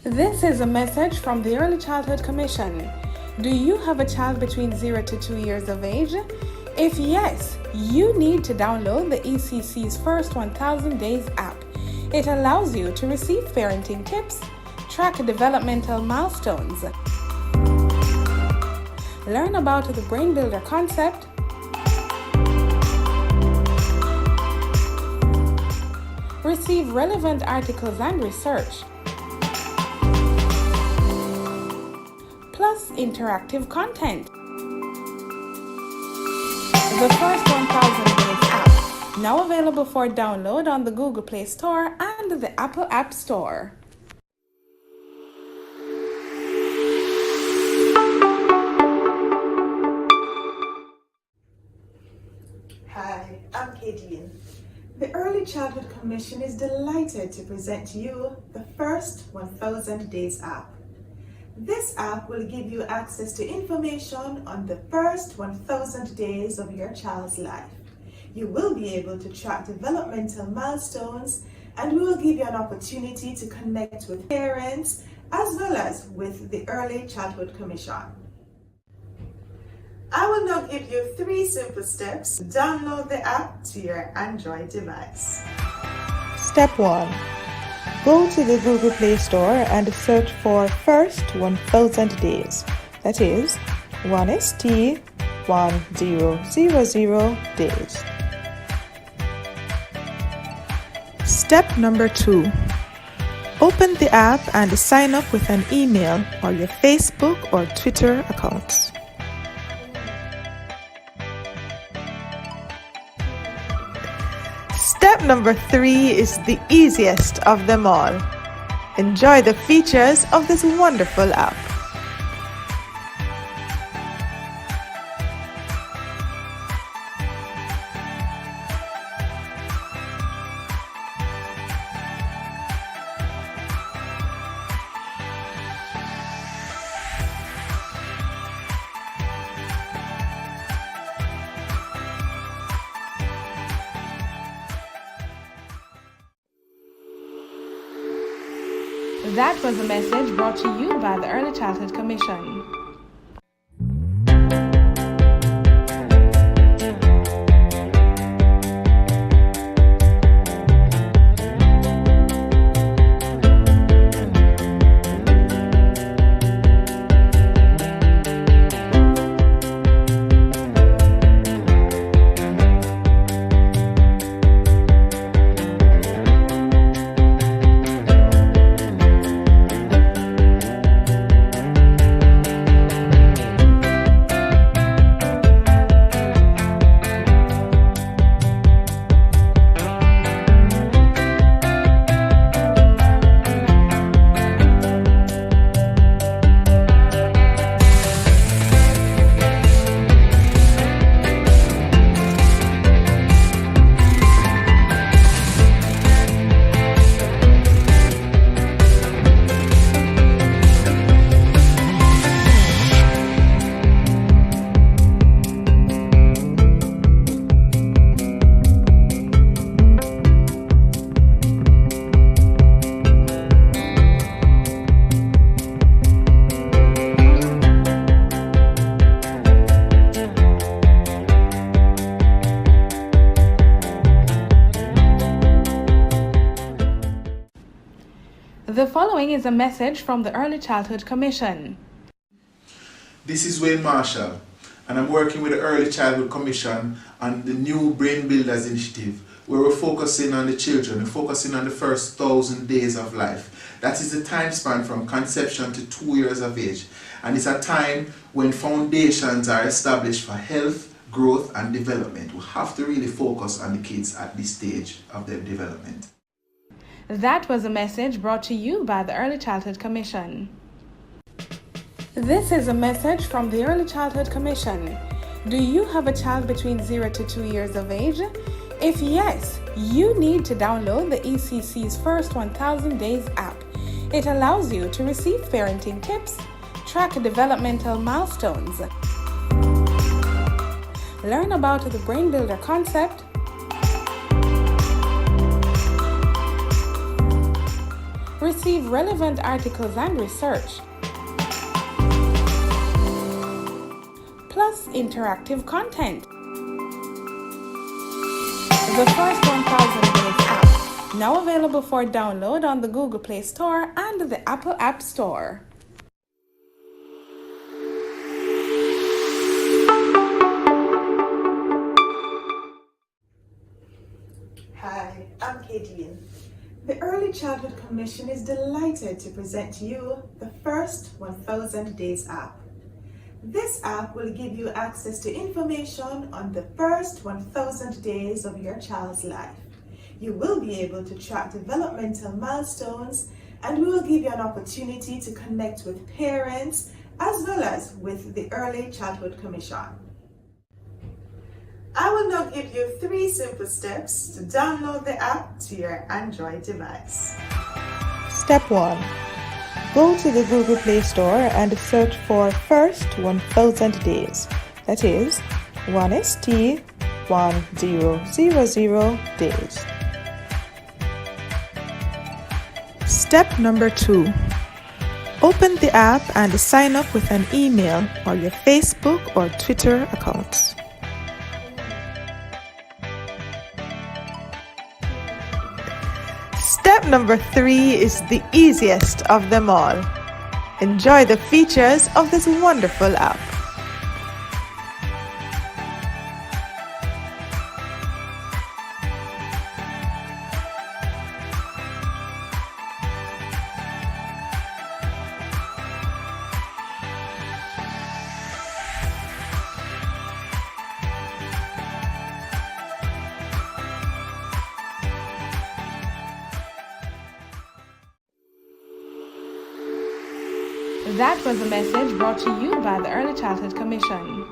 This is a message from the Early Childhood Commission. Do you have a child between 0 to 2 years of age? If yes, you need to download the ECC's First 1000 Days app. It allows you to receive parenting tips, track developmental milestones, learn about the brain builder concept, receive relevant articles and research, plus interactive content. The First 1000 Days app, now available for download on the Google Play Store and the Apple App Store. Hi, I'm Kadeen. The Early Childhood Commission is delighted to present to you the First 1000 Days app. This app will give you access to information on the first 1000 days of your child's life. You will be able to track developmental milestones, and we will give you an opportunity to connect with parents as well as with the Early Childhood Commission. I will now give you 3 simple steps to download the app to your Android device. Step 1. Go to the Google Play Store and search for First 1000 Days. That is 1ST1000 days. Step number 2. Open the app and sign up with an email or your Facebook or Twitter accounts. Step number 3 is the easiest of them all. Enjoy the features of this wonderful app. That was a message brought to you by the Early Childhood Commission. The following is a message from the Early Childhood Commission. This is Wayne Marshall, and I'm working with the Early Childhood Commission on the new Brain Builders Initiative, where we're focusing on the children, we're focusing on the first 1000 days of life. That is the time span from conception to 2 years of age, and it's a time when foundations are established for health, growth and development. We have to really focus on the kids at this stage of their development. That was a message brought to you by the Early Childhood Commission. This is a message from the Early Childhood Commission. Do you have a child between 0 to 2 years of age? If yes, you need to download the ECC's First 1000 Days app. It allows you to receive parenting tips, track developmental milestones, learn about the brain builder concept, receive Receive relevant articles and research, plus interactive content. The first 1000 Days app, now available for download on the Google Play Store and the Apple App Store. Hi, I'm Kadian. The Early Childhood Commission is delighted to present to you the first 1000 Days app. This app will give you access to information on the first 1000 days of your child's life. You will be able to track developmental milestones, and we will give you an opportunity to connect with parents as well as with the Early Childhood Commission. I will now give you 3 simple steps to download the app to your Android device. Step 1. Go to the Google Play Store and search for First 1000 Days. That is 1ST1000 days. Step number 2. Open the app and sign up with an email or your Facebook or Twitter accounts. Step number 3 is the easiest of them all. Enjoy the features of this wonderful app. That was a message brought to you by the Early Childhood Commission.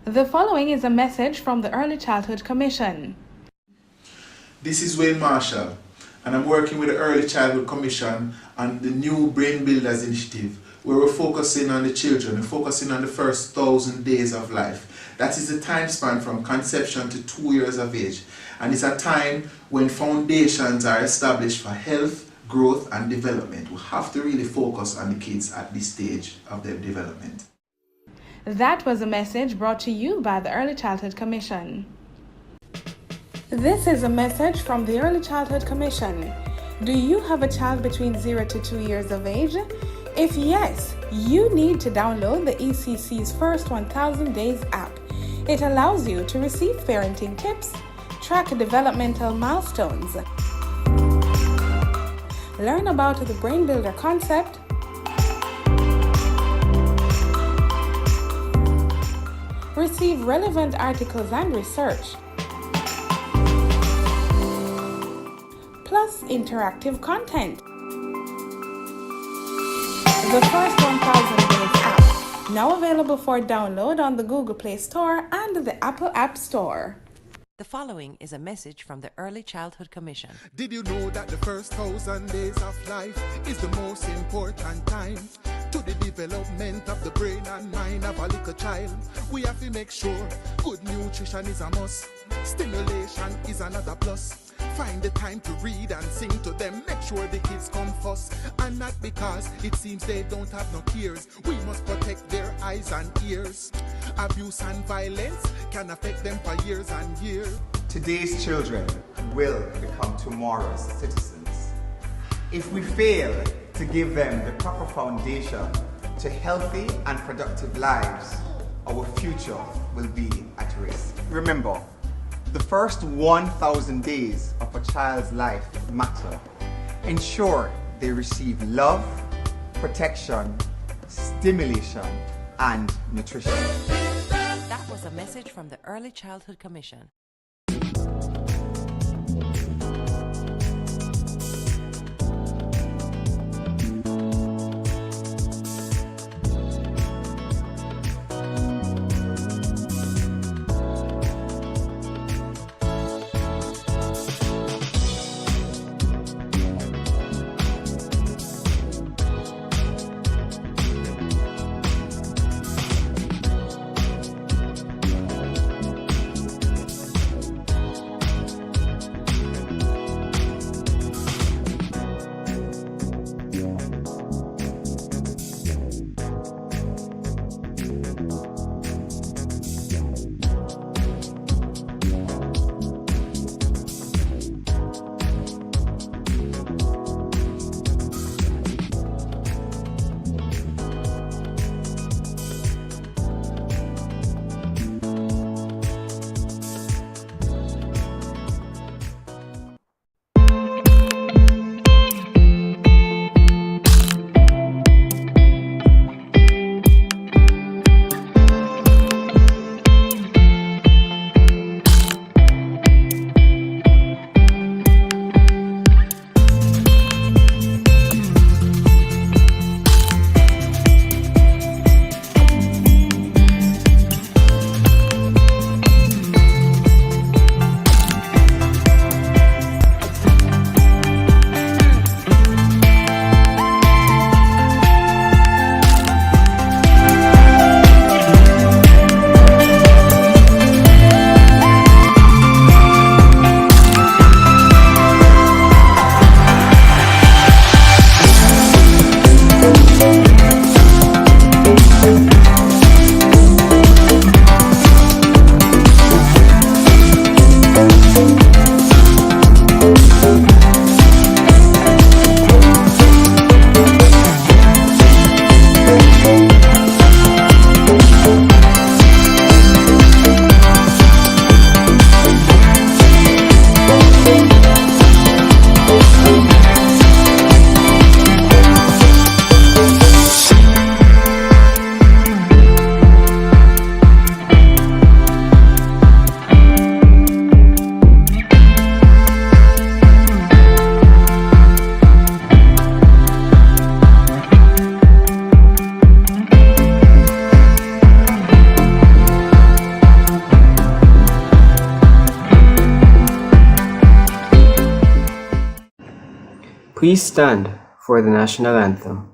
The following is a message from the Early Childhood Commission. This is Wayne Marshall, and I'm working with the Early Childhood Commission on the new Brain Builders initiative, where we're focusing on the children, we're focusing on the first 1000 days of life. That is the time span from conception to 2 years of age, and it's a time when foundations are established for health, growth and development. We have to really focus on the kids at this stage of their development. That was a message brought to you by the Early Childhood Commission. This is a message from the Early Childhood Commission. Do you have a child between 0 to 2 years of age? If yes, you need to download the ECC's First 1000 Days app. It allows you to receive parenting tips, track developmental milestones, learn about the Brain Builder concept, receive relevant articles and research, plus interactive content. The first 1000 Days app, now available for download on the Google Play Store and the Apple App Store. The following is a message from the Early Childhood Commission. Did you know that the first 1000 days of life is the most important time? to the development of the brain and mind of a little child. We have to make sure good nutrition is a must. Stimulation is another plus. Find the time to read and sing to them. Make sure the kids come first. And not because it seems they don't have no cares. We must protect their eyes and ears. Abuse and violence can affect them for years and years. Today's children will become tomorrow's citizens. If we fail to give them the proper foundation to healthy and productive lives, our future will be at risk. Remember, the first 1,000 days of a child's life matter. Ensure they receive love, protection, stimulation, and nutrition. That was a message from the Early Childhood Commission. Please stand for the national anthem.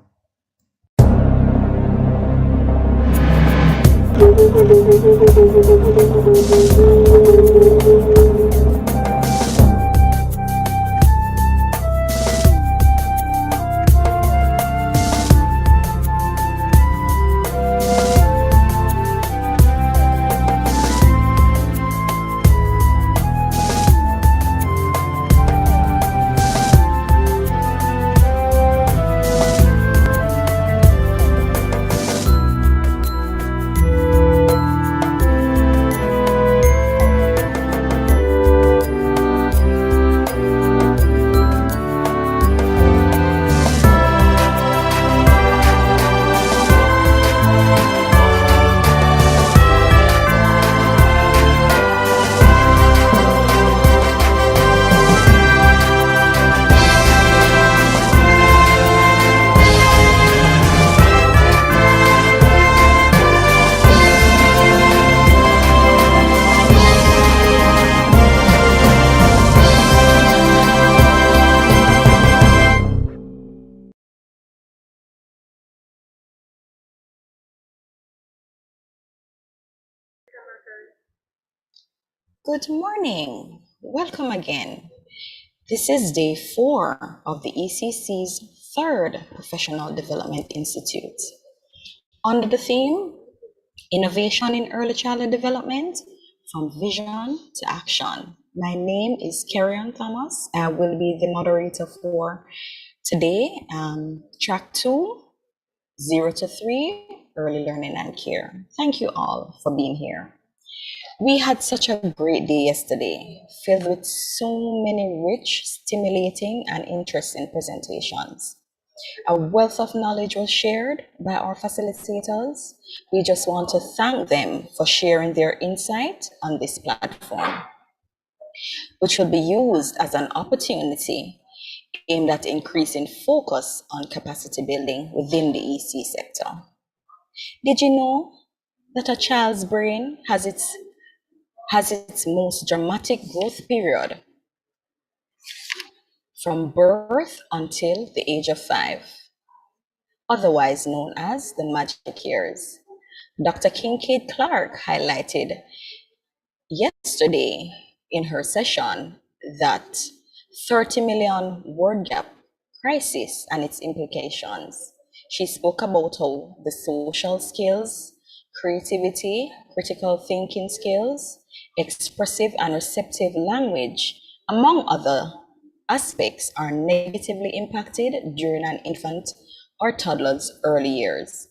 Good morning. Welcome again. This is day 4 of the ECC's third Professional Development Institute. Under the theme, Innovation in Early Childhood Development, from Vision to Action. My name is Carrion Thomas. I will be the moderator for today, track 2, 0 to 3, Early Learning and Care. Thank you all for being here. We had such a great day yesterday, filled with so many rich, stimulating, and interesting presentations. A wealth of knowledge was shared by our facilitators. We just want to thank them for sharing their insight on this platform, which will be used as an opportunity aimed at increasing focus on capacity building within the EC sector. Did you know that a child's brain has its most dramatic growth period from birth until the age of 5, otherwise known as the magic years? Dr. Kincaid Clark highlighted yesterday in her session that 30 million word gap crisis and its implications. She spoke about how the social skills, creativity, critical thinking skills, expressive and receptive language, among other aspects, are negatively impacted during an infant or toddler's early years.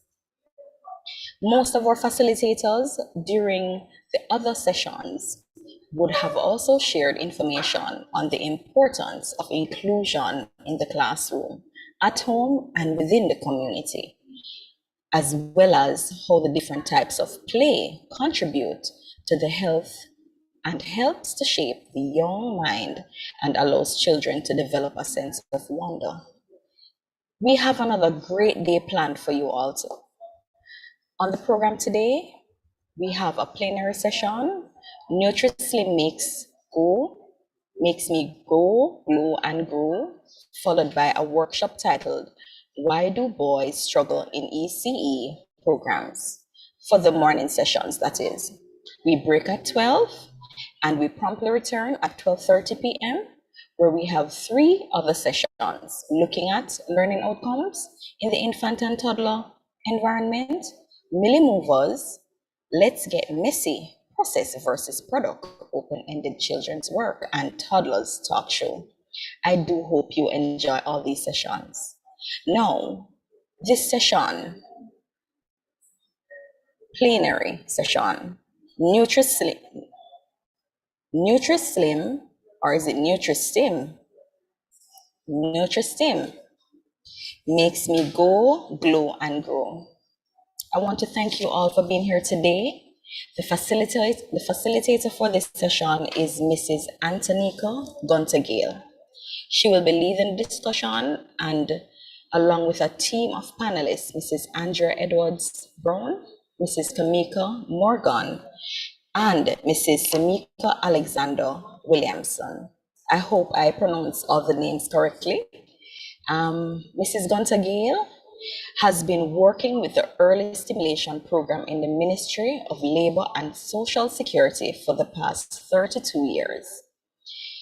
Most of our facilitators during the other sessions would have also shared information on the importance of inclusion in the classroom, at home, and within the community, as well as how the different types of play contribute to the health and helps to shape the young mind and allows children to develop a sense of wonder. We have another great day planned for you all too. On the program today, we have a plenary session, Nutrislim Makes Me Go, Glow and Grow, followed by a workshop titled, Why Do Boys Struggle in ECE Programs? For the morning sessions, that is. We break at 12, and we promptly return at 12:30 p.m., where we have 3 other sessions looking at learning outcomes in the infant and toddler environment, Millie Movers, Let's Get Messy, Process versus Product, Open-Ended Children's Work, and Toddlers Talk Show. I do hope you enjoy all these sessions. Now, this session, plenary session, Nutrislim, or is it Nutristim? Nutristim Makes Me Go, Glow and Grow. I want to thank you all for being here today. The facilitator for this session is Mrs. Antonika Gunter-Gale. She will be leading the discussion, and along with a team of panelists, Mrs. Andrea Edwards Brown, Mrs. Kamika Morgan, and Mrs. Samika Alexander Williamson. I hope I pronounced all the names correctly. Mrs. Gunter-Gale has been working with the Early Stimulation Program in the Ministry of Labor and Social Security for the past 32 years.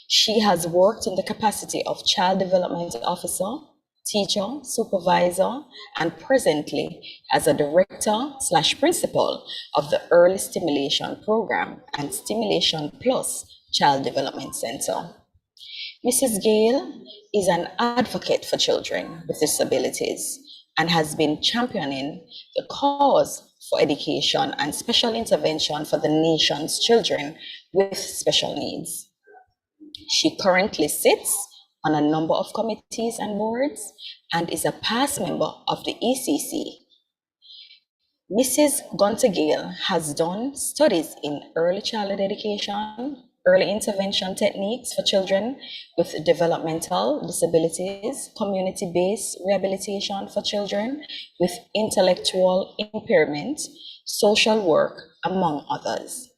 She has worked in the capacity of Child Development Officer, teacher, supervisor, and presently as a director/principal of the Early Stimulation Program and Stimulation Plus Child Development Center. Mrs. Gale is an advocate for children with disabilities and has been championing the cause for education and special intervention for the nation's children with special needs. She currently sits on a number of committees and boards and is a past member of the ECC. Mrs. Gunter-Gale has done studies in early childhood education, early intervention techniques for children with developmental disabilities, community-based rehabilitation for children with intellectual impairment, social work, among others.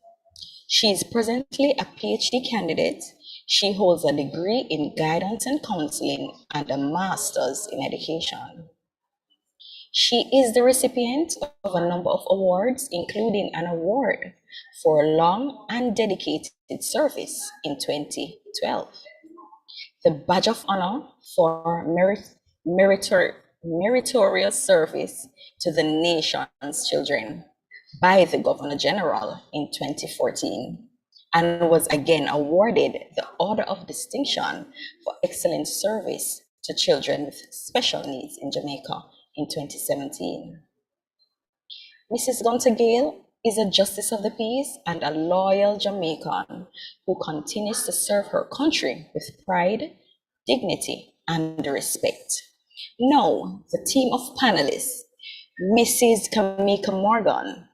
She is presently a PhD candidate. She holds a degree in guidance and counseling and a master's in education. She is the recipient of a number of awards, including an award for long and dedicated service in 2012. The Badge of Honor for meritorious service to the nation's children by the Governor General in 2014, and was again awarded the Order of Distinction for excellent service to children with special needs in Jamaica in 2017. Mrs. Gunter Gale is a Justice of the Peace and a loyal Jamaican who continues to serve her country with pride, dignity, and respect. Now, the team of panelists, Mrs. Kamika Morgan,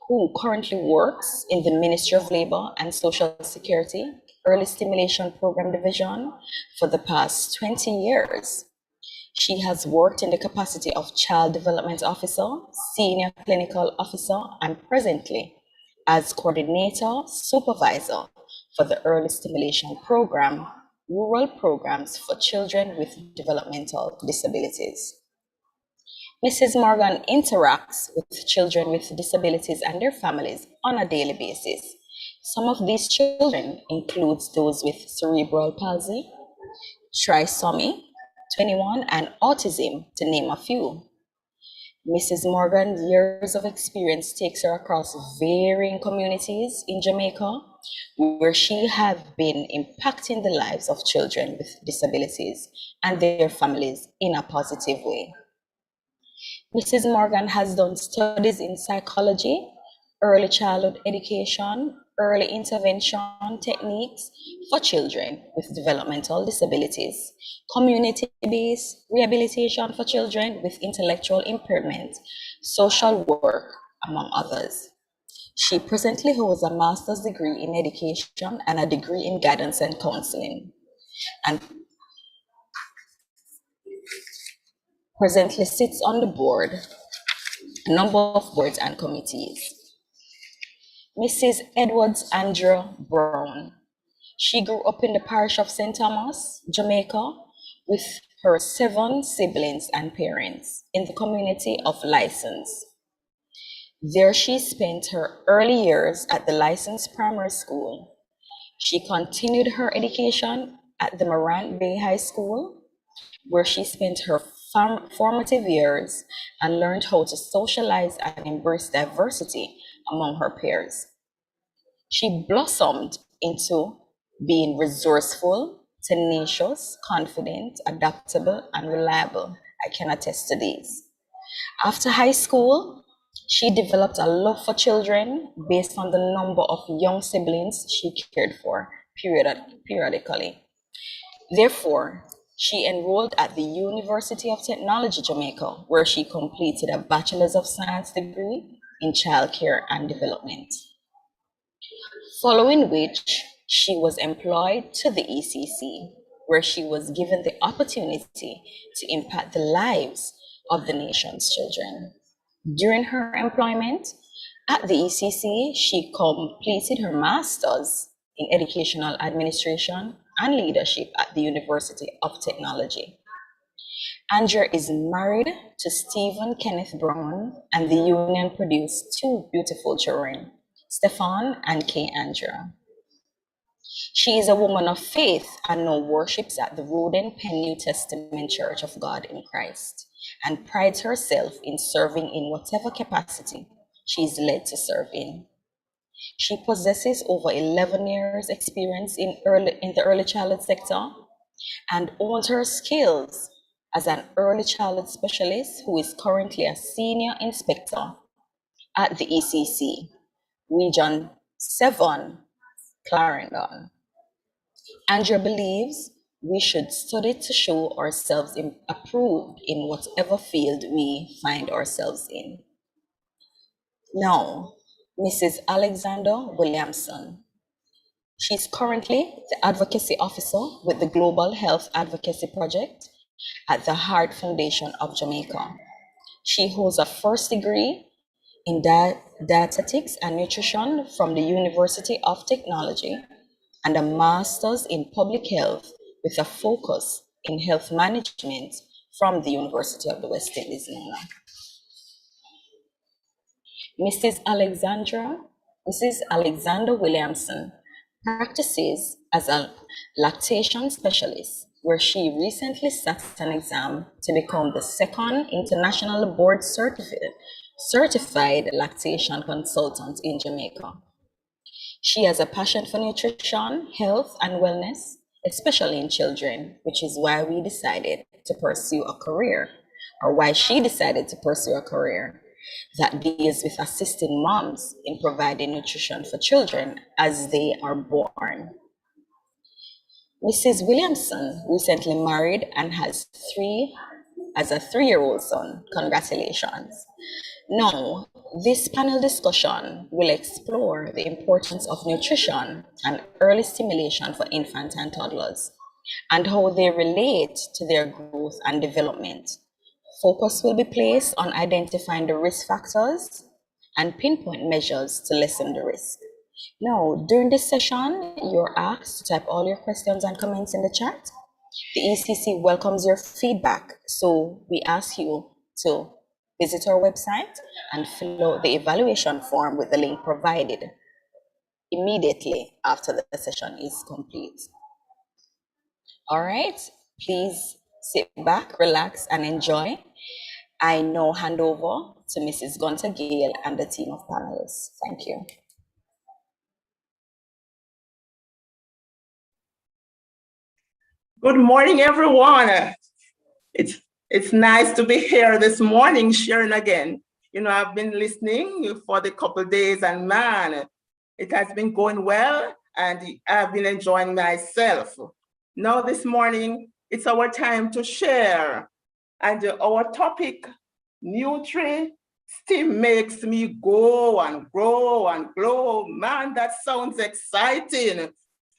who currently works in the Ministry of Labor and Social Security Early Stimulation Program Division for the past 20 years. She has worked in the capacity of Child Development Officer, Senior Clinical Officer, and presently as Coordinator Supervisor for the Early Stimulation Program, Rural Programs for Children with Developmental Disabilities. Mrs. Morgan interacts with children with disabilities and their families on a daily basis. Some of these children include those with cerebral palsy, trisomy 21, and autism, to name a few. Mrs. Morgan's years of experience takes her across varying communities in Jamaica, where she has been impacting the lives of children with disabilities and their families in a positive way. Mrs. Morgan has done studies in psychology, early childhood education, early intervention techniques for children with developmental disabilities, community-based rehabilitation for children with intellectual impairment, social work, among others. She presently holds a master's degree in education and a degree in guidance and counseling, and presently sits on the board, a number of boards and committees. Mrs. Edwards Andrew Brown. She grew up in the parish of St. Thomas, Jamaica, with her 7 siblings and parents in the community of License. There she spent her early years at the License Primary School. She continued her education at the Morant Bay High School, where she spent her formative years and learned how to socialize and embrace diversity among her peers. She blossomed into being resourceful, tenacious, confident, adaptable, and reliable. I can attest to these. After high school, she developed a love for children based on the number of young siblings she cared for periodically. Therefore, she enrolled at the University of Technology, Jamaica, where she completed a Bachelor's of Science degree in Childcare and Development. Following which, she was employed to the ECC, where she was given the opportunity to impact the lives of the nation's children. During her employment at the ECC, she completed her master's in educational administration and leadership at the University of Technology. Andrea is married to Stephen Kenneth Brown, and the union produced 2 beautiful children, Stefan and Kay Andrea. She is a woman of faith and now worships at the Roden Penn New Testament Church of God in Christ, and prides herself in serving in whatever capacity she is led to serve in. She possesses over 11 years experience in the early childhood sector and owns her skills as an early childhood specialist who is currently a senior inspector at the ECC, Region 7, Clarendon. Andrea believes we should study to show ourselves approved in whatever field we find ourselves in. Now, Mrs. Alexander Williamson. She's currently the Advocacy Officer with the Global Health Advocacy Project at the Heart Foundation of Jamaica. She holds a first degree in dietetics and nutrition from the University of Technology and a master's in public health with a focus in health management from the University of the West Indies, NONA. Mrs. Alexander Williamson practices as a lactation specialist, where she recently sat an exam to become the second international board certified lactation consultant in Jamaica. She has a passion for nutrition, health, and wellness, especially in children, which is why we decided to pursue a career, or why she decided to pursue a career that deals with assisting moms in providing nutrition for children as they are born. Mrs. Williamson recently married and has a 3-year-old son. Congratulations. Now, this panel discussion will explore the importance of nutrition and early stimulation for infants and toddlers, and how they relate to their growth and development. Focus will be placed on identifying the risk factors and pinpoint measures to lessen the risk. Now, during this session, you're asked to type all your questions and comments in the chat. The ECC welcomes your feedback, so we ask you to visit our website and fill out the evaluation form with the link provided immediately after the session is complete. All right, please sit back, relax, and enjoy. I now hand over to Mrs. Gunter Gale and the team of panelists. Thank you. Good morning, everyone. It's nice to be here this morning sharing again. You know, I've been listening for the couple of days, and man, it has been going well, and I've been enjoying myself. Now this morning, it's our time to share. And our topic, Nutri Stim makes me go and grow and glow. Man, that sounds exciting.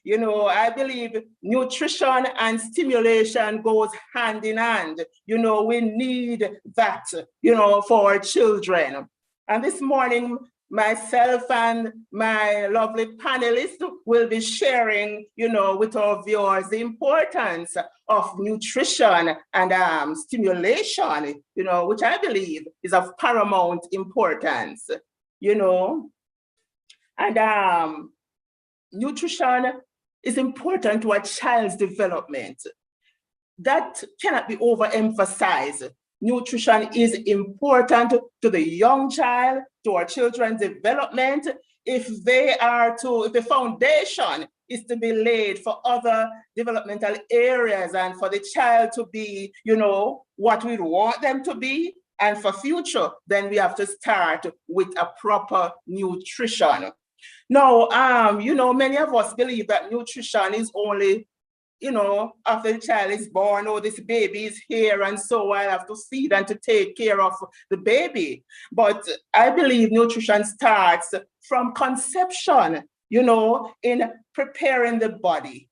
You know, I believe nutrition and stimulation goes hand in hand. You know, we need that, you know, for our children. And this morning, myself and my lovely panelists will be sharing, you know, with our viewers the importance of nutrition and stimulation, you know, which I believe is of paramount importance, you know. And nutrition is important to a child's development. That cannot be overemphasized. Nutrition is important to the young child, to our children's development. If the foundation is to be laid for other developmental areas and for the child to be, you know, what we want them to be, and for future, then we have to start with a proper nutrition. Now, you know, many of us believe that nutrition is only, you know, after the child is born, or this baby is here, and so I have to feed and to take care of the baby. But I believe nutrition starts from conception, you know, in preparing the body,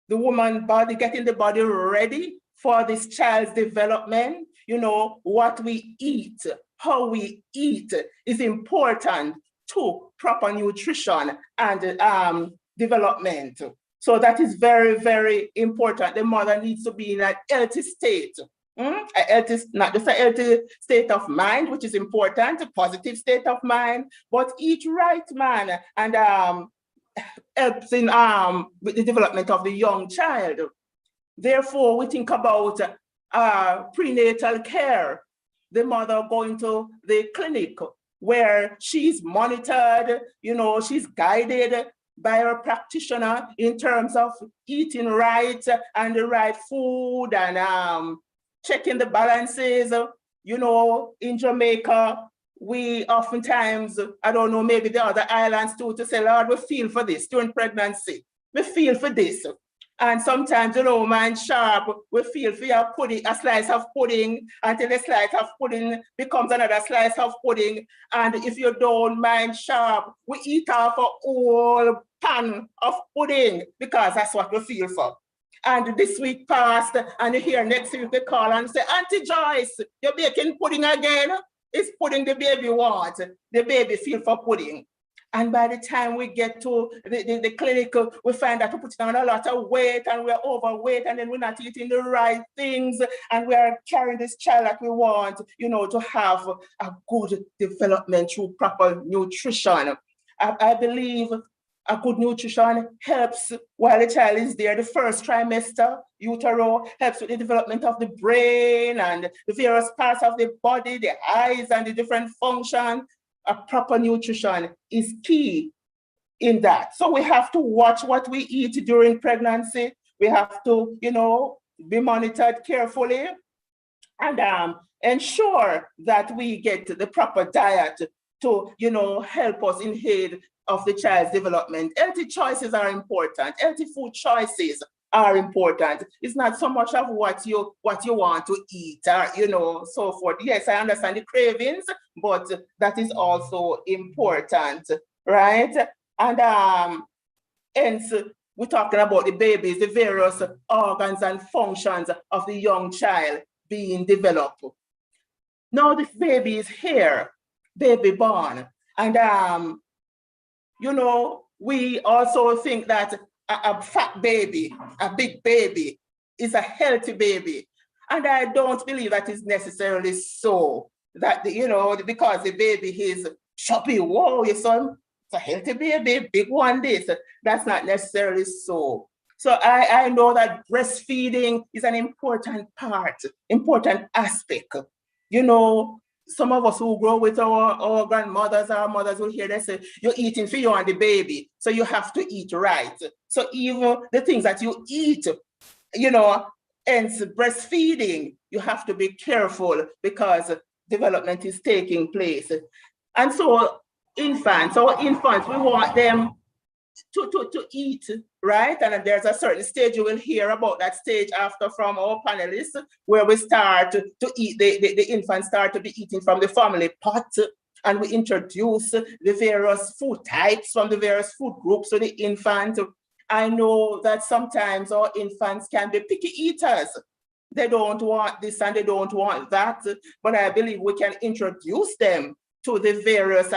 the woman body, getting the body ready for this child's development. You know, what we eat, how we eat is important to proper nutrition and development. So that is very, very important. The mother needs to be in a healthy state, not just a healthy state of mind, which is important, a positive state of mind, but eat right, man, and helps in with the development of the young child. Therefore, we think about prenatal care, the mother going to the clinic where she's monitored, you know, she's guided by her practitioner in terms of eating right and the right food and checking the balances. You know, in Jamaica, we oftentimes, I don't know, maybe the other islands too, to say, Lord, we feel for this during pregnancy. We feel for this. And sometimes, you know, mind sharp, we feel for your pudding, a slice of pudding, until the slice of pudding becomes another slice of pudding. And if you don't mind sharp, we eat off a whole pan of pudding because that's what we feel for. And this week passed, and you hear next week they call and say, Auntie Joyce, you're baking pudding again? It's pudding the baby wants. The baby feel for pudding. And by the time we get to the clinic, we find that we're putting on a lot of weight and we're overweight, and then we're not eating the right things, and we're carrying this child that we want, you know, to have a good development through proper nutrition. I believe A good nutrition helps while the child is there. The first trimester, utero, helps with the development of the brain and the various parts of the body, the eyes and the different functions. A proper nutrition is key in that. So we have to watch what we eat during pregnancy. We have to, be monitored carefully and ensure that we get the proper diet to, help us in aid of the child's development. Healthy choices are important. Healthy food choices are important. It's not so much of what you want to eat or, so forth. Yes, I understand the cravings, but that is also important, right? And hence, we're talking about the babies, the various organs and functions of the young child being developed. Now the baby is here, baby born. And we also think that a fat baby, a big baby, is a healthy baby. And I don't believe that is necessarily so. That, because the baby is chubby, whoa, your son, it's a healthy baby, big one this. That's not necessarily so. So I know that breastfeeding is an important part, important aspect. Some of us who grow with our grandmothers, our mothers will hear they say, you're eating for you and the baby, so you have to eat right. So even the things that you eat, hence breastfeeding, you have to be careful because development is taking place. And so our infants, we want them to eat, right? And there's a certain stage, you will hear about that stage after from our panelists, where we start to eat, the infants start to be eating from the family pot, and we introduce the various food types from the various food groups to the infant. I know that sometimes our infants can be picky eaters. They don't want this and they don't want that, but I believe we can introduce them to the various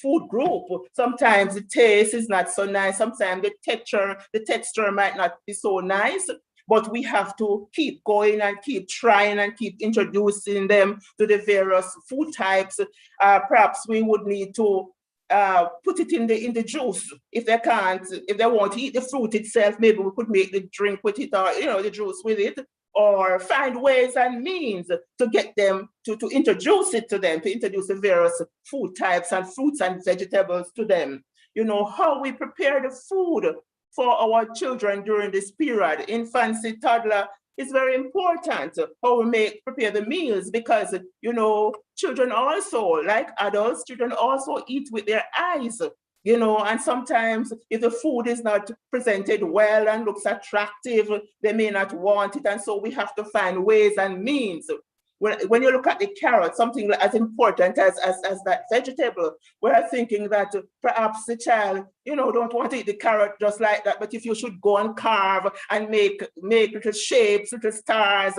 food group. Sometimes the taste is not so nice. Sometimes the texture might not be so nice, but we have to keep going and keep trying and keep introducing them to the various food types. Perhaps we would need to put it in the juice. If they won't eat the fruit itself, maybe we could make the drink with it or, the juice with it, or find ways and means to get them to introduce it to them, to introduce the various food types and fruits and vegetables to them. How we prepare the food for our children during this period, infancy, toddler, is very important. How we prepare the meals, because, children also, like adults, children also eat with their eyes. And sometimes if the food is not presented well and looks attractive, they may not want it. And so we have to find ways and means. When you look at the carrot, something as important as that vegetable, we're thinking that perhaps the child, don't want to eat the carrot just like that, but if you should go and carve and make little shapes, little stars,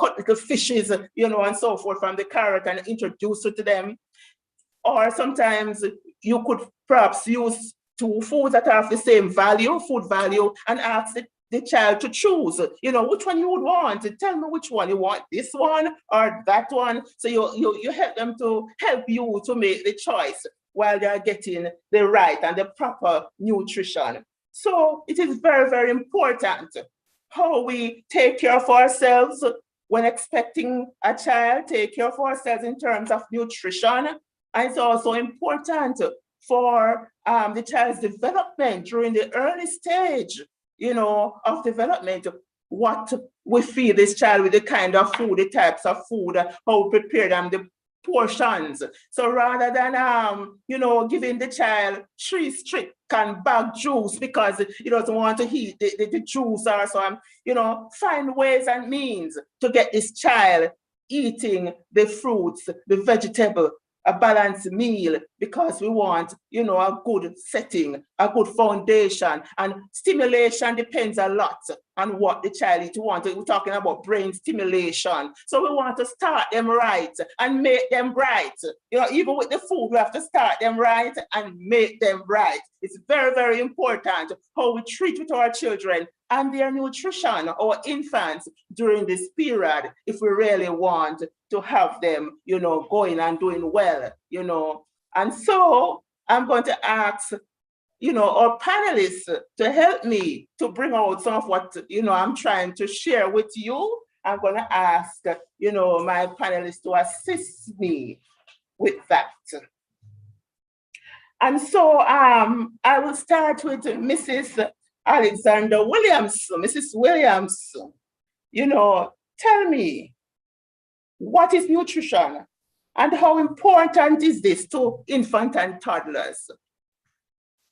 cut little fishes, and so forth from the carrot and introduce it to them. Or sometimes you could perhaps use two foods that have the same value, food value, and ask the child to choose, which one you would want. Tell me which one you want, this one or that one. So you help them to help you to make the choice while they're getting the right and the proper nutrition. So it is very, very important how we take care of ourselves when expecting a child, take care of ourselves in terms of nutrition. And it's also important for the child's development during the early stage, of development, what we feed this child with, the kind of food, the types of food, how we prepare them, the portions. So rather than, giving the child 3 strict and bag juice because he doesn't want to eat the juice or so, find ways and means to get this child eating the fruits, the vegetable, a balanced meal, because we want, a good setting, a good foundation. And stimulation depends a lot on what the child wants. We're talking about brain stimulation. So we want to start them right and make them right. Even with the food, we have to start them right and make them right. It's very, very important how we treat with our children and their nutrition, our infants, during this period, if we really want to have them, going and doing well, And so I'm going to ask our panelists to help me to bring out some of what, I'm trying to share with you. I'm going to ask, my panelists to assist me with that. And so I will start with Mrs. Alexander Williams. Mrs. Williams, tell me, what is nutrition and how important is this to infant and toddlers?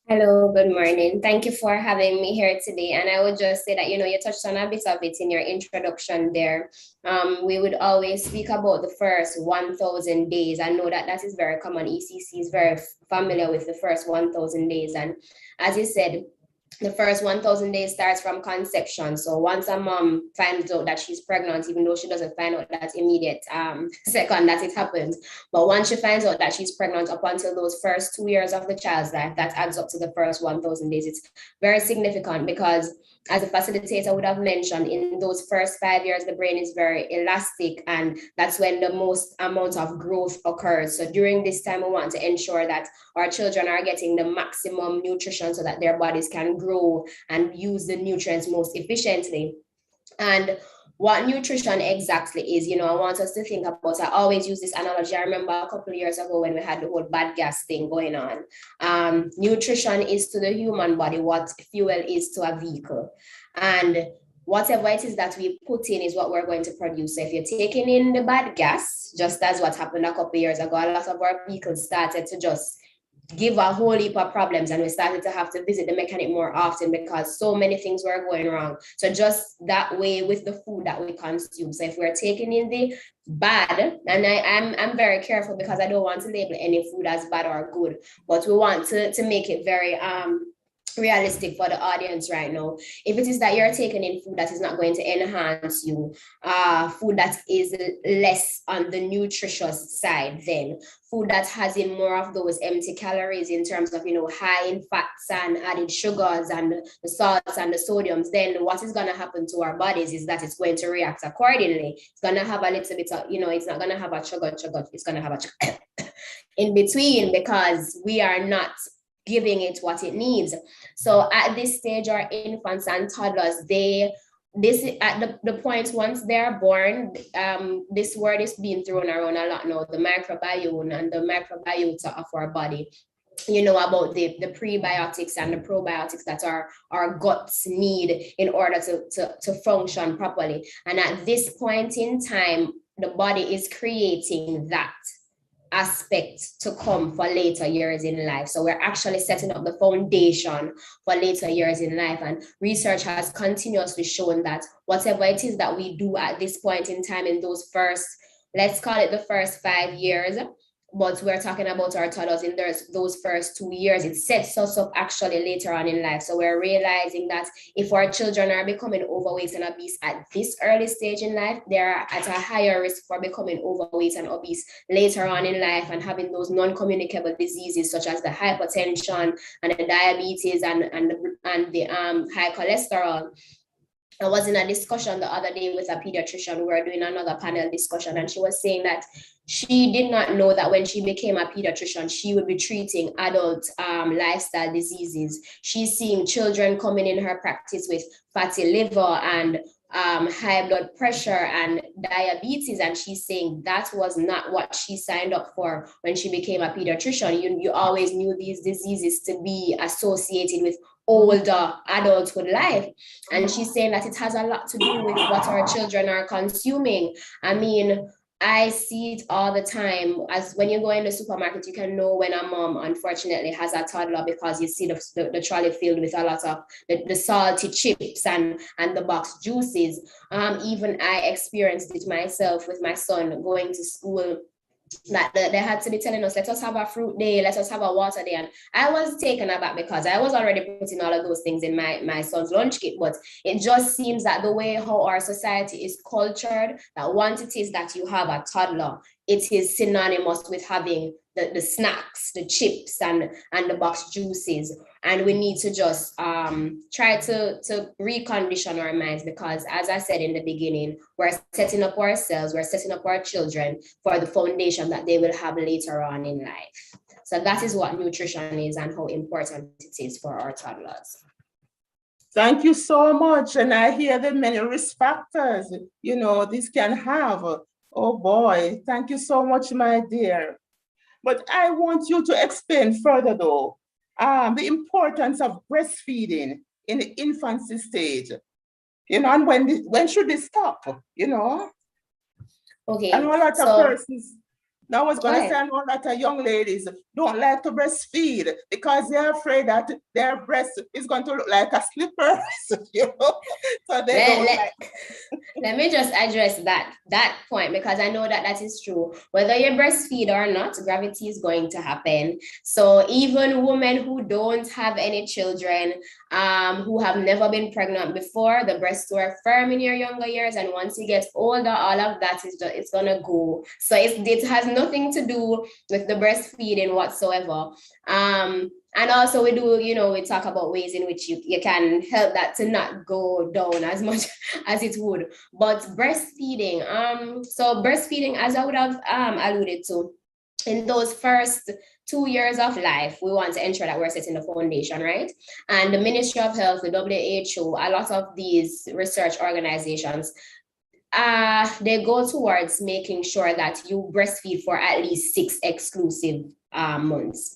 Hello, good morning. Thank you for having me here today. And I would just say that, you touched on a bit of it in your introduction there. We would always speak about the first 1,000 days. I know that is very common. ECC is very familiar with the first 1,000 days. And as you said, the first 1,000 days starts from conception. So once a mom finds out that she's pregnant, even though she doesn't find out that immediate second that it happens, but once she finds out that she's pregnant, up until those first 2 years of the child's life, that adds up to the first 1,000 days. It's very significant because, as a facilitator would have mentioned, in those first 5 years, the brain is very elastic, and that's when the most amount of growth occurs. So during this time, we want to ensure that our children are getting the maximum nutrition so that their bodies can grow and use the nutrients most efficiently. And what nutrition exactly is, I want us to think about, I always use this analogy. I remember a couple of years ago when we had the whole bad gas thing going on. Nutrition is to the human body what fuel is to a vehicle. And whatever it is that we put in is what we're going to produce. So if you're taking in the bad gas, just as what happened a couple of years ago, a lot of our vehicles started to just give a whole heap of problems, and we started to have to visit the mechanic more often because so many things were going wrong. So just that way with the food that we consume. So if we're taking in the bad, and I'm very careful because I don't want to label any food as bad or good, but we want to make it very realistic for the audience right now. If it is that you're taking in food that is not going to enhance you, food that is less on the nutritious side, then food that has in more of those empty calories in terms of, high in fats and added sugars and the salts and the sodiums, then what is going to happen to our bodies is that it's going to react accordingly. It's going to have a little bit of, it's not going to have a sugar, it's going to have a in between because we are not giving it what it needs. So at this stage, our infants and toddlers, at the point once they're born, this word is being thrown around a lot now, the microbiome and the microbiota of our body. About the prebiotics and the probiotics that our guts need in order to function properly. And at this point in time, the body is creating that aspect to come for later years in life. So we're actually setting up the foundation for later years in life. And research has continuously shown that whatever it is that we do at this point in time in those first, let's call it the first 5 years, but we're talking about our toddlers in those first 2 years, it sets us up actually later on in life. So we're realizing that if our children are becoming overweight and obese at this early stage in life, they're at a higher risk for becoming overweight and obese later on in life and having those non-communicable diseases such as the hypertension and the diabetes and the high cholesterol. I was in a discussion the other day with a pediatrician. We were doing another panel discussion, and she was saying that she did not know that when she became a pediatrician, she would be treating adult lifestyle diseases. She's seeing children coming in her practice with fatty liver and high blood pressure and diabetes, and she's saying that was not what she signed up for when she became a pediatrician. You always knew these diseases to be associated with older adulthood life, and she's saying that it has a lot to do with what our children are consuming. I mean, I see it all the time. As when you go in the supermarket, you can know when a mom unfortunately has a toddler because you see the trolley filled with a lot of the salty chips and the boxed juices. Even I experienced it myself with my son going to school, that they had to be telling us, let us have a fruit day, let us have a water day. And I was taken aback because I was already putting all of those things in my son's lunch kit. But it just seems that the way how our society is cultured, that once it is that you have a toddler, it is synonymous with having the snacks, the chips and the boxed juices. And we need to just try to recondition our minds, because as I said in the beginning, we're setting up ourselves, we're setting up our children for the foundation that they will have later on in life. So that is what nutrition is and how important it is for our toddlers. Thank you so much. And I hear the many risk factors, this can have. Oh boy, thank you so much, my dear. But I want you to explain further though, the importance of breastfeeding in the infancy stage, and when should they stop, Okay. And a lot of persons, now I was going to say, I know a lot of young ladies don't like to breastfeed because they're afraid that their breast is going to look like a slipper, So they don't like. Let me just address that point, because I know that is true. Whether you breastfeed or not, gravity is going to happen. So even women who don't have any children, who have never been pregnant before, the breasts were firm in your younger years, and once you get older, all of that it's gonna go. So it has nothing to do with the breastfeeding whatsoever. And also we do, we talk about ways in which you can help that to not go down as much as it would. But breastfeeding, so breastfeeding, as I would have alluded to, in those first 2 years of life, we want to ensure that we're setting the foundation, right? And the Ministry of Health, the WHO, a lot of these research organizations, they go towards making sure that you breastfeed for at least 6 exclusive months.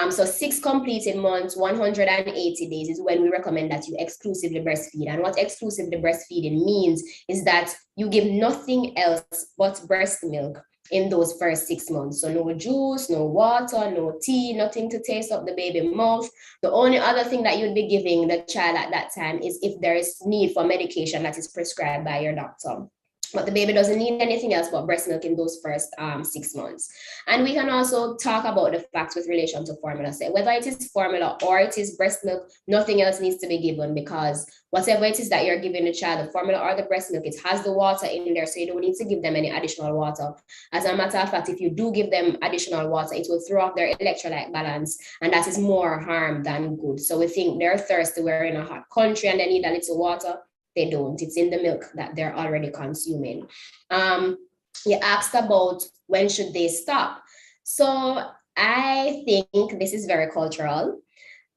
So 6 completed months, 180 days is when we recommend that you exclusively breastfeed. And what exclusively breastfeeding means is that you give nothing else but breast milk in those first 6 months. So no juice, no water, no tea, nothing to taste up the baby mouth. The only other thing that you'd be giving the child at that time is if there is need for medication that is prescribed by your doctor. But the baby doesn't need anything else but breast milk in those first 6 months. And we can also talk about the facts with relation to formula. So whether it is formula or it is breast milk, nothing else needs to be given, because whatever it is that you're giving the child, the formula or the breast milk, it has the water in there, so you don't need to give them any additional water. As a matter of fact, if you do give them additional water, it will throw off their electrolyte balance, and that is more harm than good. So we think they're thirsty, we're in a hot country and they need a little water. They don't. It's in the milk that they're already consuming. You asked about when should they stop. So I think this is very cultural.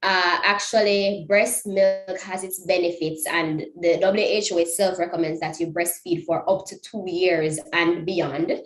Actually, breast milk has its benefits, and the WHO itself recommends that you breastfeed for up to 2 years and beyond.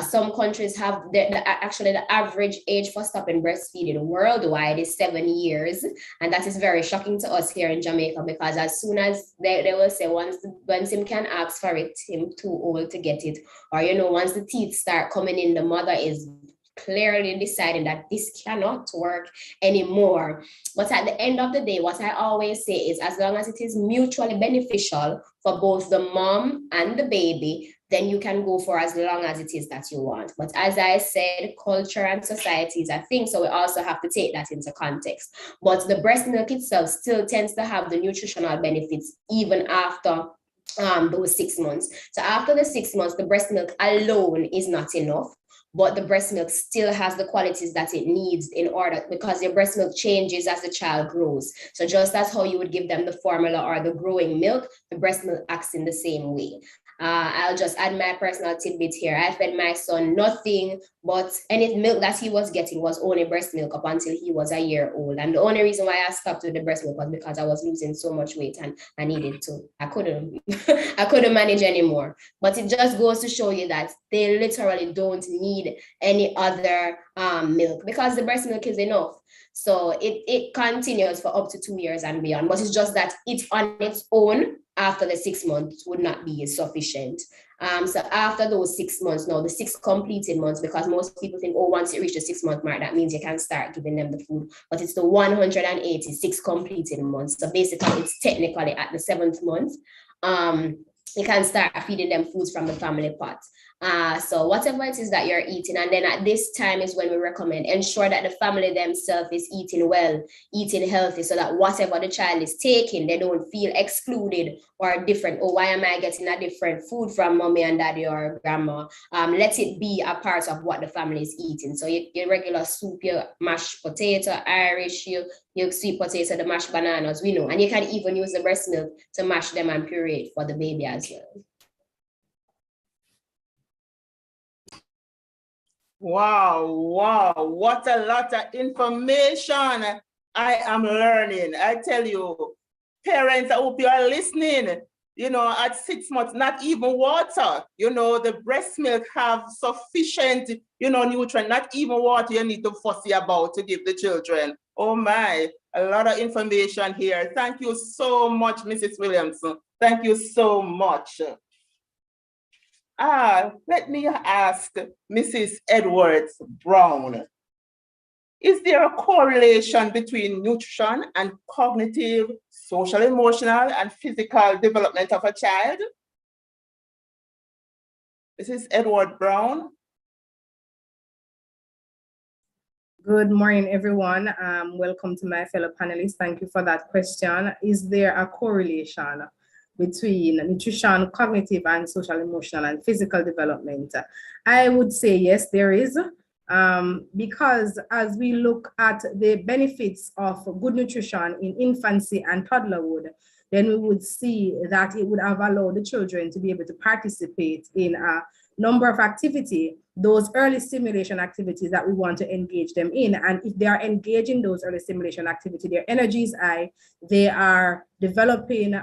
Some countries have actually the average age for stopping breastfeeding worldwide is 7 years, and that is very shocking to us here in Jamaica, because as soon as they will say once him can ask for it, him too old to get it, or once the teeth start coming in, the mother is clearly deciding that this cannot work anymore. But at the end of the day, what I always say is, as long as it is mutually beneficial for both the mom and the baby, then you can go for as long as it is that you want. But as I said, culture and society is a thing, so we also have to take that into context. But the breast milk itself still tends to have the nutritional benefits even after those 6 months. So after the 6 months, the breast milk alone is not enough, but the breast milk still has the qualities that it needs in order, because your breast milk changes as the child grows. So just as how you would give them the formula or the growing milk, the breast milk acts in the same way. I'll just add my personal tidbit here. I fed my son nothing but any milk that he was getting was only breast milk up until he was a year old. And the only reason why I stopped with the breast milk was because I was losing so much weight and I needed to. I couldn't manage anymore. But it just goes to show you that they literally don't need any other milk, because the breast milk is enough. So it continues for up to 2 years and beyond. But it's just that it on its own after the 6 months would not be sufficient. So after those 6 months, now the 6 completed months, because most people think, oh, once you reach the 6 month mark, that means you can start giving them the food. But it's the 186 completed months. So basically, it's technically at the 7th month. You can start feeding them foods from the family pot. So whatever it is that you're eating, and then at this time is when we recommend ensure that the family themselves is eating well, eating healthy, so that whatever the child is taking, they don't feel excluded or different. Oh, why am I getting a different food from mommy and daddy or grandma? Let it be a part of what the family is eating. So your regular soup, your mashed potato, Irish, your sweet potato, the mashed bananas, we know. And you can even use the breast milk to mash them and puree it for the baby as well. Wow, wow, what a lot of information I am learning. I tell you, parents, I hope you are listening. You know, at 6 months, not even water, you know, the breast milk have sufficient, you know, nutrient, not even water you need to fussy about to give the children. Oh my, a lot of information here. Thank you so much, Mrs. Williamson. Thank you so much. Let me ask Mrs. Edwards Brown. Is there a correlation between nutrition and cognitive, social, emotional, and physical development of a child? Mrs. Edward Brown. Good morning, everyone. Welcome to my fellow panelists. Thank you for that question. Is there a correlation between nutrition, cognitive, and social, emotional, and physical development? I would say yes, there is. Because as we look at the benefits of good nutrition in infancy and toddlerhood, then we would see that it would have allowed the children to be able to participate in a number of activities, those early stimulation activities that we want to engage them in. And if they are engaging those early stimulation activities, their energy is high, they are developing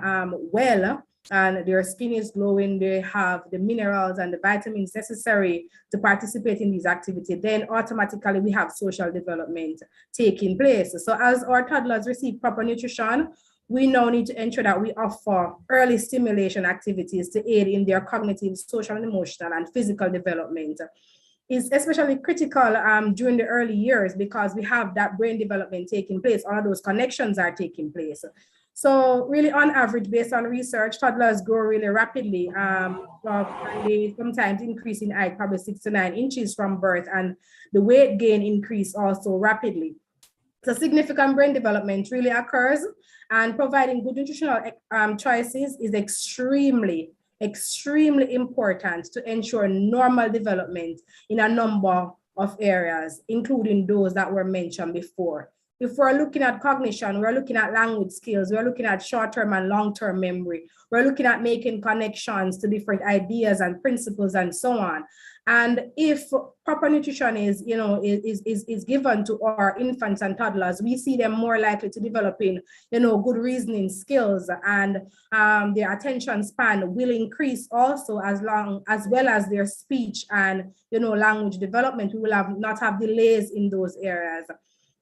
well, and their skin is glowing, they have the minerals and the vitamins necessary to participate in these activities, then automatically we have social development taking place. So as our toddlers receive proper nutrition, we now need to ensure that we offer early stimulation activities to aid in their cognitive, social, and emotional, and physical development. Is especially critical during the early years because we have that brain development taking place, all of those connections are taking place. So really on average, based on research, toddlers grow really rapidly. They sometimes increase in height, probably 6 to 9 inches from birth, and the weight gain increase also rapidly. So significant brain development really occurs, and providing good nutritional choices is extremely important to ensure normal development in a number of areas, including those that were mentioned before. If we're looking at cognition, we're looking at language skills, we're looking at short-term and long-term memory, we're looking at making connections to different ideas and principles and so on. And if proper nutrition is given to our infants and toddlers, we see them more likely to developing, good reasoning skills, and their attention span will increase also, as well as their speech and language development. We will not have delays in those areas.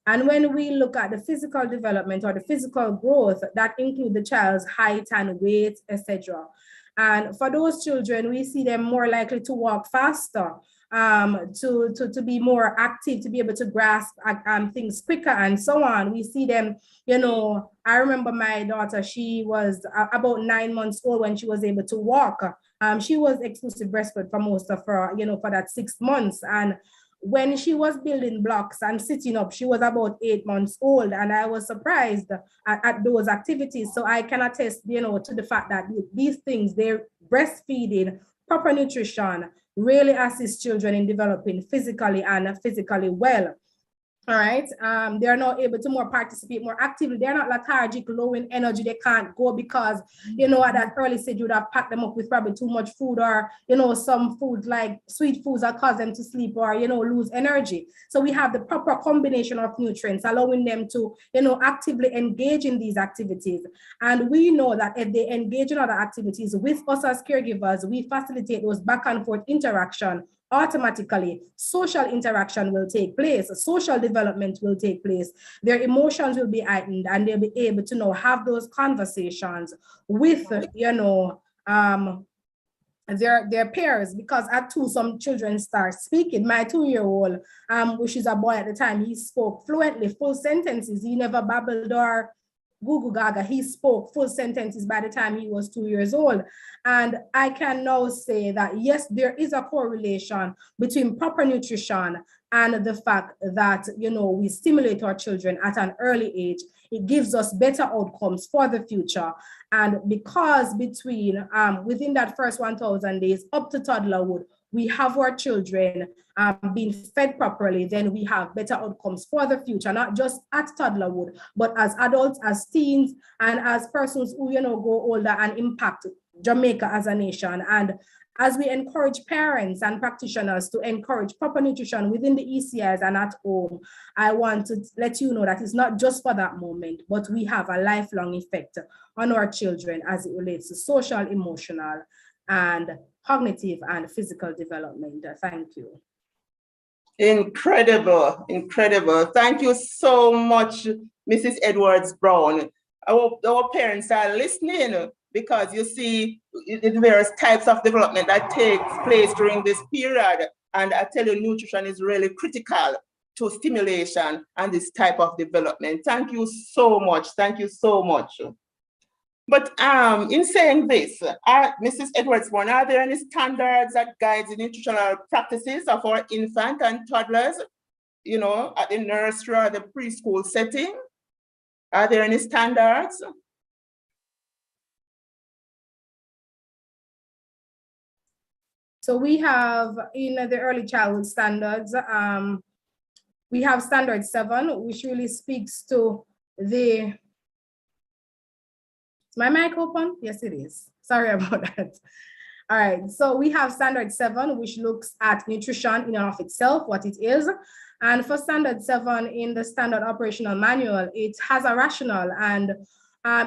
And when we look at the physical development or the physical growth, that includes the child's height and weight, etc. And for those children, we see them more likely to walk faster, to be more active, to be able to grasp things quicker and so on. We see them, I remember my daughter, she was about 9 months old when she was able to walk. She was exclusive breastfed for most of her, for that 6 months. And when she was building blocks and sitting up, she was about 8 months old, and I was surprised at those activities. So I can attest, to the fact that these things, they're breastfeeding, proper nutrition, really assist children in developing physically and physically well. All right, they are now able to more participate more actively. They're not lethargic, low in energy. They can't go because, at that early stage, you would have packed them up with probably too much food, or, some foods like sweet foods that cause them to sleep or, lose energy. So we have the proper combination of nutrients, allowing them to, actively engage in these activities. And we know that if they engage in other activities with us as caregivers, we facilitate those back and forth interaction. Automatically, social interaction will take place, social development will take place, their emotions will be heightened, and they'll be able to now have those conversations with, their peers. Because at 2, some children start speaking. My 2-year-old, which is a boy at the time, he spoke fluently, full sentences. He never babbled or Google Gaga. He spoke full sentences by the time he was 2 years old. And I can now say that, yes, there is a correlation between proper nutrition and the fact that, we stimulate our children at an early age. It gives us better outcomes for the future. And because within that first 1,000 days up to toddlerhood, we have our children being fed properly, then we have better outcomes for the future, not just at toddlerhood, but as adults, as teens, and as persons who, go older and impact Jamaica as a nation, and As we encourage parents and practitioners to encourage proper nutrition within the ECIs and at home, I want to let you know that it's not just for that moment, but we have a lifelong effect on our children as it relates to social, emotional, and cognitive and physical development. Thank you. Incredible, incredible. Thank you so much, Mrs. Edwards Brown. Our parents are listening, because you see the various types of development that takes place during this period. And I tell you, nutrition is really critical to stimulation and this type of development. Thank you so much. Thank you so much. But in saying this, Mrs. Edwards, are there any standards that guide the nutritional practices of our infant and toddlers, you know, at the nursery or the preschool setting? Are there any standards? So we have in the early childhood standards, we have standard 7, which really speaks to the, is my mic open? Yes, it is. Sorry about that. All right, so we have standard 7, which looks at nutrition in and of itself, what it is. And for standard 7 in the standard operational manual, it has a rationale. And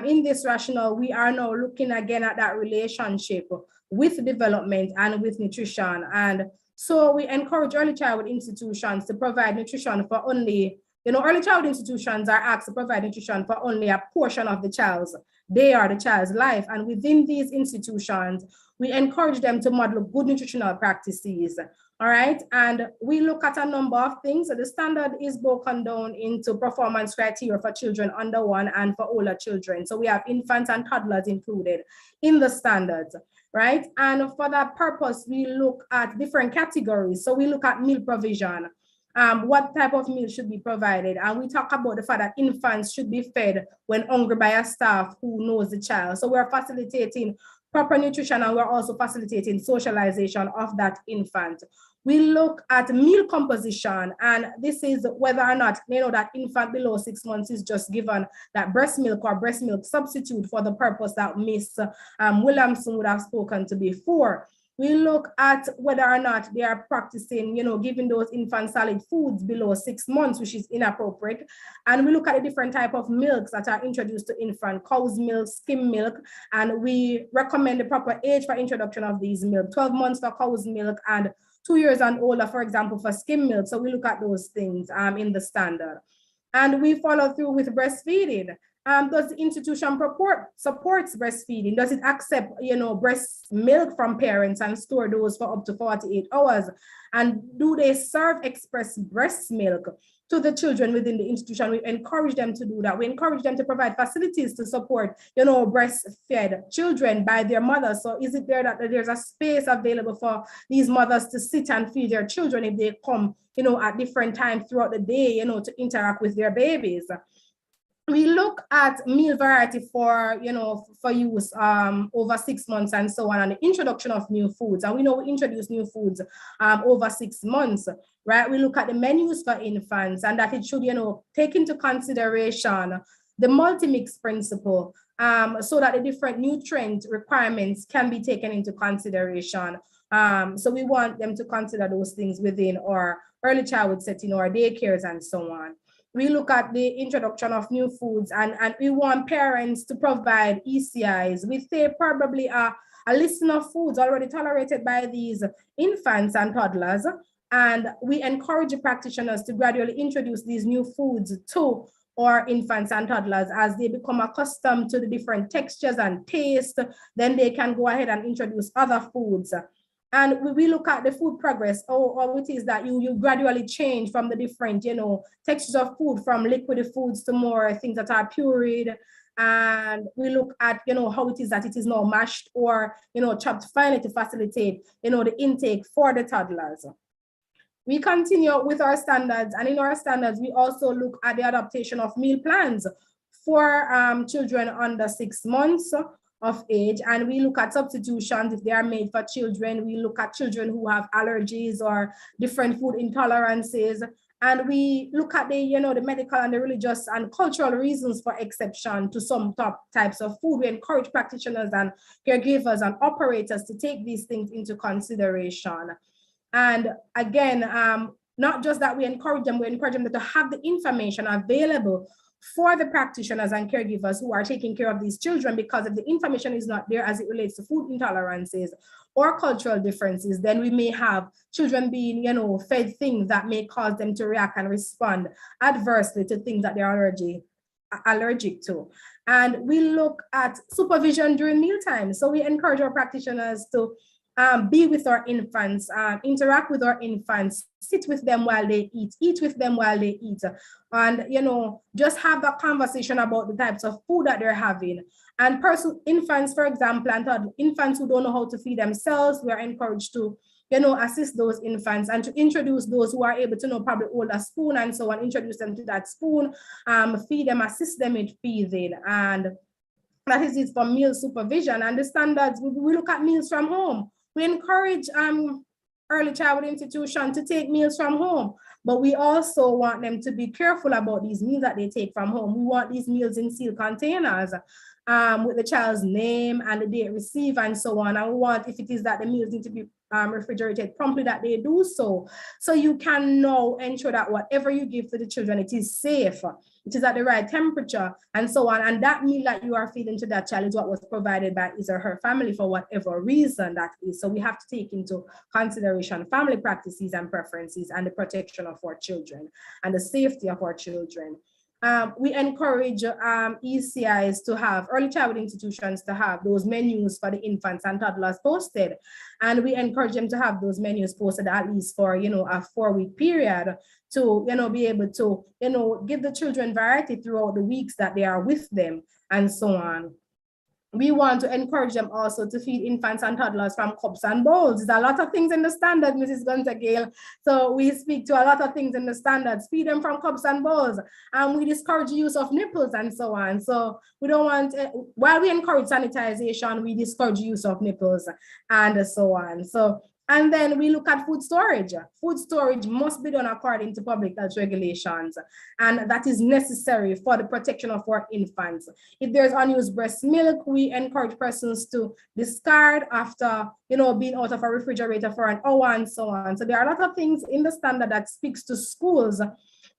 in this rationale, we are now looking again at that relationship with development and with nutrition. And so we encourage early childhood institutions to provide nutrition for only, you know, early childhood institutions are asked to provide nutrition for only a portion of the child's day or the child's life. And within these institutions, we encourage them to model good nutritional practices. All right, and we look at a number of things. So the standard is broken down into performance criteria for children under 1 and for older children. So we have infants and toddlers included in the standards, right? And for that purpose, we look at different categories. So we look at meal provision, what type of meal should be provided. And we talk about the fact that infants should be fed when hungry by a staff who knows the child. So we're facilitating proper nutrition, and we're also facilitating socialization of that infant. We look at meal composition, and this is whether or not, you know, that infant below 6 months is just given that breast milk or breast milk substitute for the purpose that Miss Williamson would have spoken to before. We look at whether or not they are practicing, you know, giving those infants solid foods below 6 months, which is inappropriate. And we look at the different type of milks that are introduced to infant, cow's milk, skim milk, and we recommend the proper age for introduction of these milk, 12 months for cow's milk and 2 years and older, for example, for skim milk. So we look at those things in the standard. And we follow through with breastfeeding. Does the institution supports breastfeeding? Does it accept, you know, breast milk from parents and store those for up to 48 hours? And do they serve express breast milk to the children within the institution? We encourage them to do that. We encourage them to provide facilities to support, you know, breastfed children by their mothers. So is it there that there's a space available for these mothers to sit and feed their children if they come, you know, at different times throughout the day, you know, to interact with their babies? We look at meal variety for, you know, for use over 6 months and so on, and the introduction of new foods. And we know we introduce new foods over 6 months, right? We look at the menus for infants and that it should, you know, take into consideration the multi-mix principle so that the different nutrient requirements can be taken into consideration. So we want them to consider those things within our early childhood setting or daycares and so on. We look at the introduction of new foods and we want parents to provide ECIs. We say probably a list of foods already tolerated by these infants and toddlers. And we encourage the practitioners to gradually introduce these new foods to our infants and toddlers as they become accustomed to the different textures and taste. Then they can go ahead and introduce other foods. And we look at the food progress, or it is that you gradually change from the different, you know, textures of food, from liquid foods to more things that are pureed. And we look at, you know, how it is that it is now mashed or, you know, chopped finely to facilitate, you know, the intake for the toddlers. We continue with our standards, and in our standards, we also look at the adaptation of meal plans for children under 6 months of age, and we look at substitutions if they are made for children. We look at children who have allergies or different food intolerances, And we look at the, the medical and the religious and cultural reasons for exception to some top types of food. We encourage practitioners and caregivers and operators to take these things into consideration. And again, not just that we encourage them to have the information available for the practitioners and caregivers who are taking care of these children, because if the information is not there as it relates to food intolerances or cultural differences, then we may have children being, fed things that may cause them to react and respond adversely to things that they're allergic to. And we look at supervision during mealtime. So we encourage our practitioners to be with our infants, interact with our infants, sit with them while they eat with them while they eat, and just have that conversation about the types of food that they're having. And infants, for example, and infants who don't know how to feed themselves, we are encouraged to assist those infants and to introduce those who are able to probably hold a spoon and so on, introduce them to that spoon, feed them, assist them with feeding. And that is it for meal supervision. And the standards, we look at meals from home. We encourage early childhood institutions to take meals from home, but we also want them to be careful about these meals that they take from home. We want these meals in sealed containers with the child's name and the date received and so on. And we want, if it is that the meals need to be refrigerated promptly, that they do so. So you can now ensure that whatever you give to the children, it is safe, it is at the right temperature and so on. And that meal that you are feeding to that child is what was provided by his or her family for whatever reason that is. So we have to take into consideration family practices and preferences and the protection of our children and the safety of our children. We encourage ECIs to have, early childhood institutions to have those menus for the infants and toddlers posted. And we encourage them to have those menus posted at least for, a 4-week period to, be able to, give the children variety throughout the weeks that they are with them and so on. We want to encourage them also to feed infants and toddlers from cups and bowls. There's a lot of things in the standard, Mrs. Gunter-Gale. So we speak to a lot of things in the standards, feed them from cups and bowls. And we discourage the use of nipples and so on. So we don't want, while we encourage sanitization, we discourage use of nipples and so on. And then we look at food storage. Food storage must be done according to public health regulations, and that is necessary for the protection of our infants. If there's unused breast milk, we encourage persons to discard after, being out of a refrigerator for an hour and so on. So there are a lot of things in the standard that speaks to schools.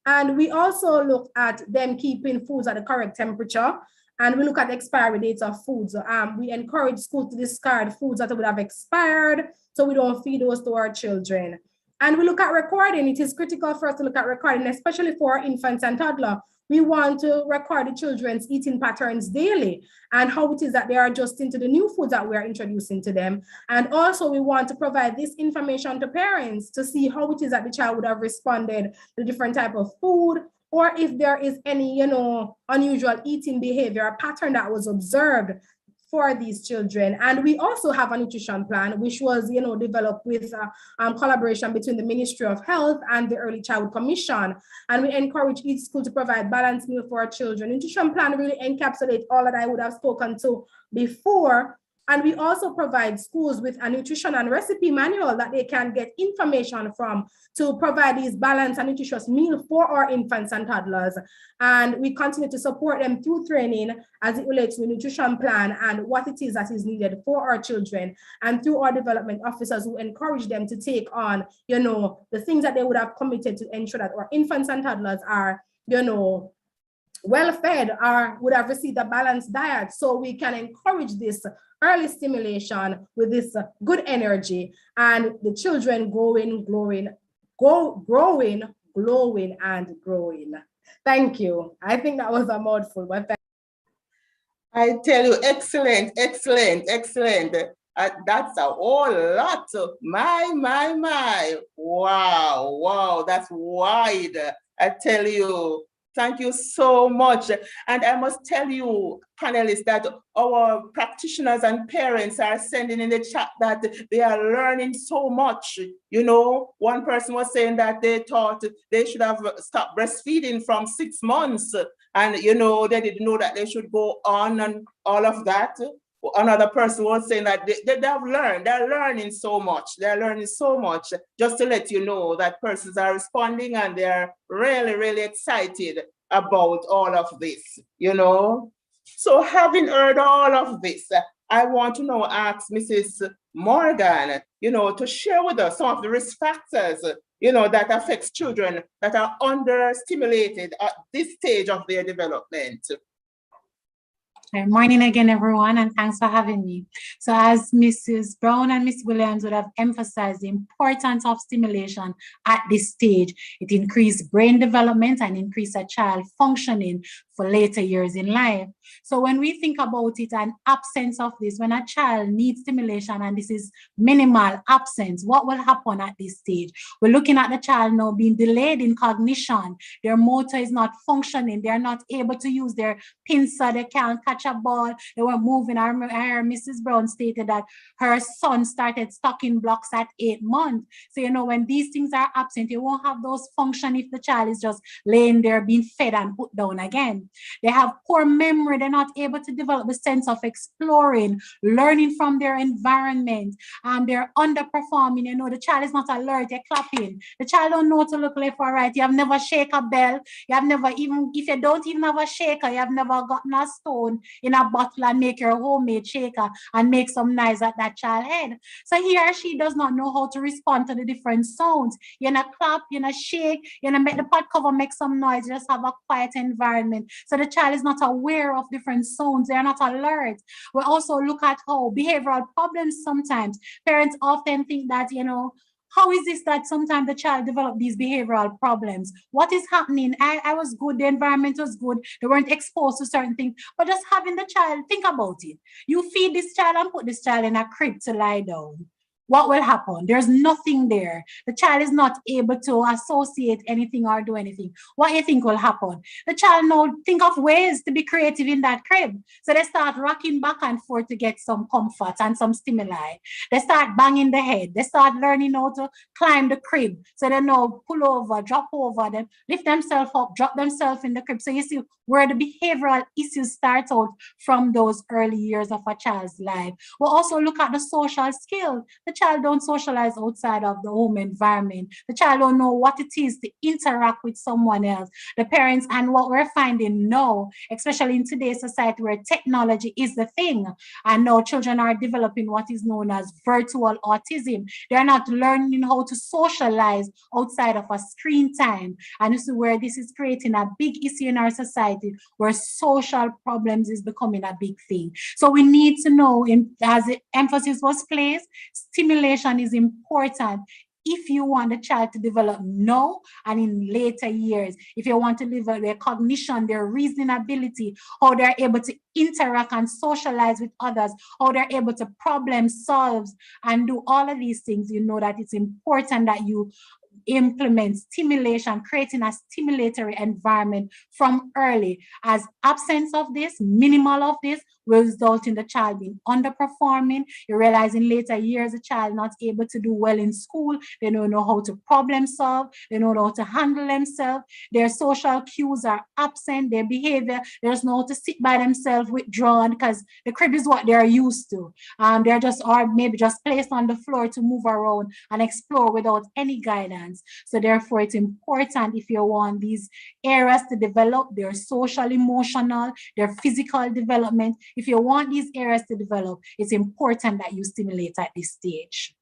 And we also look at them keeping foods at the correct temperature. And we look at the expiry dates of foods. We encourage schools to discard foods that would have expired, so we don't feed those to our children. And we look at recording. It is critical for us to look at recording, especially for our infants and toddlers. We want to record the children's eating patterns daily and how it is that they are adjusting to the new foods that we are introducing to them. And also we want to provide this information to parents to see how it is that the child would have responded to different type of food, or if there is any, unusual eating behavior, a pattern that was observed for these children. And we also have a nutrition plan, which was, developed with collaboration between the Ministry of Health and the Early Childhood Commission. And we encourage each school to provide balanced meal for our children. Nutrition plan really encapsulates all that I would have spoken to before. And we also provide schools with a nutrition and recipe manual that they can get information from to provide these balanced and nutritious meals for our infants and toddlers. And we continue to support them through training as it relates to the nutrition plan and what it is that is needed for our children, and through our development officers who encourage them to take on, the things that they would have committed to ensure that our infants and toddlers are, well fed or would have received a balanced diet, so we can encourage this early stimulation with this good energy and the children growing, and growing. Thank you. I think that was a mouthful, but I tell you, excellent. That's a whole lot. My. Wow, that's wide. I tell you. Thank you so much. And I must tell you, panelists, that our practitioners and parents are sending in the chat that they are learning so much. One person was saying that they thought they should have stopped breastfeeding from 6 months. And, they didn't know that they should go on and all of that. another person was saying that they're learning so much. They're learning so much. Just to let you know that persons are responding and they're really, really excited about all of this, you know. So having heard all of this, I want to now ask Mrs. Morgan, you know, to share with us some of the risk factors, you know, that affects children that are understimulated at this stage of their development. Good morning again, everyone, and thanks for having me. So as Mrs. Brown and Ms. Williams would have emphasized the importance of stimulation at this stage, it increased brain development and increased a child functioning for later years in life. So when we think about it, an absence of this, when a child needs stimulation and this is minimal absence, what will happen at this stage? We're looking at the child now being delayed in cognition. Their motor is not functioning. They're not able to use their pincer. They can't catch a ball. They were moving. I heard Mrs. Brown stated that her son started stocking blocks at 8 months. So, you know, when these things are absent, you won't have those function if the child is just laying there being fed and put down again. They have poor memory. They're not able to develop the sense of exploring, learning from their environment. They're underperforming. You know, the child is not alert. They're clapping. The child don't know to look left or right. You have never shake a bell. You have never even, if you don't even have a shaker, you have never gotten a stone in a bottle and make your homemade shaker and make some noise at that child's head. So he or she does not know how to respond to the different sounds. You're not clap, you're not shake, you're not make the pot cover make some noise, you just have a quiet environment. So the child is not aware of different sounds. They're not alert. We also look at how behavioral problems sometimes. Parents often think that, you know, how is this that sometimes the child develop these behavioral problems? What is happening? I was good, the environment was good, they weren't exposed to certain things, but just having the child, think about it. You feed this child and put this child in a crib to lie down. What will happen? There's nothing there. The child is not able to associate anything or do anything. What do you think will happen? The child now think of ways to be creative in that crib. So they start rocking back and forth to get some comfort and some stimuli. They start banging the head. They start learning how to climb the crib. So they know pull over, drop over, then lift themselves up, drop themselves in the crib. So you see where the behavioral issues start out from those early years of a child's life. We'll also look at the social skills. The child don't socialize outside of the home environment. The child don't know what it is to interact with someone else. The parents, and what we're finding now, especially in today's society where technology is the thing, and now children are developing what is known as virtual autism. They're not learning how to socialize outside of a screen time. And this is where this is creating a big issue in our society where social problems is becoming a big thing. So we need to know, as the emphasis was placed, stimulation is important if you want the child to develop now and in later years. If you want to develop their cognition, their reasoning ability, how they're able to interact and socialize with others, how they're able to problem solve and do all of these things, you know that it's important that you implement stimulation, creating a stimulatory environment from early, as absence of this, minimal of this, will result in the child being underperforming. You realize in later years, the child not able to do well in school. They don't know how to problem solve. They don't know how to handle themselves. Their social cues are absent. Their behavior, they just know how to sit by themselves, withdrawn, because the crib is what they're used to. They're just, or maybe just placed on the floor to move around and explore without any guidance. So therefore, it's important if you want these areas to develop, their social, emotional, their physical development. If you want these areas to develop, it's important that you stimulate at this stage.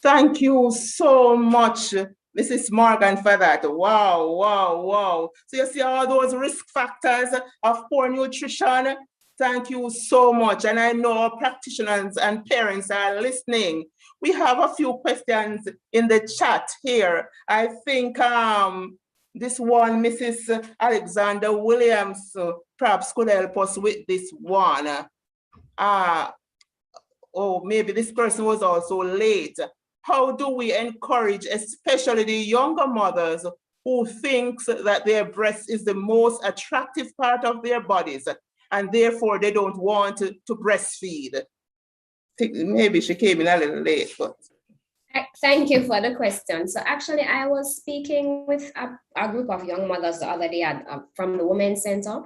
Thank you so much, Mrs. Morgan, for that. Wow, wow, wow. So you see all those risk factors of poor nutrition. Thank you so much. And I know our practitioners and parents are listening. We have a few questions in the chat here. I think this one, Mrs. Alexander Williams, perhaps could help us with this one. Oh, maybe this person was also late. How do we encourage, especially the younger mothers who think that their breast is the most attractive part of their bodies, and therefore they don't want to breastfeed? Maybe she came in a little late, but. Thank you for the question. So actually, I was speaking with a group of young mothers the other day from the Women's Center,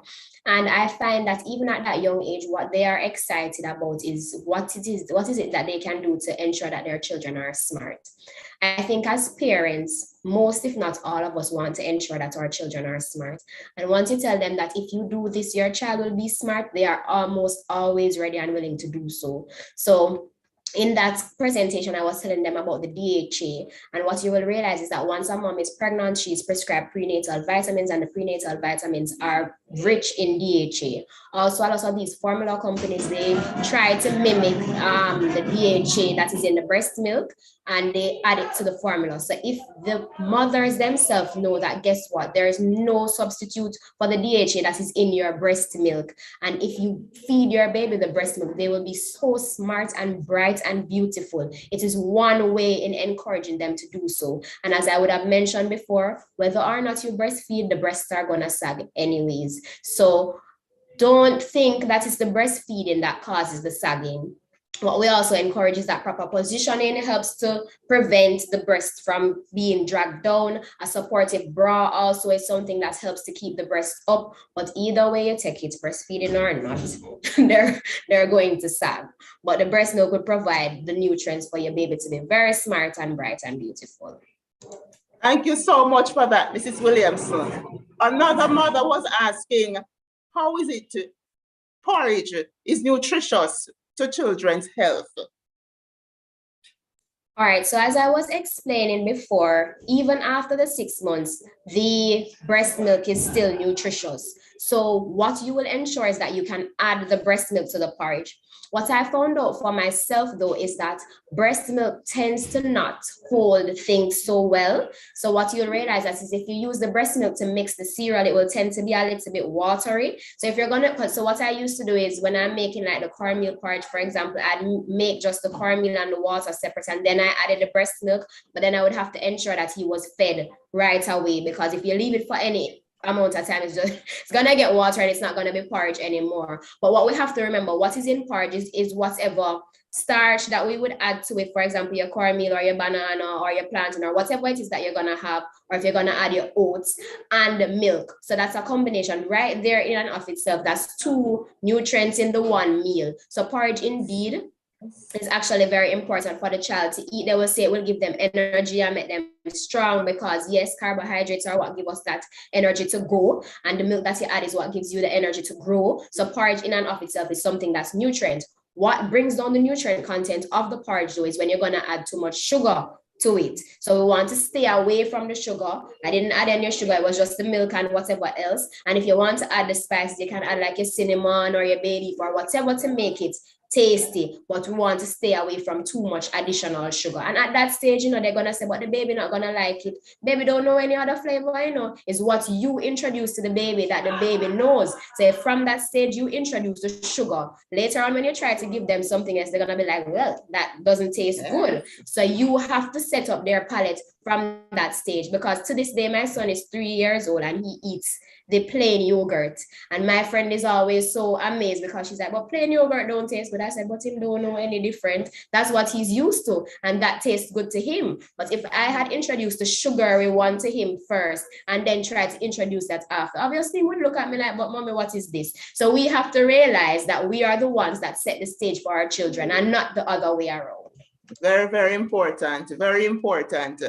and I find that even at that young age, what they are excited about is what is it that they can do to ensure that their children are smart. I think as parents, most if not all of us want to ensure that our children are smart. And once you tell them that if you do this, your child will be smart, they are almost always ready and willing to do so. So in that presentation, I was telling them about the DHA, and what you will realize is that once a mom is pregnant, she's prescribed prenatal vitamins, and the prenatal vitamins are rich in DHA. Also, a lot of these formula companies, they try to mimic the DHA that is in the breast milk, and they add it to the formula. So if the mothers themselves know that, guess what, there is no substitute for the DHA that is in your breast milk, and if you feed your baby the breast milk, they will be so smart and bright and beautiful. It is one way in encouraging them to do so. And as I would have mentioned before, whether or not you breastfeed, the breasts are gonna sag anyways. So don't think that it's the breastfeeding that causes the sagging. What we also encourage is that proper positioning helps to prevent the breast from being dragged down. A supportive bra also is something that helps to keep the breast up. But either way you take it, breastfeeding or not, they're going to sag. But the breast milk will provide the nutrients for your baby to be very smart and bright and beautiful. Thank you so much for that, Mrs. Williamson. Another mother was asking, how is it porridge is nutritious to children's health? All right, so as I was explaining before, even after the 6 months, the breast milk is still nutritious. So what you will ensure is that you can add the breast milk to the porridge. What I found out for myself though is that breast milk tends to not hold things so well. So what you'll realize is if you use the breast milk to mix the cereal, it will tend to be a little bit watery. So if you're gonna, so what I used to do is when I'm making like the cornmeal porridge, for example, I'd make just the cornmeal and the water separate, and then I added the breast milk, but then I would have to ensure that he was fed right away, because if you leave it for any amount of time, it's gonna get water and it's not gonna be porridge anymore. But what we have to remember, what is in porridge is whatever starch that we would add to it. For example, your cornmeal or your banana or your plantain or whatever it is that you're gonna have, or if you're gonna add your oats and the milk. So that's a combination right there in and of itself. That's 2 nutrients in the one meal. So porridge indeed is actually very important for the child to eat. They will say it will give them energy and make them strong, because yes, carbohydrates are what give us that energy to go, and the milk that you add is what gives you the energy to grow. So porridge in and of itself is something that's nutrient. What brings down the nutrient content of the porridge though is when you're going to add too much sugar to it. So we want to stay away from the sugar. I didn't add any sugar, it was just the milk and whatever else. And if you want to add the spices, you can add like your cinnamon or your bay leaf or whatever to make it tasty, but we want to stay away from too much additional sugar. And at that stage, you know, they're gonna say, but the baby not gonna like it. Baby don't know any other flavor, you know. It's what you introduce to the baby that the baby knows. So if from that stage you introduce the sugar, later on when you try to give them something else, they're gonna be like, well, that doesn't taste good. So you have to set up their palate from that stage, because to this day my son is 3 years old and he eats the plain yogurt, and my friend is always so amazed because she's like, but plain yogurt don't taste good. I said, but him don't know any different. That's what he's used to, and that tastes good to him. But if I had introduced the sugary one to him first and then try to introduce that after, obviously he would look at me like, but mommy, what is this? So we have to realize that we are the ones that set the stage for our children and not the other way around. Very, very important. Very important.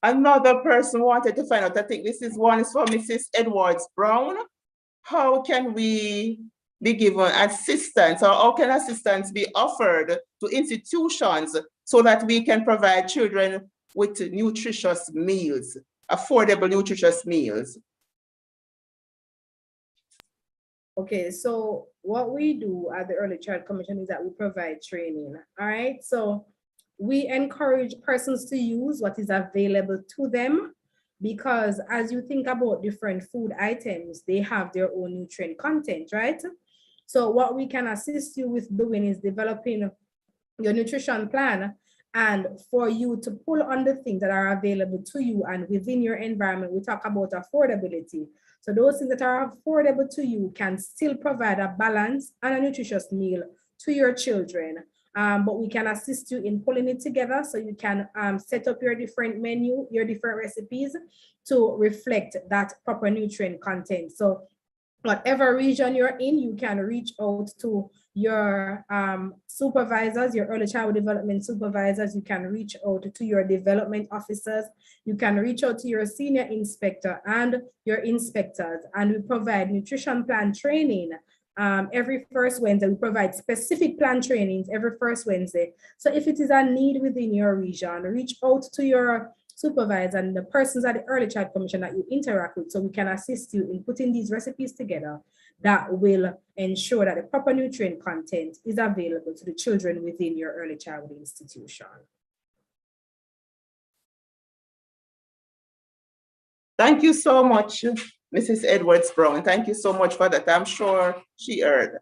Another person wanted to find out, I think this is one is for Mrs. Edwards Brown. How can we be given assistance, or how can assistance be offered to institutions so that we can provide children with nutritious meals, affordable nutritious meals? Okay, so what we do at the Early Child Commission is that we provide training, all right? So we encourage persons to use what is available to them, because as you think about different food items, they have their own nutrient content, right? So what we can assist you with doing is developing your nutrition plan, and for you to pull on the things that are available to you and within your environment. We talk about affordability. So those things that are affordable to you can still provide a balanced and a nutritious meal to your children. but we can assist you in pulling it together so you can set up your different menu, your different recipes to reflect that proper nutrient content. So whatever region you're in, you can reach out to your supervisors, your early childhood development supervisors. You can reach out to your development officers. You can reach out to your senior inspector and your inspectors. And we provide nutrition plan training every first Wednesday. We provide specific plan trainings every first Wednesday. So if it is a need within your region, reach out to your supervisor and the persons at the Early Child Commission that you interact with, so we can assist you in putting these recipes together that will ensure that the proper nutrient content is available to the children within your early childhood institution. Thank you so much, Mrs. Edwards-Brown. Thank you so much for that. I'm sure she heard.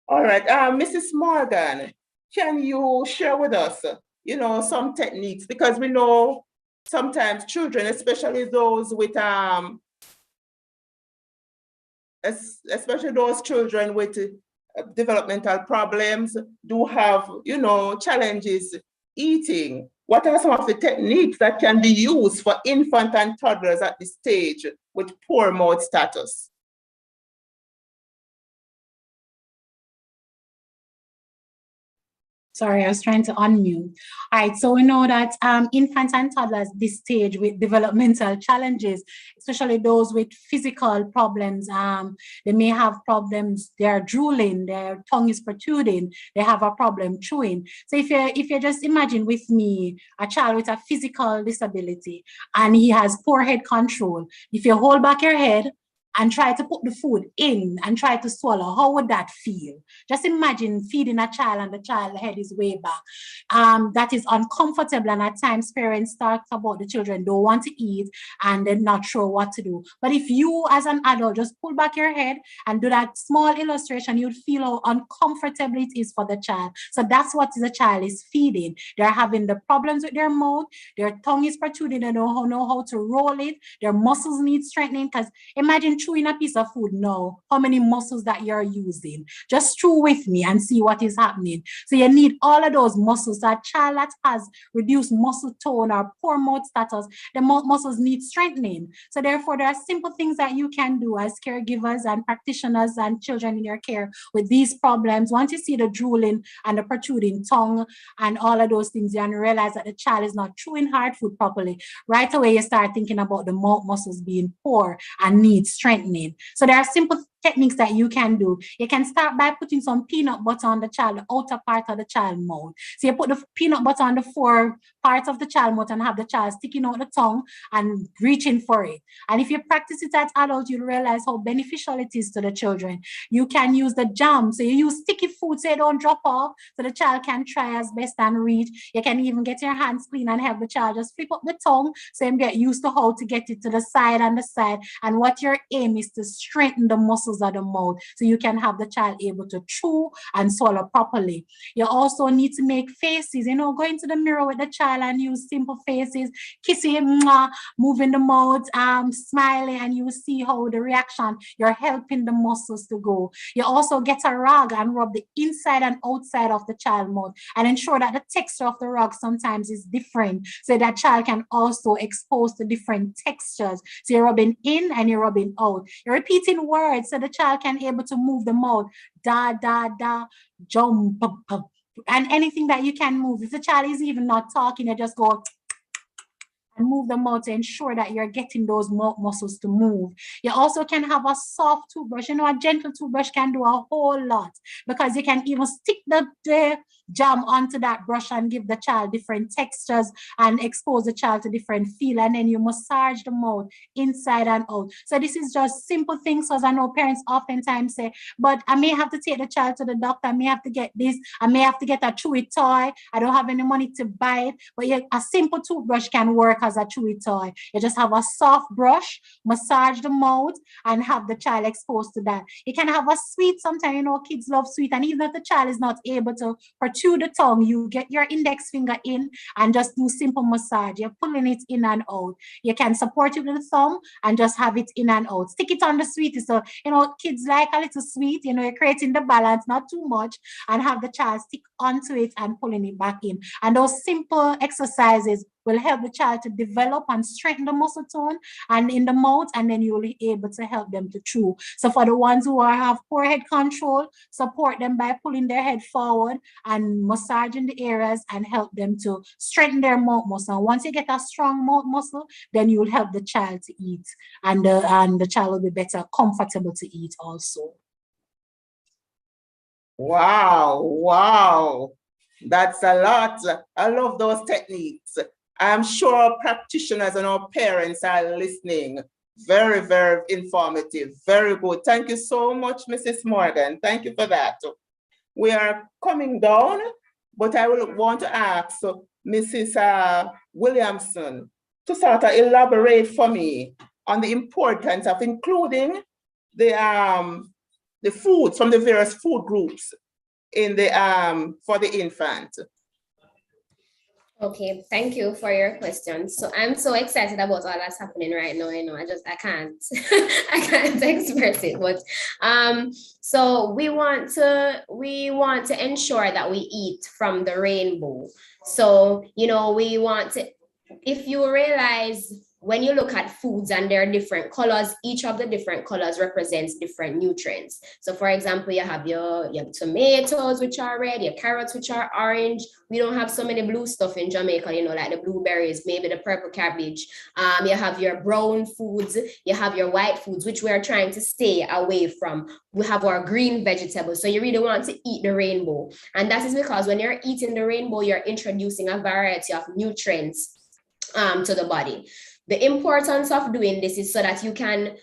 All right, Mrs. Morgan, can you share with us, some techniques? Because we know sometimes children, especially those with, especially those children with developmental problems, do have, challenges eating. What are some of the techniques that can be used for infant and toddlers at this stage with poor mouth status? Sorry, I was trying to unmute. All right, so we know that infants and toddlers this stage with developmental challenges, especially those with physical problems, they may have problems, they're drooling, their tongue is protruding, they have a problem chewing. So if you just imagine with me, a child with a physical disability and he has poor head control, if you hold back your head and try to put the food in and try to swallow, how would that feel? Just imagine feeding a child and the child's head is way back. That is uncomfortable, and at times parents talk about the children don't want to eat and they're not sure what to do. But if you as an adult just pull back your head and do that small illustration, you'd feel how uncomfortable it is for the child. So that's what the child is feeding. They're having the problems with their mouth, their tongue is protruding, they don't know how to roll it, their muscles need strengthening, because imagine chewing a piece of food now, how many muscles that you're using. Just chew with me and see what is happening. So you need all of those muscles. That child that has reduced muscle tone or poor mouth status, the muscles need strengthening. So therefore, there are simple things that you can do as caregivers and practitioners and children in your care with these problems. Once you see the drooling and the protruding tongue and all of those things, you realize that the child is not chewing hard food properly. Right away, you start thinking about the mouth muscles being poor and need strengthening. So there are simple techniques that you can do. You can start by putting some peanut butter on the child, the outer part of the child mouth. So you put the peanut butter on the four parts of the child mouth and have the child sticking out the tongue and reaching for it. And if you practice it as adults, you'll realize how beneficial it is to the children. You can use the jam. So you use sticky food so you don't drop off, so the child can try as best and reach. You can even get your hands clean and have the child just flip up the tongue so you get used to how to get it to the side and the side. And what your aim is to strengthen the muscles of the mouth so you can have the child able to chew and swallow properly. You also need to make faces, go into the mirror with the child and use simple faces, kissing, moving the mouth, smiling, and you will see how the reaction, you're helping the muscles to go. You also get a rag and rub the inside and outside of the child mouth and ensure that the texture of the rag sometimes is different so that child can also expose to different textures. So you're rubbing in and you're rubbing out. You're repeating words so the child can able to move the mouth, da, da, da, jump, and anything that you can move. If the child is even not talking, you just go and move the mouth to ensure that you're getting those mouth muscles to move. You also can have a soft toothbrush. A gentle toothbrush can do a whole lot because you can even stick the jam onto that brush and give the child different textures and expose the child to different feel, and then you massage the mouth inside and out. So this is just simple things, as I know parents oftentimes say, but I may have to take the child to the doctor, I may have to get this, I may have to get a chewy toy, I don't have any money to buy it, but a simple toothbrush can work as a chewy toy. You just have a soft brush, massage the mouth, and have the child exposed to that. You can have a sweet, sometimes kids love sweet, and even if the child is not able to through the tongue, you get your index finger in and just do simple massage. You're pulling it in and out. You can support it with the thumb and just have it in and out. Stick it on the sweetie. So, kids like a little sweet, you're creating the balance, not too much, and have the child stick onto it and pulling it back in. And those simple exercises will help the child to develop and strengthen the muscle tone and in the mouth, and then you'll be able to help them to chew. So for the ones who have poor head control, support them by pulling their head forward and massaging the areas and help them to strengthen their mouth muscle. And once you get a strong mouth muscle, then you'll help the child to eat, and the child will be better comfortable to eat also. Wow. That's a lot. I love those techniques. I'm sure practitioners and our parents are listening. Very, very informative. Very good. Thank you so much, Mrs. Morgan. Thank you for that. We are coming down, but I will want to ask Mrs. Williamson to sort of elaborate for me on the importance of including the foods from the various food groups in the for the infant. Okay, thank you for your question. So I'm so excited about all that's happening right now. I can't I can't express it. But so we want to ensure that we eat from the rainbow. So we want to, if you realize, when you look at foods and there are different colors, each of the different colors represents different nutrients. So for example, you have your tomatoes, which are red, your carrots, which are orange. We don't have so many blue stuff in Jamaica, like the blueberries, maybe the purple cabbage. You have your brown foods, you have your white foods, which we are trying to stay away from. We have our green vegetables. So you really want to eat the rainbow. And that is because when you're eating the rainbow, you're introducing a variety of nutrients to the body. The importance of doing this is so that you can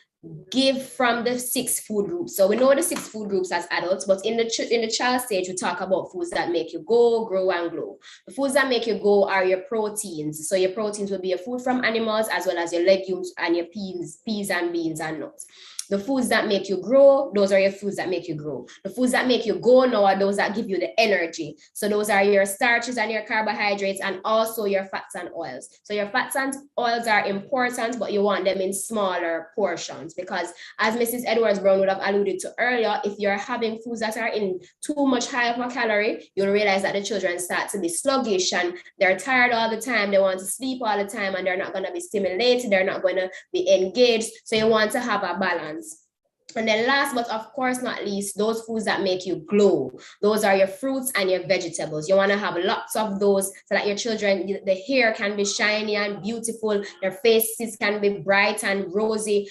give from the 6 food groups. So we know the 6 food groups as adults, but in the child stage, we talk about foods that make you go, grow, and glow. The foods that make you go are your proteins. So your proteins will be your food from animals, as well as your legumes and your peas and beans and nuts. The foods that make you grow, those are your foods that make you grow. The foods that make you go now are those that give you the energy. So those are your starches and your carbohydrates, and also your fats and oils. So your fats and oils are important, but you want them in smaller portions, because as Mrs. Edwards-Brown would have alluded to earlier, if you're having foods that are in too much high of a calorie, you'll realize that the children start to be sluggish and they're tired all the time. They want to sleep all the time and they're not going to be stimulated. They're not going to be engaged. So you want to have a balance. And then last, but of course not least, those foods that make you glow. Those are your fruits and your vegetables. You want to have lots of those so that your children, the hair can be shiny and beautiful. Their faces can be bright and rosy.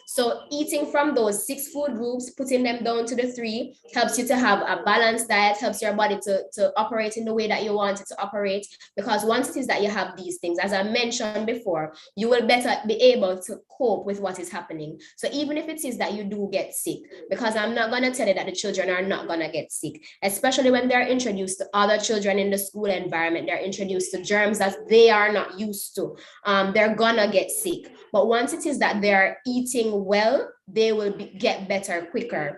So eating from those 6 food groups, putting them down to the 3, helps you to have a balanced diet, helps your body to operate in the way that you want it to operate. Because once it is that you have these things, as I mentioned before, you will better be able to cope with what is happening. So even if it is that you do get sick, because I'm not going to tell you that the children are not going to get sick, especially when they're introduced to other children in the school environment, they're introduced to germs that they are not used to. They're going to get sick. But once it is that they're eating well, they will get better quicker.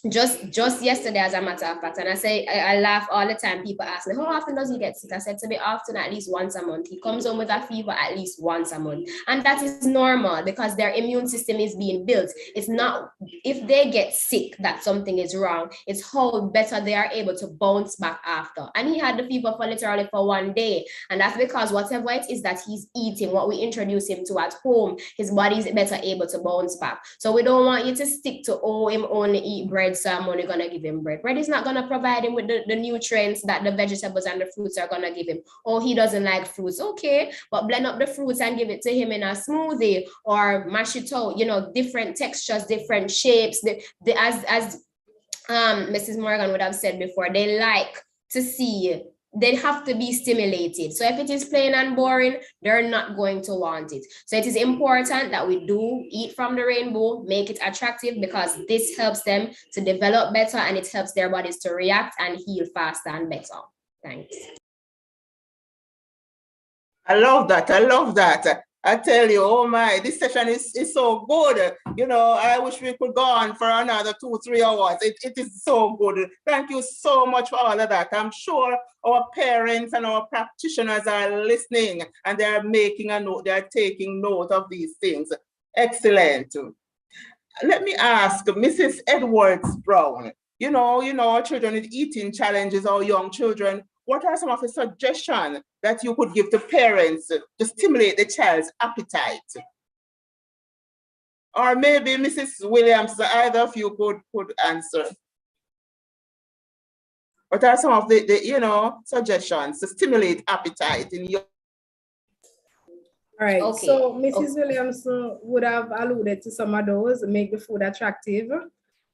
Just yesterday, as a matter of fact, and I laugh all the time. People ask me, how often does he get sick? I said, to be often, at least once a month. He comes home with a fever at least once a month. And that is normal because their immune system is being built. It's not if they get sick that something is wrong. It's how better they are able to bounce back after. And he had the fever for literally for 1 day. And that's because whatever it is that he's eating, what we introduce him to at home, his body is better able to bounce back. So we don't want you to stick to, him only eat bread, so I'm only going to give him bread. Bread is not going to provide him with the nutrients that the vegetables and the fruits are going to give him. Oh, he doesn't like fruits. Okay, but blend up the fruits and give it to him in a smoothie or mash it out, different textures, different shapes. As Mrs. Morgan would have said before, they like to see, they have to be stimulated. So if it is plain and boring, they're not going to want it. So it is important that we do eat from the rainbow, make it attractive, because this helps them to develop better and it helps their bodies to react and heal faster and better. Thanks. I love that. I tell you, oh my, this session is so good. You know, I wish we could go on for another 2-3 hours. It is so good. Thank you so much for all of that. I'm sure our parents and our practitioners are listening and they're making a note, they're taking note of these things. Excellent. Let me ask Mrs. Edwards Brown, you know, our children with eating challenges, our young children, what are some of the suggestions that you could give to parents to stimulate the child's appetite? Or maybe Mrs. Williams, either of you could answer. What are some of the suggestions to stimulate appetite in your... All right, Okay. so Mrs. Williams would have alluded to some of those, make the food attractive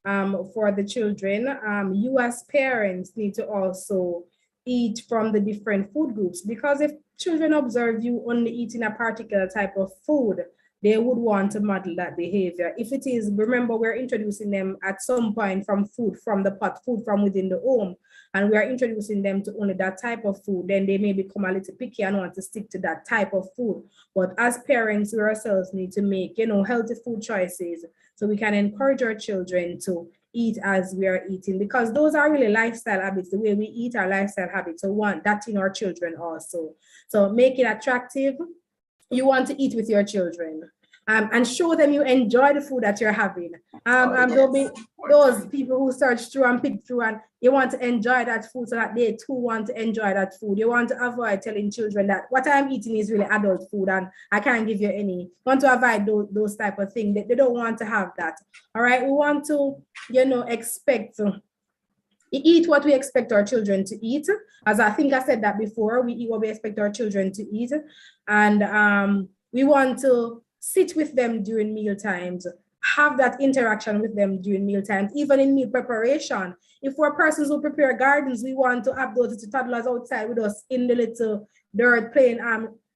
for the children. You as parents need to also eat from the different food groups, because if children observe you only eating a particular type of food, they would want to model that behavior. If it is, remember, we're introducing them at some point from food from the pot, food from within the home, and we are introducing them to only that type of food, then they may become a little picky and want to stick to that type of food. But as parents, we ourselves need to make, healthy food choices so we can encourage our children to eat as we are eating, because those are really lifestyle habits. The way we eat are lifestyle habits. So want that in our children also. So make it attractive. You want to eat with your children. And show them you enjoy the food that you're having. Don't be those people who search through and pick through, and you want to enjoy that food so that they too want to enjoy that food. You want to avoid telling children that what I'm eating is really adult food and I can't give you any. You want to avoid those type of things. They don't want to have that. All right, we want to, expect eat what we expect our children to eat. As I think I said that before, we eat what we expect our children to eat. And we want to sit with them during meal times, have that interaction with them during meal times, even in meal preparation. If we're persons who prepare gardens, we want to have those toddlers outside with us in the little dirt playing,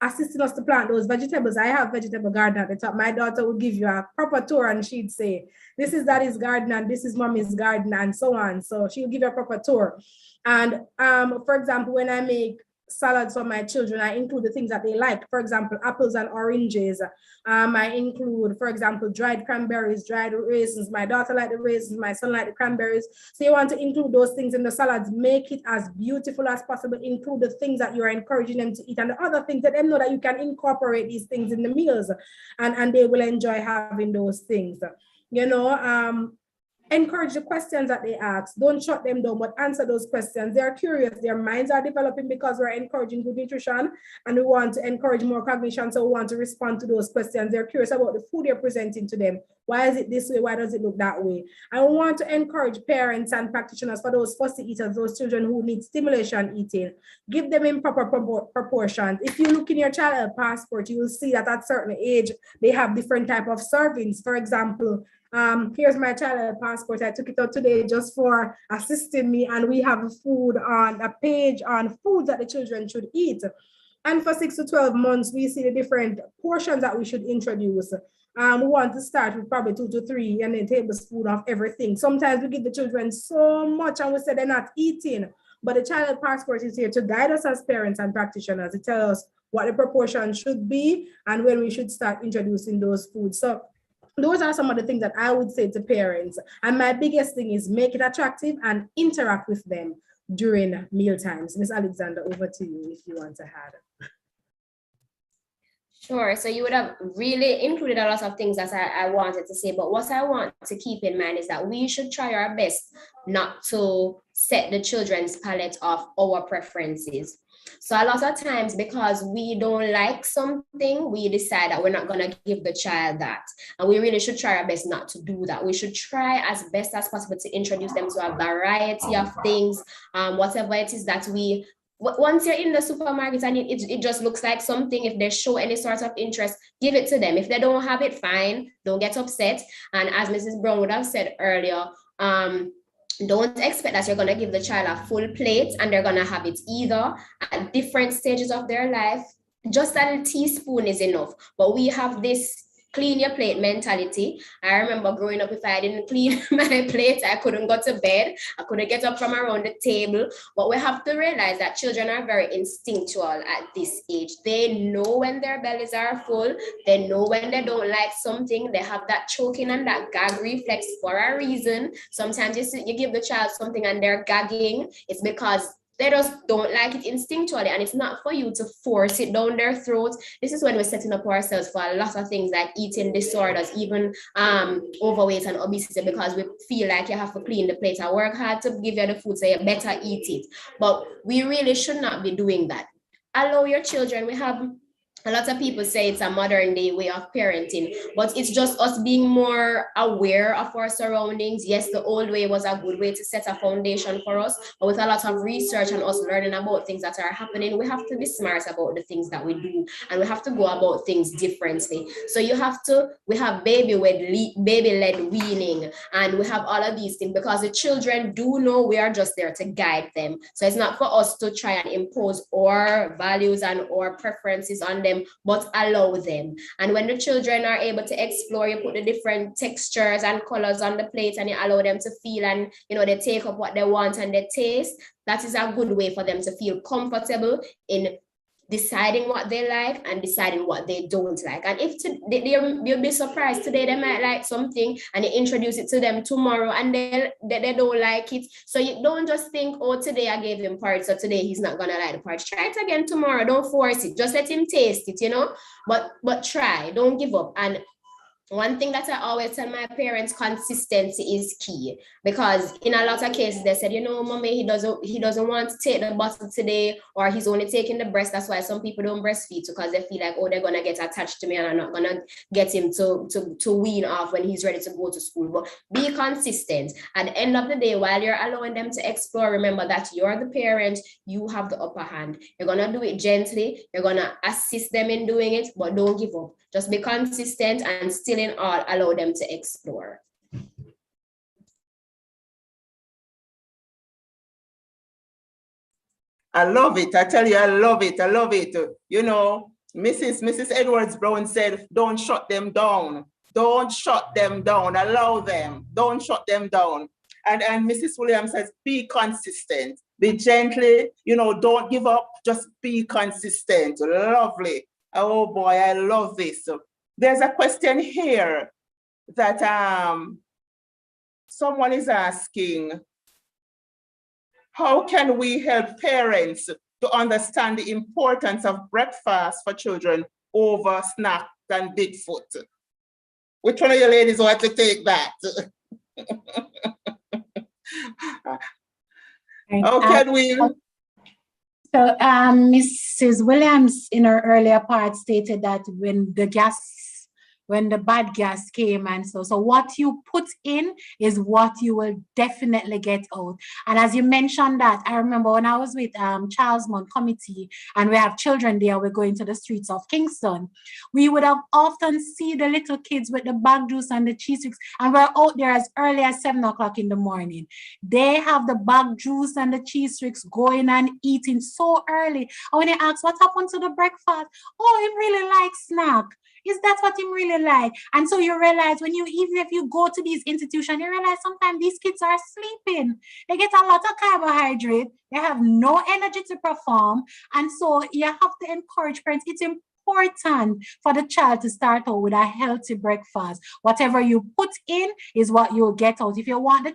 assisting us to plant those vegetables. I have vegetable garden at the top. My daughter would give you a proper tour and she'd say, this is daddy's garden and this is mommy's garden and so on. So she'll give you a proper tour. And for example, when I make salads for my children, I include the things that they like. For example, apples and oranges. I include, for example, dried cranberries, dried raisins. My daughter likes the raisins, my son likes the cranberries. So you want to include those things in the salads, make it as beautiful as possible, include the things that you're encouraging them to eat and the other things, let them know that you can incorporate these things in the meals and they will enjoy having those things. Encourage the questions that they ask. Don't shut them down, but answer those questions. They are curious. Their minds are developing because we're encouraging good nutrition and we want to encourage more cognition. So we want to respond to those questions. They're curious about the food you're presenting to them. Why is it this way? Why does it look that way? And we want to encourage parents and practitioners for those fussy eaters, those children who need stimulation eating. Give them in proper proportions. If you look in your child passport, you will see that at certain age, they have different type of servings. For example, here's my child passport. I took it out today just for assisting me, and we have a page on foods that the children should eat. And for 6 to 12 months, we see the different portions that we should introduce. We want to start with probably 2 to 3 and then tablespoon of everything. Sometimes we give the children so much and we say they're not eating, but the child passport is here to guide us as parents and practitioners to tell us what the proportion should be and when we should start introducing those foods. So those are some of the things that I would say to parents. And my biggest thing is make it attractive and interact with them during meal times. Ms. Alexander, over to you if you want to add. Sure. So you would have really included a lot of things that I wanted to say, but what I want to keep in mind is that we should try our best not to set the children's palate of our preferences. So a lot of times, because we don't like something, we decide that we're not going to give the child that. And we really should try our best not to do that. We should try as best as possible to introduce them to a variety of things, whatever it is that we... Once you're in the supermarket and it just looks like something, if they show any sort of interest, give it to them. If they don't have it, fine, don't get upset. And as Mrs. Brown would have said earlier, don't expect that you're going to give the child a full plate and they're going to have it either at different stages of their life. Just a teaspoon is enough. But we have this clean your plate mentality. I remember growing up, if I didn't clean my plate, I couldn't go to bed. I couldn't get up from around the table. But we have to realize that children are very instinctual at this age. They know when their bellies are full. They know when they don't like something. They have that choking and that gag reflex for a reason. Sometimes you give the child something and they're gagging. It's because they just don't like it instinctually, and it's not for you to force it down their throats. This is when we're setting up ourselves for a lot of things like eating disorders, even overweight and obesity, because we feel like you have to clean the plate. I work hard to give you the food, so you better eat it. But we really should not be doing that. Allow your children. We have a lot of people say it's a modern day way of parenting, but it's just us being more aware of our surroundings. Yes, the old way was a good way to set a foundation for us, but with a lot of research and us learning about things that are happening, we have to be smart about the things that we do, and we have to go about things differently. So we have baby-led weaning, and we have all of these things because the children do know we are just there to guide them. So it's not for us to try and impose our values and our preferences on them, but allow them. And when the children are able to explore, you put the different textures and colors on the plate and you allow them to feel, and they take up what they want and they taste. That is a good way for them to feel comfortable in deciding what they like and deciding what they don't like. And if you'll be surprised today, they might like something and you introduce it to them tomorrow and they don't like it. So you don't just think, oh, today I gave him porridge, so today he's not gonna like the porridge. Try it again tomorrow. Don't force it. Just let him taste it, but try. Don't give up. And one thing that I always tell my parents, consistency is key, because in a lot of cases they said, mommy, he doesn't want to take the bottle today, or he's only taking the breast. That's why some people don't breastfeed, because they feel like, oh, they're gonna get attached to me and I'm not gonna get him to wean off when he's ready to go to school. But be consistent. At the end of the day, while you're allowing them to explore, remember that you're the parent, you have the upper hand. You're gonna do it gently, you're gonna assist them in doing it, but don't give up. Just be consistent and still in all allow them to explore. I love it. I tell you, I love it. I love it. Mrs. Edwards Brown said, don't shut them down. Don't shut them down. Allow them. Don't shut them down. And Mrs. Williams says, be consistent. Be gently, don't give up. Just be consistent. Lovely. Oh boy, I love this. There's a question here that someone is asking, how can we help parents to understand the importance of breakfast for children over snacks and Bigfoot? Which one of you ladies want to take that? How can we? So Mrs. Williams in her earlier part stated that when the bad gas came, and so what you put in is what you will definitely get out. And as you mentioned that, I remember when I was with Charles Mount Committee and we have children there, we're going to the streets of Kingston, we would have often see the little kids with the bag juice and the cheese sticks, and we're out there as early as 7 o'clock in the morning. They have the bag juice and the cheese sticks going and eating so early. And when they ask what happened to the breakfast, oh, he really likes snack. Is that what you really like? And so you realize even if you go to these institutions, you realize sometimes these kids are sleeping. They get a lot of carbohydrate. They have no energy to perform. And so you have to encourage parents. It's important for the child to start out with a healthy breakfast. Whatever you put in is what you'll get out. If you want the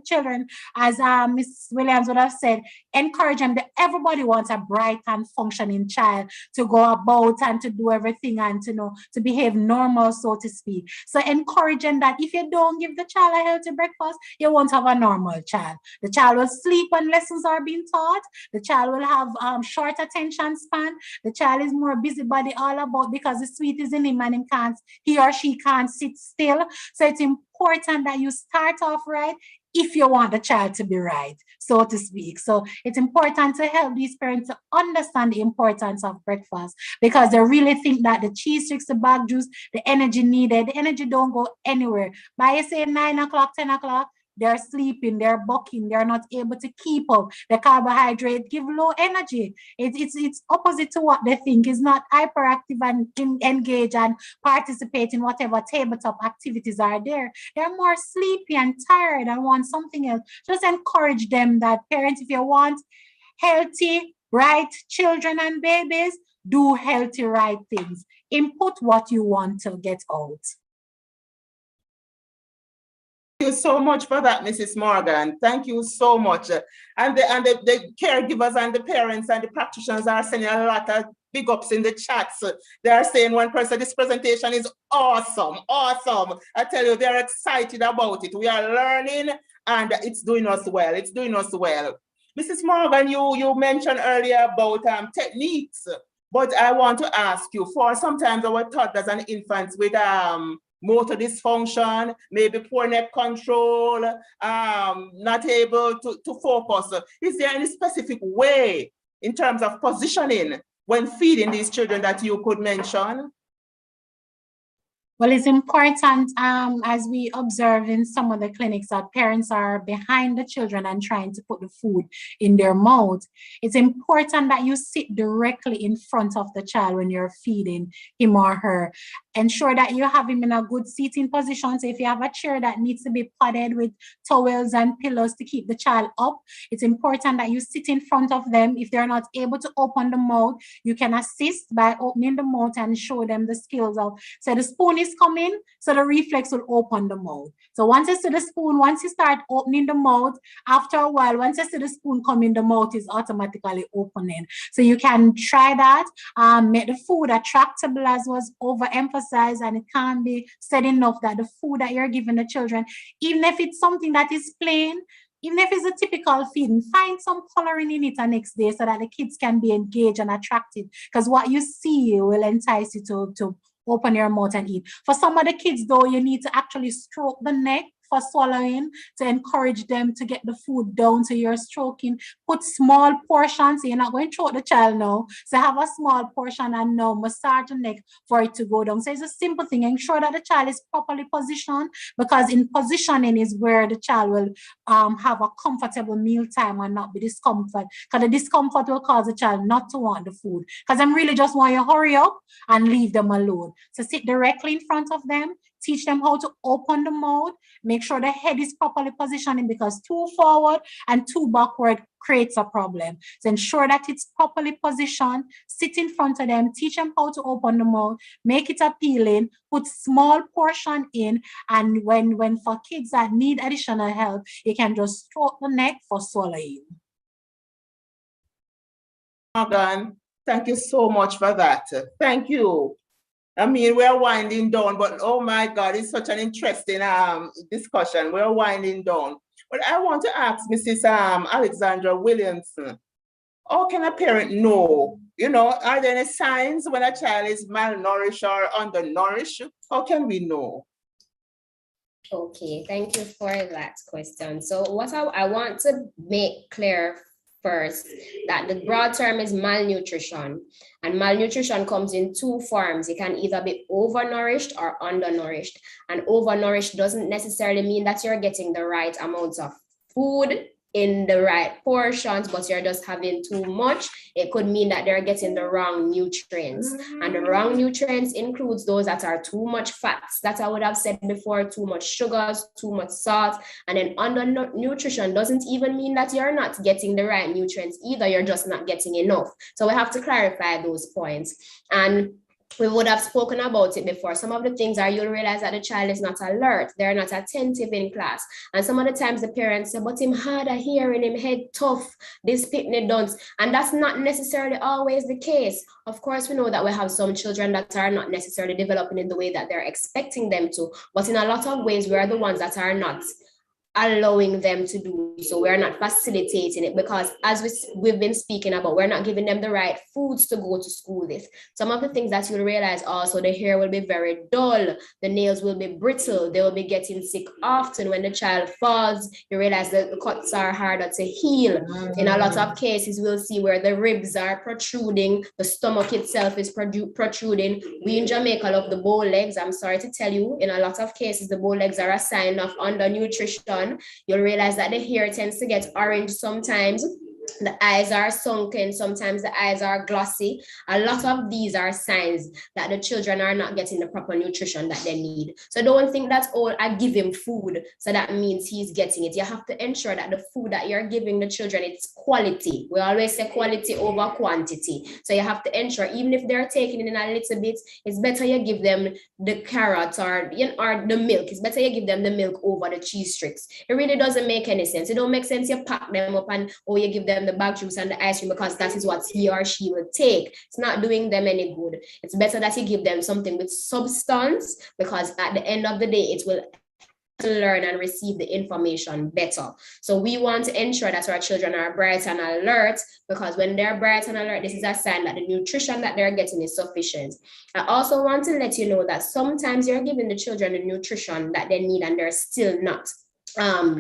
children, as Ms. Williams would have said, encourage them. Everybody wants a bright and functioning child to go about and to do everything and to behave normal, so to speak. So encourage them that if you don't give the child a healthy breakfast, you won't have a normal child. The child will sleep when lessons are being taught. The child will have short attention span. The child is more busybody all about because the sweet is in him and he or she can't sit still. So it's important that you start off right if you want the child to be right, so to speak. So it's important to help these parents to understand the importance of breakfast, because they really think that the cheese sticks, the bag juice, the energy needed, the energy don't go anywhere. By you say 9 o'clock, 10 o'clock, they're sleeping, they're bucking, they're not able to keep up. The carbohydrate give low energy. It's opposite to what they think. Is not hyperactive and engage and participate in whatever tabletop activities are there. They're more sleepy and tired and want something else. Just encourage them that parents, if you want healthy, bright children and babies, do healthy, right things. Input what you want to get out. Thank you so much for that, Mrs. Morgan. Thank you so much. And the caregivers and the parents and the practitioners are sending a lot of big ups in the chats. They are saying, one person, this presentation is awesome, awesome. I tell you, they're excited about it. We are learning and it's doing us well. It's doing us well. Mrs. Morgan, you mentioned earlier about techniques, but I want to ask you, for sometimes our toddlers and infants with motor dysfunction, maybe poor neck control, not able to focus. Is there any specific way in terms of positioning when feeding these children that you could mention? Well, it's important, as we observe in some of the clinics, that parents are behind the children and trying to put the food in their mouth. It's important that you sit directly in front of the child when you're feeding him or her. Ensure that you have him in a good seating position. So if you have a chair that needs to be padded with towels and pillows to keep the child up, it's important that you sit in front of them. If they're not able to open the mouth, you can assist by opening the mouth and show them the skills of, so the spoon is coming, so the reflex will open the mouth. So once you see the spoon, once you start opening the mouth, after a while, once you see the spoon coming, the mouth is automatically opening. So you can try that. Make the food attractable, as was overemphasized, and it can't be said enough that the food that you're giving the children, even if it's something that is plain, even if it's a typical feeding, find some coloring in it the next day so that the kids can be engaged and attracted. Because what you see will entice you to open your mouth and eat. For some of the kids, though, you need to actually stroke the neck for swallowing to encourage them to get the food down. So you're stroking, put small portions. So you're not going to choke the child now. So have a small portion and now massage the neck for it to go down. So it's a simple thing. Ensure that the child is properly positioned, because in positioning is where the child will have a comfortable meal time and not be discomfort. Because the discomfort will cause the child not to want the food. Because them really just want you to hurry up and leave them alone. So sit directly in front of them. Teach them how to open the mouth. Make sure the head is properly positioned, because too forward and too backward creates a problem. So ensure that it's properly positioned. Sit in front of them. Teach them how to open the mouth. Make it appealing. Put small portion in. And when for kids that need additional help, you can just stroke the neck for swallowing. Morgan, thank you so much for that. Thank you. I mean, we're winding down, but oh my God, it's such an interesting discussion. We're winding down. But I want to ask Mrs. Alexandra Williamson, how can a parent know? You know, are there any signs when a child is malnourished or undernourished? How can we know? Okay, thank you for that question. So what I want to make clear first, that the broad term is malnutrition, and malnutrition comes in two forms. It can either be overnourished or undernourished, and overnourished doesn't necessarily mean that you're getting the right amounts of food in the right portions, but you're just having too much. It could mean that they're getting the wrong nutrients, and the wrong nutrients includes those that are too much fats, that I would have said before, too much sugars, too much salt. And then undernutrition doesn't even mean that you're not getting the right nutrients either, you're just not getting enough. So we have to clarify those points. And we would have spoken about it before. Some of the things are, you'll realize that the child is not alert, they're not attentive in class. And some of the times the parents say, but him hard of hearing, him head tough, this picnic dunce. And that's not necessarily always the case. Of course, we know that we have some children that are not necessarily developing in the way that they're expecting them to, but in a lot of ways, we are the ones that are not allowing them to do so. We're not facilitating it, because as we've been speaking about, we're not giving them the right foods to go to school with. Some of the things that you'll realize also, the hair will be very dull, the nails will be brittle, they will be getting sick often. When the child falls, you realize that the cuts are harder to heal. In a lot of cases, we'll see where the ribs are protruding, the stomach itself is protruding. We in Jamaica love the bow legs. I'm sorry to tell you, in a lot of cases, the bow legs are a sign of undernutrition nutrition, you'll realize that the hair tends to get orange sometimes. The eyes are sunken, sometimes the eyes are glossy. A lot of these are signs that the children are not getting the proper nutrition that they need. So don't think that, oh, I give him food, so that means he's getting it. You have to ensure that the food that you're giving the children, it's quality. We always say quality over quantity. So you have to ensure, even if they're taking it in a little bit, it's better you give them the carrot or the milk. It's better you give them the milk over the cheese tricks. It really doesn't make any sense. It don't make sense you pack them up and, oh, you give them the bag juice and the ice cream because that is what he or she will take. It's not doing them any good. It's better that you give them something with substance, because at the end of the day, it will learn and receive the information better. So we want to ensure that our children are bright and alert, because when they're bright and alert, this is a sign that the nutrition that they're getting is sufficient. I also want to let you know that sometimes you're giving the children the nutrition that they need and they're still not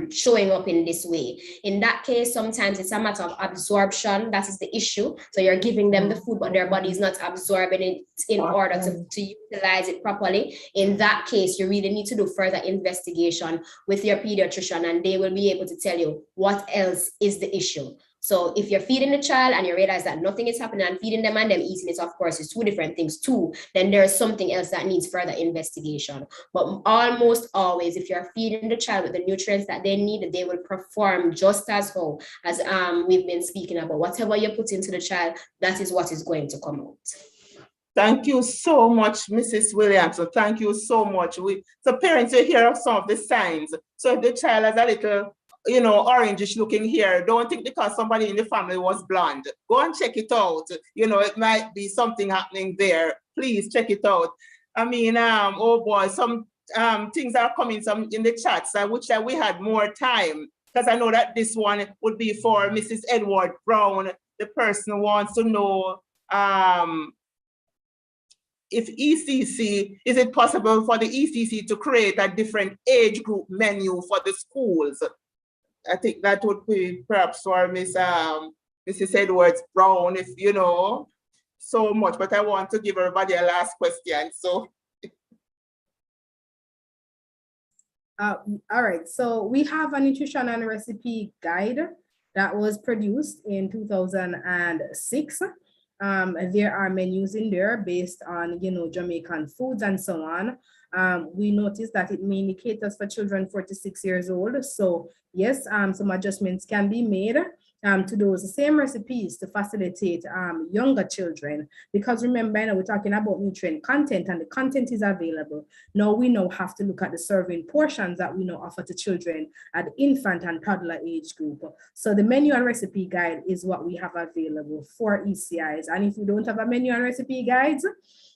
showing up in this way. In that case, sometimes it's a matter of absorption. That is the issue. So you're giving them the food, but their body is not absorbing it in order to utilize it properly. In that case, you really need to do further investigation with your pediatrician, and they will be able to tell you what else is the issue. So if you're feeding the child and you realize that nothing is happening, and feeding them and them eating it, of course, is two different things too, then there's something else that needs further investigation. But almost always, if you're feeding the child with the nutrients that they need, they will perform just as well as we've been speaking about. Whatever you put into the child, that is what is going to come out. Thank you so much, Mrs. Williams. So thank you so much. So parents, you hear some of the signs. So if the child has a little, orangish looking hair, don't think because somebody in the family was blonde. Go and check it out. It might be something happening there. Please check it out. I mean, oh boy, some things are coming some in the chats. I wish that we had more time, because I know that this one would be for Mrs. Edward Brown. The person wants to know if ECC, is it possible for the ECC to create a different age group menu for the schools? I think that would be perhaps for Mrs. Edwards Brown, if you know so much, but I want to give everybody a last question. So, all right, so we have a nutrition and recipe guide that was produced in 2006. There are menus in there based on, Jamaican foods and so on. We noticed that it mainly caters for children 4 to 6 years old. So yes, some adjustments can be made to those same recipes to facilitate younger children. Because remember, we're talking about nutrient content, and the content is available. Now we have to look at the serving portions that we offer to children at the infant and toddler age group. So the menu and recipe guide is what we have available for ECIs. And if you don't have a menu and recipe guides,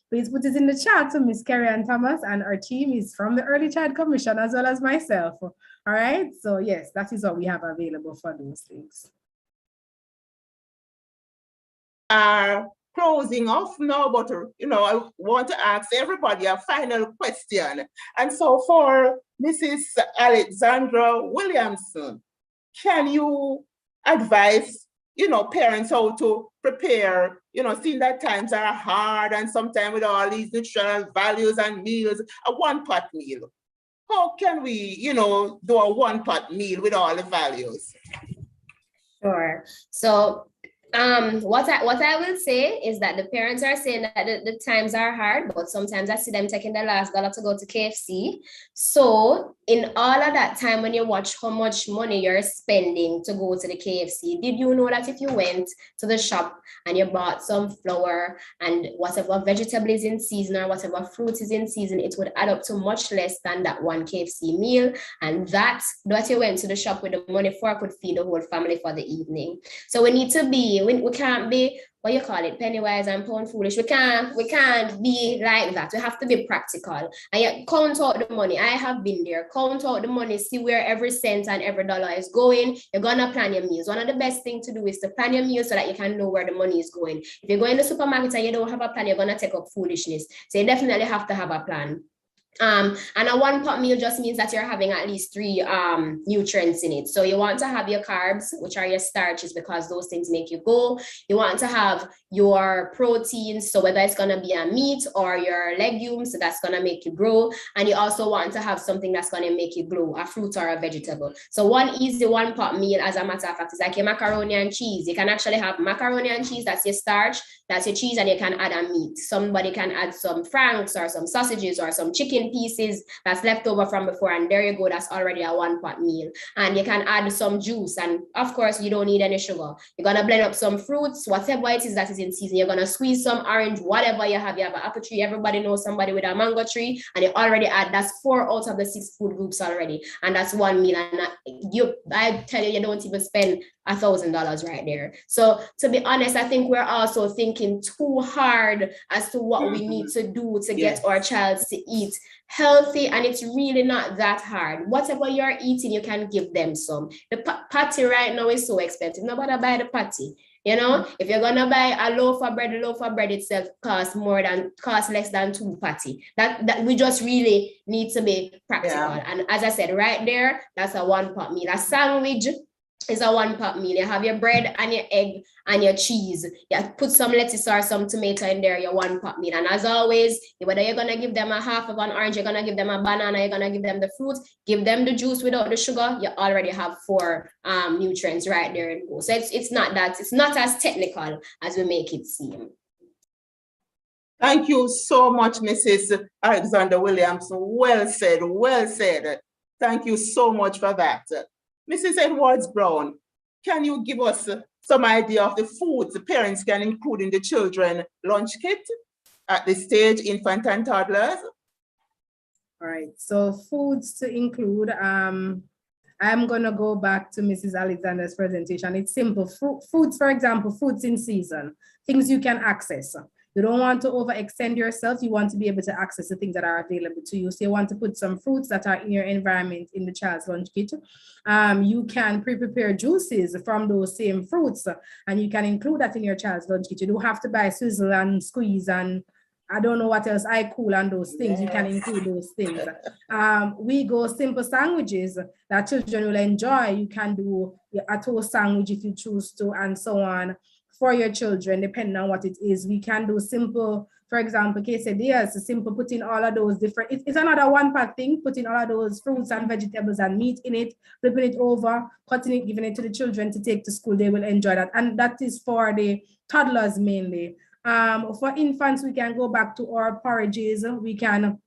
please put it in the chat. So Miss Carrie Ann Thomas and our team is from the Early Child Commission, as well as myself. All right. So yes, that is what we have available for those things. Closing off now, but I want to ask everybody a final question. And so for Mrs. Alexandra Williamson, can you advise parents how to prepare, seeing that times are hard, and sometimes with all these nutritional values and meals, a one-pot meal? How can we, do a one-pot meal with all the values? Sure. So what I will say is that the parents are saying that the times are hard, but sometimes I see them taking the last dollar to go to KFC. So in all of that time, when you watch how much money you're spending to go to the KFC, did you know that if you went to the shop and you bought some flour and whatever vegetable is in season or whatever fruit is in season, it would add up to much less than that one KFC meal? And that you went to the shop with the money for could feed the whole family for the evening. So we need to be, we can't be, penny wise and pound foolish. We can't be like that. We have to be practical and yet count out the money. I have been there. Count out the money, see where every cent and every dollar is going. You're gonna plan your meals. One of the best things to do is to plan your meals so that you can know where the money is going. If you go in the supermarket and you don't have a plan, you're gonna take up foolishness. So you definitely have to have a plan. And a one pot meal just means that you're having at least 3 nutrients in it. So you want to have your carbs, which are your starches, because those things make you go. You want to have your proteins, so whether it's going to be a meat or your legumes, so that's going to make you grow. And you also want to have something that's going to make you glow, a fruit or a vegetable. So one easy one pot meal, as a matter of fact, is like your macaroni and cheese. You can actually have macaroni and cheese, that's your starch, that's your cheese, and you can add a meat. Somebody can add some franks or some sausages or some chicken pieces that's left over from before, and there you go, that's already a one pot meal. And you can add some juice, and of course you don't need any sugar. You're going to blend up some fruits, whatever it is that is in season. You're going to squeeze some orange, whatever you have an apple tree, everybody knows somebody with a mango tree, and you already add, that's 4 out of the 6 food groups already, and that's one meal. And I tell you, you don't even spend $1,000 right there. So to be honest, I think we're also thinking too hard as to what we need to do to get our child to eat healthy, and it's really not that hard. Whatever you're eating, you can give them some. The patty right now is so expensive. Nobody buy the patty. You know, if you're gonna buy a loaf of bread itself costs less than 2 patty. That we just really need to be practical. And as I said, right there, that's a one pot meal. A sandwich is a one pot meal. You have your bread and your egg and your cheese. You put some lettuce or some tomato in there, your one pot meal. And as always, whether you're gonna give them a half of an orange, you're gonna give them a banana, you're gonna give them the fruit, give them the juice without the sugar, you already have 4 nutrients right there and go. So it's not as technical as we make it seem. Thank you so much, Mrs. Alexander Williams. Well said, well said. Thank you so much for that. Mrs. Edwards-Brown, can you give us some idea of the foods the parents can include in the children lunch kit at this stage, infant and toddlers? All right, so foods to include, I'm gonna go back to Mrs. Alexander's presentation. It's simple. Foods, for example, foods in season, things you can access. You don't want to overextend yourself. You want to be able to access the things that are available to you. So you want to put some fruits that are in your environment in the child's lunch kit. You can pre-prepare juices from those same fruits, and you can include that in your child's lunch kit. You don't have to buy Swizzle and Squeeze and I don't know what else, iCool and those things. You can include those things. We go simple sandwiches that children will enjoy. You can do a toast sandwich if you choose to, and so on. For your children, depending on what it is. We can do simple, for example, quesadillas, simple putting all of those different, it's another one pot thing, putting all of those fruits and vegetables and meat in it, flipping it over, cutting it, giving it to the children to take to school. They will enjoy that. And that is for the toddlers mainly. For infants, we can go back to our porridges. We can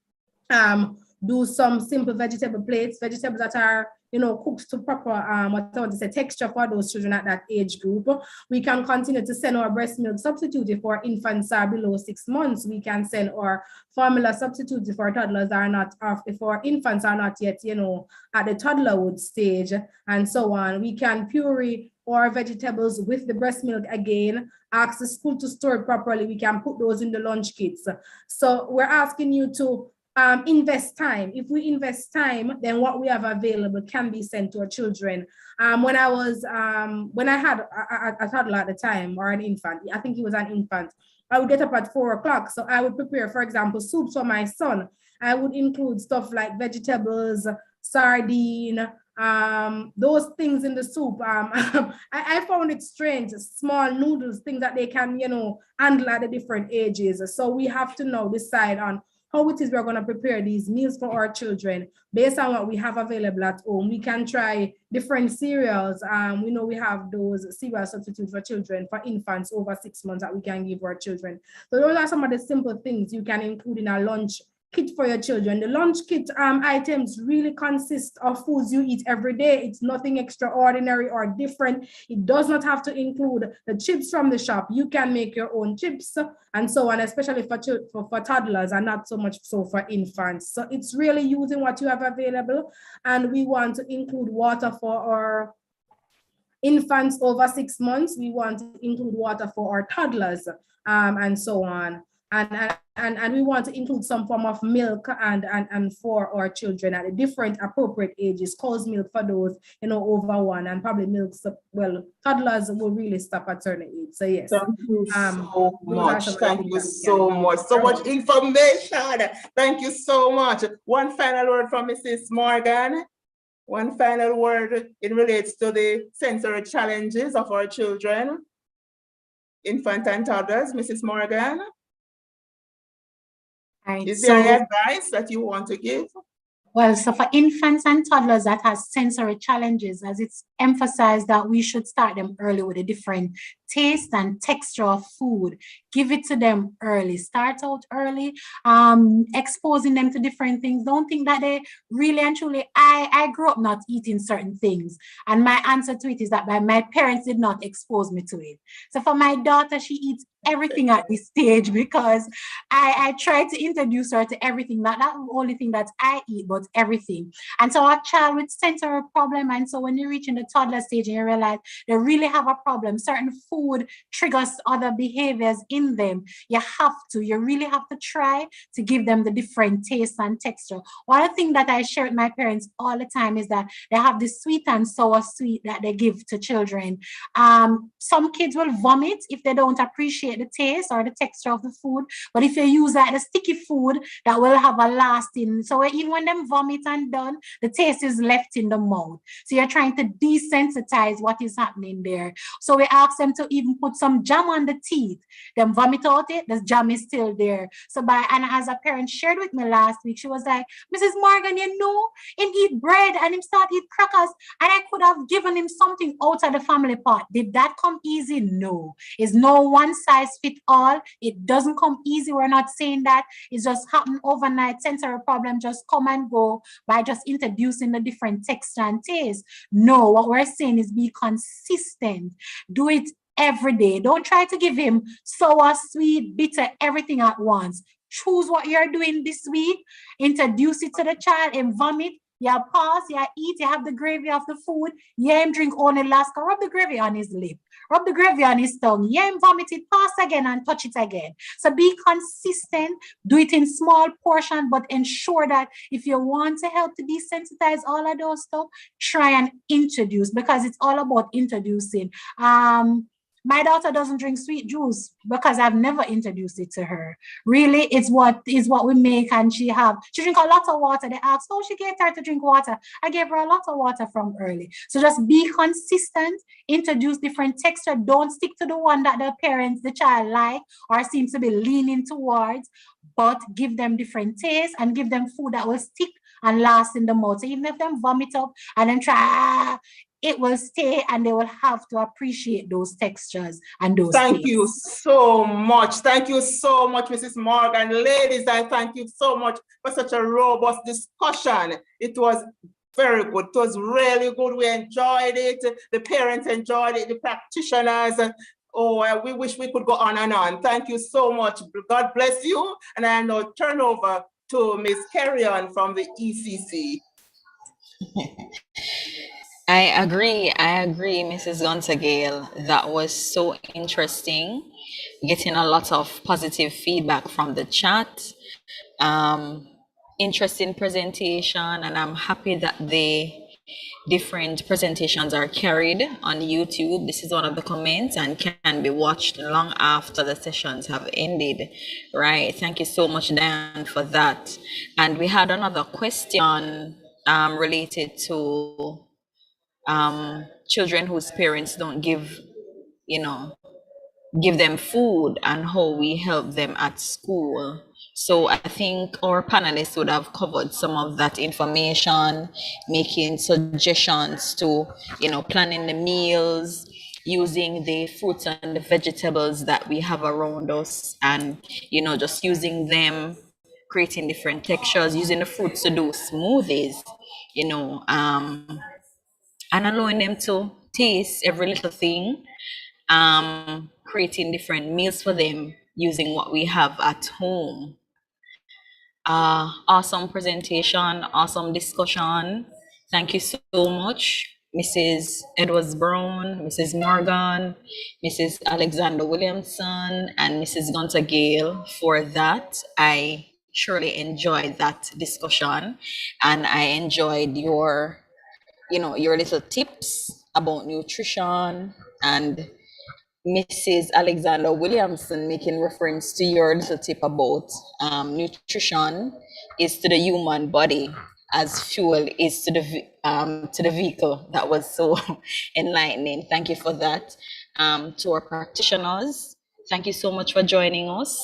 do some simple vegetable plates, vegetables that are, you know, cooked to proper, what I want to say, texture for those children at that age group. We can continue to send our breast milk substitute if our infants are below 6 months. We can send our formula substitute if our toddlers are not, if our infants are not yet, you know, at the toddlerhood stage, and so on. We can puree our vegetables with the breast milk again, ask the school to store it properly. We can put those in the lunch kits. So we're asking you to invest time. If we invest time, then what we have available can be sent to our children. When I had a toddler at the time, or an infant, I think he was an infant, I would get up at 4 o'clock. So I would prepare, for example, soups for my son. I would include stuff like vegetables, sardine, those things in the soup. I found it strange, small noodles, things that they can, you know, handle at the different ages. So we have to now decide on how it is we're going to prepare these meals for our children based on what we have available at home. We can try different cereals. We know we have those cereal substitutes for children, for infants over 6 months that we can give our children. So those are some of the simple things you can include in a lunch kit for your children. The lunch kit items really consist of foods you eat every day. It's nothing extraordinary or different. It does not have to include the chips from the shop. You can make your own chips and so on, especially for toddlers and not so much so for infants. So it's really using what you have available. And we want to include water for our infants over 6 months. We want to include water for our toddlers and so on. And we want to include some form of milk and for our children at a different appropriate ages. Cow's milk for those, you know, over 1, and probably milk, well, toddlers will really stop at certain age. So yes. Thank you so much. Those are Thank you so much. So much information. Thank you so much. One final word from Mrs. Morgan. One final word. It relates to the sensory challenges of our children, infant and toddlers. Mrs. Morgan. Is there any advice that you want to give? Well, so for infants and toddlers that has sensory challenges, as it's emphasized that we should start them early with a different taste and texture of food. Give it to them early. Start out early, exposing them to different things. Don't think that they really and truly, I grew up not eating certain things. And my answer to it is that my parents did not expose me to it. So for my daughter, she eats everything at this stage because I try to introduce her to everything, not the only thing that I eat, but everything. And so a child with sensory problem, and so when you reach in the toddler stage and you realize they really have a problem, certain food triggers other behaviors in them, you really have to try to give them the different taste and texture. One thing that I share with my parents all the time is that they have this sweet and sour sweet that they give to children. Some kids will vomit if they don't appreciate the taste or the texture of the food, but if you use like the sticky food, that will have a lasting, so even when them vomit and done, the taste is left in the mouth. So you're trying to desensitize what is happening there. So we ask them to even put some jam on the teeth. Them vomit out it, the jam is still there. So and as a parent shared with me last week, she was like, Mrs. Morgan, you know, him eat bread and him start eat crackers, and I could have given him something out of the family pot. Did that come easy? No. It's no one size fit all. It doesn't come easy. We're not saying that. It's just happen overnight. Sensory problem just come and go by just introducing the different texture and taste. No, what we're saying is be consistent. Do it every day. Don't try to give him sour, sweet, bitter, everything at once. Choose what you're doing this week. Introduce it to the child and vomit. You pause, you eat, you have the gravy of the food. Yeah, him drink only last, rub the gravy on his lip. Rub the gravy on his tongue. Yeah, him vomit it, pass again and touch it again. So be consistent, do it in small portions, but ensure that if you want to help to desensitize all of those stuff, try and introduce, because it's all about introducing. My daughter doesn't drink sweet juice because I've never introduced it to her. Really, it's what we make, and she drink a lot of water. They ask, oh, she gave her to drink water. I gave her a lot of water from early. So just be consistent, introduce different texture. Don't stick to the one that the child like or seems to be leaning towards, but give them different tastes and give them food that will stick and last in the mouth. So even if them vomit up and then try, it will stay, and they will have to appreciate those textures and those Thank tastes. you so much. Thank you so much, Mrs. Morgan. Ladies, I thank you so much for such a robust discussion. It was very good. It was really good. We enjoyed it. The parents enjoyed it, the practitioners. Oh, we wish we could go on and on. Thank you so much. God bless you. And I now turn over to Ms. Carrion from the ECC. I agree, Mrs. Gonzagale. That was so interesting. Getting a lot of positive feedback from the chat. Interesting presentation, and I'm happy that the different presentations are carried on YouTube. This is one of the comments and can be watched long after the sessions have ended. Right. Thank you so much, Dan, for that. And we had another question related to children whose parents don't give them food and how we help them at school. So I think our panelists would have covered some of that information, making suggestions to, planning the meals, using the fruits and the vegetables that we have around us, and, just using them, creating different textures, using the fruits to do smoothies, and allowing them to taste every little thing, creating different meals for them using what we have at home. Awesome presentation, awesome discussion. Thank you so much. Mrs. Edwards Brown, Mrs. Morgan, Mrs. Alexander Williamson, and Mrs. Gunter Gale for that. I surely enjoyed that discussion, and I enjoyed your, your little tips about nutrition, and Mrs. Alexander Williamson making reference to your little tip about nutrition is to the human body as fuel is to the vehicle. That was so enlightening. Thank you for that. To our practitioners, thank you so much for joining us.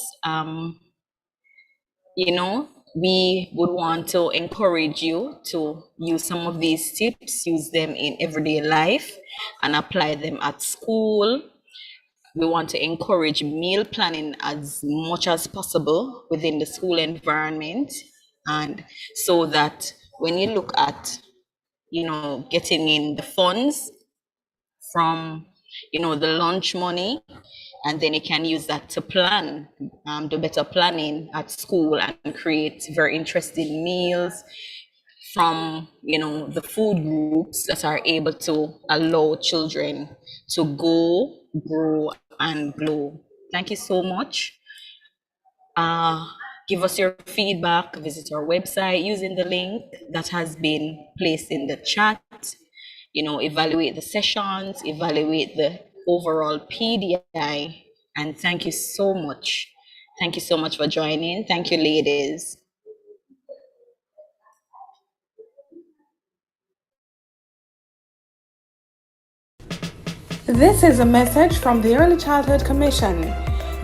We would want to encourage you to use some of these tips, use them in everyday life, and apply them at school. We want to encourage meal planning as much as possible within the school environment, and so that when you look at, getting in the funds from, the lunch money, and then you can use that to plan, do better planning at school and create very interesting meals from, the food groups that are able to allow children to go, grow, and glow. Thank you so much. Give us your feedback, visit our website using the link that has been placed in the chat. Evaluate the sessions, evaluate the overall PDI, and thank you so much. Thank you so much for joining. Thank you, ladies. This is a message from the Early Childhood Commission.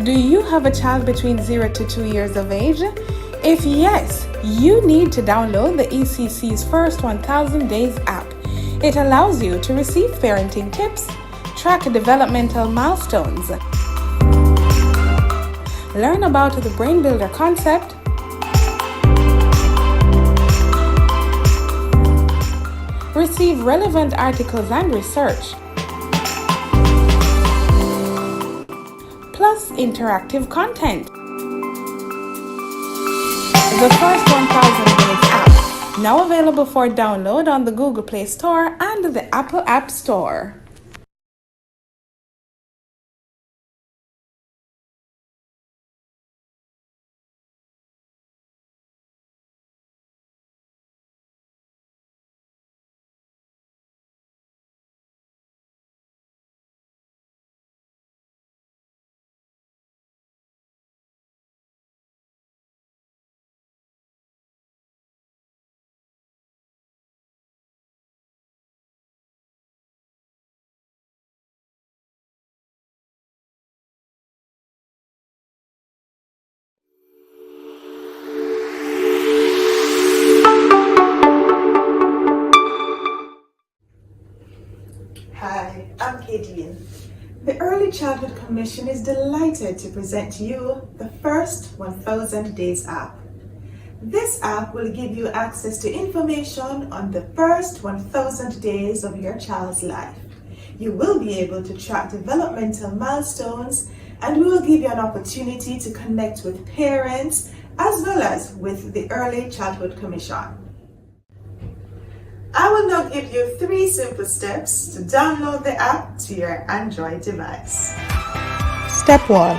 Do you have a child between 0 to 2 years of age? If yes, you need to download the ECC's First 1000 Days app. It allows you to receive parenting tips, track developmental milestones, learn about the Brain Builder concept, receive relevant articles and research, plus interactive content. The First 1000 Days app, now available for download on the Google Play Store and the Apple App Store. Hi, I'm Kadian. The Early Childhood Commission is delighted to present to you the First 1000 Days app. This app will give you access to information on the first 1000 days of your child's life. You will be able to track developmental milestones, and we will give you an opportunity to connect with parents as well as with the Early Childhood Commission. I will now give you 3 simple steps to download the app to your Android device. Step 1.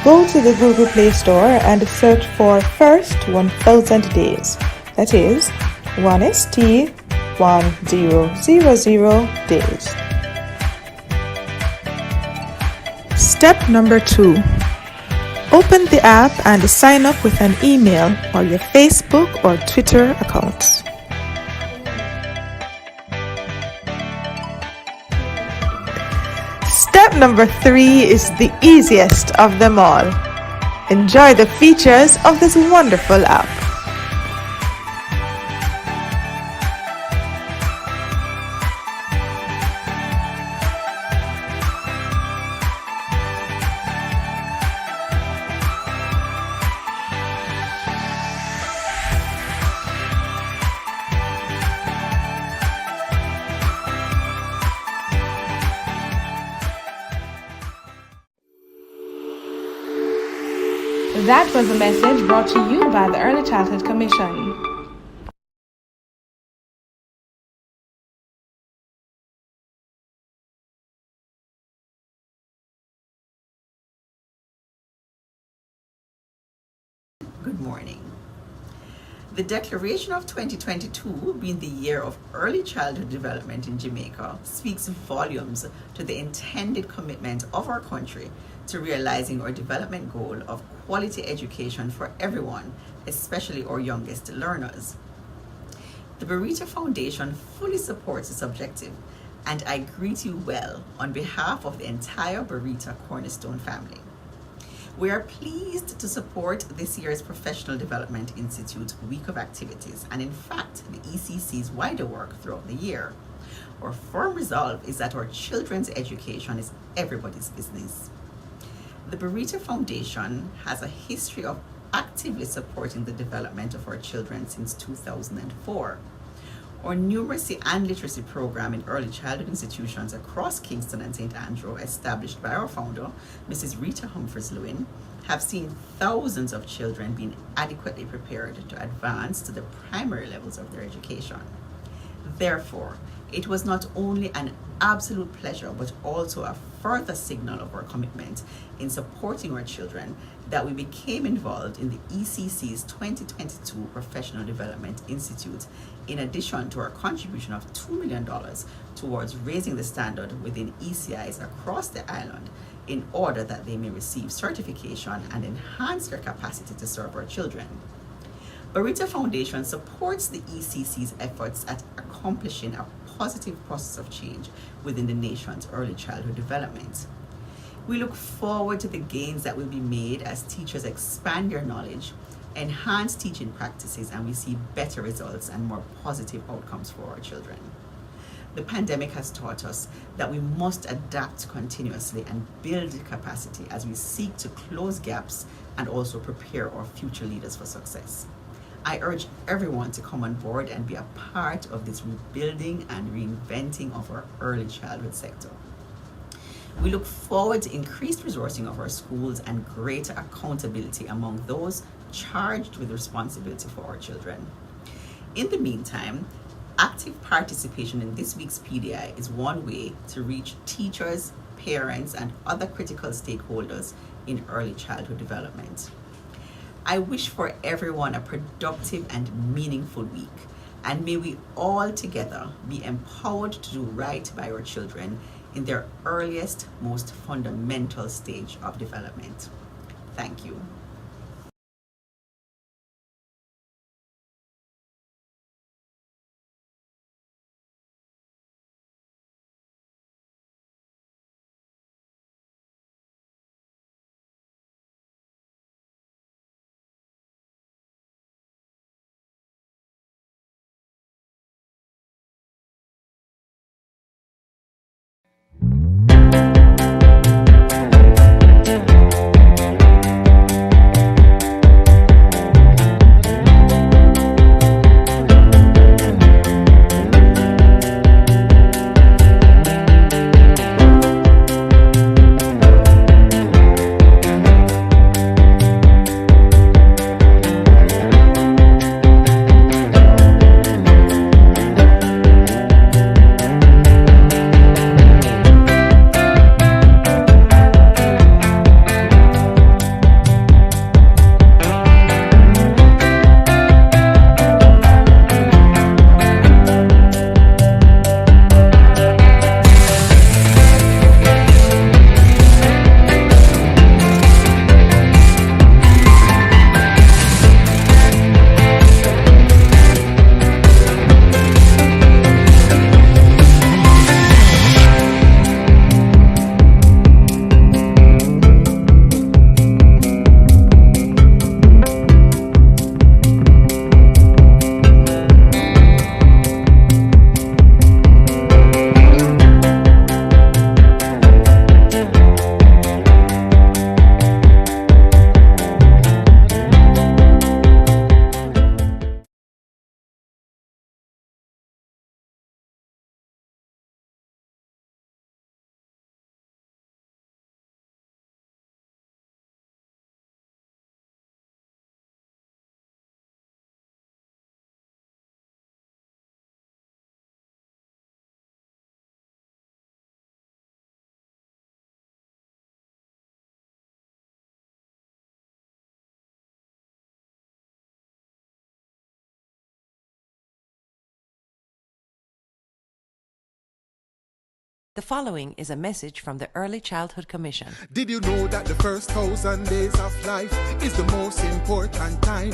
Go to the Google Play Store and search for First 1000 Days. That is 1ST1000 days. Step number 2. Open the app and sign up with an email or your Facebook or Twitter accounts. Step number 3 is the easiest of them all. Enjoy the features of this wonderful app. That was a message brought to you by the Early Childhood Commission. morning. The declaration of 2022, being the year of early childhood development in Jamaica, speaks volumes to the intended commitment of our country to realizing our development goal of quality education for everyone, especially our youngest learners. The Barita Foundation fully supports this objective, and I greet you well on behalf of the entire Barita Cornerstone family. We are pleased to support this year's Professional Development Institute week of activities, and in fact, the ECC's wider work throughout the year. Our firm resolve is that our children's education is everybody's business. The Barita Foundation has a history of actively supporting the development of our children since 2004. Our numeracy and literacy program in early childhood institutions across Kingston and St. Andrew, established by our founder, Mrs. Rita Humphreys-Lewin, have seen thousands of children being adequately prepared to advance to the primary levels of their education. Therefore, it was not only an absolute pleasure, but also a further signal of our commitment in supporting our children that we became involved in the ECC's 2022 Professional Development Institute, in addition to our contribution of $2 million towards raising the standard within ECIs across the island in order that they may receive certification and enhance their capacity to serve our children. Barita Foundation supports the ECC's efforts at accomplishing a positive process of change within the nation's early childhood development. We look forward to the gains that will be made as teachers expand their knowledge, enhance teaching practices, and we see better results and more positive outcomes for our children. The pandemic has taught us that we must adapt continuously and build capacity as we seek to close gaps and also prepare our future leaders for success. I urge everyone to come on board and be a part of this rebuilding and reinventing of our early childhood sector. We look forward to increased resourcing of our schools and greater accountability among those charged with responsibility for our children. In the meantime, active participation in this week's PDI is one way to reach teachers, parents, and other critical stakeholders in early childhood development. I wish for everyone a productive and meaningful week, and may we all together be empowered to do right by our children in their earliest, most fundamental stage of development. Thank you. The following is a message from the Early Childhood Commission. Did you know that the first 1,000 days of life is the most important time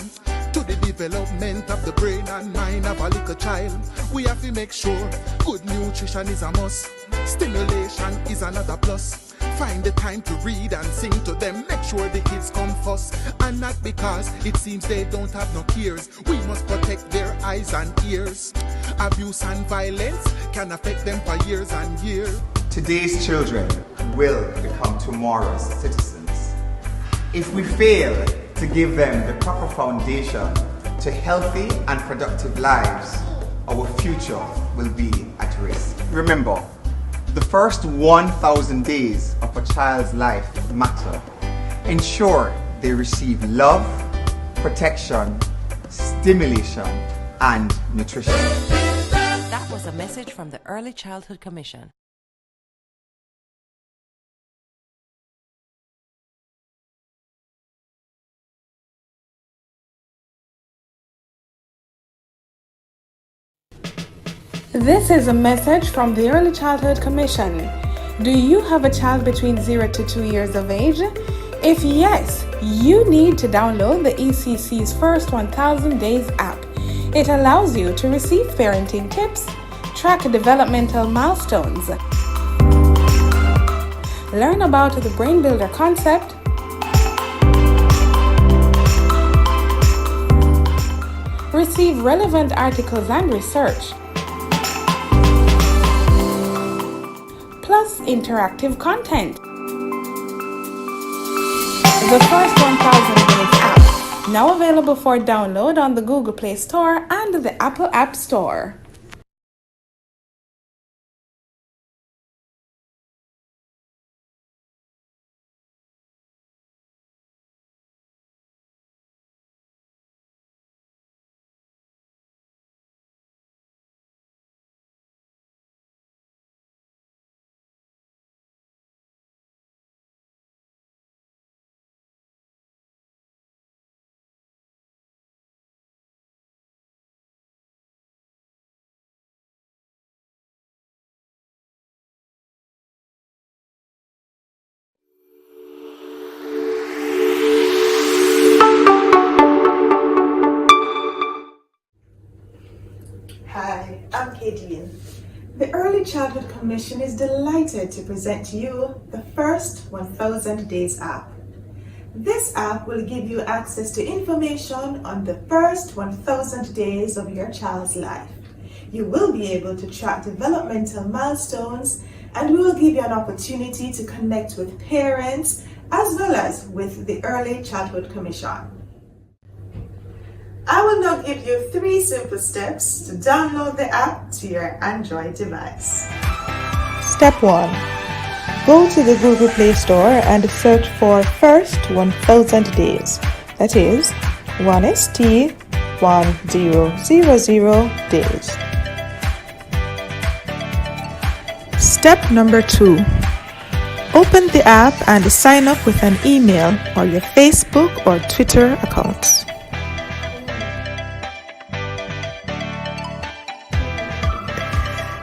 to the development of the brain and mind of a little child? We have to make sure good nutrition is a must. Stimulation is another plus. Find the time to read and sing to them. Make sure the kids come first. And not because it seems they don't have no cares. We must protect their eyes and ears. Abuse and violence can affect them for years and years. Today's children will become tomorrow's citizens. If we fail to give them the proper foundation to healthy and productive lives, our future will be at risk. Remember, the first 1,000 days of a child's life matter. Ensure they receive love, protection, stimulation, and nutrition. That was a message from the Early Childhood Commission. This is a message from the Early Childhood Commission. Do you have a child between 0 to 2 years of age? If yes, you need to download the ECC's First 1000 Days app. It allows you to receive parenting tips, track developmental milestones, learn about the Brain Builder concept, receive relevant articles and research, plus interactive content. The First 1000 Days app, now available for download on the Google Play Store and the Apple App Store. Hi, I'm Kadian. The Early Childhood Commission is delighted to present to you the First 1000 Days app. This app will give you access to information on the first 1000 days of your child's life. You will be able to track developmental milestones, and we will give you an opportunity to connect with parents as well as with the Early Childhood Commission. I will now give you 3 simple steps to download the app to your Android device. Step 1. Go to the Google Play Store and search for First 1000 Days. That is 1ST1000 days. Step number 2. Open the app and sign up with an email or your Facebook or Twitter accounts.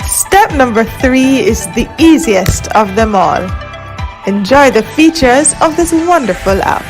Step number 3 is the easiest of them all. Enjoy the features of this wonderful app.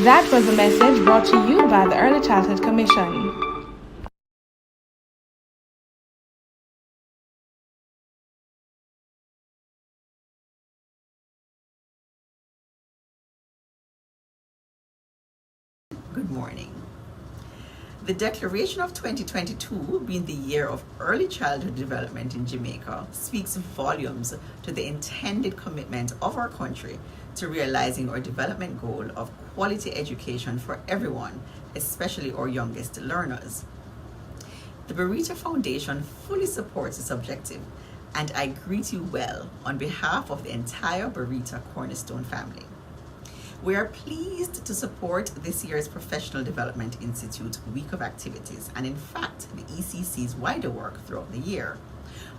That was a message brought to you by the Early Childhood Commission. Good morning. The declaration of 2022, being the year of early childhood development in Jamaica, speaks volumes to the intended commitment of our country to realizing our development goal of quality education for everyone, especially our youngest learners. The Barita Foundation fully supports this objective and I greet you well on behalf of the entire Barita Cornerstone family. We are pleased to support this year's Professional Development Institute Week of Activities and, in fact, the ECC's wider work throughout the year.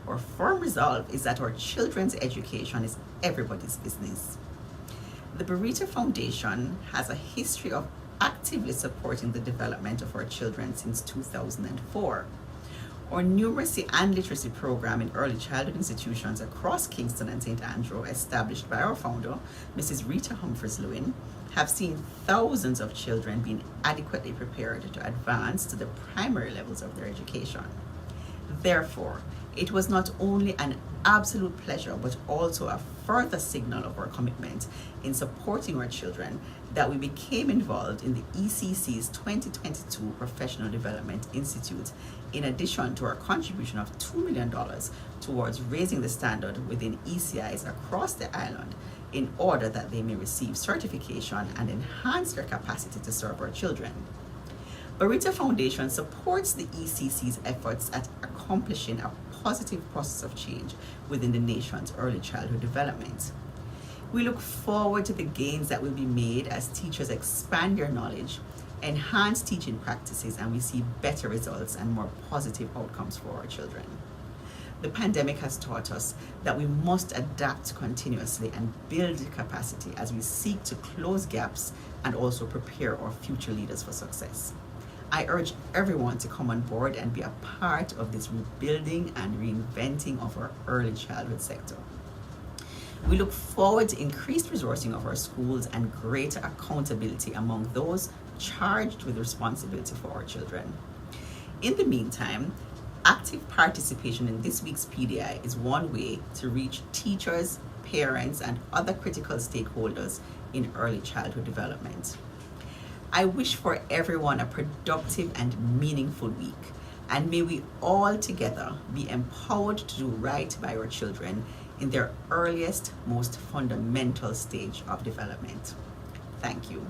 Our firm resolve is that our children's education is everybody's business. The Barita Foundation has a history of actively supporting the development of our children since 2004. Our numeracy and literacy program in early childhood institutions across Kingston and St. Andrew, established by our founder, Mrs. Rita Humphreys-Lewin, have seen thousands of children being adequately prepared to advance to the primary levels of their education. Therefore, it was not only an absolute pleasure, but also a further signal of our commitment in supporting our children that we became involved in the ECC's 2022 Professional Development Institute, in addition to our contribution of $2 million towards raising the standard within ECIs across the island in order that they may receive certification and enhance their capacity to serve our children. Barita Foundation supports the ECC's efforts at accomplishing a positive process of change within the nation's early childhood development. We look forward to the gains that will be made as teachers expand their knowledge, enhance teaching practices, and we see better results and more positive outcomes for our children. The pandemic has taught us that we must adapt continuously and build capacity as we seek to close gaps and also prepare our future leaders for success. I urge everyone to come on board and be a part of this rebuilding and reinventing of our early childhood sector. We look forward to increased resourcing of our schools and greater accountability among those charged with responsibility for our children. In the meantime, active participation in this week's PDI is one way to reach teachers, parents, and other critical stakeholders in early childhood development. I wish for everyone a productive and meaningful week, and may we all together be empowered to do right by our children in their earliest, most fundamental stage of development. Thank you.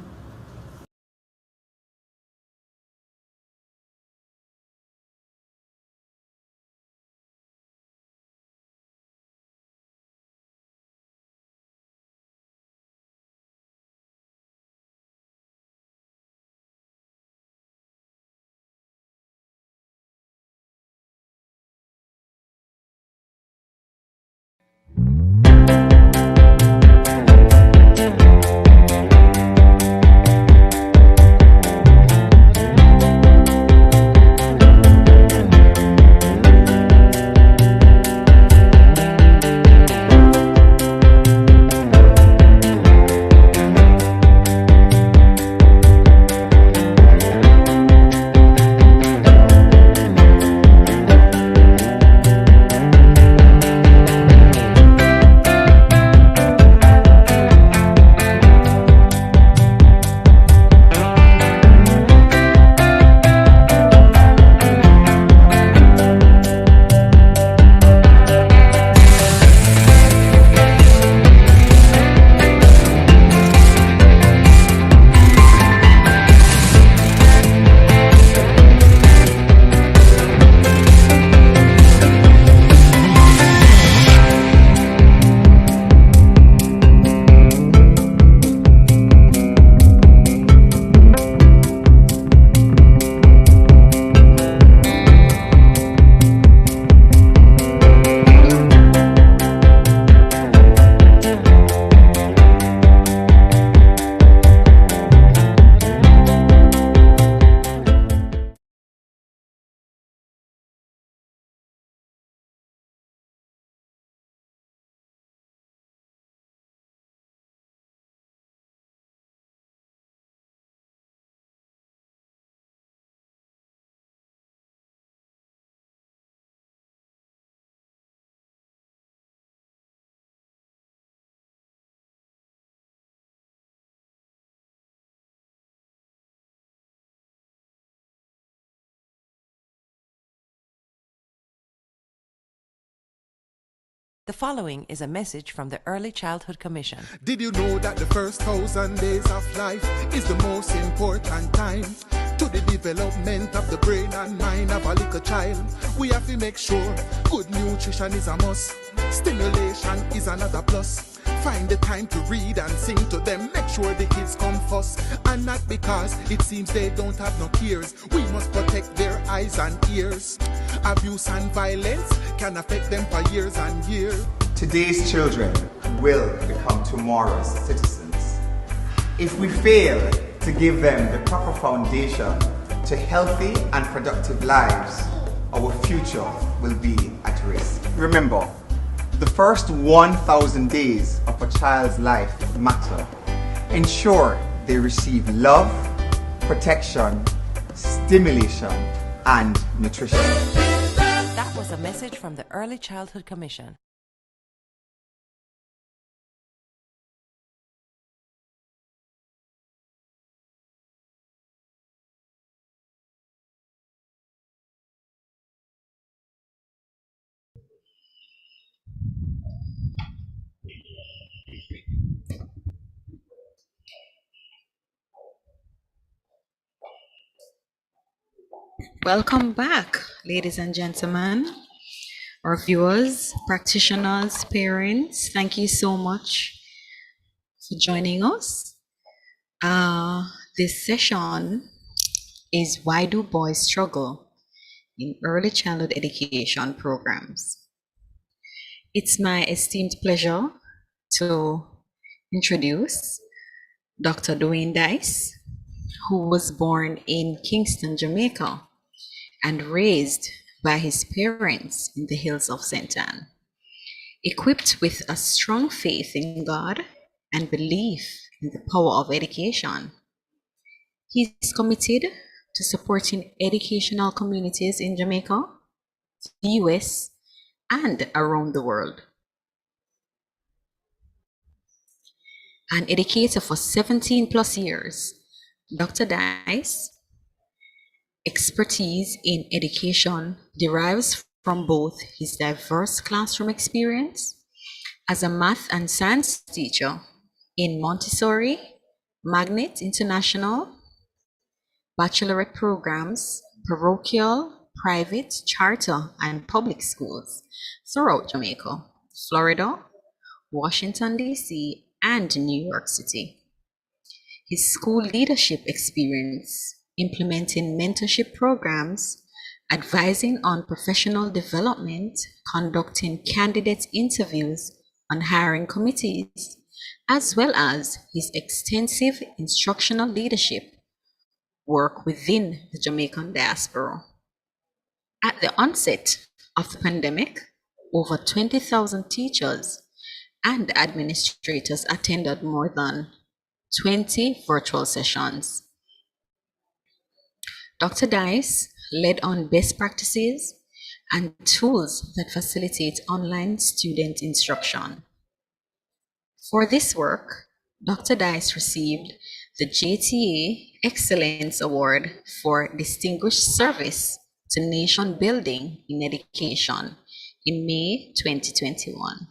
The following is a message from the Early Childhood Commission. Did you know that the first 1,000 days of life is the most important time? to the development of the brain and mind of a little child. We have to make sure good nutrition is a must. Stimulation is another plus. Find the time to read and sing to them. Make sure the kids come first. And not because it seems they don't have no cares. We must protect their eyes and ears. Abuse and violence can affect them for years and years. Today's children will become tomorrow's citizens. If we fail to give them the proper foundation to healthy and productive lives, our future will be at risk. Remember, the first 1,000 days of a child's life matter. Ensure they receive love, protection, stimulation, and nutrition. That was a message from the Early Childhood Commission. Welcome back, ladies and gentlemen, our viewers, practitioners, parents. Thank you so much for joining us. This session is Why Do Boys Struggle in Early Childhood Education Programs? It's my esteemed pleasure to introduce Dr. Dwayne Dice, who was born in Kingston, Jamaica, and raised by his parents in the hills of St. Anne. Equipped with a strong faith in God and belief in the power of education, he is committed to supporting educational communities in Jamaica, the US, and around the world. An educator for 17 plus years, Dr. Dice expertise in education derives from both his diverse classroom experience as a math and science teacher in Montessori, Magnet International, baccalaureate programs, parochial, private, charter, and public schools throughout Jamaica, Florida, Washington, D.C., and New York City. His school leadership experience, implementing mentorship programs, advising on professional development, conducting candidate interviews on hiring committees, as well as his extensive instructional leadership work within the Jamaican diaspora. At the onset of the pandemic, over 20,000 teachers and administrators attended more than 20 virtual sessions. Dr. Dice led on best practices and tools that facilitate online student instruction. For this work, Dr. Dice received the JTA Excellence Award for Distinguished Service to Nation Building in Education in May 2021.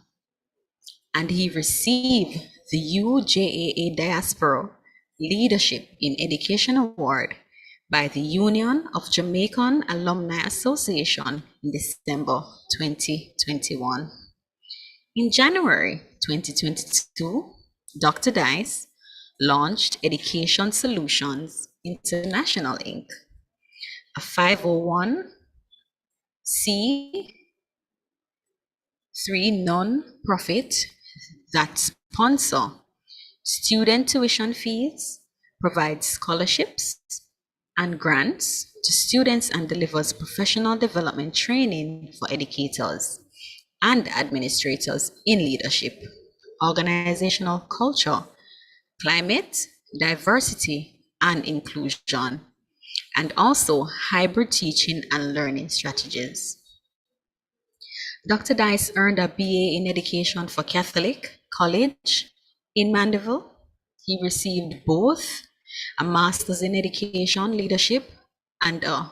And he received the UJAA Diaspora Leadership in Education Award by the Union of Jamaican Alumni Association in December 2021. In January 2022, Dr. Dice launched Education Solutions International Inc., a 501c3 non-profit that sponsor student tuition fees, provides scholarships and grants to students, and delivers professional development training for educators and administrators in leadership, organizational culture, climate, diversity, and inclusion, and also hybrid teaching and learning strategies. Dr. Dice earned a BA in Education for Catholic College in Mandeville. He received both a Master's in Education Leadership and a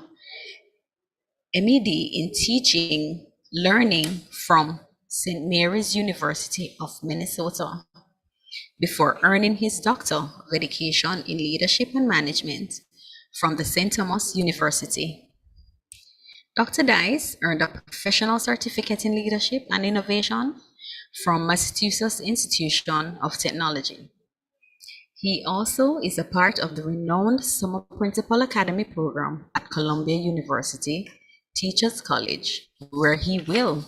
MED in Teaching Learning from St. Mary's University of Minnesota before earning his Doctor of Education in Leadership and Management from the St. Thomas University. Dr. Dice earned a professional certificate in leadership and innovation from Massachusetts Institute of Technology. He also is a part of the renowned Summer Principal Academy program at Columbia University Teachers College, where he will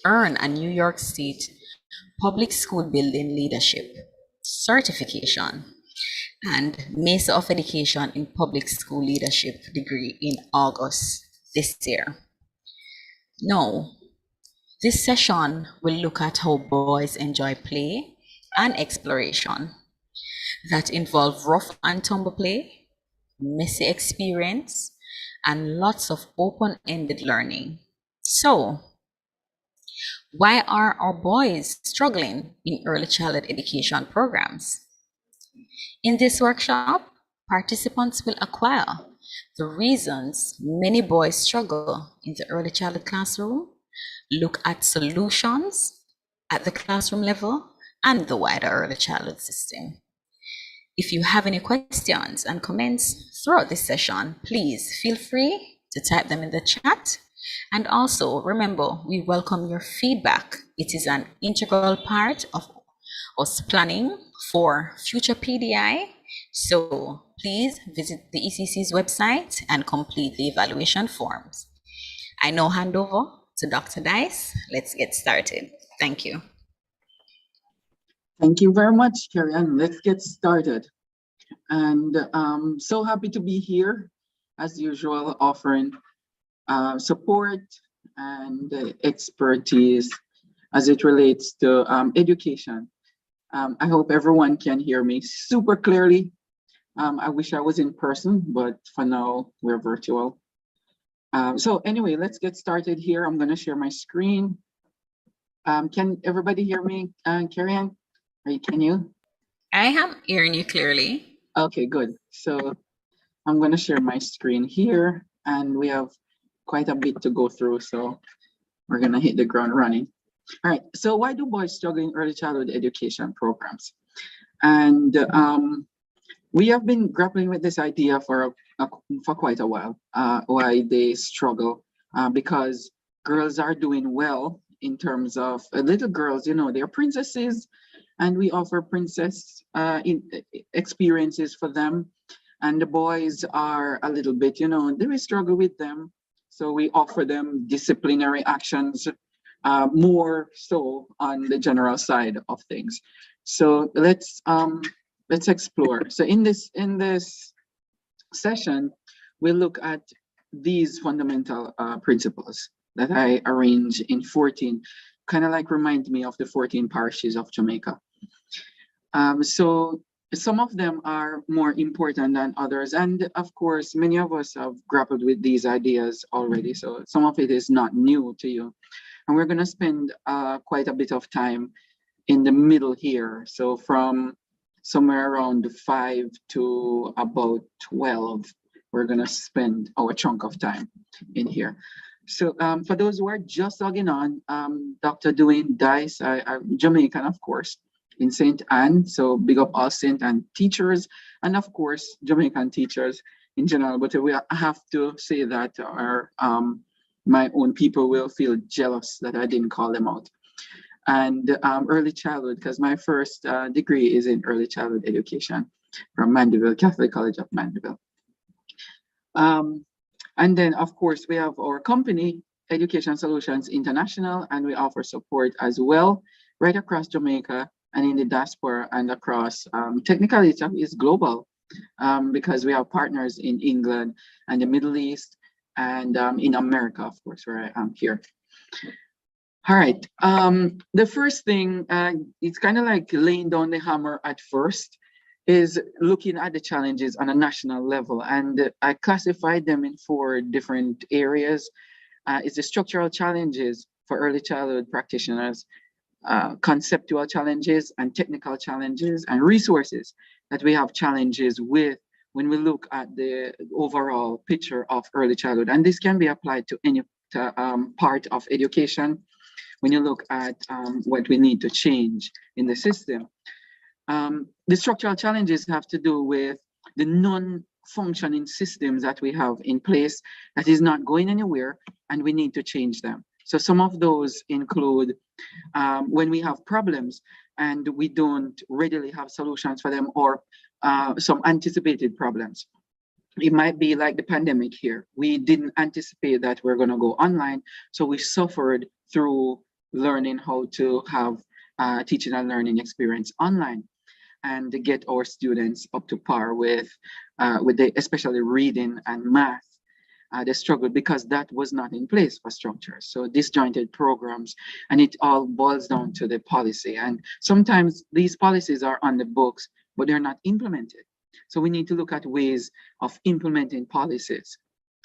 earn a New York State Public School Building Leadership certification and Master of Education in Public School Leadership degree in August this year. Now, this session will look at how boys enjoy play and exploration that involve rough and tumble play, messy experience, and lots of open-ended learning. So, why are our boys struggling in early childhood education programs? In this workshop, participants will acquire the reasons many boys struggle in the early childhood classroom, look at solutions at the classroom level, and the wider early childhood system. If you have any questions and comments throughout this session, please feel free to type them in the chat. And also remember, we welcome your feedback. It is an integral part of us planning for future PDI. So please visit the ECC's website and complete the evaluation forms. I now hand over to Dr. Dice. Let's get started. Thank you. Thank you very much, Karen. Let's get started. And so happy to be here, as usual, offering support and expertise as it relates to education. I hope everyone can hear me super clearly. I wish I was in person, but for now, we're virtual. So anyway, let's get started here. I'm going to share my screen. Can everybody hear me, Karen? Can you? I am hearing you clearly. Okay, good. So I'm going to share my screen here, and we have quite a bit to go through, so we're going to hit the ground running. All right, so why do boys struggle in early childhood education programs? And we have been grappling with this idea for quite a while, why they struggle, because girls are doing well in terms of little girls, you know, they're princesses, and we offer princess experiences for them. And the boys are a little bit, you know, they will struggle with them. So we offer them disciplinary actions, more so on the general side of things. So let's explore. So in this session, we'll look at these fundamental principles that I arrange in 14, kind of like remind me of the 14 parishes of Jamaica. So some of them are more important than others. And of course, many of us have grappled with these ideas already. So some of it is not new to you. And we're going to spend quite a bit of time in the middle here. So from somewhere around 5 to about 12, we're going to spend our chunk of time in here. So for those who are just logging on, Dr. Dwayne Dice, I'm Jamaican, of course, in St. Anne. So big up all St. Anne teachers, and of course, Jamaican teachers in general. But I have to say that our my own people will feel jealous that I didn't call them out. And early childhood, because my first degree is in early childhood education from Mandeville, Catholic College of Mandeville. And then, of course, we have our company, Education Solutions International, and we offer support as well, right across Jamaica and in the diaspora and across. Technically, it is global because we have partners in England and the Middle East and in America, of course, where I am here. All right, the first thing, it's kind of like laying down the hammer at first, is looking at the challenges on a national level. And I classified them in 4 different areas. It's the structural challenges for early childhood practitioners, conceptual challenges and technical challenges and resources that we have challenges with when we look at the overall picture of early childhood. And this can be applied to any part of education when you look at what we need to change in the system. The structural challenges have to do with the non-functioning systems that we have in place that is not going anywhere, and we need to change them. So some of those include when we have problems and we don't readily have solutions for them, or some anticipated problems. It might be like the pandemic here. We didn't anticipate that we're going to go online, so we suffered through learning how to have teaching and learning experience online, and to get our students up to par with the, especially reading and math. They struggled because that was not in place for structure. So disjointed programs, and it all boils down to the policy. And sometimes these policies are on the books, but they're not implemented. So we need to look at ways of implementing policies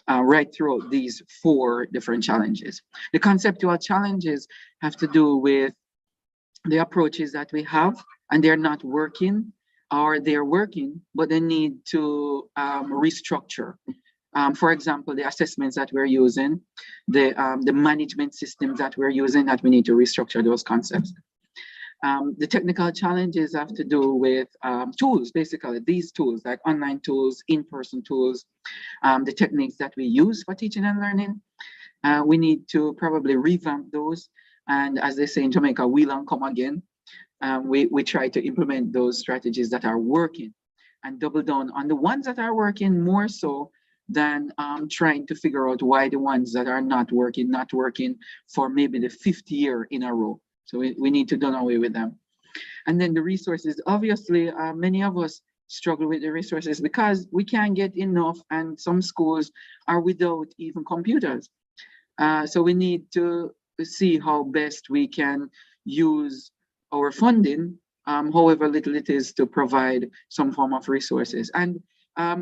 right throughout these 4 different challenges. The conceptual challenges have to do with the approaches that we have, and they're not working, or they're working, but they need to restructure. For example, the assessments that we're using, the management systems that we're using, that we need to restructure those concepts. The technical challenges have to do with tools, basically these tools, like online tools, in-person tools, the techniques that we use for teaching and learning. We need to probably revamp those. And as they say in Jamaica, wheel and come again. We try to implement those strategies that are working and double down on the ones that are working more so than trying to figure out why the ones that are not working for maybe the 5th year in a row. So we need to do away with them. And then the resources, obviously, many of us struggle with the resources because we can't get enough, and some schools are without even computers. So we need to see how best we can use our funding, however little it is, to provide some form of resources. And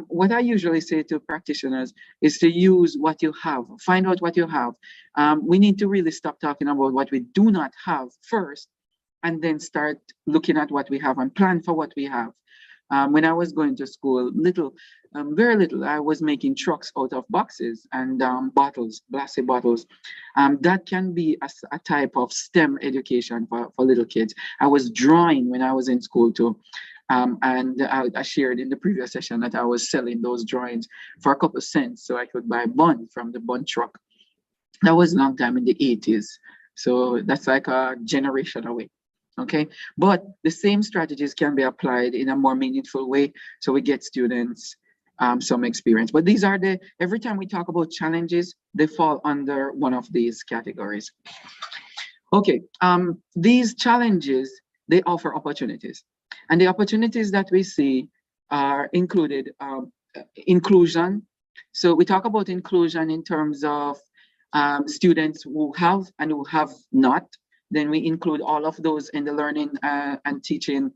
what I usually say to practitioners is to use what you have, find out what you have. We need to really stop talking about what we do not have first, and then start looking at what we have and plan for what we have. When I was going to school, very little, I was making trucks out of boxes and bottles, glassy bottles. That can be a type of STEM education for little kids. I was drawing when I was in school too. And I shared in the previous session that I was selling those drawings for a couple of cents so I could buy bun from the bun truck. That was a long time in the 80s. So that's like a generation away. Okay, but the same strategies can be applied in a more meaningful way, so we get students some experience. But these are every time we talk about challenges, they fall under one of these categories. Okay, these challenges, they offer opportunities. And the opportunities that we see are included inclusion. So we talk about inclusion in terms of students who have and who have not. Then we include all of those in the learning and teaching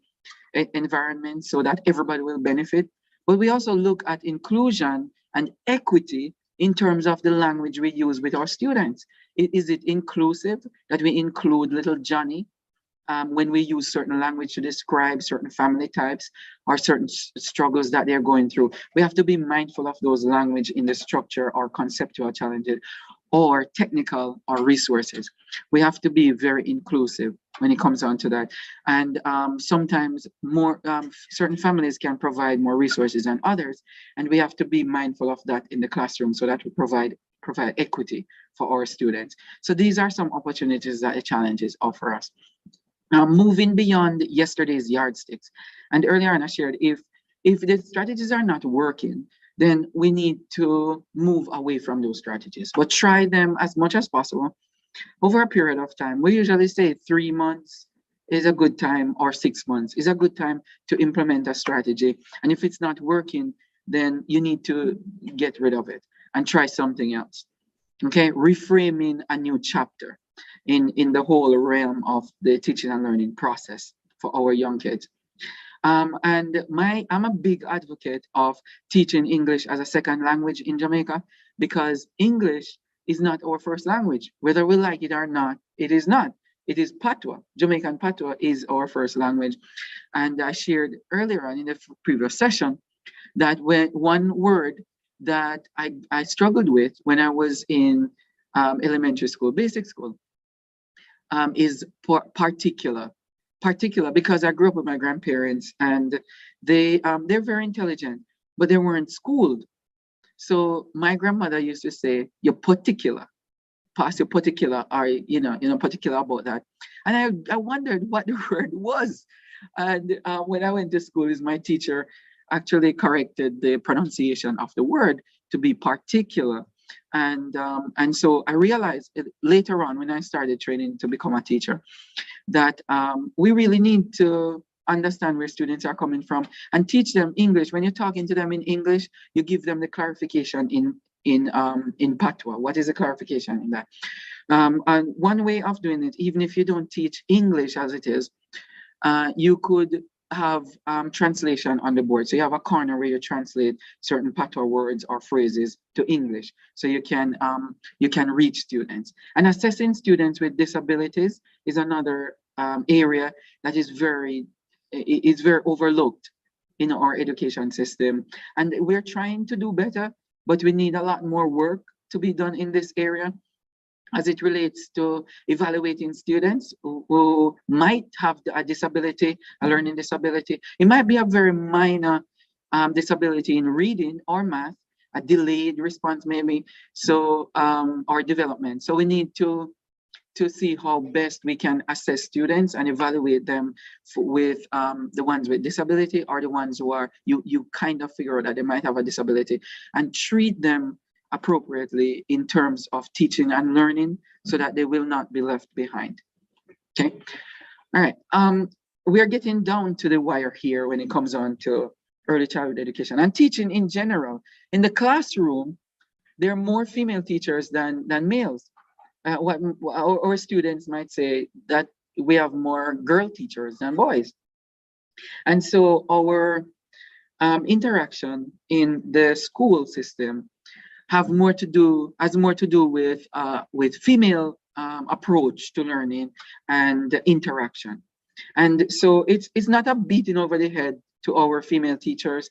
environment so that everybody will benefit. But we also look at inclusion and equity in terms of the language we use with our students. Is it inclusive that we include little Johnny when we use certain language to describe certain family types or certain struggles that they're going through? We have to be mindful of those language in the structure or conceptual challenges or technical or resources. We have to be very inclusive when it comes on to that. And sometimes more certain families can provide more resources than others. And we have to be mindful of that in the classroom so that we provide equity for our students. So these are some opportunities that the challenges offer us. Now, moving beyond yesterday's yardsticks. And earlier on I shared, if the strategies are not working, then we need to move away from those strategies, but try them as much as possible over a period of time. We usually say 3 months is a good time, or 6 months is a good time to implement a strategy. And if it's not working, then you need to get rid of it and try something else. Okay, reframing a new chapter in the whole realm of the teaching and learning process for our young kids. And I'm a big advocate of teaching English as a second language in Jamaica, because English is not our first language. Whether we like it or not, it is not. It is Patois. Jamaican Patois is our first language. And I shared earlier on in the previous session that one word that I struggled with when I was in elementary school, basic school, is particular. Particular, because I grew up with my grandparents, and they're very intelligent, but they weren't schooled. So my grandmother used to say, "You're particular, pass your particular," or particular about that. And I wondered what the word was. And when I went to school, my teacher actually corrected the pronunciation of the word to be particular. And so I realized later on when I started training to become a teacher that we really need to understand where students are coming from and teach them English. When you're talking to them in English, you give them the clarification in patois. What is the clarification in that? And one way of doing it, even if you don't teach English as it is, you could have translation on the board. So you have a corner where you translate certain patois words or phrases to English, so you can reach students. And assessing students with disabilities is another area that is very overlooked in our education system. And we're trying to do better, but we need a lot more work to be done in this area as it relates to evaluating students who might have a disability, a learning disability. It might be a very minor disability in reading or math, a delayed response maybe, so or development. So we need to see how best we can assess students and evaluate them with the ones with disability or the ones who are, you kind of figure out that they might have a disability, and treat them appropriately in terms of teaching and learning so that they will not be left behind. Okay, all right. We're getting down to the wire here when it comes on to early childhood education and teaching in general. In the classroom, there are more female teachers than males. What our students might say that we have more girl teachers than boys. And so our interaction in the school system has more to do with female approach to learning and interaction. And so it's not a beating over the head to our female teachers,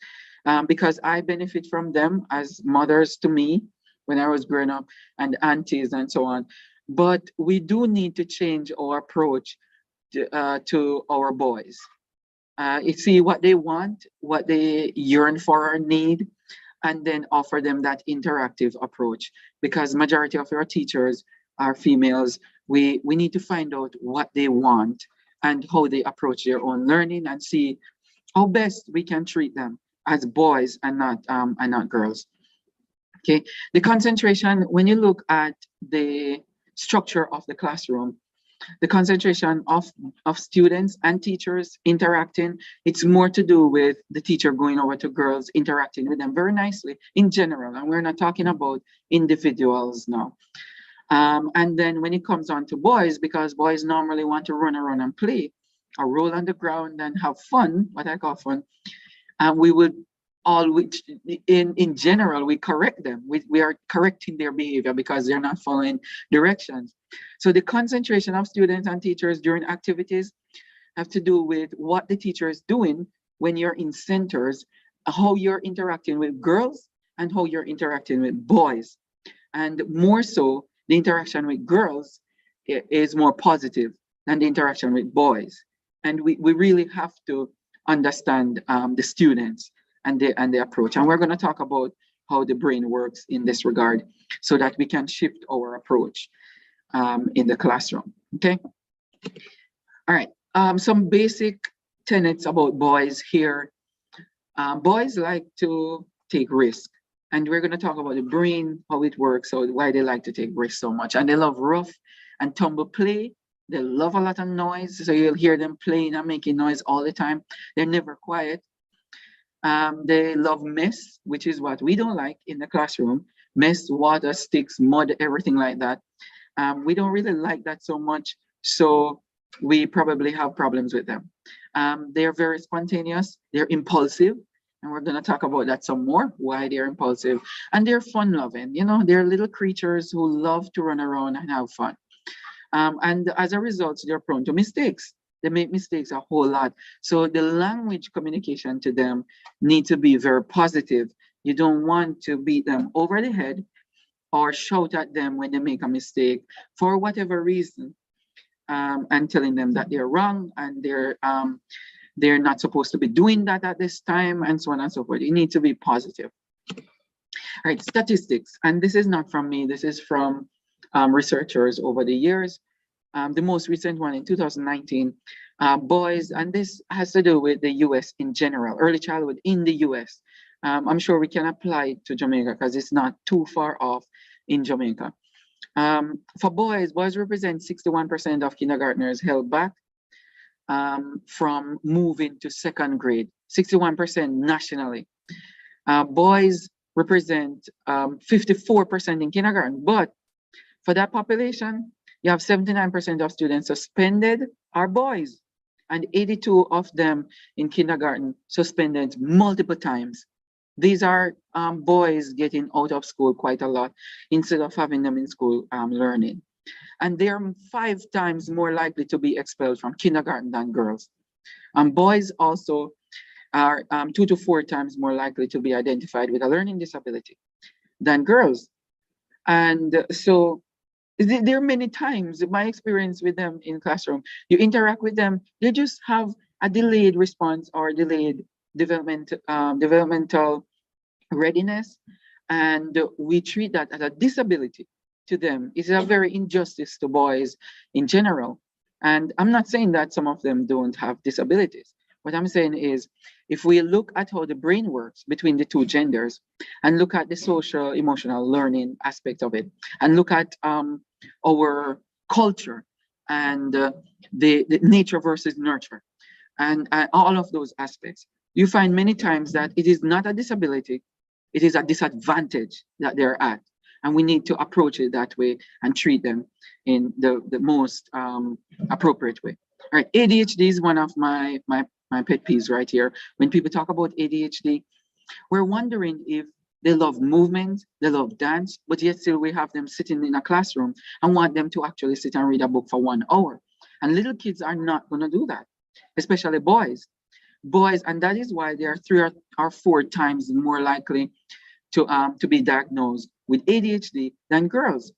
because I benefit from them as mothers to me when I was growing up, and aunties and so on. But we do need to change our approach to our boys. You see what they want, what they yearn for or need, and then offer them that interactive approach. Because majority of our teachers are females, we need to find out what they want and how they approach their own learning, and see how best we can treat them as boys and not girls. Okay, the concentration, when you look at the structure of the classroom, the concentration of students and teachers interacting, it's more to do with the teacher going over to girls, interacting with them very nicely in general. And we're not talking about individuals now. And then when it comes on to boys, because boys normally want to run around and play or roll on the ground and have fun, what I call fun, we would in general, we correct them. We are correcting their behavior because they're not following directions. So the concentration of students and teachers during activities have to do with what the teacher is doing when you're in centers, how you're interacting with girls and how you're interacting with boys. And more so, the interaction with girls is more positive than the interaction with boys. And we really have to understand the students and the approach. And we're going to talk about how the brain works in this regard so that we can shift our approach in the classroom. Okay. All right. Some basic tenets about boys here. Boys like to take risks. And we're going to talk about the brain, how it works, so why they like to take risks so much. And they love rough and tumble play. They love a lot of noise. So you'll hear them playing and making noise all the time. They're never quiet. They love mess, which is what we don't like in the classroom. Mess, water, sticks, mud, everything like that. We don't really like that so much. So we probably have problems with them. They're very spontaneous. They're impulsive. And we're going to talk about that some more, why they're impulsive. And they're fun-loving. You know, they're little creatures who love to run around and have fun. And as a result, they're prone to mistakes. They make mistakes a whole lot. So the language communication to them needs to be very positive. You don't want to beat them over the head or shout at them when they make a mistake for whatever reason, and telling them that they're wrong and they're not supposed to be doing that at this time, and so on and so forth. You need to be positive. All right, statistics, and this is not from me, this is from researchers over the years. The most recent one in 2019, boys, and this has to do with the US in general, early childhood in the US. I'm sure we can apply it to Jamaica because it's not too far off in Jamaica. For boys represent 61% of kindergartners held back from moving to second grade, 61% nationally. Boys represent 54% in kindergarten, but for that population, you have 79% of students suspended are boys, and 82 of them in kindergarten suspended multiple times. These are boys getting out of school quite a lot instead of having them in school learning. And they're 5 times more likely to be expelled from kindergarten than girls. Boys also are 2 to 4 times more likely to be identified with a learning disability than girls. And so there are many times, in my experience with them in classroom, you interact with them, they just have a delayed response or delayed developmental readiness, and we treat that as a disability to them. It's a very injustice to boys in general. And I'm not saying that some of them don't have disabilities. What I'm saying is, if we look at how the brain works between the two genders and look at the social emotional learning aspect of it, and look at our culture and the nature versus nurture and all of those aspects, you find many times that it is not a disability, it is a disadvantage that they're at. And we need to approach it that way and treat them in the most appropriate way. All right, ADHD is one of my pet peeves right here. When people talk about ADHD, we're wondering if they love movement, they love dance, but yet still we have them sitting in a classroom and want them to actually sit and read a book for 1 hour. And little kids are not gonna do that, especially boys. And that is why they are 3 or 4 times more likely to be diagnosed with ADHD than girls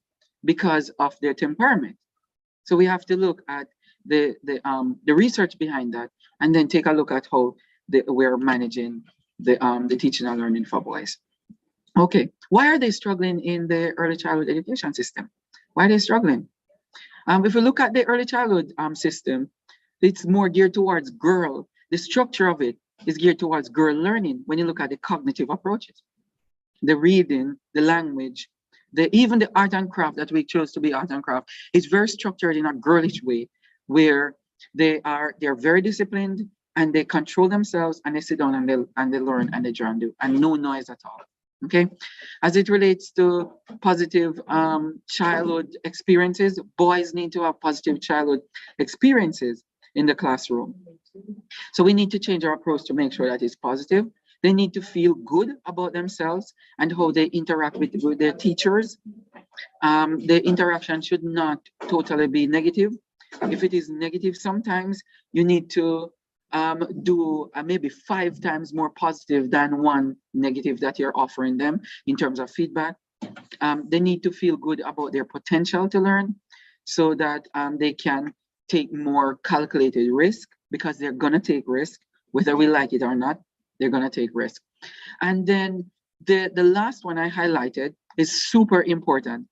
because of their temperament. So we have to look at the research behind that, and then take a look at how we're managing the teaching and learning for boys. Okay, why are they struggling in the early childhood education system? Why are they struggling? If we look at the early childhood system, it's more geared towards girl. The structure of it is geared towards girl learning when you look at the cognitive approaches. The reading, the language, even the art and craft that we chose to be art and craft is very structured in a girlish way, where they're very disciplined and they control themselves and they sit down and they learn and they try and do, and no noise at all. Okay, as it relates to positive childhood experiences, boys need to have positive childhood experiences in the classroom. So we need to change our approach to make sure that it's positive. They need to feel good about themselves and how they interact with their teachers. The interaction should not totally be negative. If it is negative, sometimes you need to do maybe 5 times more positive than 1 negative that you're offering them in terms of feedback. They need to feel good about their potential to learn so that they can take more calculated risk, because they're gonna take risk, whether we like it or not, they're gonna take risk. And then the last one I highlighted is super important.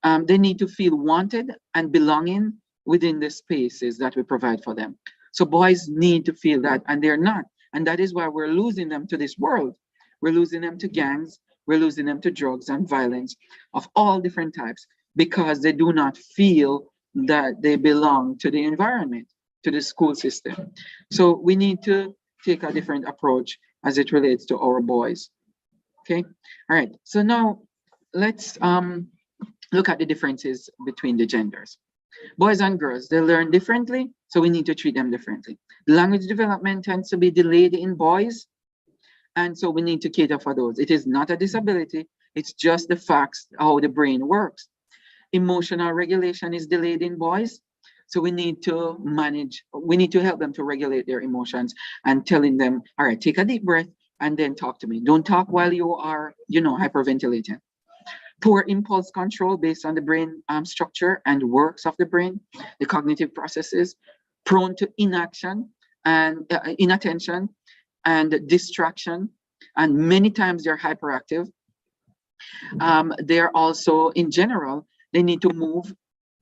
They need to feel wanted and belonging within the spaces that we provide for them. So boys need to feel that, and they're not. And that is why we're losing them to this world. We're losing them to gangs, we're losing them to drugs and violence of all different types, because they do not feel that they belong to the environment, to the school system. So we need to take a different approach as it relates to our boys. Okay, all right. So now let's look at the differences between the genders. Boys and girls, they learn differently, so we need to treat them differently. Language development tends to be delayed in boys, and so we need to cater for those. It is not a disability, it's just the facts, how the brain works. Emotional regulation is delayed in boys, so we need to help them to regulate their emotions and telling them, all right, take a deep breath and then talk to me. Don't talk while you are, hyperventilating. Poor impulse control based on the brain structure and works of the brain, the cognitive processes, prone to inaction and inattention and distraction, and many times they're hyperactive. They're also, in general, they need to move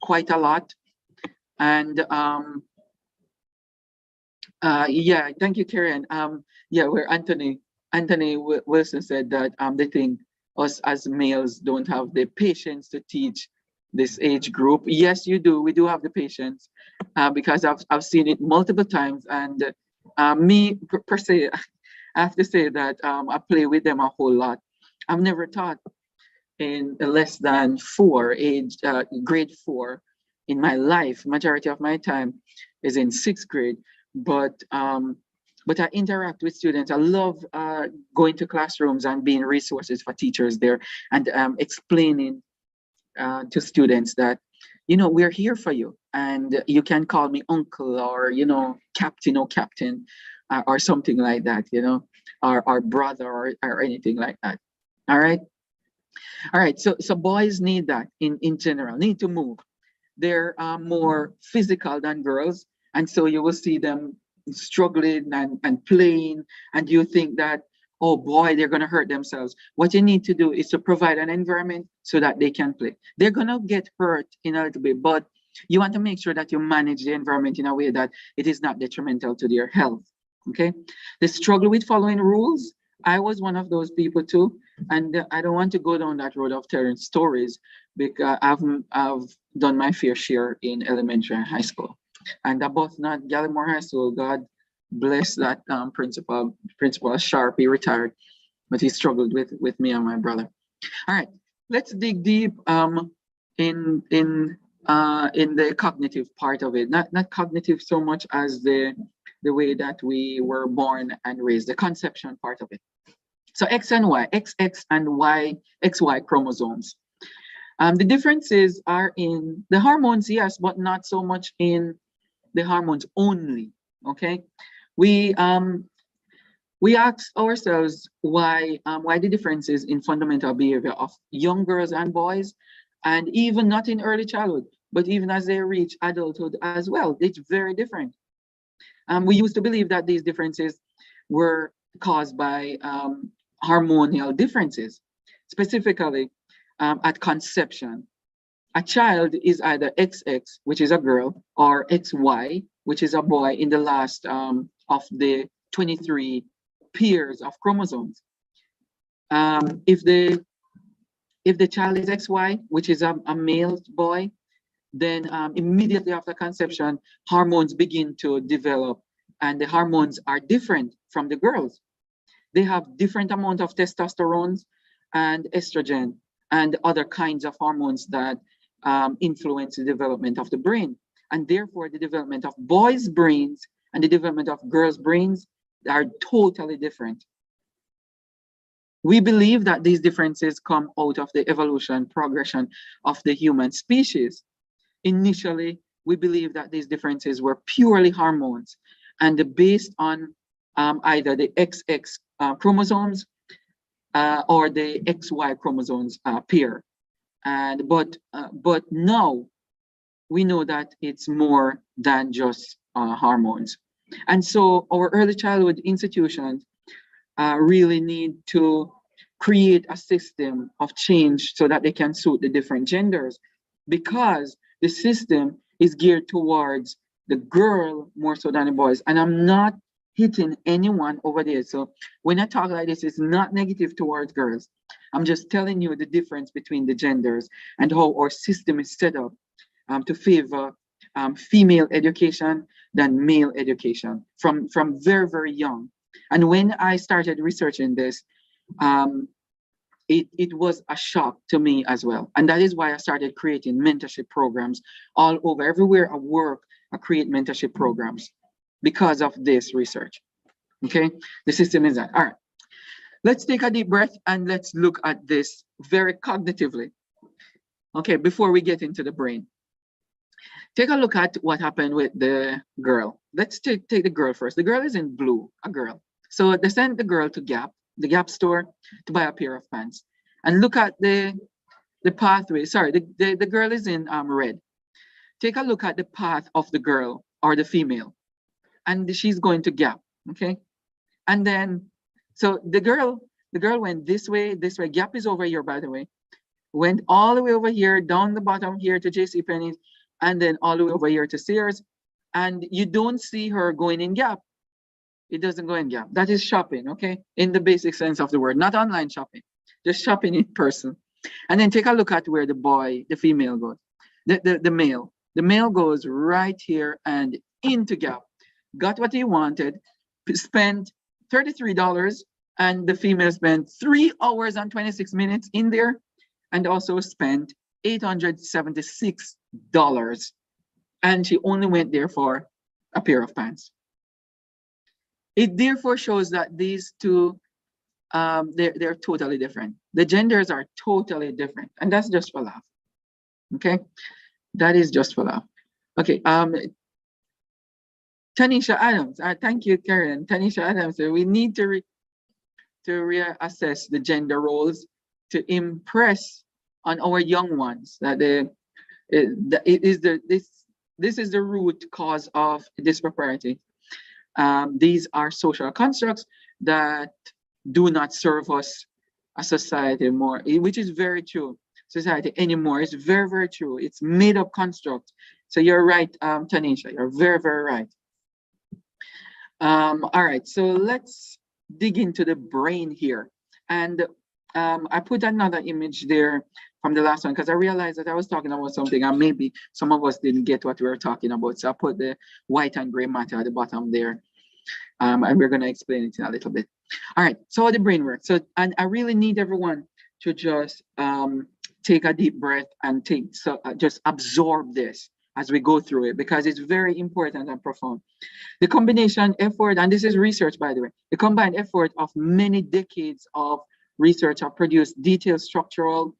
quite a lot. And yeah, thank you, Karen. Yeah, where Anthony Wilson said that they think us as males don't have the patience to teach this age group. Yes, you do. We do have the patience because I've seen it multiple times. And me per se, I have to say that I play with them a whole lot. I've never taught in less than grade 4 in my life. Majority of my time is in 6th grade, but I interact with students. I love going to classrooms and being resources for teachers there, and explaining to students that, you know, we're here for you, and you can call me uncle, or, you know, captain or something like that, you know, or brother, or anything like that. All right. So boys need that in general, need to move. They're more physical than girls, and so you will see them struggling and playing, and you think that, oh boy, they're going to hurt themselves. What you need to do is to provide an environment so that they can play. They're going to get hurt in a little bit, but you want to make sure that you manage the environment in a way that it is not detrimental to their health. Okay. The struggle with following rules, I was one of those people too, and I don't want to go down that road of telling stories, because I've done my fair share in elementary and high school. And about not Gallimore High School, God bless that principal Sharp. He retired, but he struggled with me and my brother. All right, let's dig deep in the cognitive part of it. Not cognitive so much as the way that we were born and raised, the conception part of it. So X and Y, XX and XY chromosomes. The differences are in the hormones, yes, but not so much in the hormones only. Okay, we ask ourselves why the differences in fundamental behavior of young girls and boys, and even not in early childhood, but even as they reach adulthood as well. It's very different. We used to believe that these differences were caused by hormonal differences, specifically at conception. A child is either XX, which is a girl, or XY, which is a boy, in the last of the 23 pairs of chromosomes. If the child is XY, which is a male boy, then immediately after conception, hormones begin to develop, and the hormones are different from the girls. They have different amount of testosterone and estrogen and other kinds of hormones that influence the development of the brain. And therefore, the development of boys' brains and the development of girls' brains are totally different. We believe that these differences come out of the evolution progression of the human species. Initially, we believe that these differences were purely hormones, and based on either the XX chromosomes or the XY chromosomes pair. But now we know that it's more than just hormones. And so our early childhood institutions really need to create a system of change so that they can suit the different genders, because the system is geared towards the girl more so than the boys. And I'm not hitting anyone over there. So when I talk like this, it's not negative towards girls. I'm just telling you the difference between the genders and how our system is set up to favor female education than male education from very, very young. And when I started researching this, it was a shock to me as well. And that is why I started creating mentorship programs all over. Everywhere I work, I create mentorship programs because of this research. Okay, the system is that. All right, let's take a deep breath and let's look at this very cognitively. Okay, before we get into the brain. Take a look at what happened with the girl. Let's take the girl first. The girl is in blue, a girl. So they sent the girl to the Gap store to buy a pair of pants. And look at the pathway. Sorry, the girl is in red. Take a look at the path of the girl or the female. and she's going to gap, okay? And then, so the girl went this way, gap is over here, by the way, went all the way over here, down the bottom here to JCPenney's, and then all the way over here to Sears, and you don't see her going in gap. It doesn't go in gap. That is shopping, okay? In the basic sense of the word, not online shopping, just shopping in person. And then take a look at where the female goes, the male. The male goes right here and into gap. Got what he wanted, spent $33, and the female spent 3 hours and 26 minutes in there, and also spent $876. And she only went there for a pair of pants. It therefore shows that these two, they're totally different. The genders are totally different, and that's just for laugh. Okay, that is just for laugh. Okay, Tanisha Adams, thank you, Karen. Tanisha Adams, we need to reassess the gender roles to impress on our young ones that this is the root cause of dispropriety. These are social constructs that do not serve us as society more, which is very true. Society anymore. It's very, very true. It's made up construct. So you're right, Tanisha. You're very, very right. All right, so let's dig into the brain here. And I put another image there from the last one because I realized that I was talking about something and maybe some of us didn't get what we were talking about. So I put the white and gray matter at the bottom there. And we're going to explain it in a little bit. All right, so how the brain works. So, and I really need everyone to just take a deep breath and just absorb this as we go through it, because it's very important and profound. The combination effort, and this is research, by the way, the combined effort of many decades of research have produced detailed structural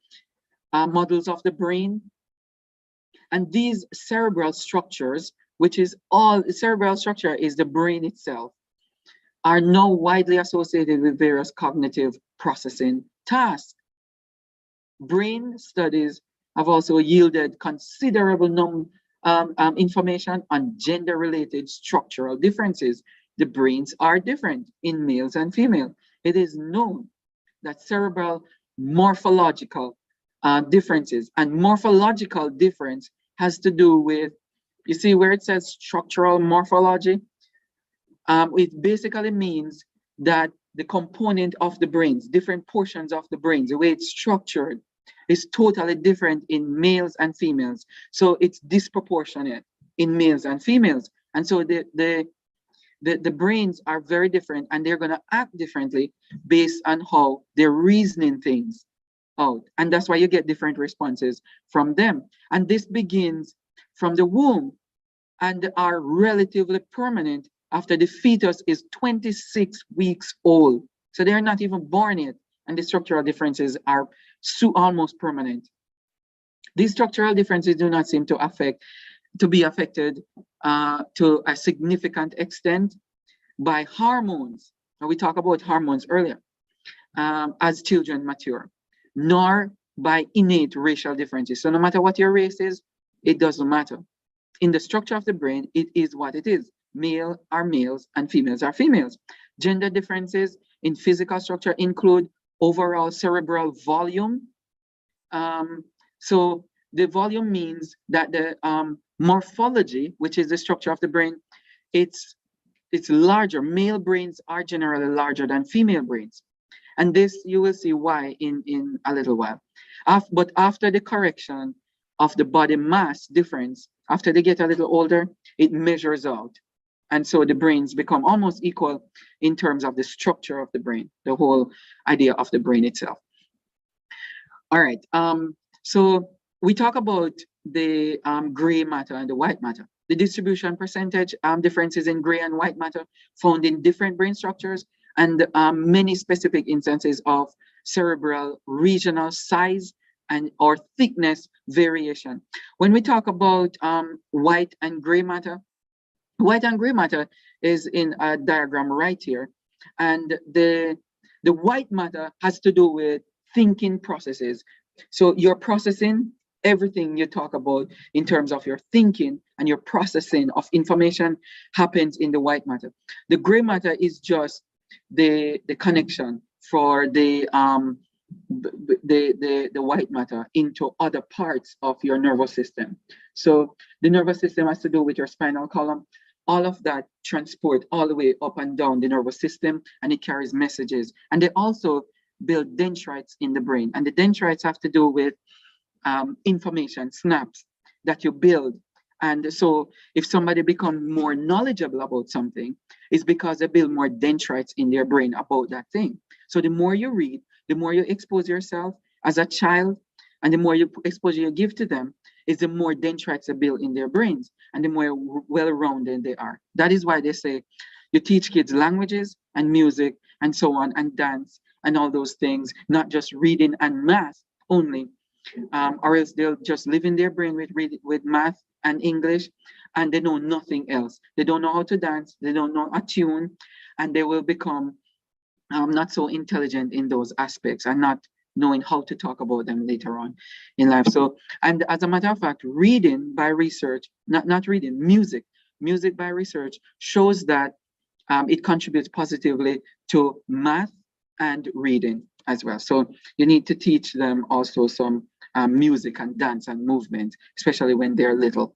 models of the brain. And these cerebral structures, which is all, cerebral structure is the brain itself, are now widely associated with various cognitive processing tasks. Brain studies have also yielded considerable information on gender-related structural differences. The brains are different in males and females. It is known that cerebral morphological differences, and morphological difference has to do with, you see where it says structural morphology? It basically means that the component of the brains, different portions of the brains, the way it's structured, is totally different in males and females. So it's disproportionate in males and females. And so the brains are very different, and they're going to act differently based on how they're reasoning things out. And that's why you get different responses from them. And this begins from the womb and are relatively permanent after the fetus is 26 weeks old. So they're not even born yet, and the structural differences are almost permanent. These structural differences do not seem to be affected to a significant extent by hormones. Now, we talked about hormones earlier, as children mature, nor by innate racial differences. So no matter what your race is, it doesn't matter. In the structure of the brain, it is what it is. Male are males and females are females. Gender differences in physical structure include overall cerebral volume. So the volume means that the morphology, which is the structure of the brain, it's larger. Male brains are generally larger than female brains. And this, you will see why in a little while. But after the correction of the body mass difference, after they get a little older, it measures out. And so the brains become almost equal in terms of the structure of the brain, the whole idea of the brain itself. All right, so we talk about the gray matter and the white matter. The distribution percentage differences in gray and white matter found in different brain structures, and many specific instances of cerebral regional size and or thickness variation. When we talk about white and gray matter is in a diagram right here. And the white matter has to do with thinking processes. So you're processing Everything you talk about in terms of your thinking and your processing of information happens in the white matter. The gray matter is just the connection for the white matter into other parts of your nervous system. So the nervous system has to do with your spinal column. All of that transport all the way up and down the nervous system, and it carries messages. And they also build dendrites in the brain. And the dendrites have to do with information, snaps that you build. And so if somebody becomes more knowledgeable about something, it's because they build more dendrites in their brain about that thing. So the more you read, the more you expose yourself as a child, and the more exposure you give to them, is the more dendrites they build in their brains, and the more well-rounded they are. That is why they say you teach kids languages and music and so on, and dance and all those things, not just reading and math only, or else they'll just live in their brain with math and English, and they know nothing else. They don't know how to dance, they don't know a tune, and they will become not so intelligent in those aspects and not knowing how to talk about them later on in life. So, and as a matter of fact, reading by research, not reading, music by research shows that it contributes positively to math and reading as well. So you need to teach them also some music and dance and movement, especially when they're little.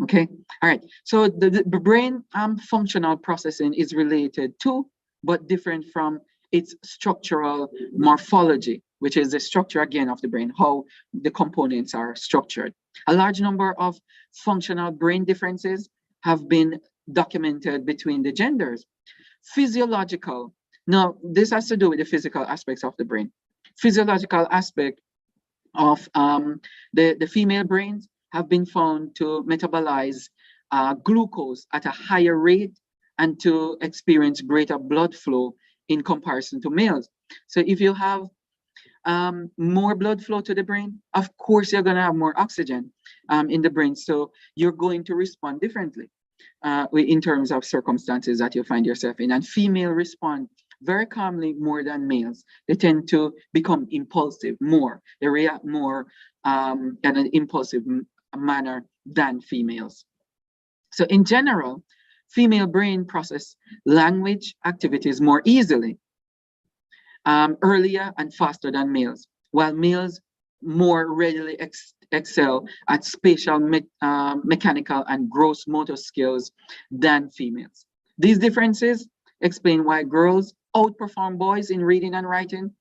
Okay, all right. So the brain functional processing is related to, but different from, its structural morphology, which is the structure again of the brain, how the components are structured. A large number of functional brain differences have been documented between the genders. Physiological. Now, this has to do with the physical aspects of the brain. Physiological aspect of the female brains have been found to metabolize glucose at a higher rate and to experience greater blood flow in comparison to males. So if you have more blood flow to the brain, of course you're going to have more oxygen in the brain. So you're going to respond differently in terms of circumstances that you find yourself in. And female respond very calmly more than males. They tend to become impulsive more. They react more in an impulsive manner than females. So in general, female brain process language activities more easily, earlier and faster than males, while males more readily excel at spatial, mechanical, and gross motor skills than females. These differences explain why girls outperform boys in reading and writing,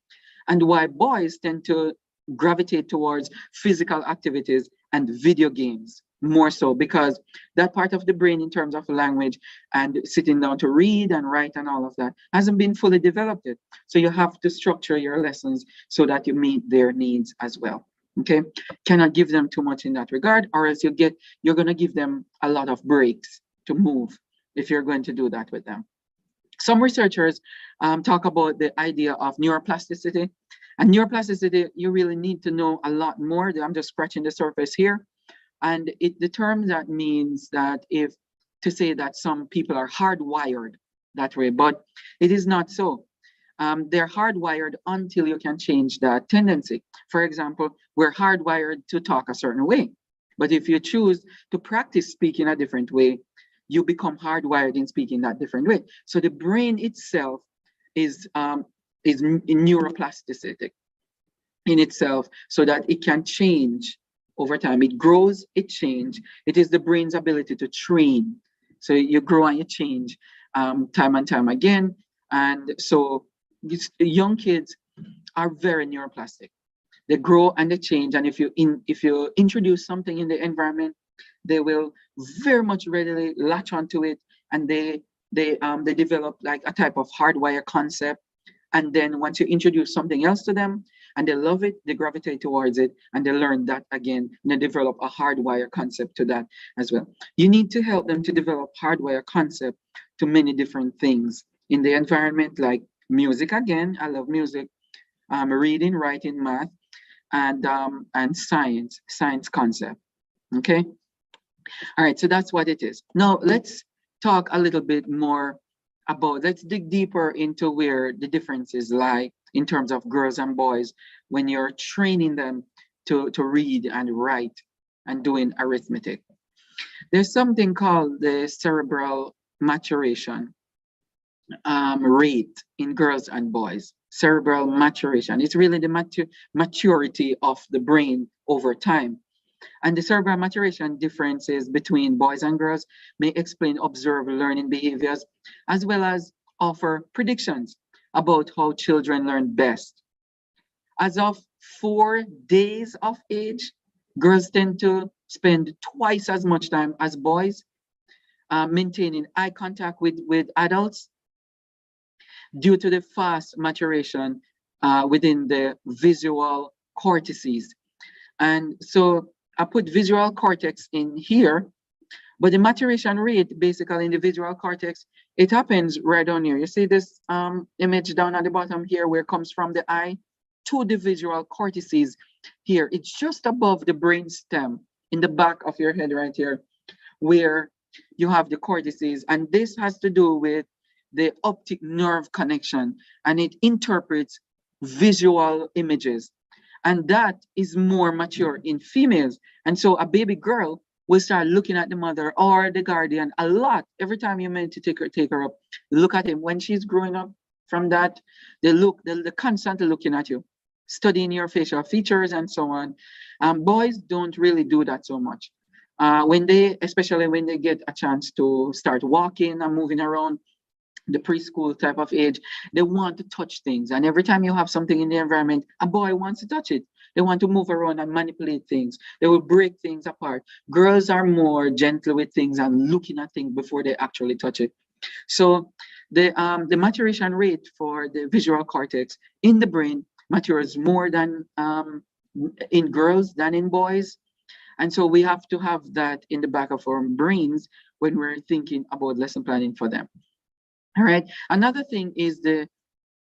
and why boys tend to gravitate towards physical activities and video games more so, because that part of the brain in terms of language and sitting down to read and write and all of that hasn't been fully developed yet. So you have to structure your lessons so that you meet their needs as well. Okay, cannot give them too much in that regard, or else you're going to give them a lot of breaks to move if you're going to do that with them. Some researchers talk about the idea of neuroplasticity. And neuroplasticity, you really need to know a lot more. I'm just scratching the surface here. And the term that means that to say that some people are hardwired that way, but it is not so. They're hardwired until you can change that tendency. For example, we're hardwired to talk a certain way. But if you choose to practice speaking a different way, you become hardwired in speaking that different way. So the brain itself is neuroplasticity in itself, so that it can change over time. It grows, it changes. It is the brain's ability to train. So you grow and you change time and time again. And so young kids are very neuroplastic. They grow and they change. And if you introduce something in the environment, they will very much readily latch onto it, and they develop like a type of hardwire concept. And then once you introduce something else to them and they love it, they gravitate towards it, and they learn that again, and they develop a hardwire concept to that as well. You need to help them to develop hardwire concept to many different things in the environment, like music. Again, I love music, reading, writing, math, and science concept. Okay. All right, so that's what it is. Now let's talk a little bit more about, let's dig deeper into where the differences lie in terms of girls and boys when you're training them to read and write and doing arithmetic. There's something called the cerebral maturation rate in girls and boys. Cerebral maturation. It's really the maturity of the brain over time. And the cerebral maturation differences between boys and girls may explain observed learning behaviors, as well as offer predictions about how children learn best. As of 4 days of age, girls tend to spend twice as much time as boys maintaining eye contact with adults due to the fast maturation within the visual cortices. And so I put visual cortex in here, but the maturation rate basically in the visual cortex, it happens right down here. You see this image down at the bottom here where it comes from the eye to the visual cortices here. It's just above the brain stem in the back of your head right here, where you have the cortices. And this has to do with the optic nerve connection, and it interprets visual images. And that is more mature in females. And so a baby girl will start looking at the mother or the guardian a lot. Every time you're meant to take her up, look at him. When she's growing up from that, they're constantly looking at you, studying your facial features and so on. Boys don't really do that so much. Especially when they get a chance to start walking and moving around, the preschool type of age, they want to touch things. And every time you have something in the environment, a boy wants to touch it. They want to move around and manipulate things. They will break things apart. Girls are more gentle with things and looking at things before they actually touch it. So the maturation rate for the visual cortex in the brain matures more than in girls than in boys. And so we have to have that in the back of our brains when we're thinking about lesson planning for them. All right. Another thing is the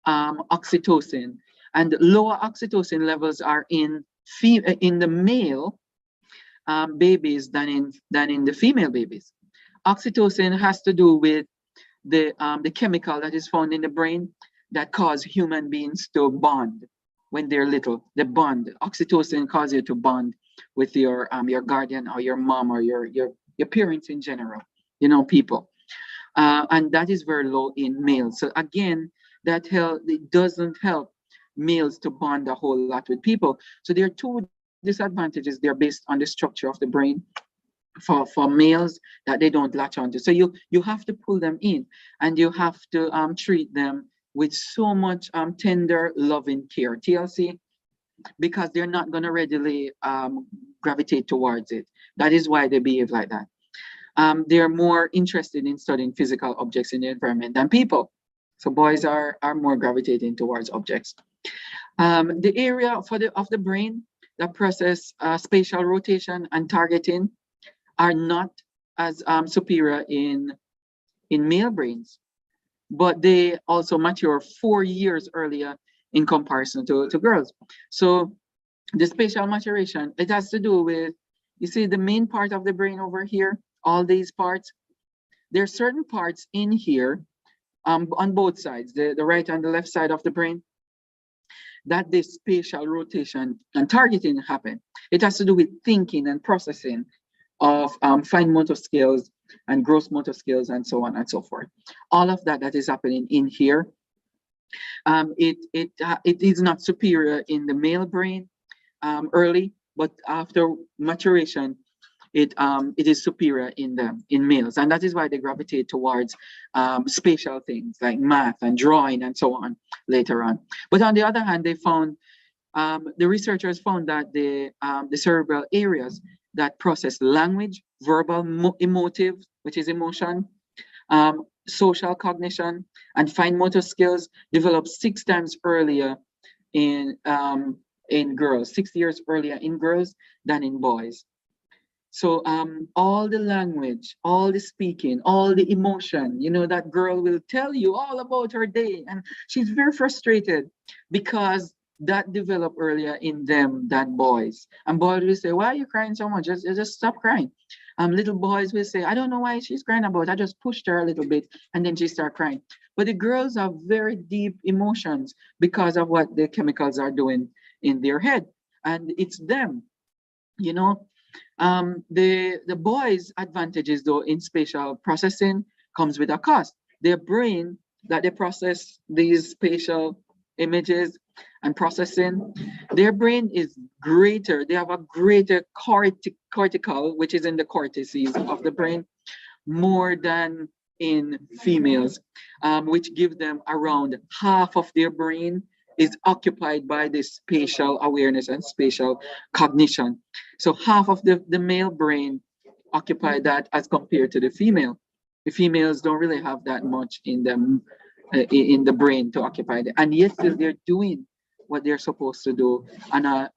oxytocin, and lower oxytocin levels are in the male babies than in the female babies. Oxytocin has to do with the chemical that is found in the brain that cause human beings to bond when they're little. The bond, oxytocin causes you to bond with your guardian or your mom or your parents in general, people. And that is very low in males. So again, it doesn't help males to bond a whole lot with people. So there are two disadvantages. They're based on the structure of the brain for males that they don't latch onto. So you have to pull them in, and you have to treat them with so much tender, loving care, TLC, because they're not going to readily gravitate towards it. That is why they behave like that. They're more interested in studying physical objects in the environment than people. So boys are more gravitating towards objects. The area of the brain that process spatial rotation and targeting are not as superior in male brains, but they also mature 4 years earlier in comparison to girls. So the spatial maturation, it has to do with, you see the main part of the brain over here, all these parts. There are certain parts in here on both sides, the right and the left side of the brain, that this spatial rotation and targeting happen. It has to do with thinking and processing of fine motor skills and gross motor skills and so on and so forth. All of that is happening in here. It is not superior in the male brain early, but after maturation, it is superior in males, and that is why they gravitate towards spatial things like math and drawing and so on later on. But on the other hand, they found the researchers found that the cerebral areas that process language, verbal, emotive, which is emotion, social cognition, and fine motor skills develop 6 times earlier in girls, 6 years earlier in girls than in boys. So all the language, all the speaking, all the emotion, that girl will tell you all about her day, and she's very frustrated because that developed earlier in them than boys. And boys will say, why are you crying so much? Just stop crying. Little boys will say, I don't know why she's crying about. I just pushed her a little bit and then she started crying. But the girls have very deep emotions because of what the chemicals are doing in their head. and it's them, you know. The boys' advantages though in spatial processing comes with a cost. Their brain that they process these spatial images and processing, their brain is greater. They have a greater cortical, which is in the cortices of the brain, more than in females, which give them around half of their brain is occupied by this spatial awareness and spatial cognition. So half of the male brain occupy that as compared to the female. The females don't really have that much in them, in the brain to occupy it, and yet still they're doing what they're supposed to do on a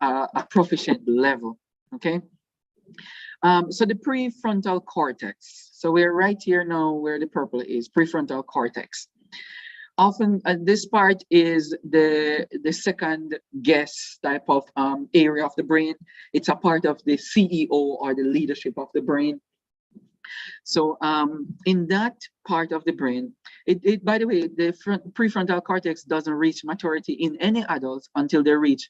proficient level. Okay. So the prefrontal cortex. So we're right here now where the purple is, prefrontal cortex. Often this part is the second guess type of area of the brain. It's a part of the CEO or the leadership of the brain. So in that part of the brain, by the way, the prefrontal cortex doesn't reach maturity in any adults until they reach,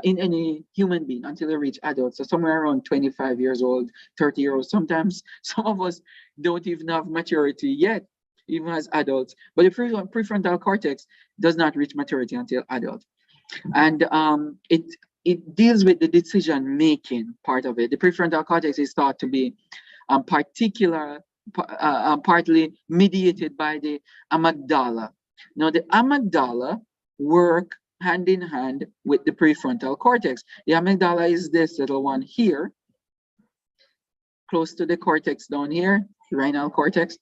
in any human being, until they reach adults. So somewhere around 25 years old, 30 years old. Sometimes some of us don't even have maturity yet, even as adults. But the prefrontal cortex does not reach maturity until adult. And it deals with the decision-making part of it. The prefrontal cortex is thought to be partly mediated by the amygdala. Now, the amygdala work hand in hand with the prefrontal cortex. The amygdala is this little one here, close to the cortex down here, the rhinal cortex.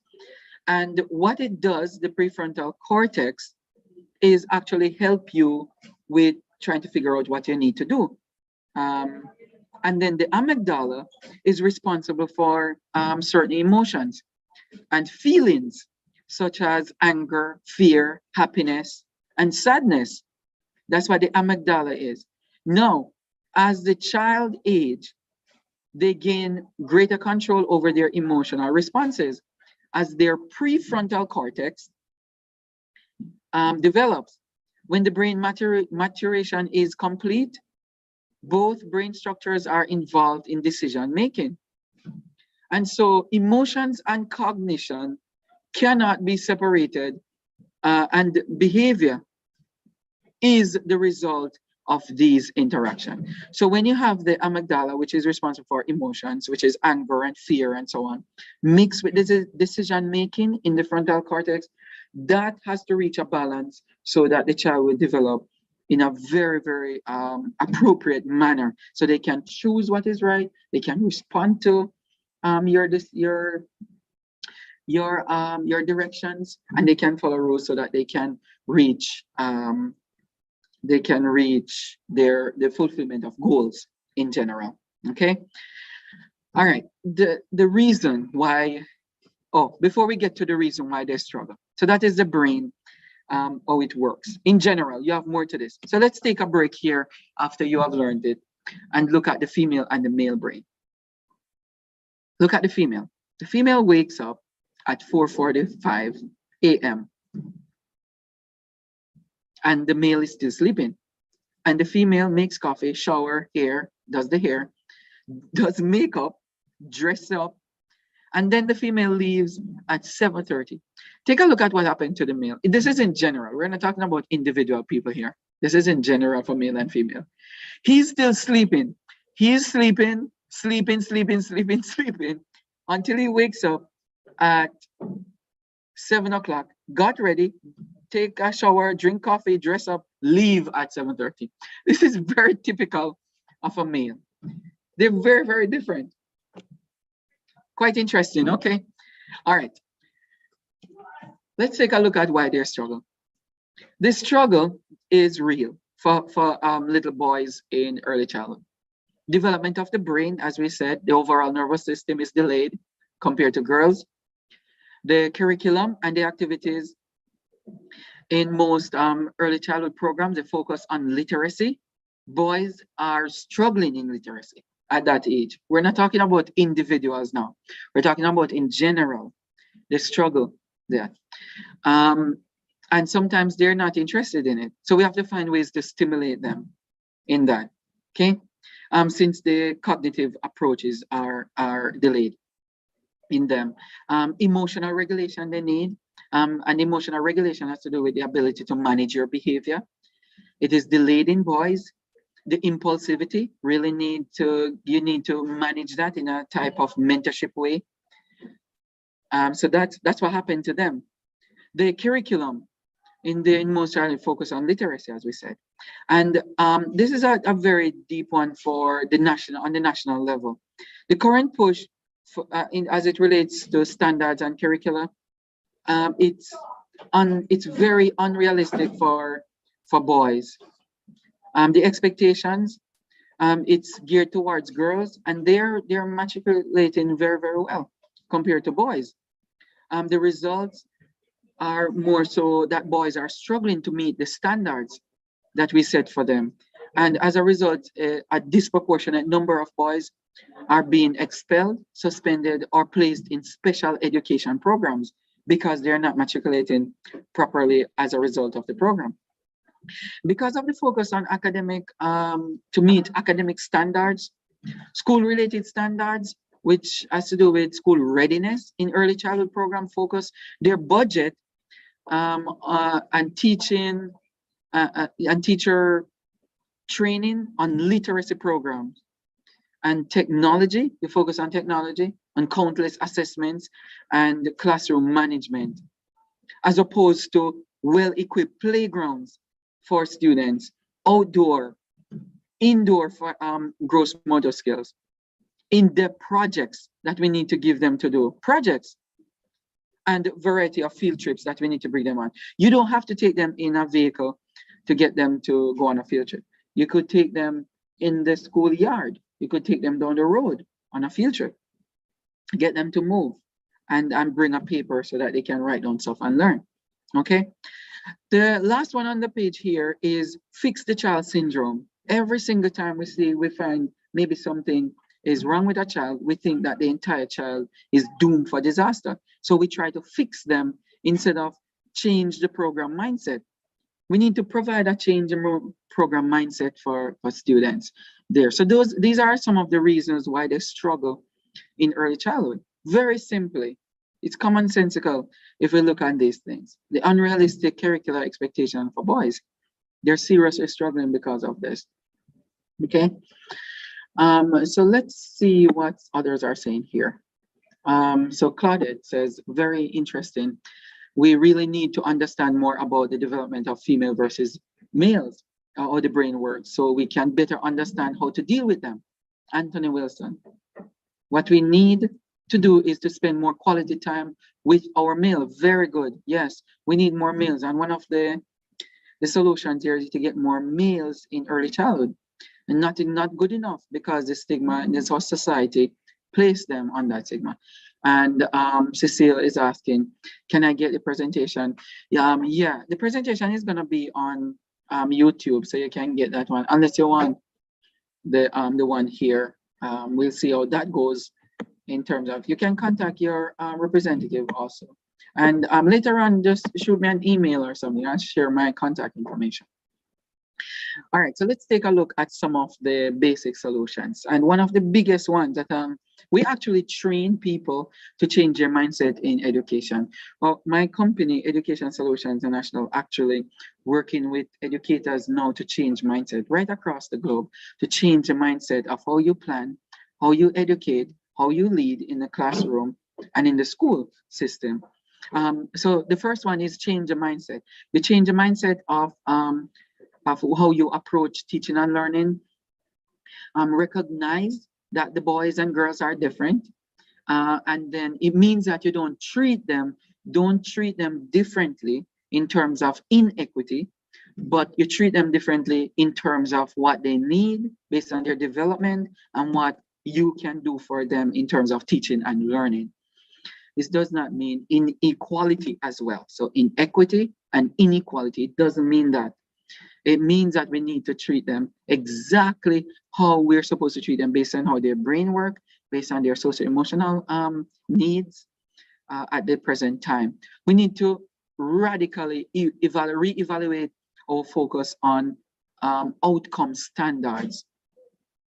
And what it does, the prefrontal cortex, is actually help you with trying to figure out what you need to do. And then the amygdala is responsible for certain emotions and feelings, such as anger, fear, happiness, and sadness. That's what the amygdala is. Now, as the child age, they gain greater control over their emotional responses as their prefrontal cortex develops. When the brain maturation is complete, both brain structures are involved in decision making. And so emotions and cognition cannot be separated, and behavior is the result of these interactions. So when you have the amygdala, which is responsible for emotions, which is anger and fear and so on, mixed with the decision making in the frontal cortex, that has to reach a balance so that the child will develop in a very, very appropriate manner, so they can choose what is right, they can respond to your directions, and they can follow rules so that they can reach the fulfillment of goals in general. Okay. All right. The reason why. Oh, before we get to the reason why they struggle. So that is the brain. How it works. In general, you have more to this. So let's take a break here after you have learned it and look at the female and the male brain. Look at the female. The female wakes up at 4:45 a.m. and the male is still sleeping. And the female makes coffee, shower, hair, does the hair, does makeup, dress up, and then the female leaves at 7:30. Take a look at what happened to the male. This is in general. We're not talking about individual people here. This is in general for male and female. He's still sleeping. He's sleeping until he wakes up at 7 o'clock, got ready, take a shower, drink coffee, dress up, leave at 7:30. This is very typical of a male. They're very, very different. Quite interesting, okay? All right. Let's take a look at why they struggle. This struggle is real for little boys in early childhood. Development of the brain, as we said, the overall nervous system is delayed compared to girls. The curriculum and the activities in most early childhood programs, they focus on literacy. Boys are struggling in literacy at that age. We're not talking about individuals now. We're talking about in general, the struggle there. And sometimes they're not interested in it. So we have to find ways to stimulate them in that. okay? Since the cognitive approaches are delayed in them. Emotional regulation they need, and emotional regulation has to do with the ability to manage your behavior. It is delayed in boys. The impulsivity really you need to manage that in a type of mentorship way. So that's what happened to them. The curriculum in most are focus on literacy, as we said. And this is a very deep one for the national level. The current push as it relates to standards and curricula, it's very unrealistic for boys. The expectations, it's geared towards girls, and they're matriculating very, very well compared to boys. The results are more so that boys are struggling to meet the standards that we set for them. And as a result, a disproportionate number of boys are being expelled, suspended, or placed in special education programs because they're not matriculating properly as a result of the program. Because of the focus on academic, to meet academic standards, school-related standards, which has to do with school readiness in early childhood program focus, their budget and teaching and teacher training on literacy programs and technology. You focus on technology, on countless assessments and classroom management, as opposed to well-equipped playgrounds for students, outdoor, indoor for gross motor skills, in-depth projects that we need to give them to do, projects, and variety of field trips that we need to bring them on. You don't have to take them in a vehicle to get them to go on a field trip. You could take them in the schoolyard. You could take them down the road on a field trip, get them to move and bring a paper so that they can write down stuff and learn, okay? The last one on the page here is fix the child syndrome. Every single time we find maybe something is wrong with a child, we think that the entire child is doomed for disaster. So we try to fix them instead of change the program mindset. We need to provide a change in program mindset for students there. So these are some of the reasons why they struggle in early childhood. Very simply, it's commonsensical if we look at these things. The unrealistic curricular expectation for boys, they're seriously struggling because of this, okay? So let's see what others are saying here. So Claudette says, very interesting. We really need to understand more about the development of female versus males, how the brain works, so we can better understand how to deal with them. Anthony Wilson, what we need to do is to spend more quality time with our male. Very good. Yes, we need more males. And one of the solutions here is to get more males in early childhood. And not good enough because the stigma in this whole society place them on that stigma. And Cecile is asking, can I get the presentation? Yeah, the presentation is gonna be on YouTube, so you can get that one unless you want the one here. We'll see how that goes in terms of, you can contact your representative also. And later on, just shoot me an email or something. I'll share my contact information. All right, so let's take a look at some of the basic solutions. And one of the biggest ones that we actually train people to change their mindset in education. Well, my company, Education Solutions International, actually working with educators now to change mindset right across the globe, to change the mindset of how you plan, how you educate, how you lead in the classroom and in the school system. So the first one is change the mindset. You change the mindset of how you approach teaching and learning. Recognize that the boys and girls are different. And then it means that you don't treat them differently in terms of inequity, but you treat them differently in terms of what they need based on their development and what you can do for them in terms of teaching and learning. This does not mean inequality as well. So inequity and inequality doesn't mean that. It means that we need to treat them exactly how we're supposed to treat them based on how their brain work, based on their socio-emotional needs at the present time. We need to radically reevaluate our focus on outcome standards.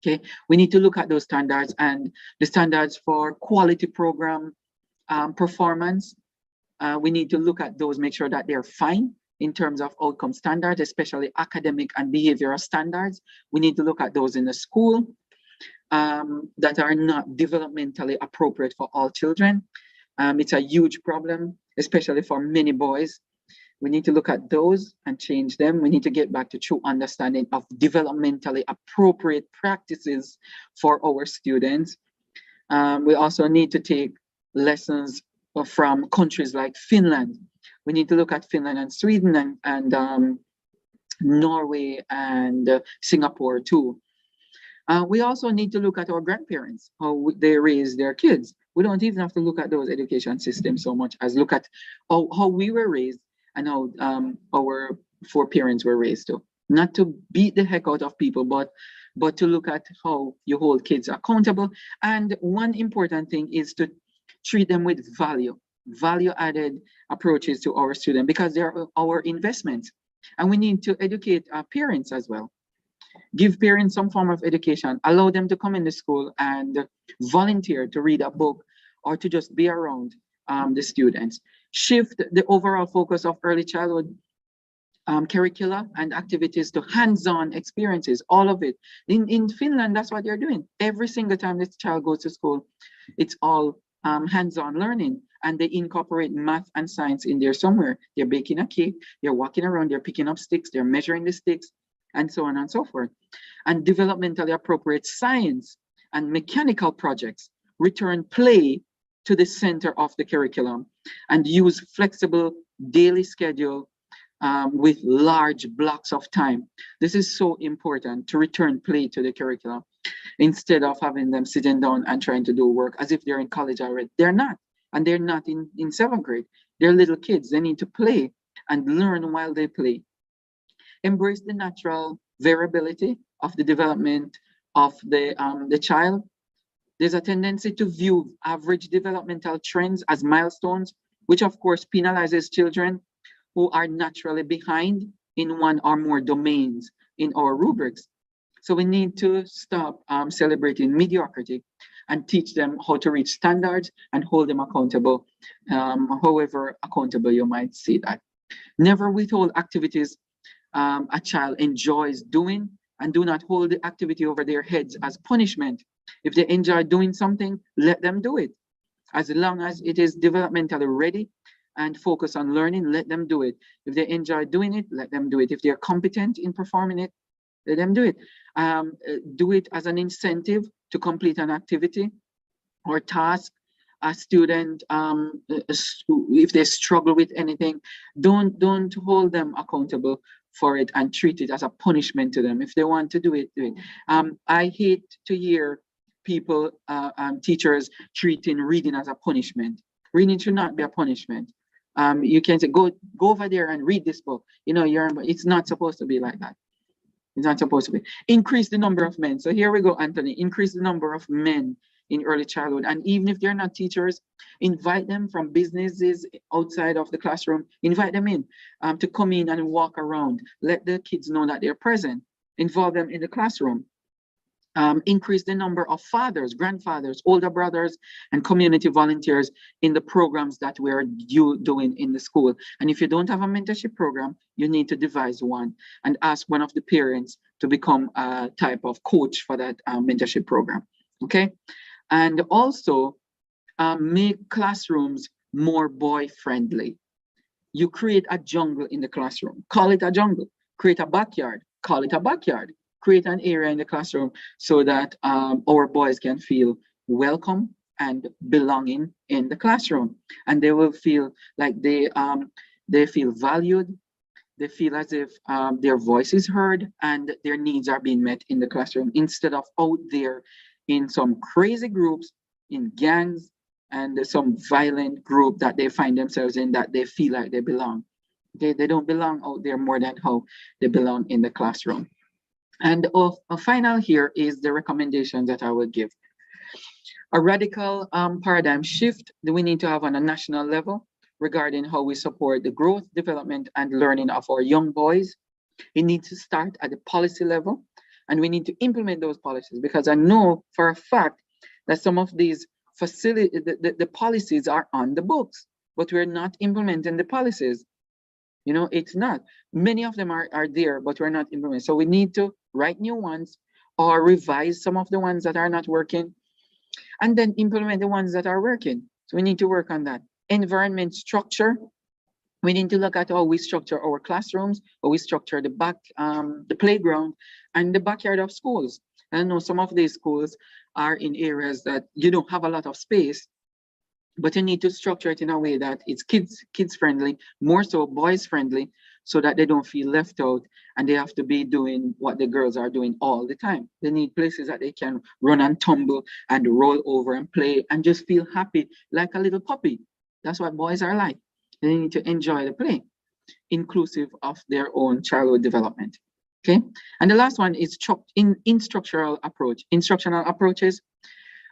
Okay, we need to look at those standards and the standards for quality program performance. We need to look at those, make sure that they're fine in terms of outcome standards, especially academic and behavioral standards. We need to look at those in the school that are not developmentally appropriate for all children. It's a huge problem, especially for many boys. We need to look at those and change them. We need to get back to true understanding of developmentally appropriate practices for our students. We also need to take lessons from countries like Finland. We need to look at Finland and Sweden and Norway and Singapore too. We also need to look at our grandparents, how they raise their kids. We don't even have to look at those education systems so much as look at how we were raised and how our foreparents were raised too. Not to beat the heck out of people, but to look at how you hold kids accountable. And one important thing is to treat them with value-added approaches to our students, because they're our investments. And we need to educate our parents as well. Give parents some form of education, allow them to come in the school and volunteer to read a book or to just be around the students. Shift the overall focus of early childhood curricula and activities to hands-on experiences, all of it. In Finland, that's what they're doing. Every single time this child goes to school, it's all hands-on learning, and they incorporate math and science in there somewhere. They're baking a cake, they're walking around, they're picking up sticks, they're measuring the sticks, and so on and so forth. And developmentally appropriate science and mechanical projects return play to the center of the curriculum and use flexible daily schedule with large blocks of time. This is so important, to return play to the curriculum instead of having them sitting down and trying to do work as if they're in college already. They're not, and they're not in 7th grade. They're little kids. They need to play and learn while they play. Embrace the natural variability of the development of the child. There's a tendency to view average developmental trends as milestones, which of course penalizes children who are naturally behind in one or more domains in our rubrics. So we need to stop celebrating mediocrity and teach them how to reach standards and hold them accountable, however accountable you might see that. Never withhold activities a child enjoys doing, and do not hold the activity over their heads as punishment. If they enjoy doing something, let them do it. As long as it is developmentally ready and focus on learning, let them do it. If they enjoy doing it, let them do it. If they're competent in performing it, let them do it. Do it as an incentive to complete an activity or task. A student, if they struggle with anything, don't hold them accountable for it and treat it as a punishment to them. If they want to do it, do it. I hate to hear people, teachers treating reading as a punishment. Reading should not be a punishment. You can say, go over there and read this book. You know, it's not supposed to be like that. It's not supposed to be. Increase the number of men. So here we go, Anthony. Increase the number of men in early childhood. And even if they're not teachers, invite them from businesses outside of the classroom. Invite them in to come in and walk around. Let the kids know that they're present. Involve them in the classroom. Increase the number of fathers, grandfathers, older brothers, and community volunteers in the programs that we're doing in the school. And if you don't have a mentorship program, you need to devise one and ask one of the parents to become a type of coach for that mentorship program, okay? And also make classrooms more boy-friendly. You create a jungle in the classroom, call it a jungle. Create a backyard, call it a backyard. Create an area in the classroom so that our boys can feel welcome and belonging in the classroom, and they will feel like they feel valued. They feel as if their voice is heard and their needs are being met in the classroom, instead of out there in some crazy groups, in gangs, and some violent group that they find themselves in, that they feel like they belong. They don't belong out there more than how they belong in the classroom. And a final here is the recommendation that I would give. A radical paradigm shift that we need to have on a national level regarding how we support the growth, development, and learning of our young boys. It needs to start at the policy level And we need to implement those policies, because I know for a fact that some of these the policies are on the books, but we're not implementing the policies. You know, it's not. Many of them are there, but we're not implementing. So we need to write new ones or revise some of the ones that are not working, and then implement the ones that are working. So we need to work on that. Environment structure. We need to look at how we structure our classrooms, how we structure the playground and the backyard of schools. And I know some of these schools are in areas that you don't have a lot of space, but you need to structure it in a way that it's kids friendly, more so boys friendly, so that they don't feel left out and they have to be doing what the girls are doing all the time. They need places that they can run and tumble and roll over and play and just feel happy like a little puppy. That's what boys are like. They need to enjoy the play, inclusive of their own childhood development. Okay, and the last one is instructional approaches.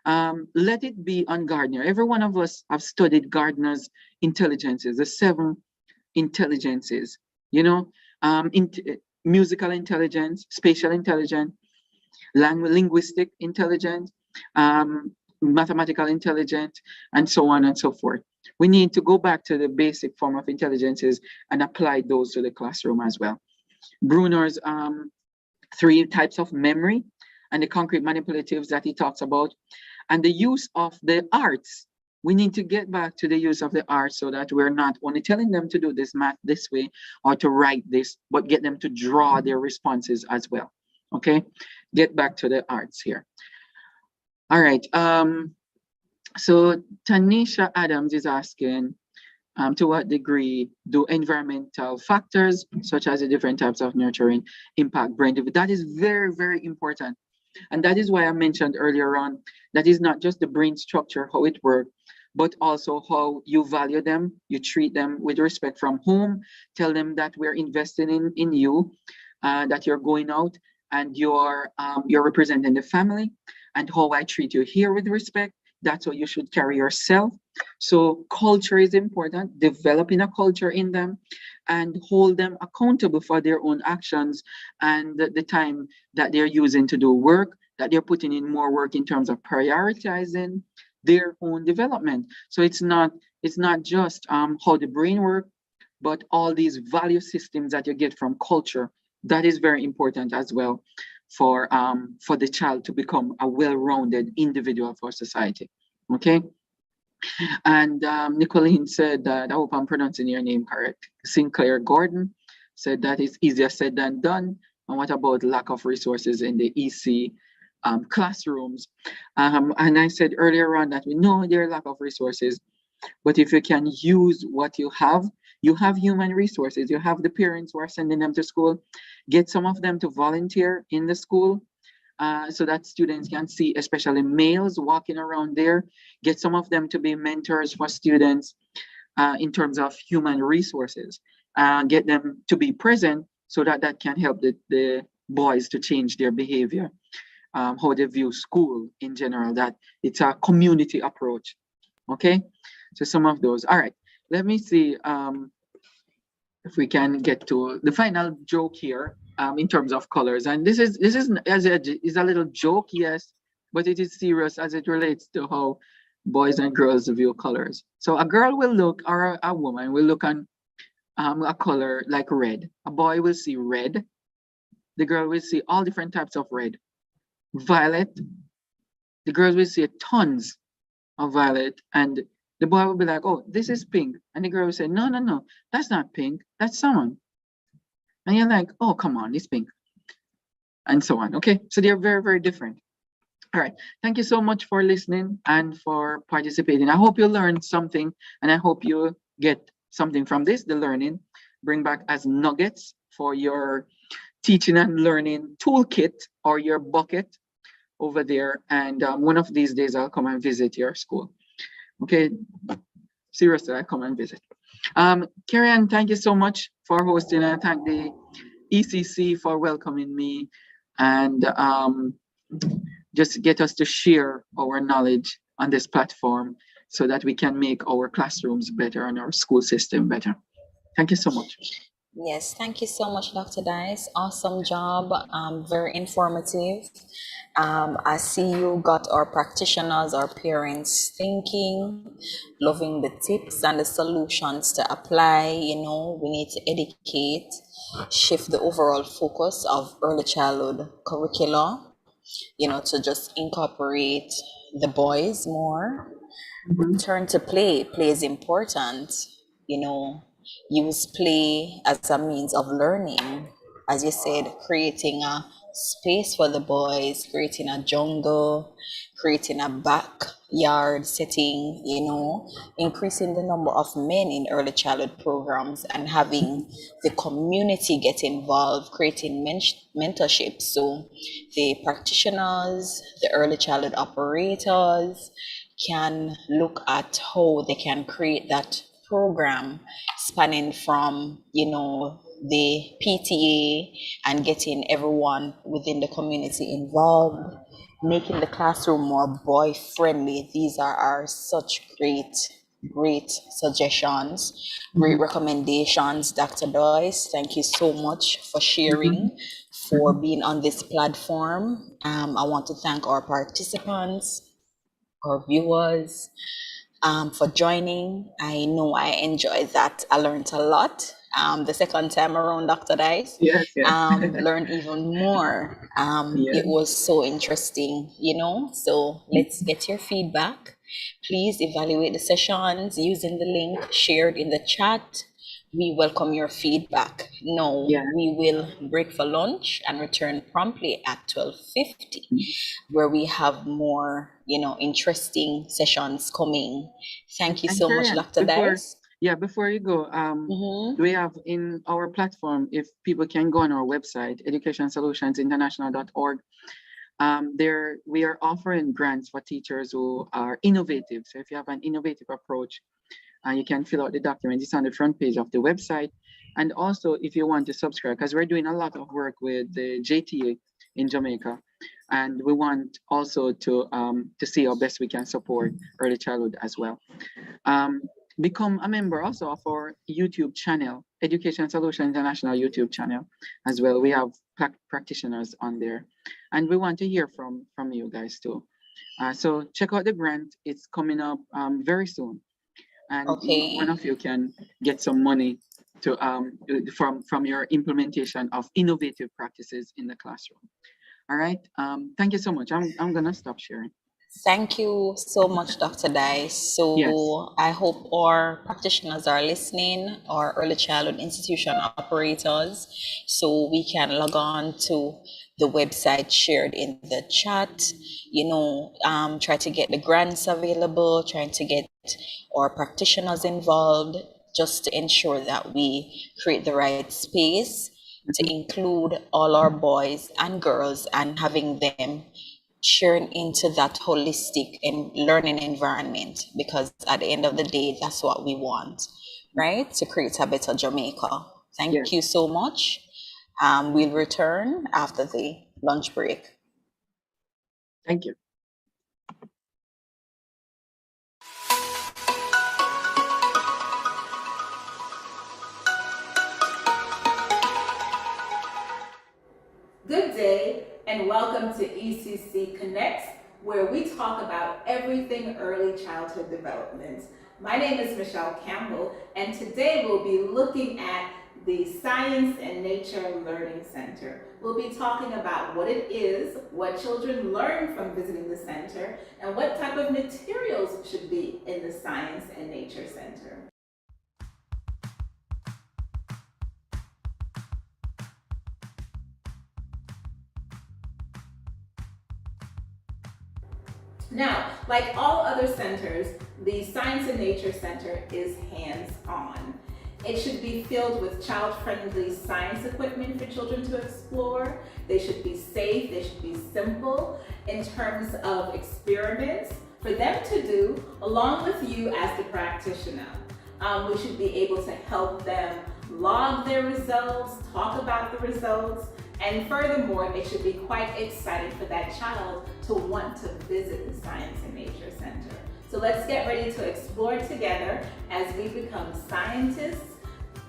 Let it be on Gardner. Every one of us have studied Gardner's intelligences, the 7 intelligences. You know, musical intelligence, spatial intelligence, linguistic intelligence, mathematical intelligence, and so on and so forth. We need to go back to the basic form of intelligences and apply those to the classroom as well. Bruner's 3 types of memory and the concrete manipulatives that he talks about, and the use of the arts. We need to get back to the use of the arts so that we're not only telling them to do this math this way or to write this, but get them to draw their responses as well. Okay, get back to the arts here. All right. So Tanisha Adams is asking, to what degree do environmental factors, such as the different types of nurturing, impact brain development? That is very, very important. And that is why I mentioned earlier on, that is not just the brain structure, how it works, but also how you value them, you treat them with respect from home, tell them that we're investing in you, that you're going out and you're representing the family, and how I treat you here with respect. That's how you should carry yourself. So culture is important, developing a culture in them and hold them accountable for their own actions and the time that they're using to do work, that they're putting in more work in terms of prioritizing their own development. So it's not just how the brain works, but all these value systems that you get from culture. That is very important as well for the child to become a well-rounded individual for society. Okay. And Nicolene said that, I hope I'm pronouncing your name correct. Sinclair Gordon said that it's easier said than done. And what about lack of resources in the EC classrooms? And I said earlier on that we know there are lack of resources, but if you can use what you have human resources, you have the parents who are sending them to school, get some of them to volunteer in the school so that students can see, especially males walking around there, get some of them to be mentors for students in terms of human resources, get them to be present so that can help the boys to change their behavior, how they view school in general, that it's a community approach. Okay, so some of those. All right, let me see if we can get to the final joke here in terms of colors. And this is a little joke, yes, but it is serious as it relates to how boys and girls view colors. So a girl will look, or a woman will look on a color like red. A boy will see red. The girl will see all different types of red. Violet. The girls will see tons of violet, and the boy will be like, oh, this is pink. And the girl will say, no, no, no, that's not pink, that's salmon. And you're like, oh, come on, it's pink. And so on, okay? So they're very, very different. All right, thank you so much for listening and for participating. I hope you learned something, and I hope you get something from this, the learning, bring back as nuggets for your teaching and learning toolkit or your bucket over there. And one of these days I'll come and visit your school. Okay, seriously, I come and visit. Karen, thank you so much for hosting, and thank the ECC for welcoming me and just get us to share our knowledge on this platform so that we can make our classrooms better and our school system better. Thank you so much. Yes, thank you so much, Dr. Dice. Awesome job. Very informative. I see you got our practitioners, our parents thinking, loving the tips and the solutions to apply. We need to educate, shift the overall focus of early childhood curricula, to just incorporate the boys more. Return to play. Play is important. You know, use play as a means of learning. As you said, creating a space for the boys, creating a jungle, creating a backyard setting, increasing the number of men in early childhood programs and having the community get involved, creating mentorship. So the practitioners, the early childhood operators, can look at how they can create that program spanning from, the PTA and getting everyone within the community involved, making the classroom more boy friendly. These are such great suggestions, great recommendations, Dr. Doyce. Thank you so much for sharing, for being on this platform. I want to thank our participants, our viewers, for joining. I know I enjoyed that. I learned a lot. The second time around, Dr. Dice, Yes. learned even more. It was so interesting, So let's get your feedback. Please evaluate the sessions using the link shared in the chat. We welcome your feedback. Now we will break for lunch and return promptly at 12:50, where we have more, interesting sessions coming. Thank you so much, Dr. Dice. Before you go, we have in our platform, if people can go on our website, educationsolutionsinternational.org, there we are offering grants for teachers who are innovative. So if you have an innovative approach, you can fill out the document. It's on the front page of the website. And also, if you want to subscribe, because we're doing a lot of work with the JTA in Jamaica, and we want also to see how best we can support early childhood as well. Become a member also of our YouTube channel, Education Solution International YouTube channel as well. We have practitioners on there, and we want to hear from you guys too. So check out the grant. It's coming up very soon. And one of you can get some money to from your implementation of innovative practices in the classroom. All right. Thank you so much. I'm gonna stop sharing. Thank you so much, Dr. Dice. So I hope our practitioners are listening, our early childhood institution operators, so we can log on to the website shared in the chat, try to get the grants available, trying to get our practitioners involved, just to ensure that we create the right space to include all our boys and girls and having them sharing into that holistic and learning environment, because at the end of the day, that's what we want, right? To create a better Jamaica. Thank you so much. We'll return after the lunch break. Thank you. Good day and welcome to ECC Connects, where we talk about everything early childhood development. My name is Michelle Campbell, and today we'll be looking at the Science and Nature Learning Center. We'll be talking about what it is, what children learn from visiting the center, and what type of materials should be in the Science and Nature Center. Now, like all other centers, the Science and Nature Center is hands-on. It should be filled with child-friendly science equipment for children to explore. They should be safe, they should be simple in terms of experiments for them to do along with you as the practitioner. We should be able to help them log their results, talk about the results, and furthermore, it should be quite exciting for that child to want to visit the Science and Nature Center. So let's get ready to explore together as we become scientists,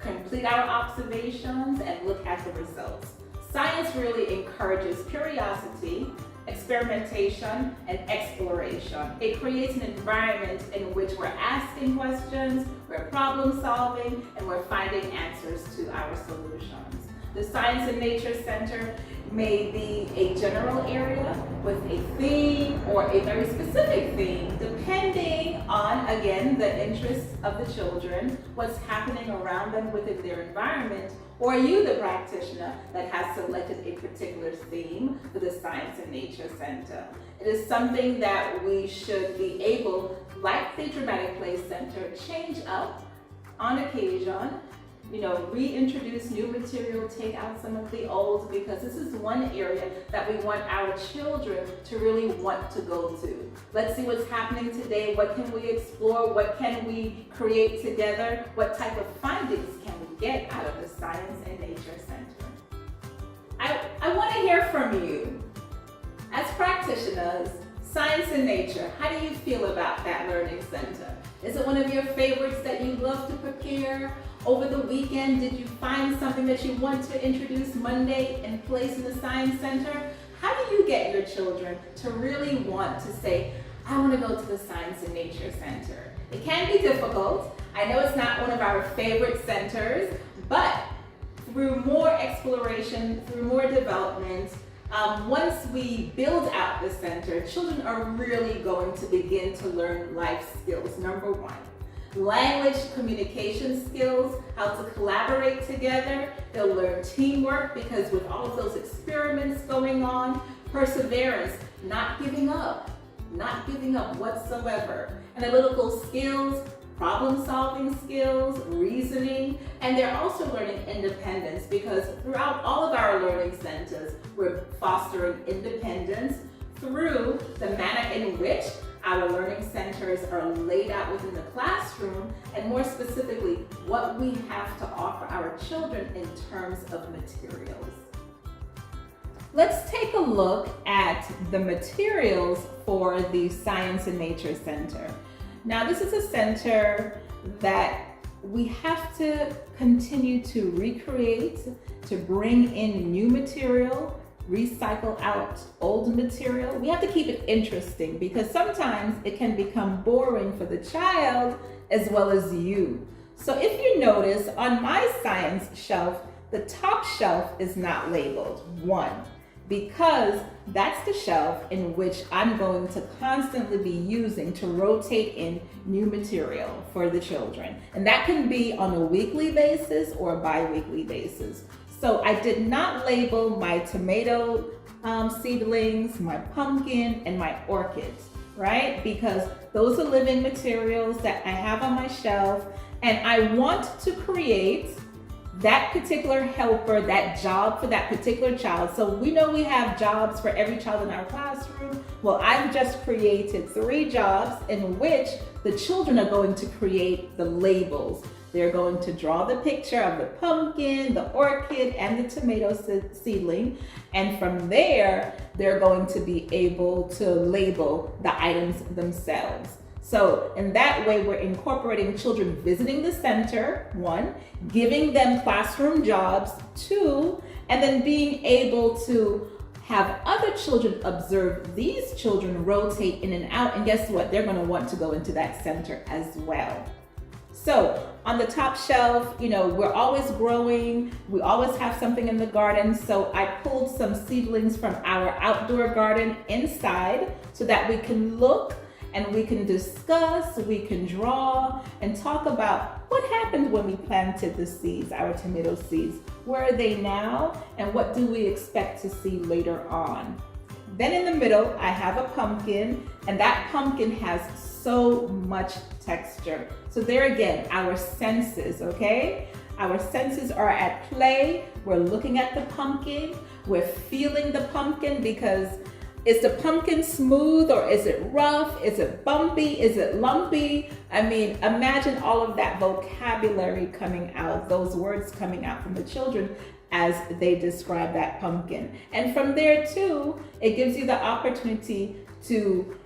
complete our observations, and look at the results. Science really encourages curiosity, experimentation, and exploration. It creates an environment in which we're asking questions, we're problem solving, and we're finding answers to our solutions. The Science and Nature Center may be a general area with a theme or a very specific theme, depending on, again, the interests of the children, what's happening around them within their environment, or you, the practitioner, that has selected a particular theme for the Science and Nature Center. It is something that we should be able, like the Dramatic Play Center, change up on occasion, reintroduce new material, take out some of the old, because this is one area that we want our children to really want to go to. Let's see what's happening today. What can we explore? What can we create together? What type of findings can we get out of the Science and Nature Center? I want to hear from you. As practitioners, Science and Nature, how do you feel about that learning center? Is it one of your favorites that you love to prepare? Over the weekend, did you find something that you want to introduce Monday and place in the Science Center? How do you get your children to really want to say, I want to go to the Science and Nature Center? It can be difficult. I know it's not one of our favorite centers, but through more exploration, through more development, once we build out the center, children are really going to begin to learn life skills. Number one, language communication skills, how to collaborate together. They'll learn teamwork, because with all of those experiments going on, perseverance, not giving up whatsoever. Analytical skills, problem-solving skills, reasoning, and they're also learning independence, because throughout all of our learning centers, we're fostering independence through the manner in which our learning centers are laid out within the classroom, and more specifically, what we have to offer our children in terms of materials. Let's take a look at the materials for the Science and Nature Center. Now, this is a center that we have to continue to recreate, to bring in new material, recycle out old material. We have to keep it interesting, because sometimes it can become boring for the child as well as you. So if you notice, on my science shelf, the top shelf is not labeled. One, because that's the shelf in which I'm going to constantly be using to rotate in new material for the children. And that can be on a weekly basis or a bi-weekly basis. So I did not label my tomato seedlings, my pumpkin, and my orchids, right? Because those are living materials that I have on my shelf, and I want to create that particular helper, that job for that particular child. So we know we have jobs for every child in our classroom. Well, I've just created 3 jobs in which the children are going to create the labels. They're going to draw the picture of the pumpkin, the orchid, and the tomato seedling. And from there, they're going to be able to label the items themselves. So in that way, we're incorporating children visiting the center, 1, giving them classroom jobs, 2, and then being able to have other children observe these children rotate in and out. And guess what? They're going to want to go into that center as well. So on the top shelf, we're always growing. We always have something in the garden. So I pulled some seedlings from our outdoor garden inside so that we can look and we can discuss, we can draw, and talk about what happened when we planted the seeds, our tomato seeds. Where are they now, and what do we expect to see later on? Then in the middle, I have a pumpkin, and that pumpkin has so much texture. So there again, our senses, okay? Our senses are at play. We're looking at the pumpkin, we're feeling the pumpkin, because is the pumpkin smooth, or is it rough? Is it bumpy? Is it lumpy? I mean, imagine all of that vocabulary coming out, those words coming out from the children as they describe that pumpkin. And from there too, it gives you the opportunity to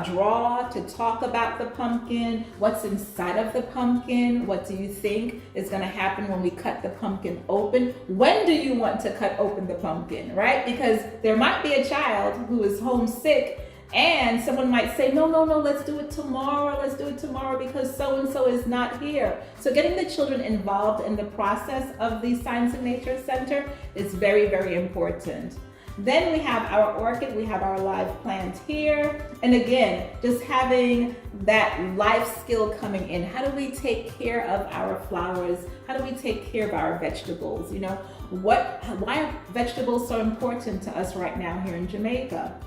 draw, to talk about the pumpkin, what's inside of the pumpkin, what do you think is going to happen when we cut the pumpkin open, when do you want to cut open the pumpkin, right? Because there might be a child who is homesick and someone might say, no, let's do it tomorrow because so-and-so is not here. So getting the children involved in the process of the Science and Nature Center is very, very important. Then we have our orchid, we have our live plant here. And again, just having that life skill coming in. How do we take care of our flowers? How do we take care of our vegetables? You know, why are vegetables so important to us right now here in Jamaica?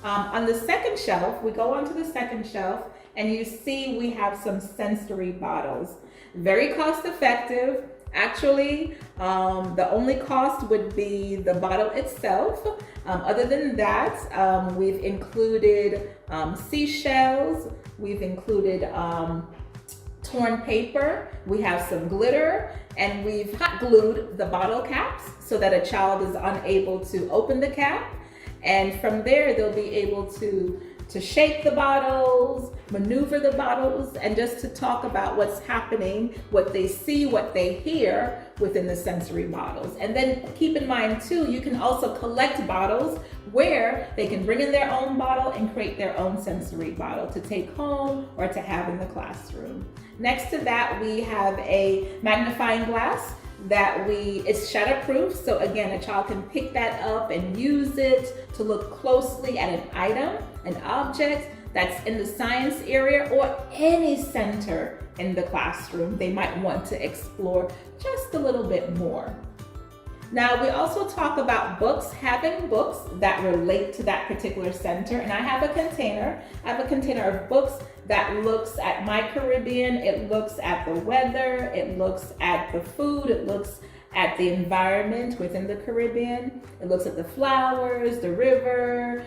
On the second shelf, we go onto the second shelf and you see we have some sensory bottles. Very cost effective. Actually, the only cost would be the bottle itself. Other than that, we've included seashells, we've included torn paper, we have some glitter, and we've hot glued the bottle caps so that a child is unable to open the cap. And from there, they'll be able to shake the bottles, maneuver the bottles, and just to talk about what's happening, what they see, what they hear within the sensory bottles. And then keep in mind too, you can also collect bottles where they can bring in their own bottle and create their own sensory bottle to take home or to have in the classroom. Next to that, we have a magnifying glass that it's shatterproof. So again, a child can pick that up and use it to look closely at an item, an object that's in the science area or any center in the classroom they might want to explore just a little bit more. Now, we also talk about books, having books that relate to that particular center. And I have a container of books that looks at my Caribbean, it looks at the weather, it looks at the food, it looks at the environment within the Caribbean, it looks at the flowers, the river,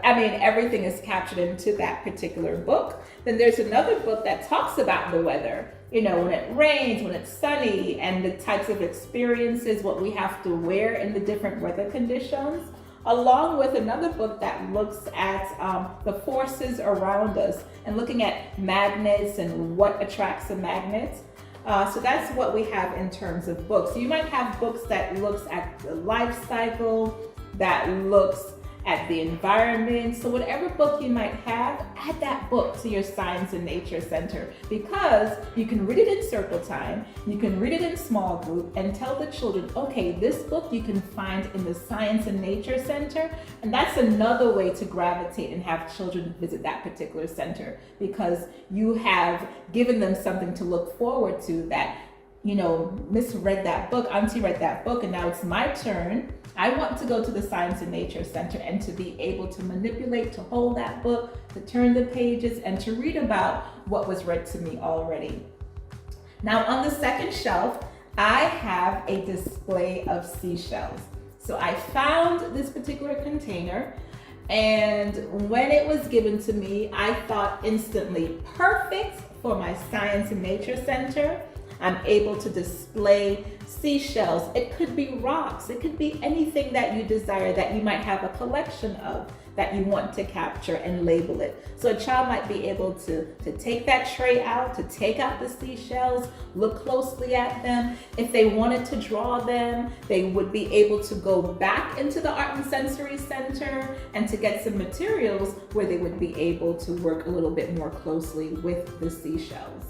everything is captured into that particular book. Then there's another book that talks about the weather, you know, when it rains, when it's sunny, and the types of experiences, what we have to wear in the different weather conditions, along with another book that looks at the forces around us and looking at magnets and what attracts a magnet. So that's what we have in terms of books. So you might have books that looks at the life cycle, that looks at the environment. So whatever book you might have, add that book to your Science and Nature Center, because you can read it in circle time, you can read it in small group and tell the children, okay, this book you can find in the Science and Nature Center. And that's another way to gravitate and have children visit that particular center, because you have given them something to look forward to, that, you know, Miss read that book, Auntie read that book, and now it's my turn. I want to go to the Science and Nature Center and to be able to manipulate, to hold that book, to turn the pages, and to read about what was read to me already. Now on the second shelf, I have a display of seashells. So I found this particular container, and when it was given to me, I thought instantly, perfect for my Science and Nature Center. I'm able to display seashells. It could be rocks. It could be anything that you desire, that you might have a collection of, that you want to capture and label it. So a child might be able to take that tray out, to take out the seashells, look closely at them. If they wanted to draw them, they would be able to go back into the Art and Sensory Center and to get some materials where they would be able to work a little bit more closely with the seashells.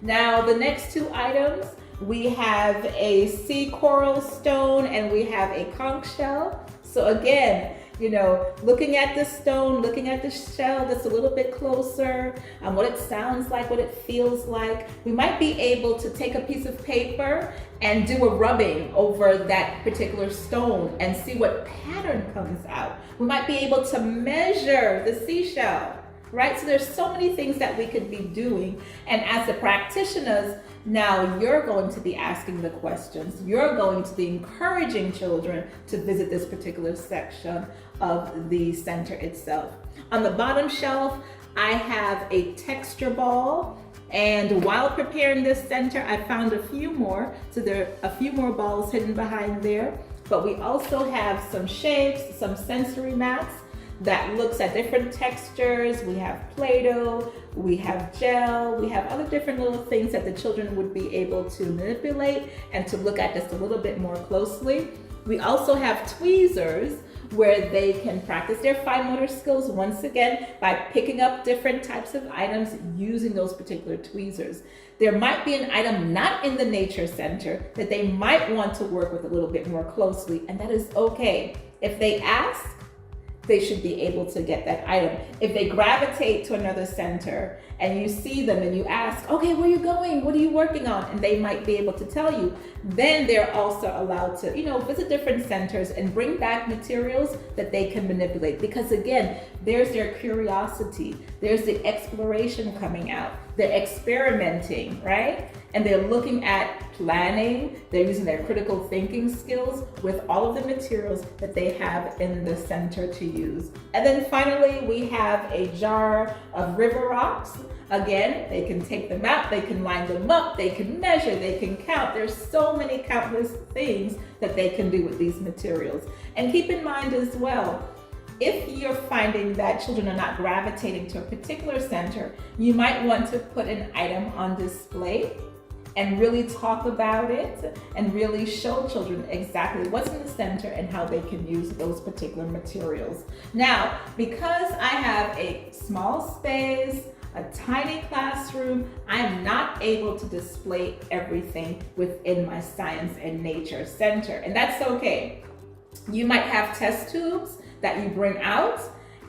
Now, the next two items, we have a sea coral stone and we have a conch shell. So again, you know, looking at the stone, looking at the shell that's a little bit closer, what it sounds like, what it feels like. We might be able to take a piece of paper and do a rubbing over that particular stone and see what pattern comes out. We might be able to measure the seashell. Right? So there's so many things that we could be doing. And as the practitioners, now you're going to be asking the questions. You're going to be encouraging children to visit this particular section of the center itself. On the bottom shelf, I have a texture ball. And while preparing this center, I found a few more. So there are a few more balls hidden behind there. But we also have some shapes, some sensory mats. that looks at different textures. We have Play-Doh, we have gel, we have other different little things that the children would be able to manipulate and to look at just a little bit more closely. We also have tweezers where they can practice their fine motor skills once again by picking up different types of items using those particular tweezers. There might be an item not in the nature center that they might want to work with a little bit more closely, and that is okay. If they ask, they should be able to get that item. If they gravitate to another center and you see them and you ask, okay, where are you going? What are you working on? And they might be able to tell you, then they're also allowed to, visit different centers and bring back materials that they can manipulate. Because again, there's their curiosity, there's the exploration coming out, they're experimenting, right? And they're looking at planning, they're using their critical thinking skills with all of the materials that they have in the center to use. And then finally, we have a jar of river rocks. Again, they can take them out, they can line them up, they can measure, they can count. There's so many countless things that they can do with these materials. And keep in mind as well, if you're finding that children are not gravitating to a particular center, you might want to put an item on display and really talk about it and really show children exactly what's in the center and how they can use those particular materials. Now, because I have a small space, a tiny classroom, I am not able to display everything within my science and nature center, and that's okay. You might have test tubes that you bring out,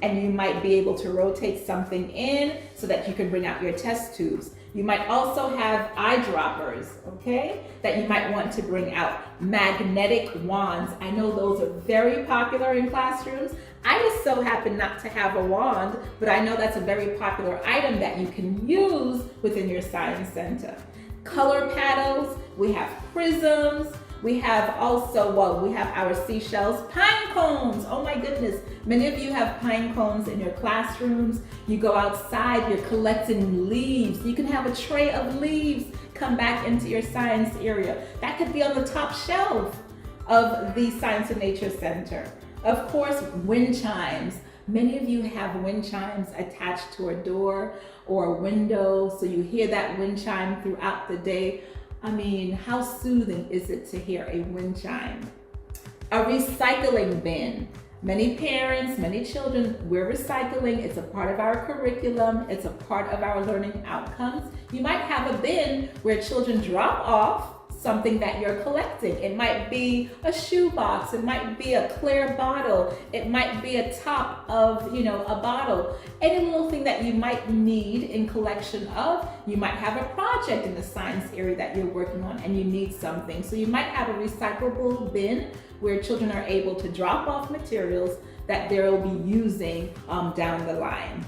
and you might be able to rotate something in so that you can bring out your test tubes. You might also have eyedroppers, okay, that you might want to bring out. Magnetic wands, I know those are very popular in classrooms. I just so happen not to have a wand, but I know that's a very popular item that you can use within your science center. Color paddles, we have prisms, we have also, we have our seashells, pine cones. Oh my goodness, many of you have pine cones in your classrooms. You go outside, you're collecting leaves. You can have a tray of leaves come back into your science area. That could be on the top shelf of the Science and Nature Center. Of course, wind chimes. Many of you have wind chimes attached to a door or a window, so you hear that wind chime throughout the day. I mean, how soothing is it to hear a wind chime? A recycling bin. Many parents, many children, we're recycling. It's a part of our curriculum. It's a part of our learning outcomes. You might have a bin where children drop off something that you're collecting. It might be a shoebox, it might be a clear bottle, it might be a top of, a bottle. Any little thing that you might need in collection of, you might have a project in the science area that you're working on and you need something. So you might have a recyclable bin where children are able to drop off materials that they'll be using down the line.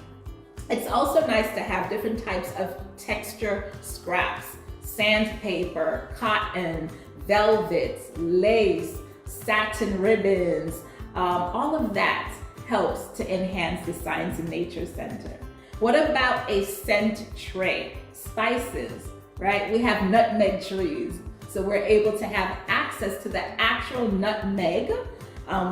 It's also nice to have different types of texture scraps. Sandpaper, cotton, velvets, lace, satin ribbons, all of that helps to enhance the Science and Nature Center. What about a scent tray? Spices, right? We have nutmeg trees, so we're able to have access to the actual nutmeg.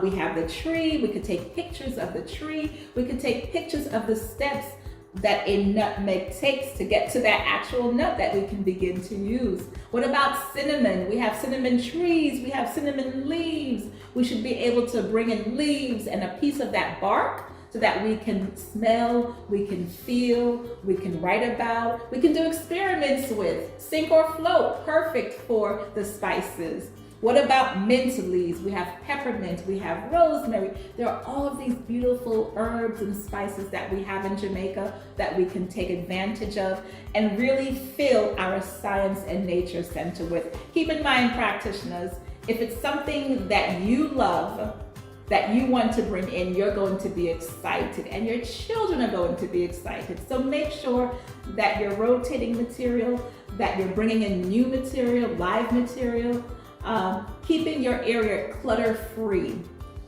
We have the tree, we could take pictures of the tree, we could take pictures of the steps that a nutmeg takes to get to that actual nut that we can begin to use. What about cinnamon? We have cinnamon trees, we have cinnamon leaves. We should be able to bring in leaves and a piece of that bark so that we can smell, we can feel, we can write about, we can do experiments with. Sink or float, perfect for the spices. What about mint leaves? We have peppermint, we have rosemary. There are all of these beautiful herbs and spices that we have in Jamaica that we can take advantage of and really fill our Science and Nature Center with. Keep in mind, practitioners, if it's something that you love, that you want to bring in, you're going to be excited and your children are going to be excited. So make sure that you're rotating material, that you're bringing in new material, live material, keeping your area clutter-free.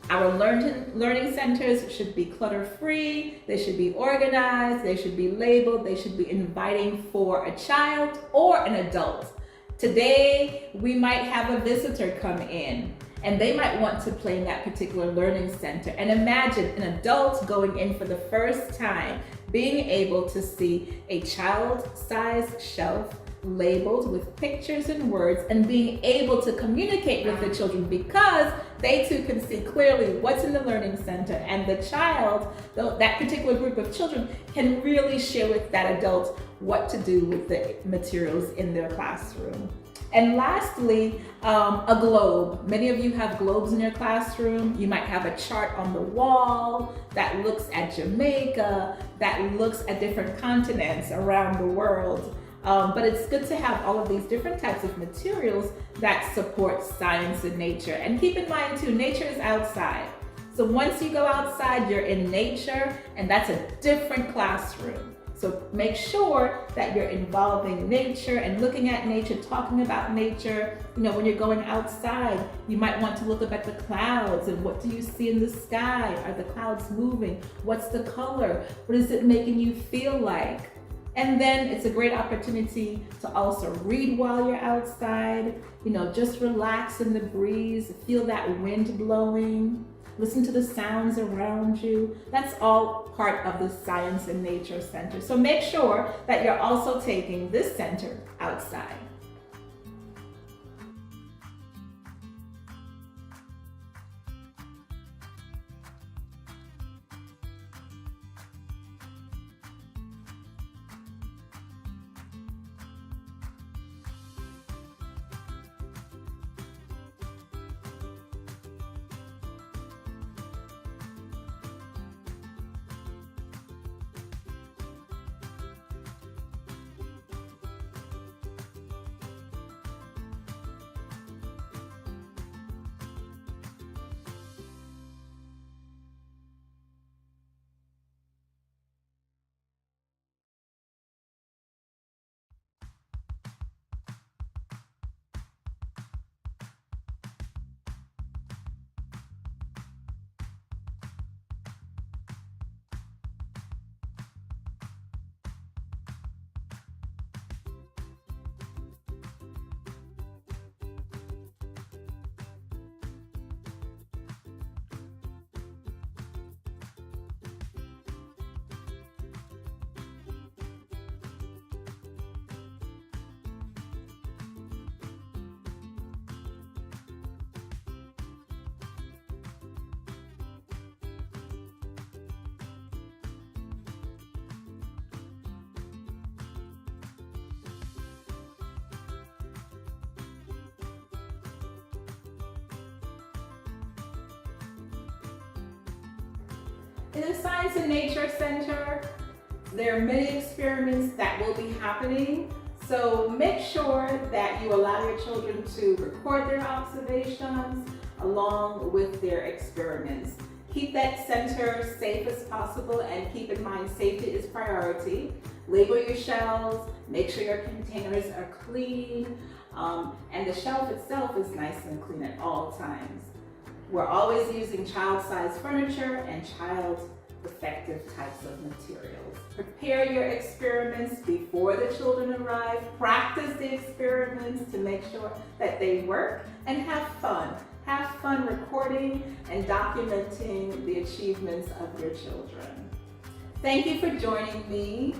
Our learning centers should be clutter-free, they should be organized, they should be labeled, they should be inviting for a child or an adult. Today, we might have a visitor come in and they might want to play in that particular learning center. And imagine an adult going in for the first time, being able to see a child-sized shelf labeled with pictures and words, and being able to communicate with the children because they too can see clearly what's in the learning center, and the child, that particular group of children, can really share with that adult what to do with the materials in their classroom. And lastly, a globe. Many of you have globes in your classroom. You might have a chart on the wall that looks at Jamaica, that looks at different continents around the world. But it's good to have all of these different types of materials that support science and nature. And keep in mind too, nature is outside. So once you go outside, you're in nature, and that's a different classroom. So make sure that you're involving nature and looking at nature, talking about nature. You know, when you're going outside, you might want to look up at the clouds and what do you see in the sky? Are the clouds moving? What's the color? What is it making you feel like? And then it's a great opportunity to also read while you're outside. You know, just relax in the breeze, feel that wind blowing, listen to the sounds around you. That's all part of the Science and Nature Center. So make sure that you're also taking this center outside. In the Science and Nature Center, there are many experiments that will be happening. So make sure that you allow your children to record their observations along with their experiments. Keep that center safe as possible, and keep in mind safety is priority. Label your shelves, make sure your containers are clean, and the shelf itself is nice and clean at all times. We're always using child-sized furniture and child-effective types of materials. Prepare your experiments before the children arrive. Practice the experiments to make sure that they work, and have fun. Have fun recording and documenting the achievements of your children. Thank you for joining me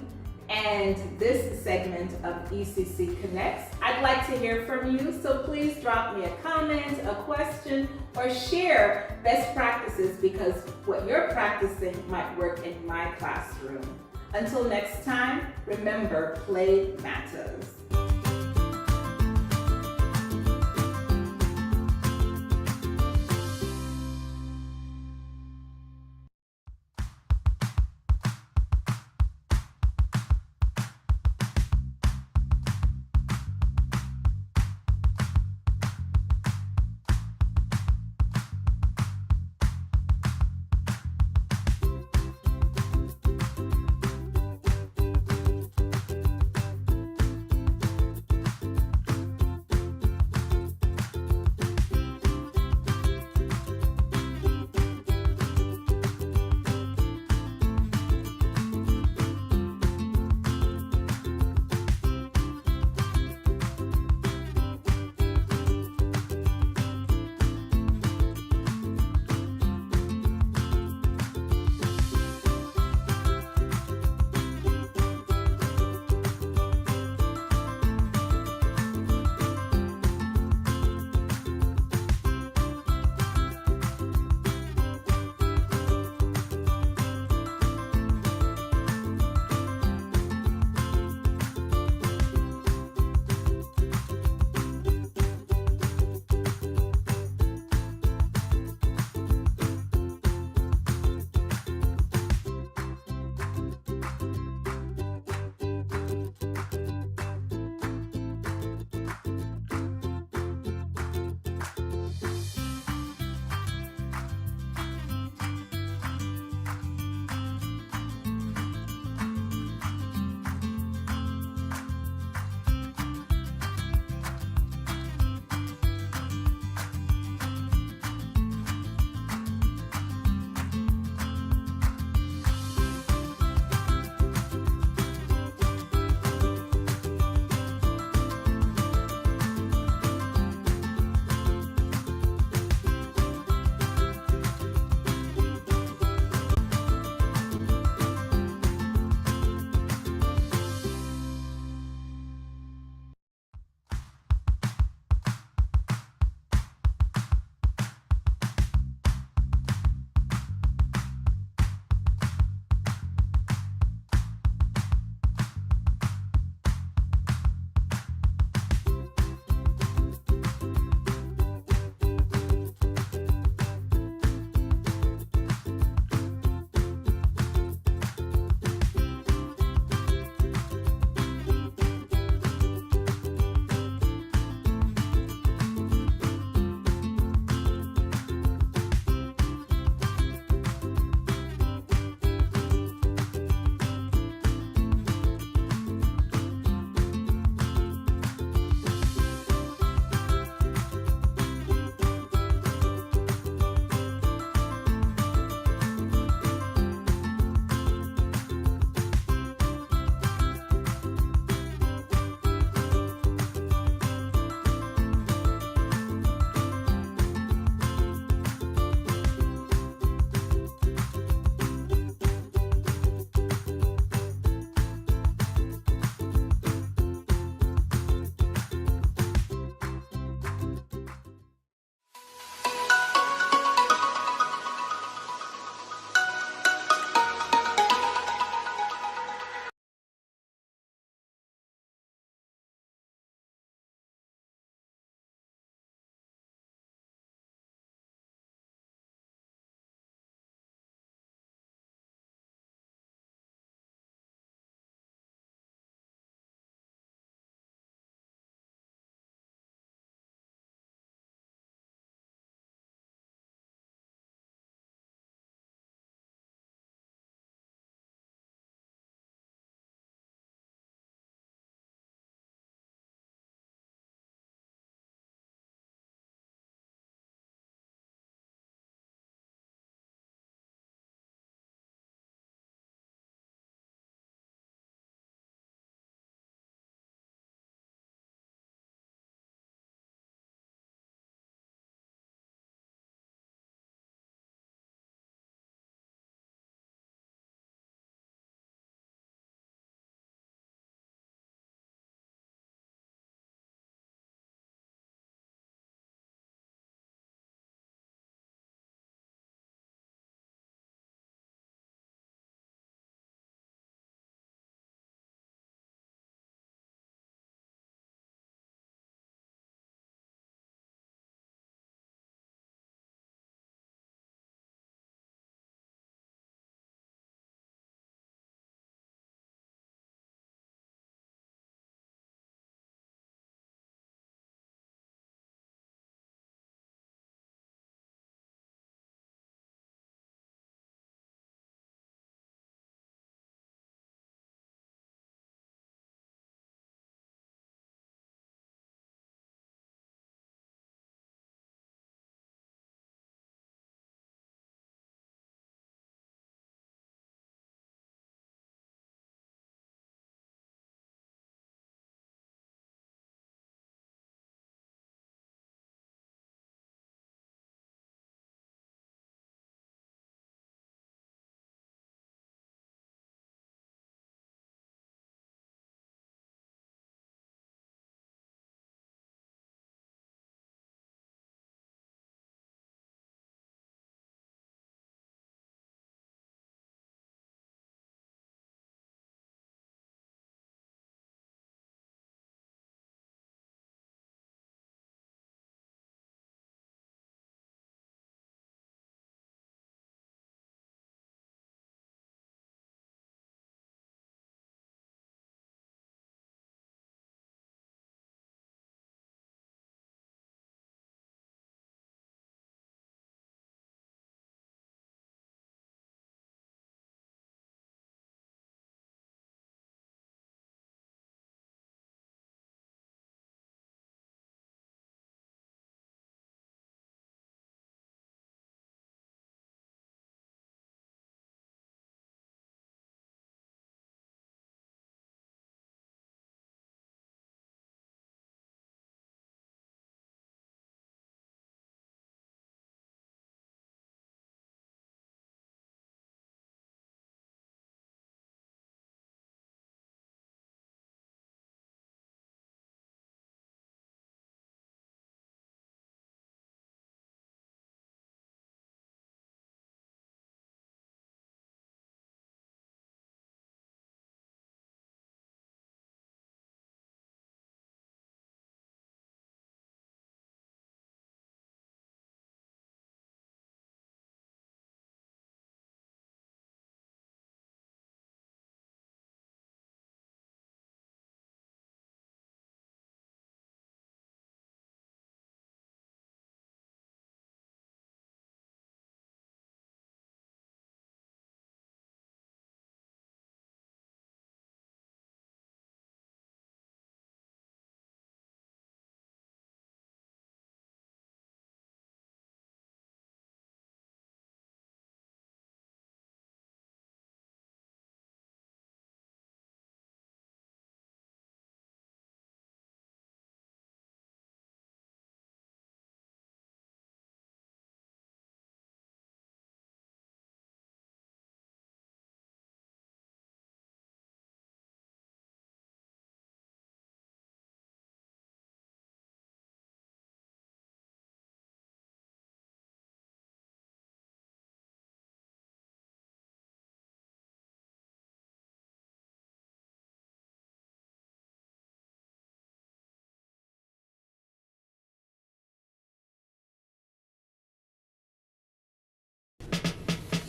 and this segment of ECC Connects. I'd like to hear from you, so please drop me a comment, a question, or share best practices, because what you're practicing might work in my classroom. Until next time, remember, play matters.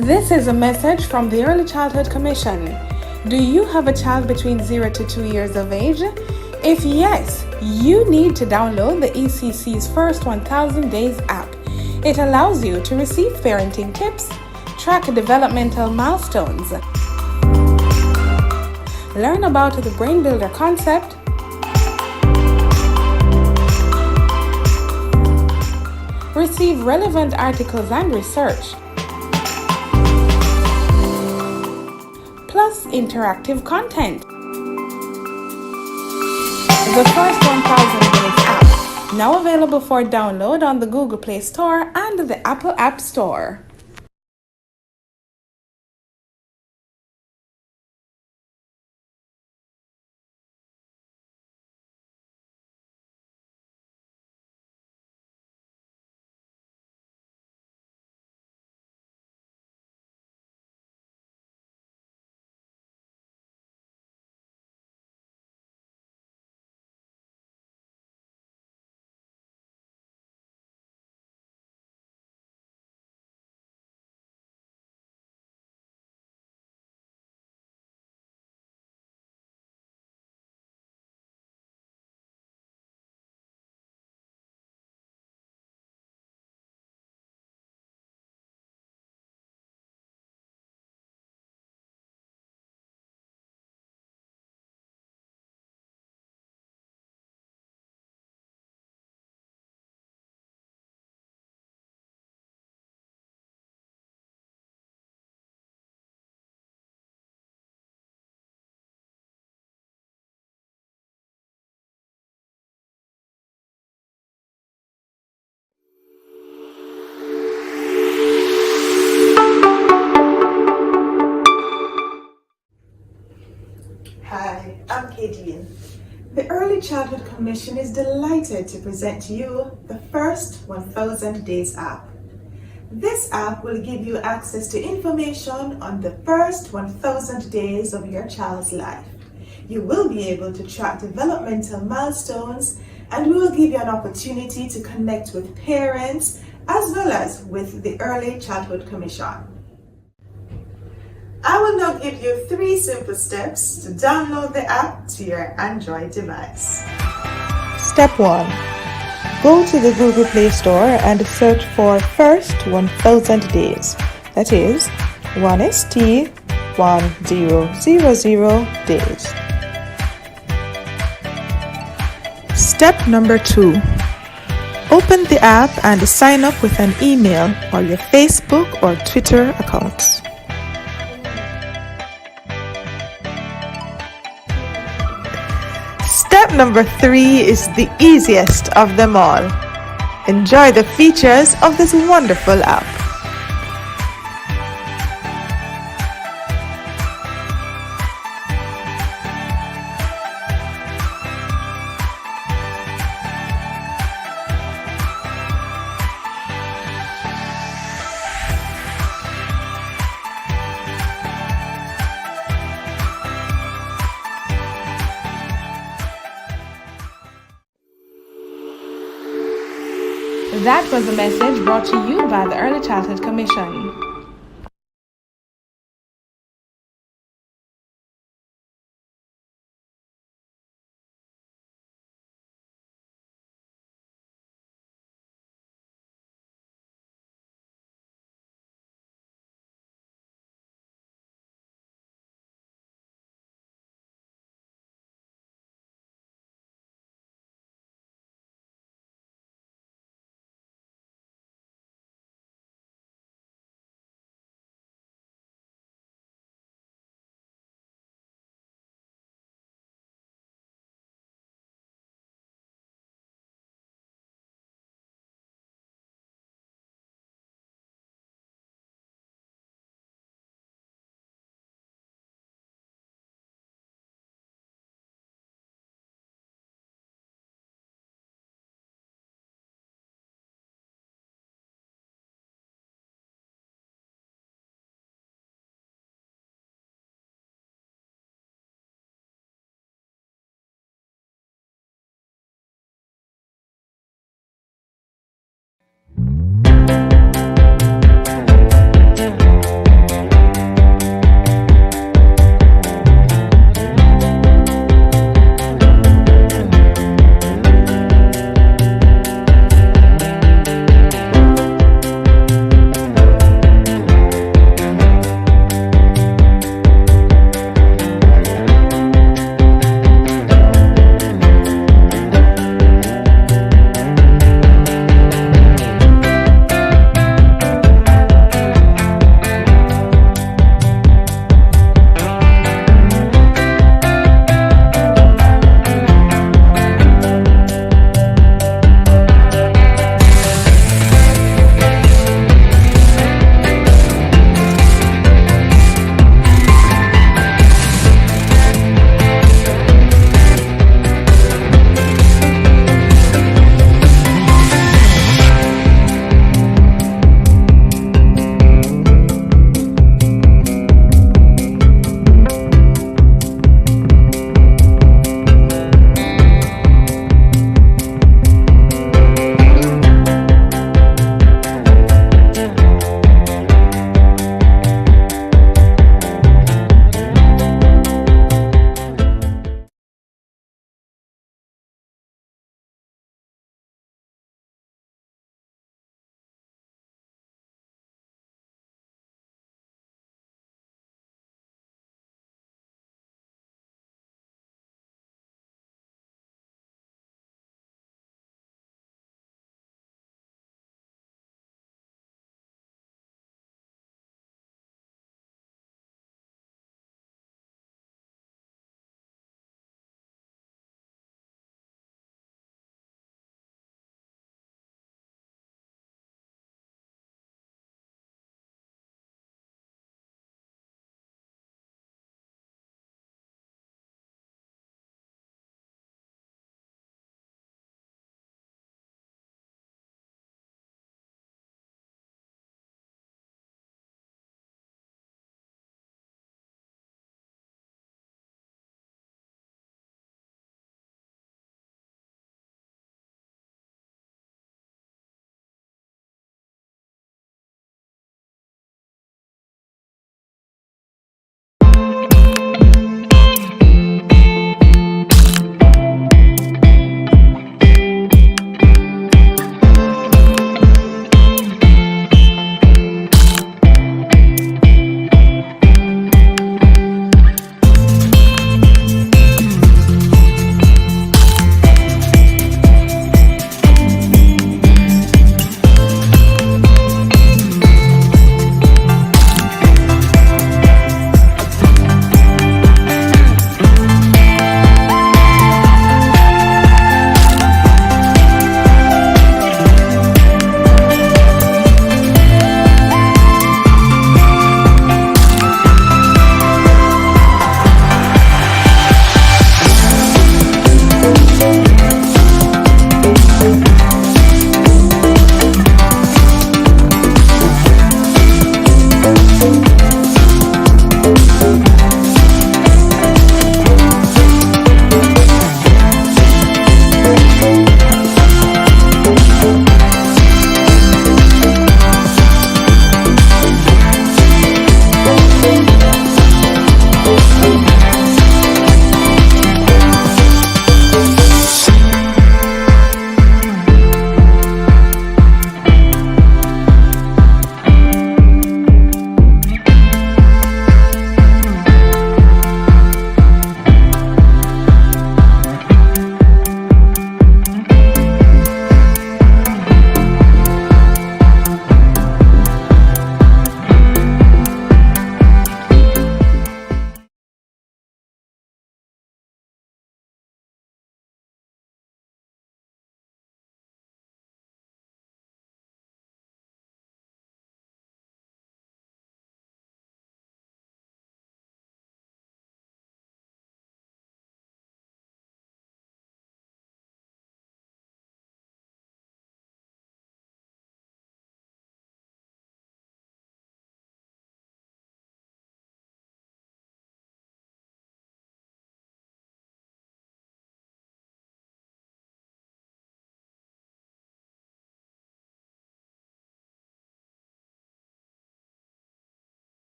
This is a message from the Early Childhood Commission. Do you have a child between 0 to 2 years of age? If yes, you need to download the ECC's First 1000 Days app. It allows you to receive parenting tips, track developmental milestones, learn about the Brain Builder concept, receive relevant articles and research, plus interactive content. The First 1000 Days app, now available for download on the Google Play Store and the Apple App Store. Hi, I'm Kadian. The Early Childhood Commission is delighted to present to you the First 1000 Days app. This app will give you access to information on the first 1000 days of your child's life. You will be able to track developmental milestones, and we will give you an opportunity to connect with parents as well as with the Early Childhood Commission. I will now give you 3 simple steps to download the app to your Android device. Step 1. Go to the Google Play Store and search for First 1000 Days. That is 1ST 1000 days. Step number 2. Open the app and sign up with an email or your Facebook or Twitter accounts. Step number 3 is the easiest of them all. Enjoy the features of this wonderful app. That was a message brought to you by the Early Childhood Commission.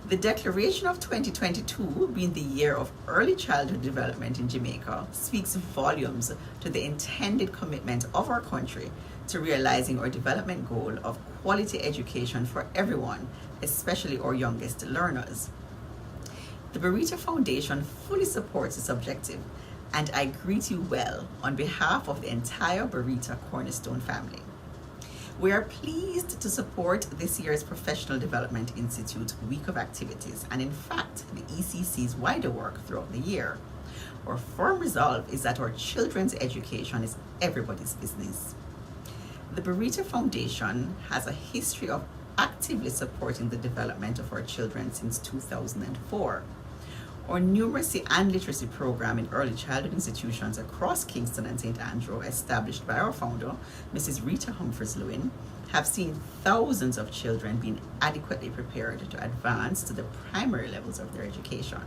The declaration of 2022, being the year of early childhood development in Jamaica, speaks volumes to the intended commitment of our country to realizing our development goal of quality education for everyone, especially our youngest learners. The Barita Foundation fully supports this objective, and I greet you well on behalf of the entire Barita Cornerstone family. We are pleased to support this year's Professional Development Institute week of activities, and in fact, the ECC's wider work throughout the year. Our firm resolve is that our children's education is everybody's business. The Barita Foundation has a history of actively supporting the development of our children since 2004. Our numeracy and literacy program in early childhood institutions across Kingston and St. Andrew, established by our founder, Mrs. Rita Humphreys-Lewin, have seen thousands of children being adequately prepared to advance to the primary levels of their education.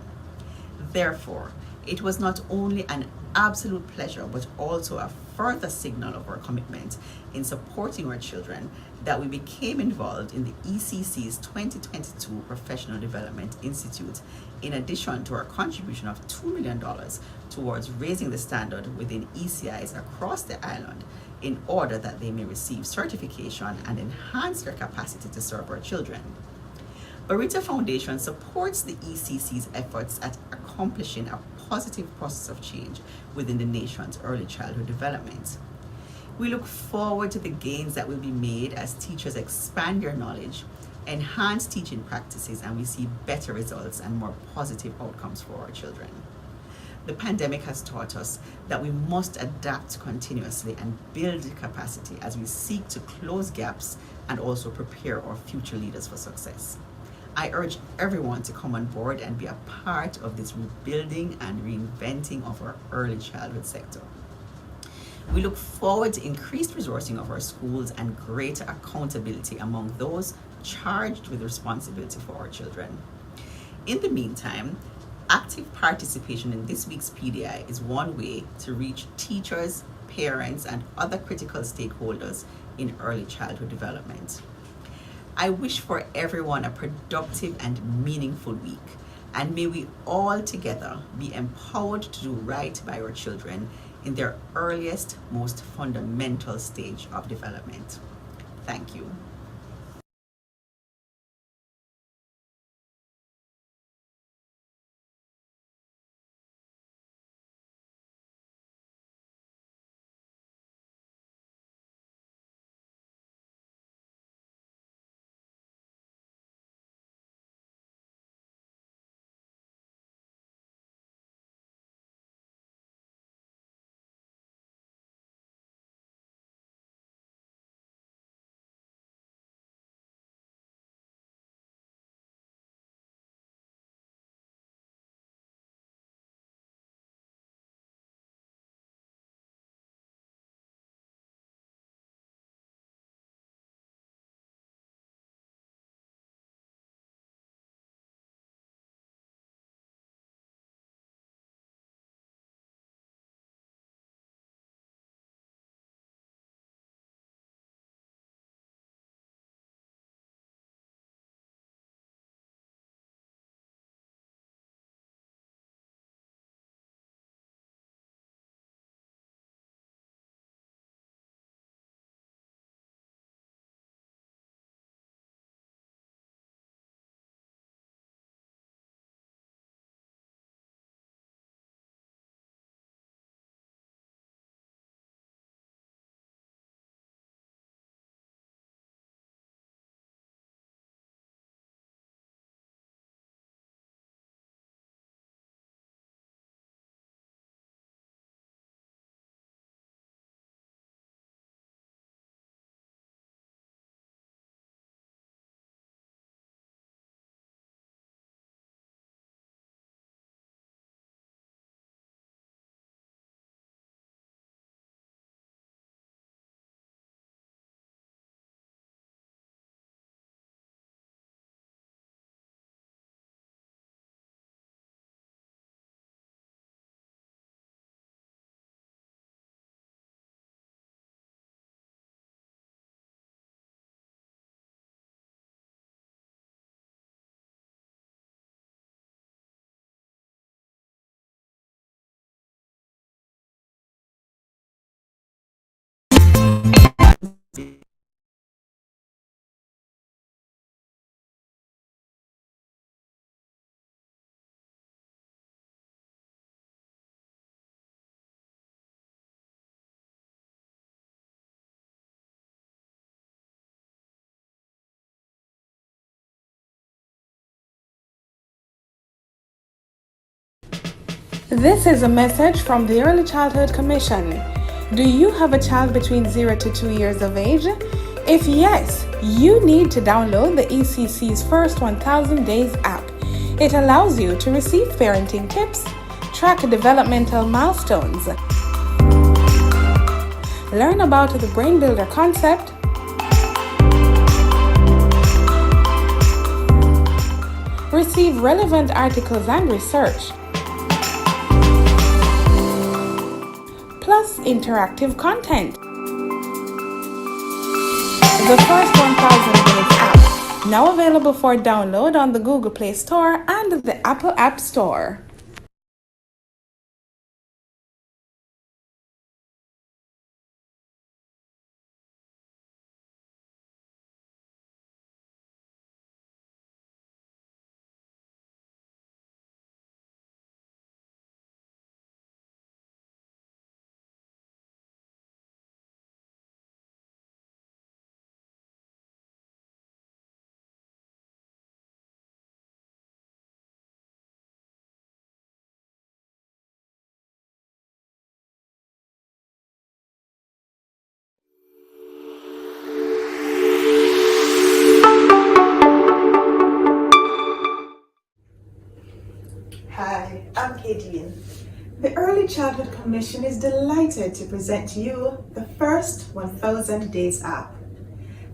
Therefore, it was not only an absolute pleasure, but also a further signal of our commitment in supporting our children that we became involved in the ECC's 2022 Professional Development Institute, in addition to our contribution of $2 million towards raising the standard within ECIs across the island in order that they may receive certification and enhance their capacity to serve our children. Barita Foundation supports the ECC's efforts at accomplishing a positive process of change within the nation's early childhood development. We look forward to the gains that will be made as teachers expand their knowledge, enhance teaching practices, and we see better results and more positive outcomes for our children. The pandemic has taught us that we must adapt continuously and build capacity as we seek to close gaps and also prepare our future leaders for success. I urge everyone to come on board and be a part of this rebuilding and reinventing of our early childhood sector. We look forward to increased resourcing of our schools and greater accountability among those charged with responsibility for our children. In the meantime, active participation in this week's PDI is one way to reach teachers, parents, and other critical stakeholders in early childhood development. I wish for everyone a productive and meaningful week, and may we all together be empowered to do right by our children in their earliest, most fundamental stage of development. Thank you. This is a message from the Early Childhood Commission. Do you have a child between 0 to 2 years of age? If yes, you need to download the ECC's First 1000 Days app. It allows you to receive parenting tips, track developmental milestones, learn about the Brain Builder concept, receive relevant articles and research, plus interactive content. The First 1000 Days app, now available for download on the Google Play Store and the Apple App Store. Hi, I'm Kadian. The Early Childhood Commission is delighted to present to you the First 1000 Days app.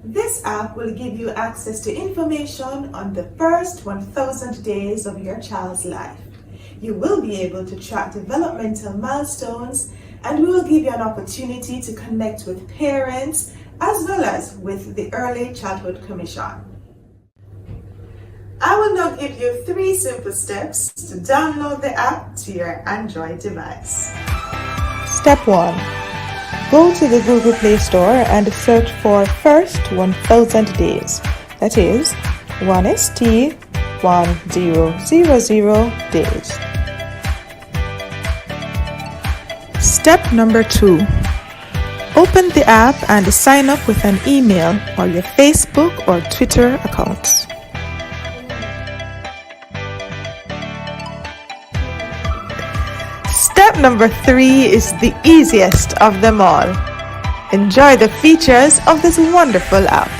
This app will give you access to information on the first 1000 days of your child's life. You will be able to track developmental milestones, and we will give you an opportunity to connect with parents as well as with the Early Childhood Commission. I will now give you 3 simple steps to download the app to your Android device. Step 1. Go to the Google Play Store and search for First 1000 Days. That is 1ST1000 days. Step number 2. Open the app and sign up with an email or your Facebook or Twitter accounts. Step number 3 is the easiest of them all. Enjoy the features of this wonderful app.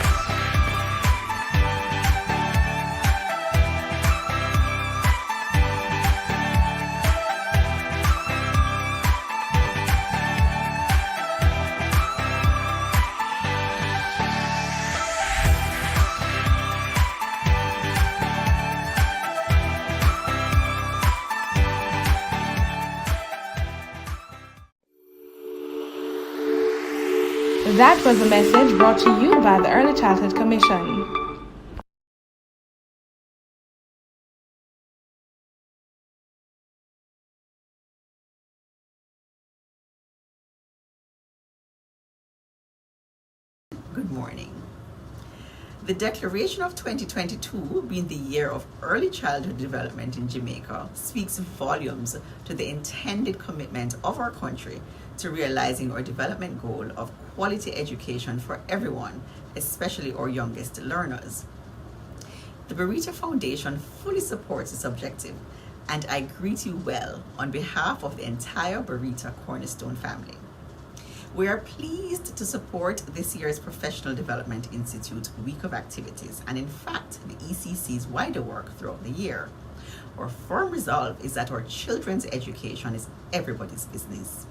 That was a message brought to you by the Early Childhood Commission. Good morning. The Declaration of 2022, being the year of early childhood development in Jamaica, speaks volumes to the intended commitment of our country to realizing our development goal of quality education for everyone, especially our youngest learners. The Barita Foundation fully supports this objective, and I greet you well on behalf of the entire Barita Cornerstone family. We are pleased to support this year's Professional Development Institute Week of Activities, and in fact, the ECC's wider work throughout the year. Our firm resolve is that our children's education is everybody's business.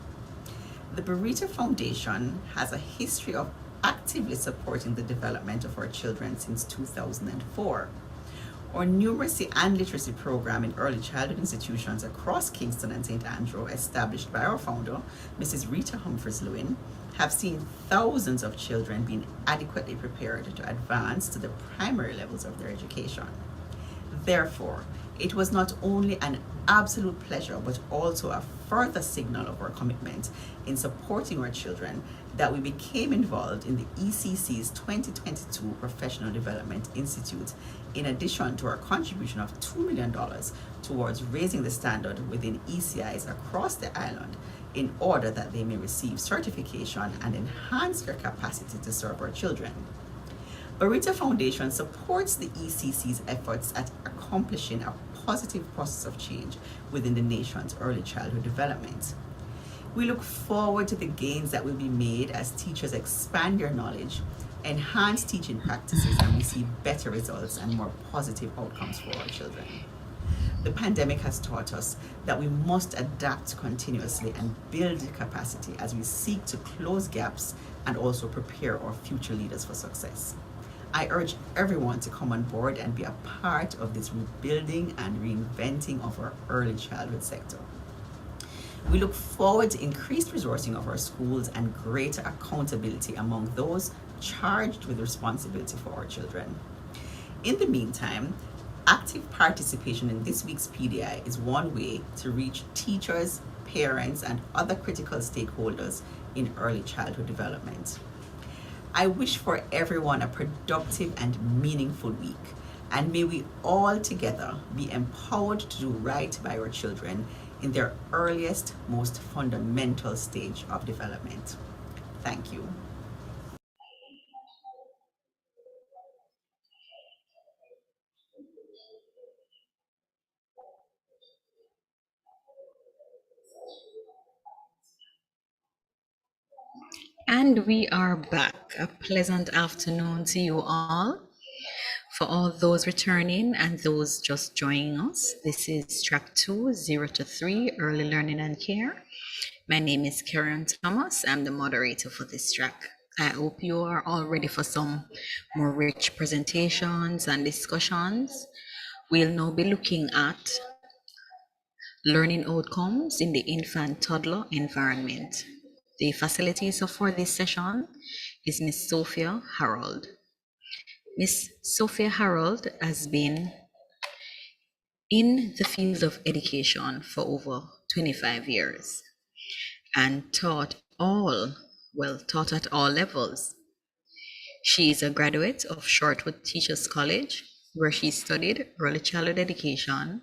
The Barita Foundation has a history of actively supporting the development of our children since 2004. Our numeracy and literacy program in early childhood institutions across Kingston and St. Andrew, established by our founder, Mrs. Rita Humphreys-Lewin, have seen thousands of children being adequately prepared to advance to the primary levels of their education. Therefore, it was not only an absolute pleasure, but also a further signal of our commitment in supporting our children that we became involved in the ECC's 2022 Professional Development Institute, in addition to our contribution of $2 million towards raising the standard within ECIs across the island in order that they may receive certification and enhance their capacity to serve our children. Barita Foundation supports the ECC's efforts at accomplishing a positive process of change within the nation's early childhood development. We look forward to the gains that will be made as teachers expand their knowledge, enhance teaching practices, and we see better results and more positive outcomes for our children. The pandemic has taught us that we must adapt continuously and build capacity as we seek to close gaps and also prepare our future leaders for success. I urge everyone to come on board and be a part of this rebuilding and reinventing of our early childhood sector. We look forward to increased resourcing of our schools and greater accountability among those charged with responsibility for our children. In the meantime, active participation in this week's PDI is one way to reach teachers, parents, and other critical stakeholders in early childhood development. I wish for everyone a productive and meaningful week, and may we all together be empowered to do right by our children in their earliest, most fundamental stage of development. Thank you. And we are back. A pleasant afternoon to you all. For all those returning and those just joining us, this is track 2, 0 to 3, Early Learning and Care. My name is Karen Thomas. I'm the moderator for this track. I hope you are all ready for some more rich presentations and discussions. We'll now be looking at learning outcomes in the infant-toddler environment. The facilitator for this session is Ms. Sophia Harold. Ms. Sophia Harold has been in the field of education for over 25 years and taught at all levels. She is a graduate of Shortwood Teachers College, where she studied early childhood education,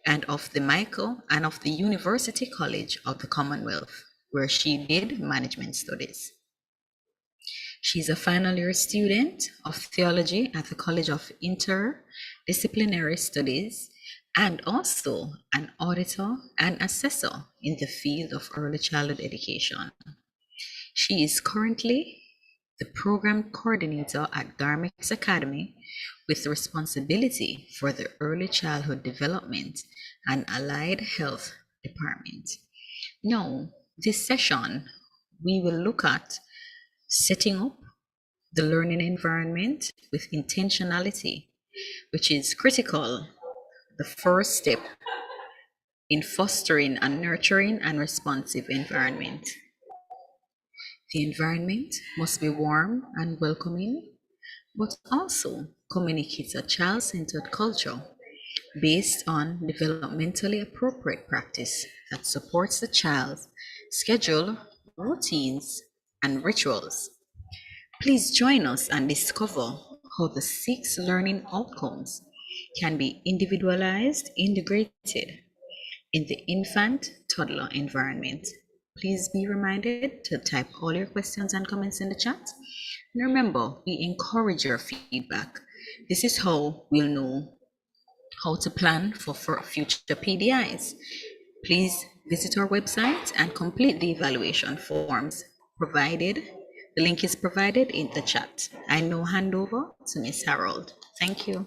and of the Michael and of the University College of the Commonwealth, where she did management studies. She's a final year student of theology at the College of Interdisciplinary Studies and also an auditor and assessor in the field of early childhood education. She is currently the program coordinator at Garmix Academy with responsibility for the early childhood development and allied health department. Now, this session, we will look at setting up the learning environment with intentionality, which is critical, the first step in fostering a nurturing and responsive environment. The environment must be warm and welcoming, but also communicates a child-centered culture based on developmentally appropriate practice that supports the child's schedule, routines, and rituals. Please join us and discover how the 6 learning outcomes can be individualized, integrated in the infant-toddler environment. Please be reminded to type all your questions and comments in the chat. And remember, we encourage your feedback. This is how we'll know how to plan for future PDIs. Please visit our website and complete the evaluation forms provided. The link is provided in the chat. I now hand over to Ms. Harold. Thank you.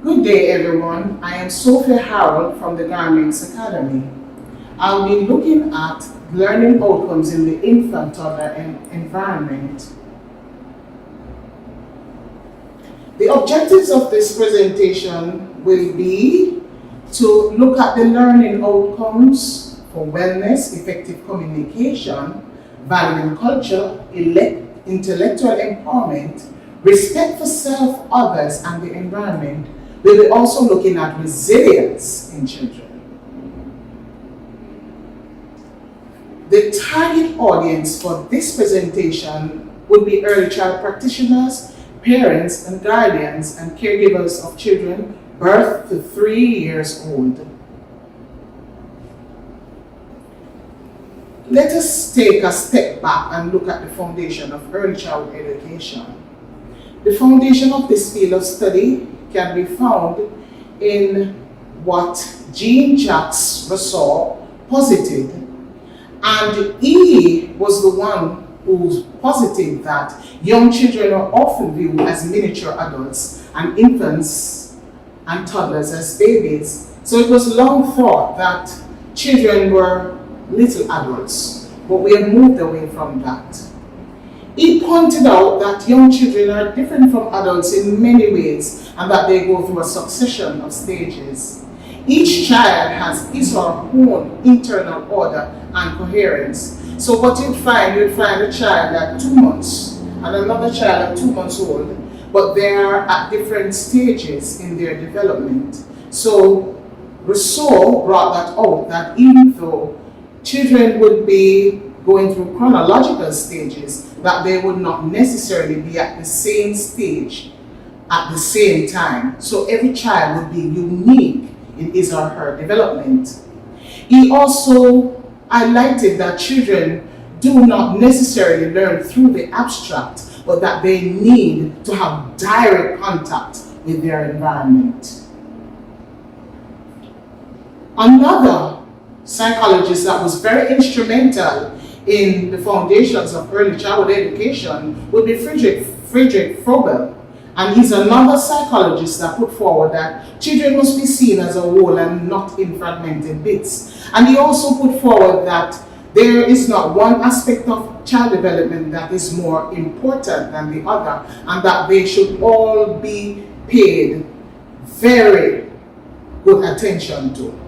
Good day, everyone. I am Sophia Harold from the Garmix Academy. I'll be looking at learning outcomes in the infant-toddler environment. The objectives of this presentation will be to look at the learning outcomes for wellness, effective communication, value and culture, intellectual empowerment, respect for self, others, and the environment. We'll be also looking at resilience in children. The target audience for this presentation would be early child practitioners, parents and guardians and caregivers of children birth to 3 years old. Let us take a step back and look at the foundation of early childhood education. The foundation of this field of study can be found in what Jean-Jacques Rousseau posited. And he was the one who posited that young children are often viewed as miniature adults and infants and toddlers as babies. So it was long thought that children were little adults, but we have moved away from that. He pointed out that young children are different from adults in many ways and that they go through a succession of stages. Each child has his or her own internal order and coherence. So what you'd find a child at 2 months and another child at 2 months old, but they are at different stages in their development. So Rousseau brought that out, that even though children would be going through chronological stages, that they would not necessarily be at the same stage at the same time. So every child would be unique in his or her development. He also highlighted that children do not necessarily learn through the abstract, but that they need to have direct contact with their environment. Another psychologist that was very instrumental in the foundations of early childhood education would be Friedrich Frobel. And he's another psychologist that put forward that children must be seen as a whole and not in fragmented bits. And he also put forward that there is not one aspect of child development that is more important than the other, and that they should all be paid very good attention to.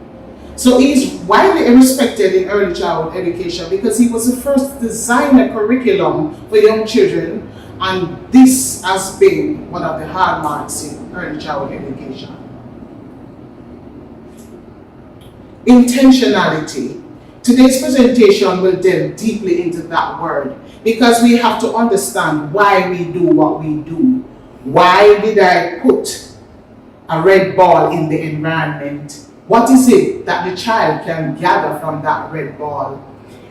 So he's widely respected in early childhood education because he was the first to design a curriculum for young children, and this has been one of the hallmarks in early childhood education. Intentionality. Today's presentation will delve deeply into that word because we have to understand why we do what we do. Why did I put a red ball in the environment? What is it that the child can gather from that red ball?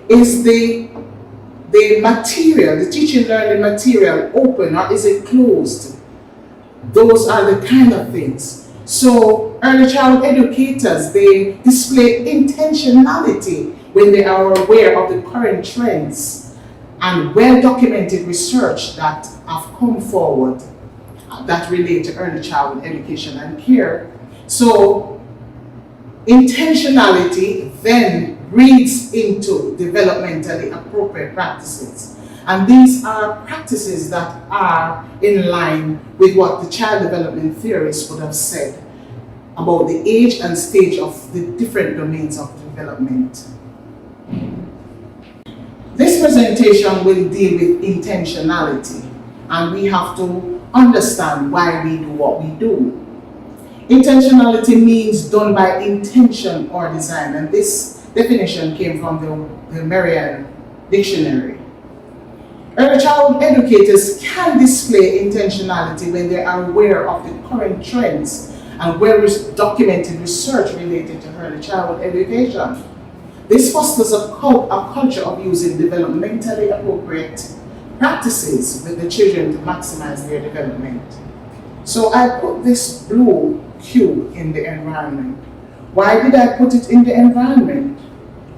Is the material, the teaching learning material open or is it closed? Those are the kind of things. So early childhood educators, they display intentionality when they are aware of the current trends and well-documented research that have come forward that relate to early childhood education and care. So intentionality then reads into developmentally appropriate practices. And these are practices that are in line with what the child development theorists would have said about the age and stage of the different domains of development. This presentation will deal with intentionality, and we have to understand why we do what we do. Intentionality means done by intention or design, and this definition came from the Merriam Dictionary. Early childhood educators can display intentionality when they are aware of the current trends and well-documented research related to early childhood education. This fosters a culture of using developmentally appropriate practices with the children to maximize their development. So I put this blue cube in the environment. Why did I put it in the environment?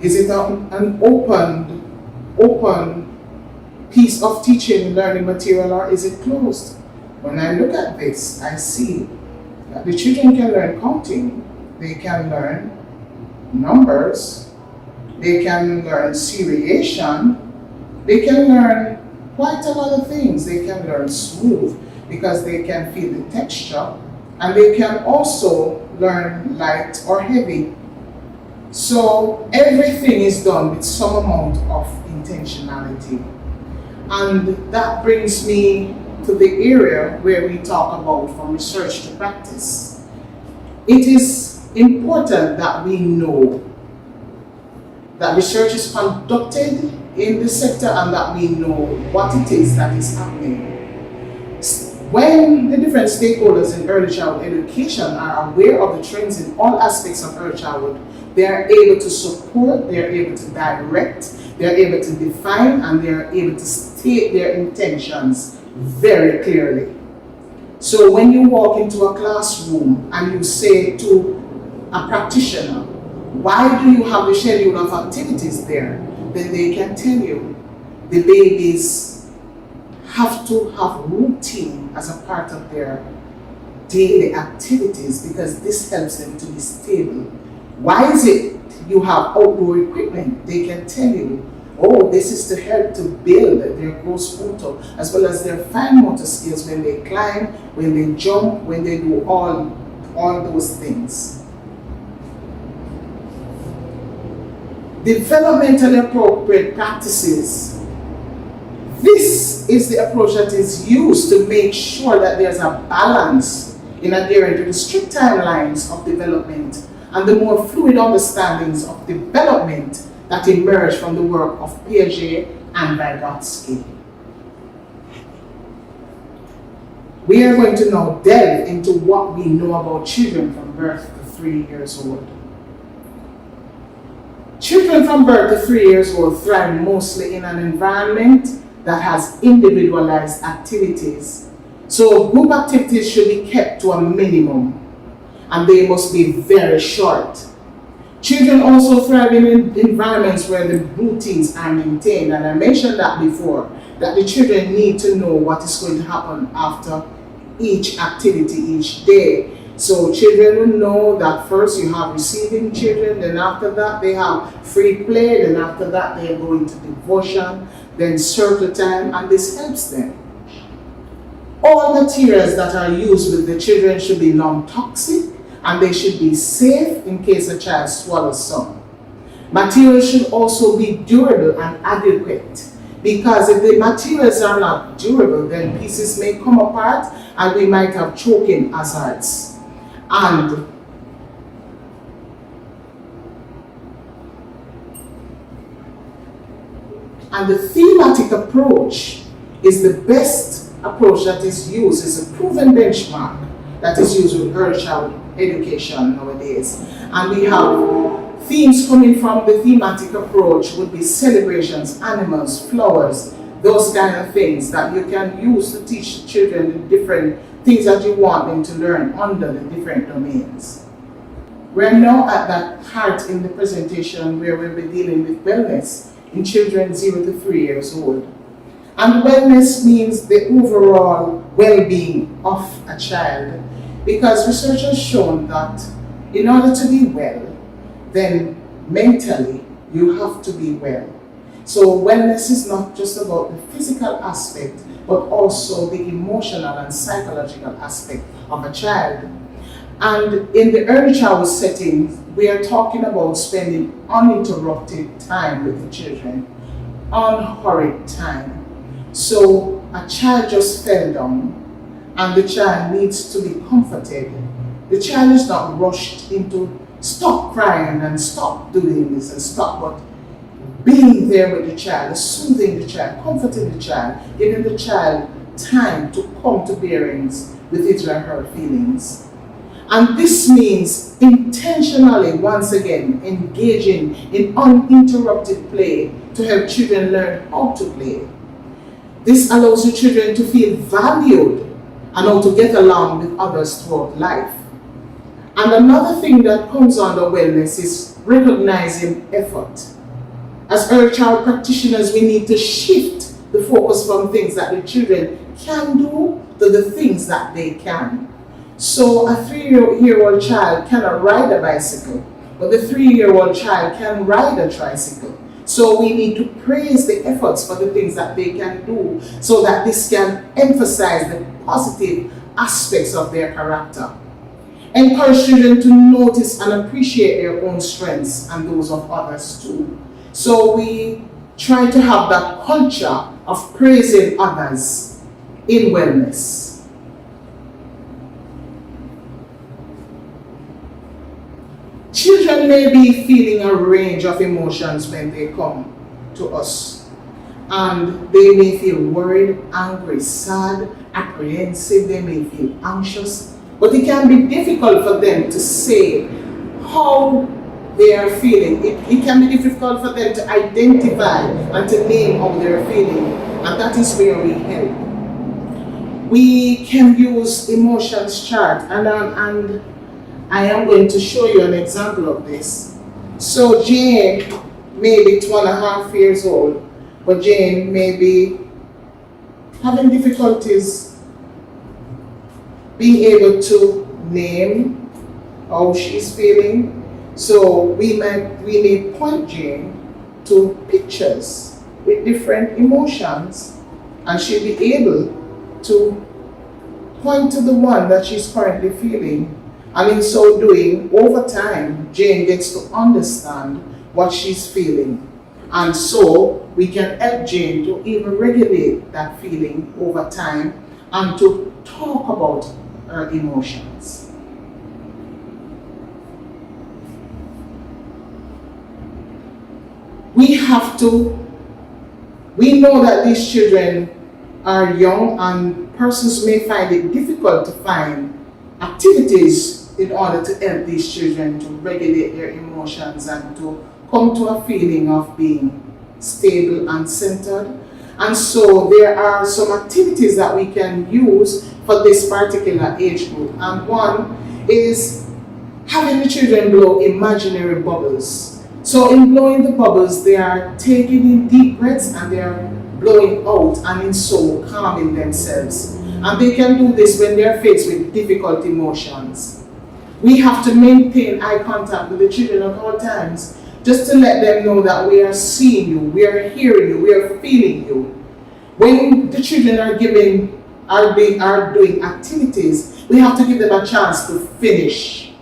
Is it an open piece of teaching learning material, or is it closed? When I look at this, I see that the children can learn counting, they can learn numbers, they can learn seriation, they can learn quite a lot of things. They can learn smooth because they can feel the texture, and they can also learn light or heavy. So everything is done with some amount of intentionality. And that brings me to the area where we talk about from research to practice. It is important that we know that research is conducted in the sector and that we know what it is that is happening. When the different stakeholders in early childhood education are aware of the trends in all aspects of early childhood, they are able to support, they are able to direct, they are able to define, and they are able to state their intentions very clearly. So when you walk into a classroom and you say to a practitioner, why do you have a schedule of activities there? Then they can tell you the babies have to have routine as a part of their daily activities because this helps them to be stable. Why is it you have outdoor equipment? They can tell you, oh, this is to help to build their gross motor as well as their fine motor skills when they climb, when they jump, when they do all those things. Developmentally appropriate practices. This is the approach that is used to make sure that there's a balance in adhering to the strict timelines of development and the more fluid understandings of development that emerge from the work of Piaget and Vygotsky. We are going to now delve into what we know about children from birth to 3 years old. Children from birth to 3 years old thrive mostly in an environment that has individualized activities. So group activities should be kept to a minimum and they must be very short. Children also thrive in environments where the routines are maintained, and I mentioned that before, that the children need to know what is going to happen after each activity each day. So children will know that first you have receiving children, then after that they have free play, then after that they go into devotion, then circle time, and this helps them. All materials that are used with the children should be non-toxic and they should be safe in case a child swallows some. Materials should also be durable and adequate, because if the materials are not durable, then pieces may come apart and we might have choking hazards. And the thematic approach is the best approach that is used, is a proven benchmark that is used with early child education nowadays. And we have themes coming from the thematic approach would be celebrations, animals, flowers, those kind of things that you can use to teach children the different things that you want them to learn under the different domains. We're now at that part in the presentation where we'll be dealing with wellness in children 0 to 3 years old. And wellness means the overall well-being of a child, because research has shown that in order to be well, then mentally you have to be well. So wellness is not just about the physical aspect, but also the emotional and psychological aspect of a child. And in the early childhood setting, we are talking about spending uninterrupted time with the children, unhurried time. So a child just fell down and the child needs to be comforted. The child is not rushed into stop crying and stop doing this and stop, but being there with the child, soothing the child, comforting the child, giving the child time to come to bearings with his or her feelings. And this means intentionally, once again, engaging in uninterrupted play to help children learn how to play. This allows the children to feel valued and how to get along with others throughout life. And another thing that comes under wellness is recognizing effort. As early child practitioners, we need to shift the focus from things that the children can do to the things that they can. So a 3-year-old child cannot ride a bicycle, but the 3-year-old child can ride a tricycle. So we need to praise the efforts for the things that they can do so that this can emphasize the positive aspects of their character. Encourage children to notice and appreciate their own strengths and those of others too. So we try to have that culture of praising others in wellness. Children may be feeling a range of emotions when they come to us. And they may feel worried, angry, sad, apprehensive, they may feel anxious. But it can be difficult for them to say how they are feeling. It can be difficult for them to identify and to name how they are feeling. And that is where we help. we can use emotions chart, and I am going to show you an example of this. So Jane may be 2.5 years old, but Jane may be having difficulties being able to name how she's feeling. So we may point Jane to pictures with different emotions, and she'll be able to point to the one that she's currently feeling. And in so doing, over time, Jane gets to understand what she's feeling. And so we can help Jane to even regulate that feeling over time and to talk about her emotions. We know that these children are young and persons may find it difficult to find activities in order to help these children to regulate their emotions and to come to a feeling of being stable and centered. And so there are some activities that we can use for this particular age group. And one is having the children blow imaginary bubbles. So in blowing the bubbles, they are taking in deep breaths and they are blowing out, and in so calming themselves. And they can do this when they are faced with difficult emotions. We have to maintain eye contact with the children at all times, just to let them know that we are seeing you, we are hearing you, we are feeling you. When the children are doing activities, we have to give them a chance to finish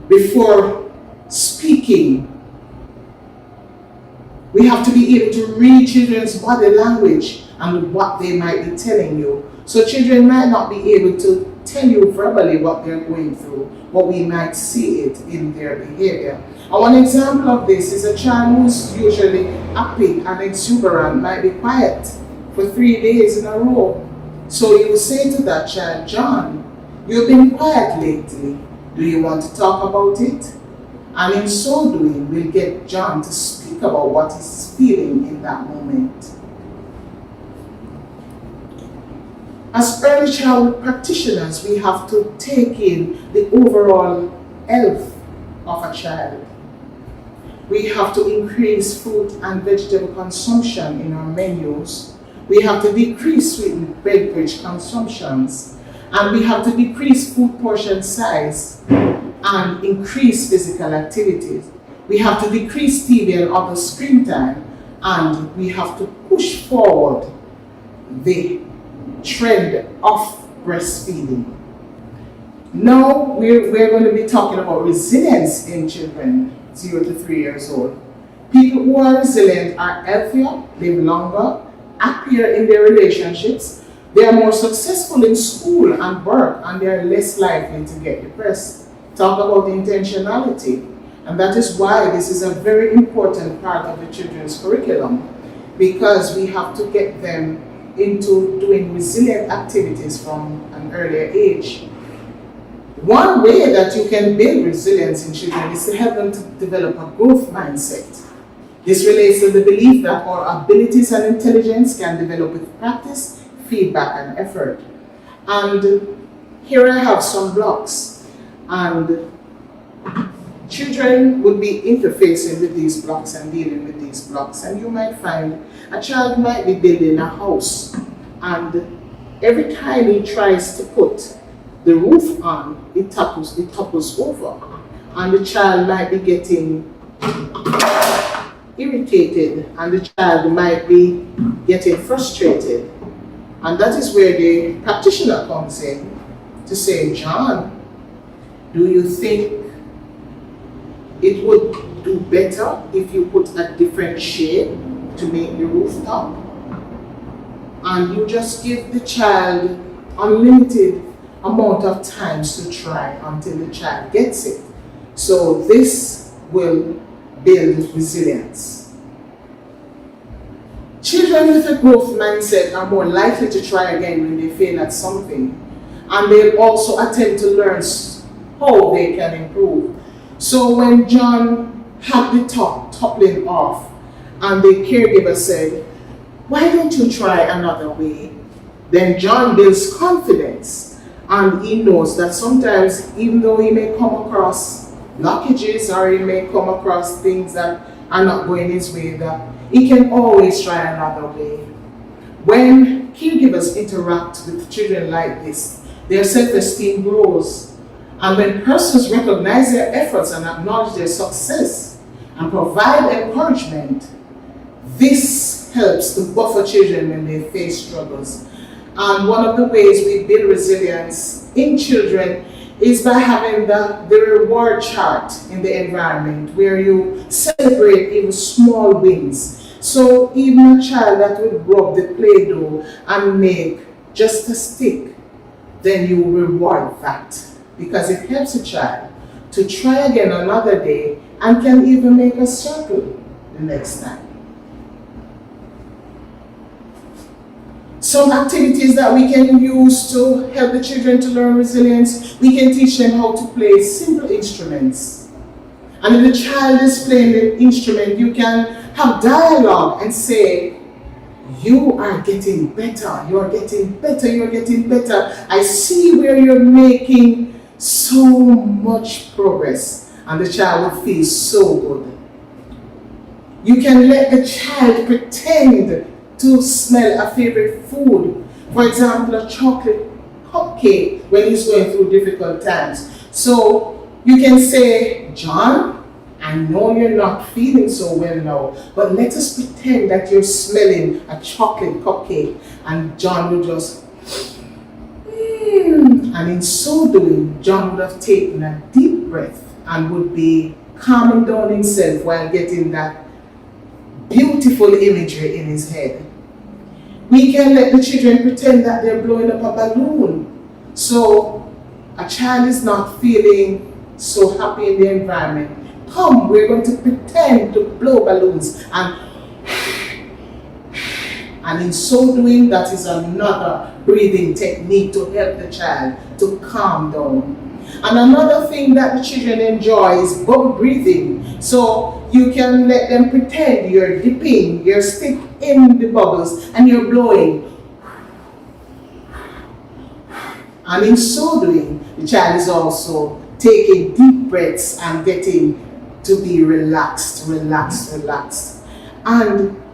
before speaking. We have to be able to read children's body language and what they might be telling you. So children might not be able to tell you verbally what they're going through, but we might see it in their behavior. And one example of this is a child who's usually happy and exuberant might be quiet for 3 days in a row. So you say to that child, John, you've been quiet lately. Do you want to talk about it? And in so doing, we'll get John to speak about what he's feeling in that moment. As early childhood practitioners, we have to take in the overall health of a child. We have to increase fruit and vegetable consumption in our menus. We have to decrease sweetened beverage consumptions. And we have to decrease food portion size and increase physical activities. We have to decrease TV and other screen time, and we have to push forward the trend of breastfeeding. Now we're going to be talking about resilience in children 0 to 3 years old. People who are resilient are healthier, live longer, happier in their relationships, they are more successful in school and work, and they are less likely to get depressed. Talk about intentionality, and that is why this is a very important part of the children's curriculum, because we have to get them into doing resilient activities from an earlier age. One way that you can build resilience in children is to help them to develop a growth mindset. This relates to the belief that our abilities and intelligence can develop with practice, feedback, and effort. And here I have some blocks. And children would be interfacing with these blocks and dealing with these blocks. And you might find a child might be building a house, and every time he tries to put the roof on, it topples over. And the child might be getting irritated, and the child might be getting frustrated. And that is where the practitioner comes in to say, John, do you think it would do better if you put a different shade to make the roof top? And you just give the child unlimited amount of times to try until the child gets it. So this will build resilience. Children with a growth mindset are more likely to try again when they fail at something, and they'll also attempt to learn how they can improve. So when John had the top toppling off, and the caregiver said, why don't you try another way? Then John builds confidence, and he knows that sometimes, even though he may come across blockages or he may come across things that are not going his way, that he can always try another way. When caregivers interact with children like this, their self-esteem grows. And when persons recognize their efforts and acknowledge their success and provide encouragement, this helps to buffer children when they face struggles. And one of the ways we build resilience in children is by having the reward chart in the environment, where you celebrate even small wins. So even a child that would rub the Play-Doh and make just a stick, then you reward that, because it helps a child to try again another day and can even make a circle the next time. Some activities that we can use to help the children to learn resilience, we can teach them how to play simple instruments. And if the child is playing the instrument, you can have dialogue and say, you are getting better, you're getting better, you're getting better. I see where you're making so much progress. And the child will feel so good. You can let the child pretend to smell a favorite food. For example, a chocolate cupcake when he's going through difficult times. So you can say, John, I know you're not feeling so well now, but let us pretend that you're smelling a chocolate cupcake. And John will just, and in so doing, John would have taken a deep breath and would be calming down himself while getting that beautiful imagery in his head. We can let the children pretend that they're blowing up a balloon. So a child is not feeling so happy in the environment. Come, we're going to pretend to blow balloons, and in so doing, that is another breathing technique to help the child to calm down. And another thing that the children enjoy is bubble breathing. So you can let them pretend you're dipping your stick in the bubbles and you're blowing. And in so doing, the child is also taking deep breaths and getting to be relaxed. And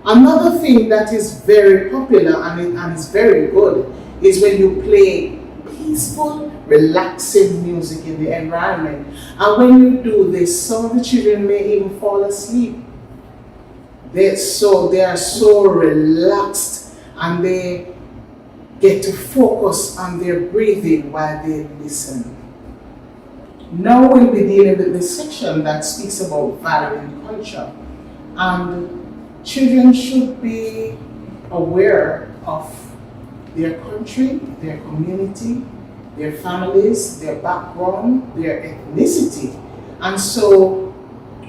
another thing that is very popular and is very good is when you play peaceful, relaxing music in the environment. And when you do this, some of the children may even fall asleep. They are so relaxed, and they get to focus on their breathing while they listen. Now we'll be dealing with the section that speaks about value and culture. And children should be aware of their country, their community, their families, their background, their ethnicity. And so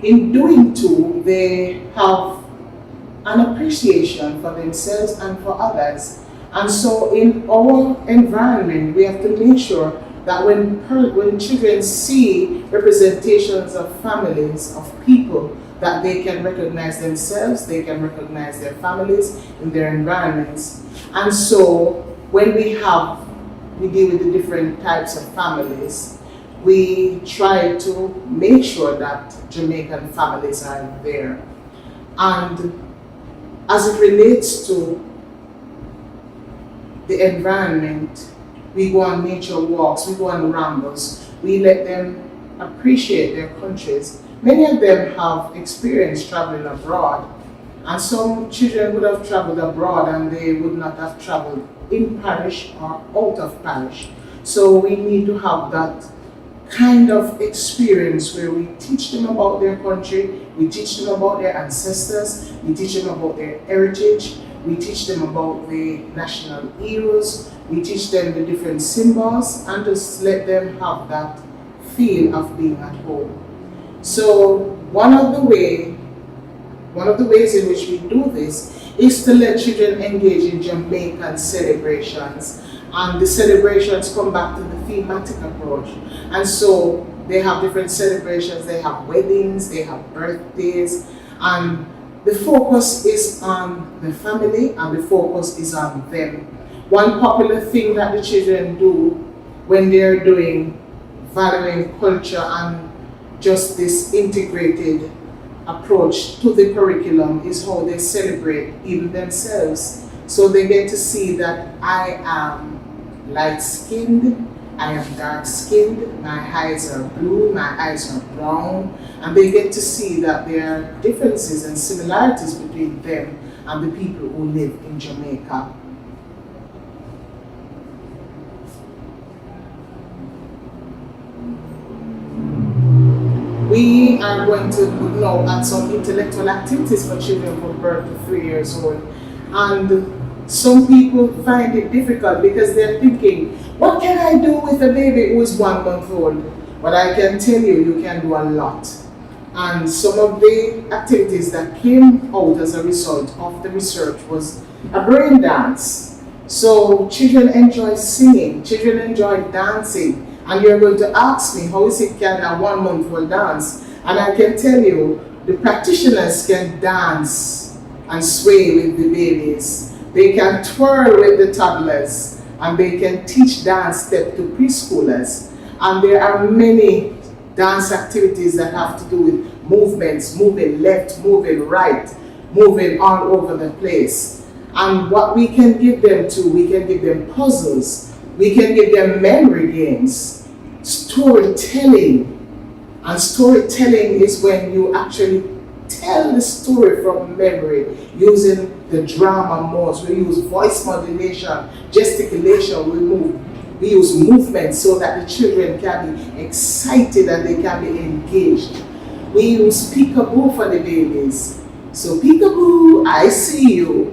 in doing so, they have an appreciation for themselves and for others. And so in our environment, we have to make sure that when children see representations of families, of people, that they can recognize themselves, they can recognize their families in their environments. And so when we deal with the different types of families, we try to make sure that Jamaican families are there. And as it relates to the environment, we go on nature walks, we go on rambles, we let them appreciate their countries. Many of them have experience traveling abroad, and some children would have traveled abroad and they would not have traveled in parish or out of parish. So we need to have that kind of experience where we teach them about their country, we teach them about their ancestors, we teach them about their heritage, we teach them about the national heroes, we teach them the different symbols, and just let them have that feel of being at home. So one of the ways in which we do this is to let children engage in Jamaican celebrations. And the celebrations come back to the thematic approach. And so they have different celebrations, they have weddings, they have birthdays, and the focus is on the family and the focus is on them. One popular thing that the children do when they're doing valuing culture and just this integrated approach to the curriculum is how they celebrate even themselves. So they get to see that I am light-skinned, I am dark-skinned, my eyes are blue, my eyes are brown, and they get to see that there are differences and similarities between them and the people who live in Jamaica. We are going to look now at some intellectual activities for children from birth to 3 years old. And some people find it difficult because they're thinking, what can I do with a baby who is 1 month old? But I can tell you, you can do a lot. And some of the activities that came out as a result of the research was a brain dance. So children enjoy singing, children enjoy dancing. And you're going to ask me, how is it can a 1 month old dance? And I can tell you, the practitioners can dance and sway with the babies. They can twirl with the toddlers, and they can teach dance step to preschoolers. And there are many dance activities that have to do with movements, moving left, moving right, moving all over the place. And what we can give them to, we can give them puzzles, we can give them memory games, storytelling. And storytelling is when you actually tell the story from memory using the drama modes. We use voice modulation, gesticulation, we use movement so that the children can be excited and they can be engaged. We use peekaboo for the babies. So peekaboo, I see you.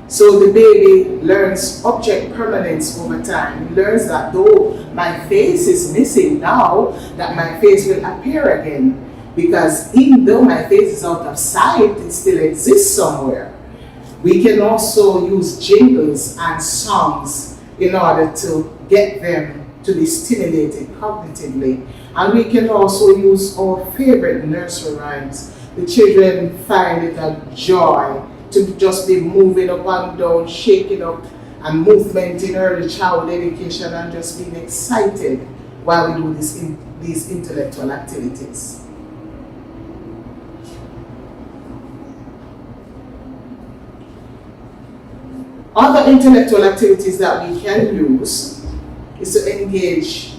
So the baby learns object permanence over time. He learns that though my face is missing now, that my face will appear again. Because even though my face is out of sight, it still exists somewhere. We can also use jingles and songs in order to get them to be stimulated cognitively. And we can also use our favorite nursery rhymes. The children find it a joy to just be moving up and down, shaking up, and movement in early childhood education, and just being excited while we do these intellectual activities. Other intellectual activities that we can use is to engage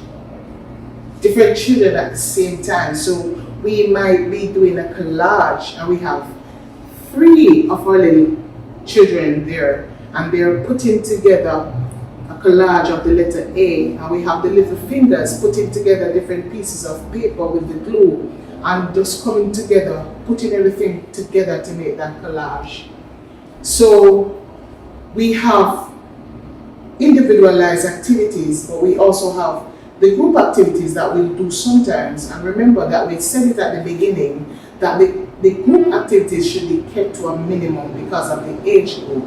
different children at the same time. So we might be doing a collage, and we have 3 of our little children there, and they're putting together a collage of the letter A, and we have the little fingers putting together different pieces of paper with the glue, and just coming together, putting everything together to make that collage. So we have individualized activities, but we also have the group activities that we do sometimes. And remember that we said it at the beginning, that the group activities should be kept to a minimum because of the age group.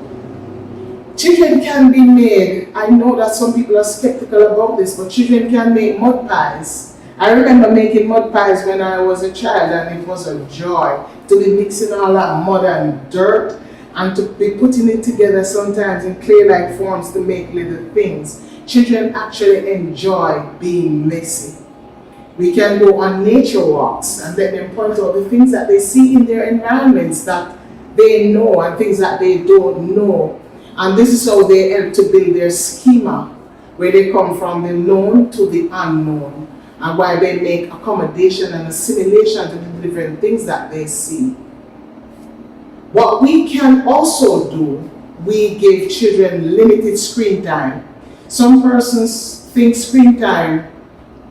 Children can be made, I know that some people are skeptical about this, but children can make mud pies. I remember making mud pies when I was a child, and it was a joy to be mixing all that mud and dirt and to be putting it together sometimes in clay-like forms to make little things. Children actually enjoy being messy. We can go on nature walks and let them point out the things that they see in their environments that they know and things that they don't know. And this is how they help to build their schema, where they come from the known to the unknown, and why they make accommodation and assimilation to the different things that they see. What we can also do, we give children limited screen time. Some persons think screen time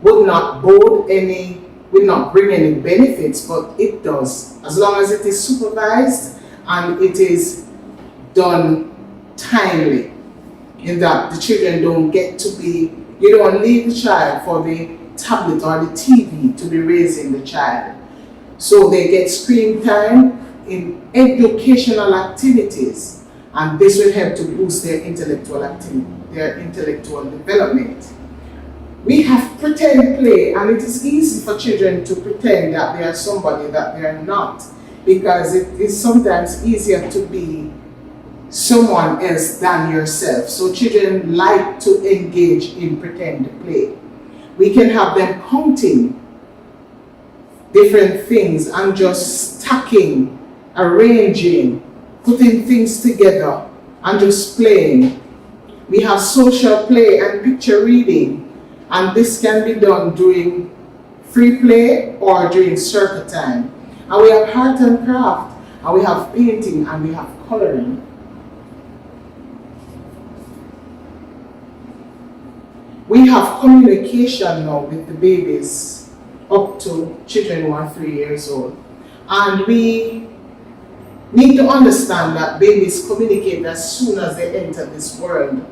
would not bring any benefits, but it does, as long as it is supervised and it is done timely, in that the children don't get to be, you don't leave the child for the tablet or the TV to be raising the child. So they get screen time in educational activities, and this will help to boost their intellectual development. We have pretend play, and it is easy for children to pretend that they are somebody that they are not, because it is sometimes easier to be someone else than yourself. So children like to engage in pretend play. We can have them counting different things and just stacking, arranging, putting things together and just playing. We have social play and picture reading, and this can be done during free play or during circle time. And we have art and craft, and we have painting, and we have coloring. We have communication now with the babies up to children who are 3 years old. And we need to understand that babies communicate as soon as they enter this world.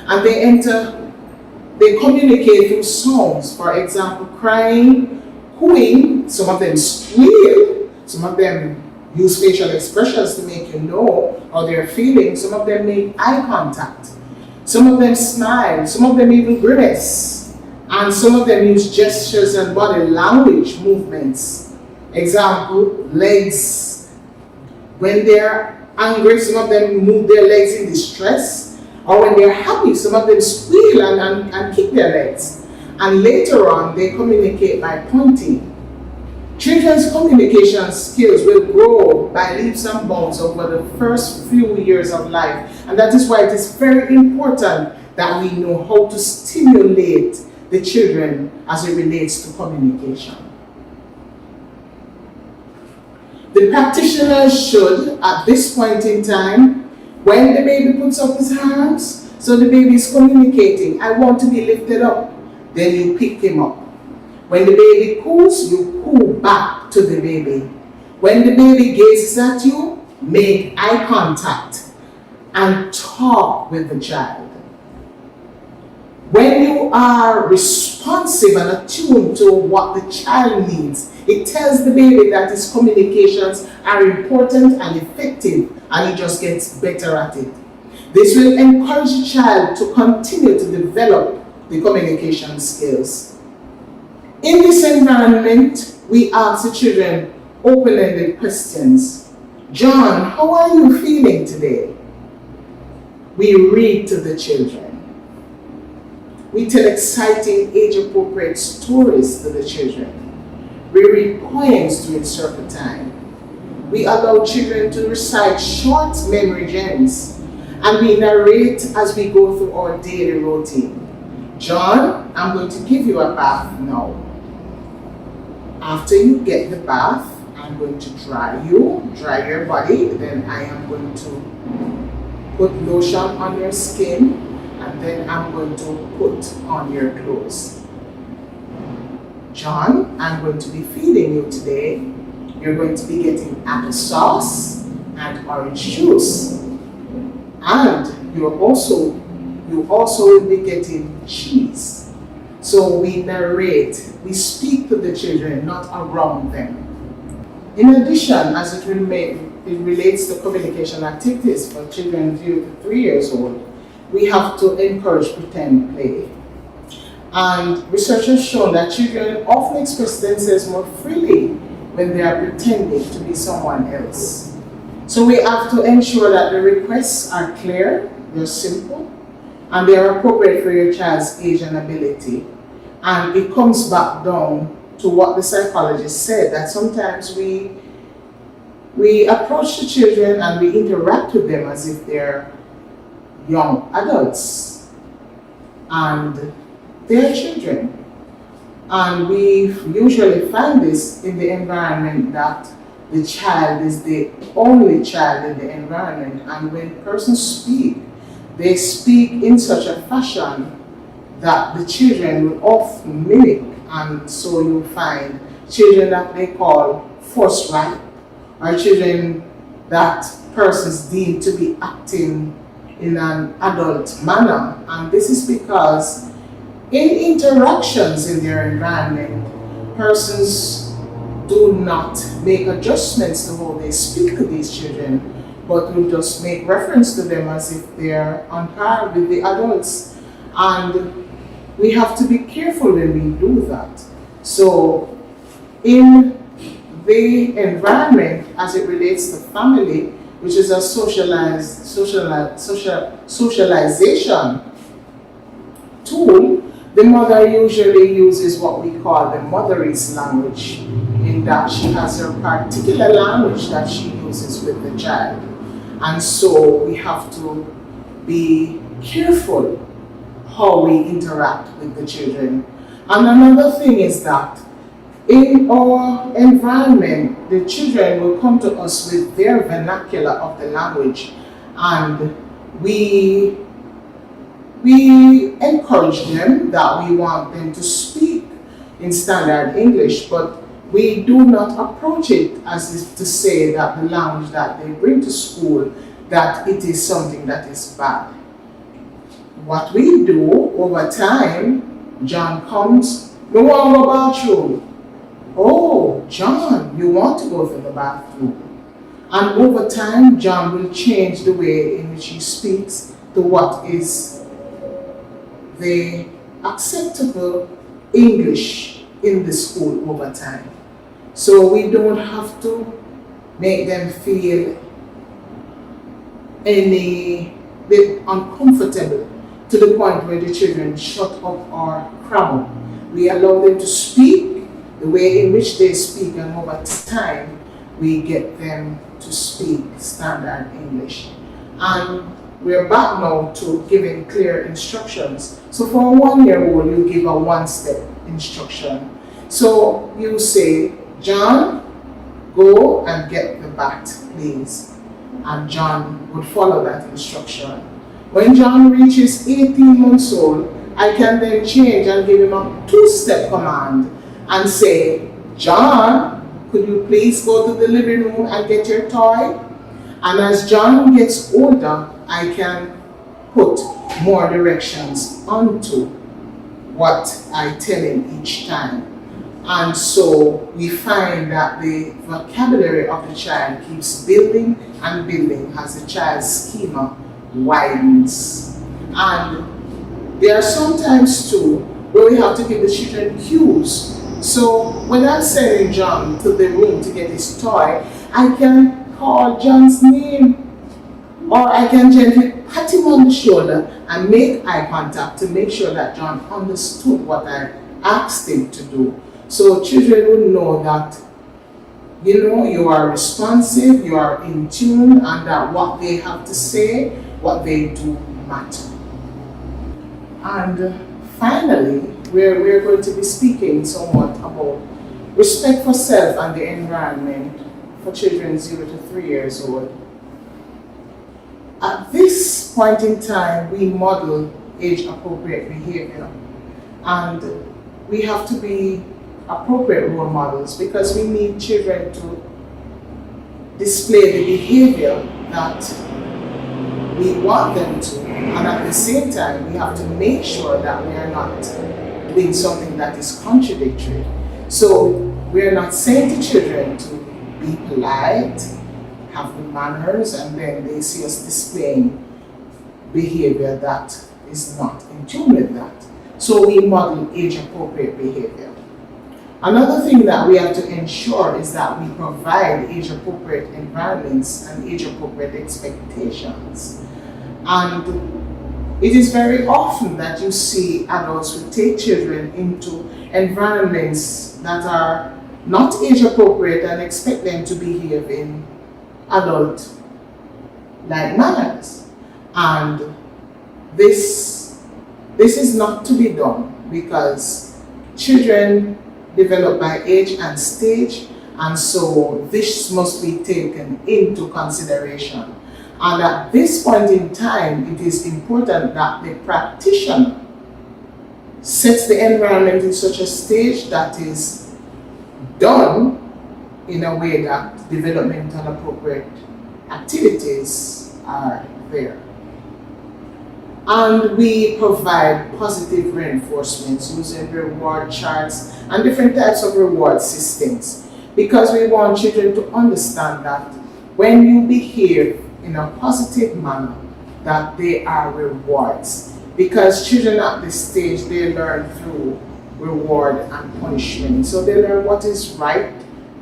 And they communicate through sounds, for example, crying, cooing, some of them squeal, some of them use facial expressions to make you know how they're feeling, some of them make eye contact. Some of them smile, some of them even grimace, and some of them use gestures and body language movements. Example, legs. When they're angry, some of them move their legs in distress, or when they're happy, some of them squeal and kick their legs. And later on, they communicate by pointing. Children's communication skills will grow by leaps and bounds over the first few years of life. And that is why it is very important that we know how to stimulate the children as it relates to communication. The practitioner should, at this point in time, when the baby puts up his hands, so the baby is communicating, I want to be lifted up, then you pick him up. When the baby coos, you coo back to the baby. When the baby gazes at you, make eye contact and talk with the child. When you are responsive and attuned to what the child needs, it tells the baby that his communications are important and effective, and he just gets better at it. This will encourage the child to continue to develop the communication skills. In this environment, we ask the children open-ended questions. John, how are you feeling today? We read to the children. We tell exciting, age-appropriate stories to the children. We read poems during circle time. We allow children to recite short memory gems, and we narrate as we go through our daily routine. John, I'm going to give you a bath now. After you get the bath, I'm going to dry your body, then I am going to put lotion on your skin, and then I'm going to put on your clothes. John, I'm going to be feeding you today. You're going to be getting applesauce and orange juice. And you also will be getting cheese. So we narrate, we speak to the children, not around them. In addition, as it relates to communication activities for children 0 to 3 years old, we have to encourage pretend play. And research has shown that children often express themselves more freely when they are pretending to be someone else. So we have to ensure that the requests are clear, they're simple, and they are appropriate for your child's age and ability. And it comes back down to what the psychologist said, that sometimes we approach the children and we interact with them as if they're young adults. And they're children. And we usually find this in the environment that the child is the only child in the environment. And when persons speak, they speak in such a fashion that the children will often mimic. And so you'll find children that they call forthright, or children that persons deem to be acting in an adult manner. And this is because in interactions in their environment, persons do not make adjustments to how they speak to these children, but will just make reference to them as if they're on par with the adults. And we have to be careful when we do that. So in the environment, as it relates to family, which is a socialization tool, the mother usually uses what we call the mother's language, in that she has her particular language that she uses with the child. And so we have to be careful how we interact with the children. And another thing is that in our environment, the children will come to us with their vernacular of the language, and we encourage them that we want them to speak in standard English, but we do not approach it as if to say that the language that they bring to school, that it is something that is bad. What we do over time, John comes, no one go bathroom. Oh, John, you want to go to the bathroom. And over time, John will change the way in which he speaks to what is the acceptable English in the school over time. So we don't have to make them feel any bit uncomfortable to the point where the children shut up or crumble. We allow them to speak the way in which they speak, and over time we get them to speak standard English. And we're back now to giving clear instructions. So for a 1-year-old, you give a one-step instruction. So you say, John, go and get the bat, please. And John would follow that instruction. When John reaches 18 months old, I can then change and give him a 2-step command and say, John, could you please go to the living room and get your toy? And as John gets older, I can put more directions onto what I tell him each time. And so we find that the vocabulary of the child keeps building and building as the child's schema widens. And there are some times too where we have to give the children cues. So when I'm sending John to the room to get his toy, I can call John's name, or I can gently pat him on the shoulder and make eye contact to make sure that John understood what I asked him to do. So children would know that, you are responsive, you are in tune, and that what they have to say, what they do matter. And finally, we're going to be speaking somewhat about respect for self and the environment for children 0 to 3 years old. At this point in time, we model age-appropriate behavior, and we have to be appropriate role models because we need children to display the behavior that we want them to, and at the same time we have to make sure that we are not doing something that is contradictory. So we are not saying to children to be polite, have the manners, and then they see us displaying behavior that is not in tune with that. So we model age-appropriate behavior. Another thing that we have to ensure is that we provide age-appropriate environments and age-appropriate expectations. And it is very often that you see adults who take children into environments that are not age-appropriate and expect them to behave in adult-like manners. And this is not to be done because children develop by age and stage, and so this must be taken into consideration. And at this point in time, it is important that the practitioner sets the environment in such a stage that is done in a way that developmental appropriate activities are there. And we provide positive reinforcements using reward charts and different types of reward systems, because we want children to understand that when you behave in a positive manner, that they are rewards. Because children at this stage, they learn through reward and punishment. So they learn what is right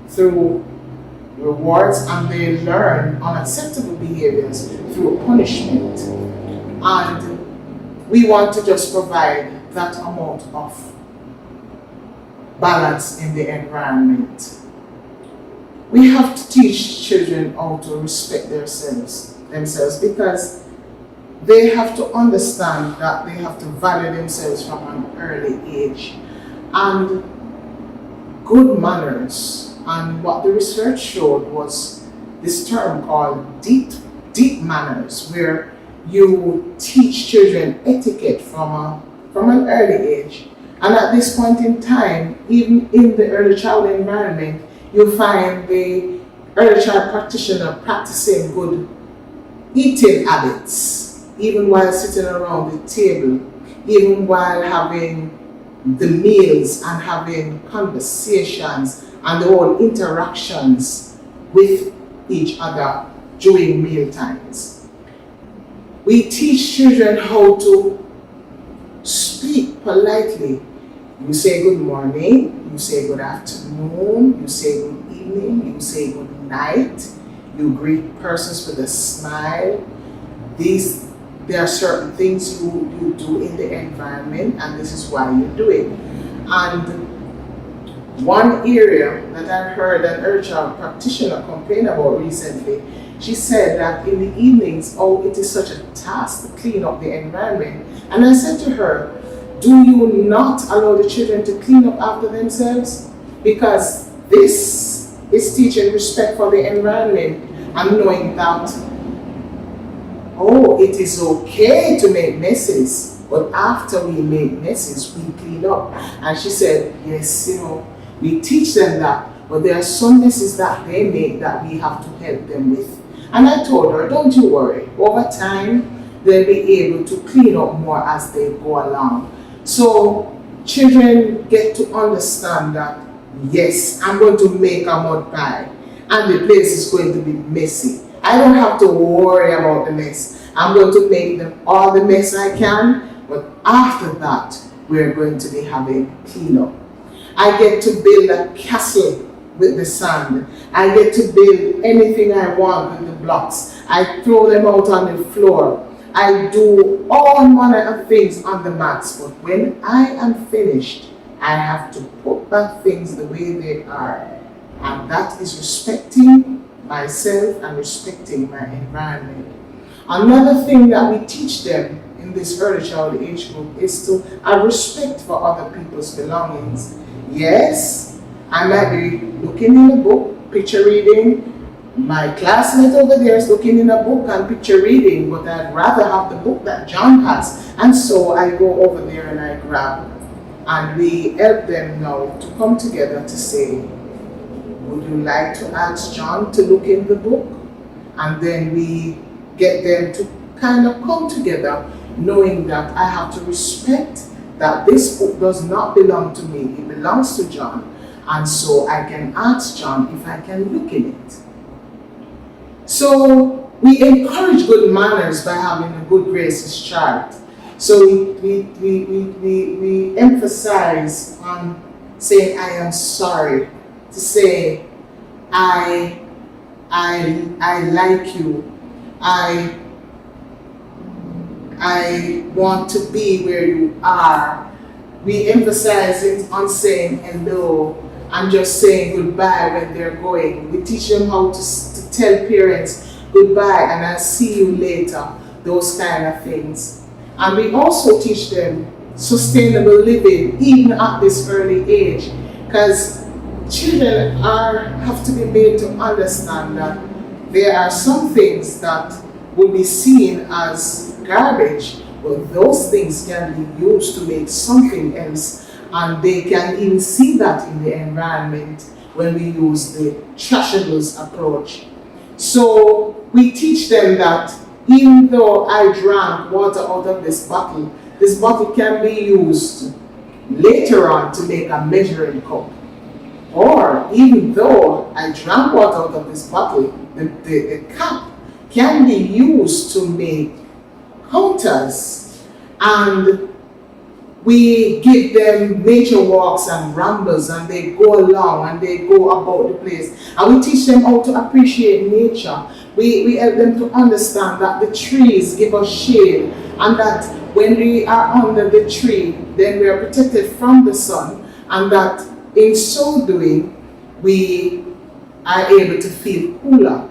through rewards, and they learn unacceptable behaviors through punishment. And we want to just provide that amount of balance in the environment. We have to teach children how to respect themselves because they have to understand that they have to value themselves from an early age. And good manners, and what the research showed was this term called deep manners, where you teach children etiquette from an early age. And at this point in time, even in the early child environment, you find the early child practitioner practicing good eating habits, even while sitting around the table, even while having the meals and having conversations and the whole interactions with each other during meal times. We teach children how to speak politely. You say good morning, you say good afternoon, you say good evening, you say good night, you greet persons with a smile. There are certain things you do in the environment, and this is why you do it. And one area that I heard an early child practitioner complain about recently, she said that in the evenings, it is such a task to clean up the environment. And I said to her, do you not allow the children to clean up after themselves? Because this is teaching respect for the environment and knowing that, it is okay to make messes, but after we make messes, we clean up. And she said, yes, we teach them that, but there are some messes that they make that we have to help them with. And I told her, don't you worry, over time, they'll be able to clean up more as they go along. So children get to understand that, yes, I'm going to make a mud pie and the place is going to be messy. I don't have to worry about the mess. I'm going to make them all the mess I can, but after that, we're going to be having cleanup. I get to build a castle with the sand. I get to build anything I want with the blocks. I throw them out on the floor. I do all manner of things on the mats, but when I am finished, I have to put back things the way they are. And that is respecting myself and respecting my environment. Another thing that we teach them in this early child age group is to have respect for other people's belongings. Yes, I might be looking in a book, picture reading. My classmate over there is looking in a book and picture reading, but I'd rather have the book that John has. And so I go over there and I grab. And we help them now to come together to say, would you like to ask John to look in the book? And then we get them to kind of come together, knowing that I have to respect that this book does not belong to me, it belongs to John. And so I can ask John if I can look in it. So we encourage good manners by having a good graces chart. So we emphasize on saying I am sorry, to say I like you, I want to be where you are. We emphasize it on saying hello and just saying goodbye when they're going. We teach them how to tell parents goodbye and I'll see you later, those kind of things. And we also teach them sustainable living even at this early age, because children have to be made to understand that there are some things that will be seen as garbage, but those things can be used to make something else, and they can even see that in the environment when we use the trashables approach. So we teach them that even though I drank water out of this bottle can be used later on to make a measuring cup. Or even though I drank water out of this bottle, the cap can be used to make counters. And we give them nature walks and rambles, and they go along and they go about the place. And we teach them how to appreciate nature. We help them to understand that the trees give us shade, and that when we are under the tree, then we are protected from the sun, and that in so doing, we are able to feel cooler.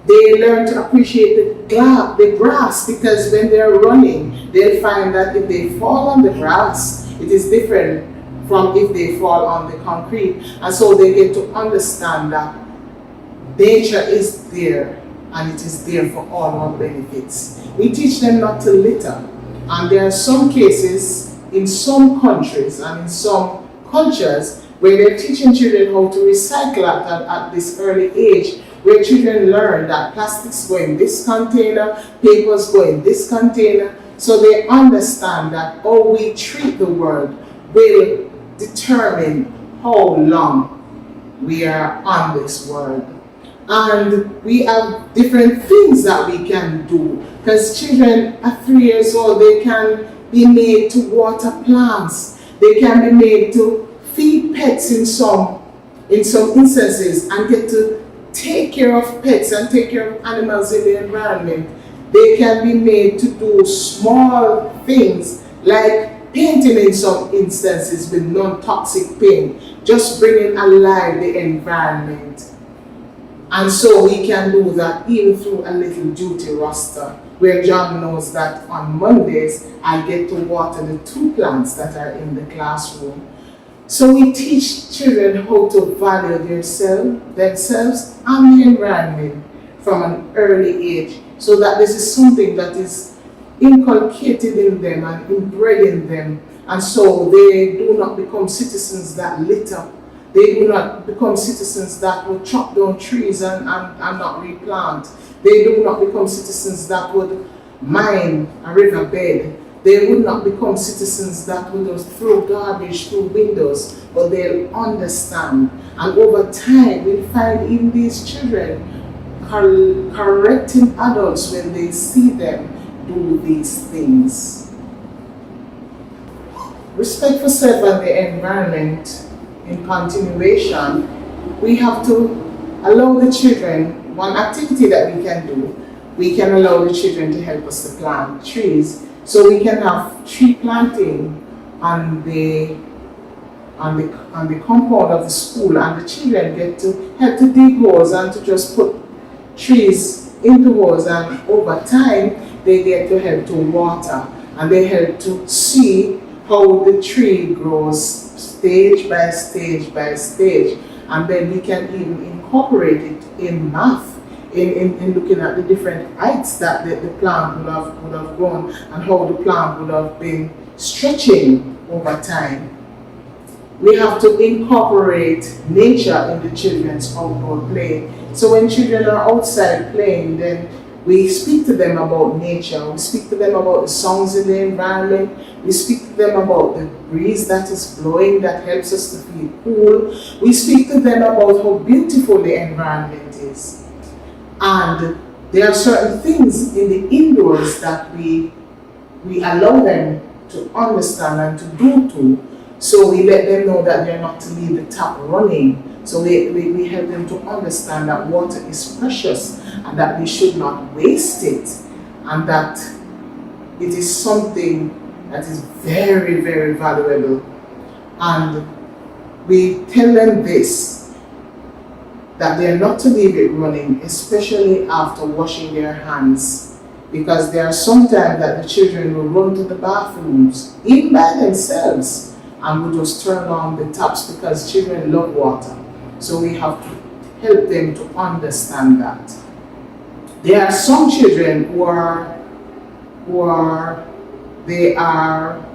They learn to appreciate the grass, because when they're running, they'll find that if they fall on the grass, it is different from if they fall on the concrete. And so they get to understand that nature is there, and it is there for all our benefits. We teach them not to litter. And there are some cases in some countries and in some cultures where they're teaching children how to recycle at this early age, where children learn that plastics go in this container, papers go in this container, so they understand that how we treat the world will determine how long we are on this world. And we have different things that we can do, because children at 3 years old, they can be made to water plants, they can be made to feed pets in some instances, and get to take care of pets and take care of animals in the environment. They can be made to do small things like painting in some instances with non-toxic paint, just bringing alive the environment. And so we can do that even through a little duty roster, where John knows that on Mondays I get to water the 2 plants that are in the classroom. So we teach children how to value themselves and the environment from an early age, so that this is something that is inculcated in them and inbred in them, and so they do not become citizens that litter. They do not become citizens that would chop down trees and not replant. They do not become citizens that would mine a riverbed. They would not become citizens that would just throw garbage through windows, but they'll understand. And over time, we'll find even these children correcting adults when they see them do these things. Respect for self and the environment. In continuation, we have to allow the children, one activity that we can do, we can allow the children to help us to plant trees. So we can have tree planting on the compound of the school, and the children get to help to dig holes and to just put trees in the holes, and over time they get to help to water, and they help to see how the tree grows stage by stage by stage. And then we can even incorporate it in math, in looking at the different heights that the plant would have grown, and how the plant would have been stretching over time. We have to incorporate nature in the children's outdoor play. So when children are outside playing, then we speak to them about nature, we speak to them about the sounds in the environment, we speak to them about the breeze that is blowing that helps us to feel cool, we speak to them about how beautiful the environment is. And there are certain things in the indoors that we allow them to understand and to do too. So we let them know that they're not to leave the tap running. So we help them to understand that water is precious and that we should not waste it, and that it is something that is very, very valuable. And we tell them this, that they are not to leave it running, especially after washing their hands, because there are some times that the children will run to the bathrooms, even by themselves, and will just turn on the taps, because children love water. So we have to help them to understand that. There are some children who are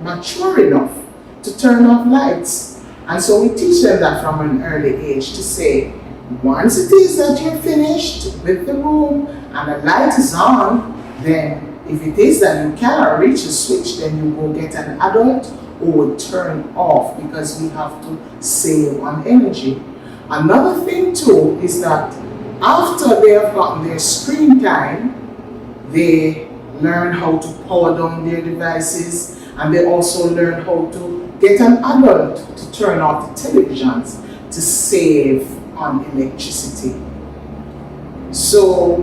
mature enough to turn off lights. And so we teach them that from an early age, to say, once it is that you're finished with the room and the light is on, then if it is that you cannot reach the switch, then you go get an adult who will turn off, because we have to save on energy. Another thing too is that after they have gotten their screen time, they learn how to power down their devices, And they also learn how to get an adult to turn off the televisions to save on electricity. So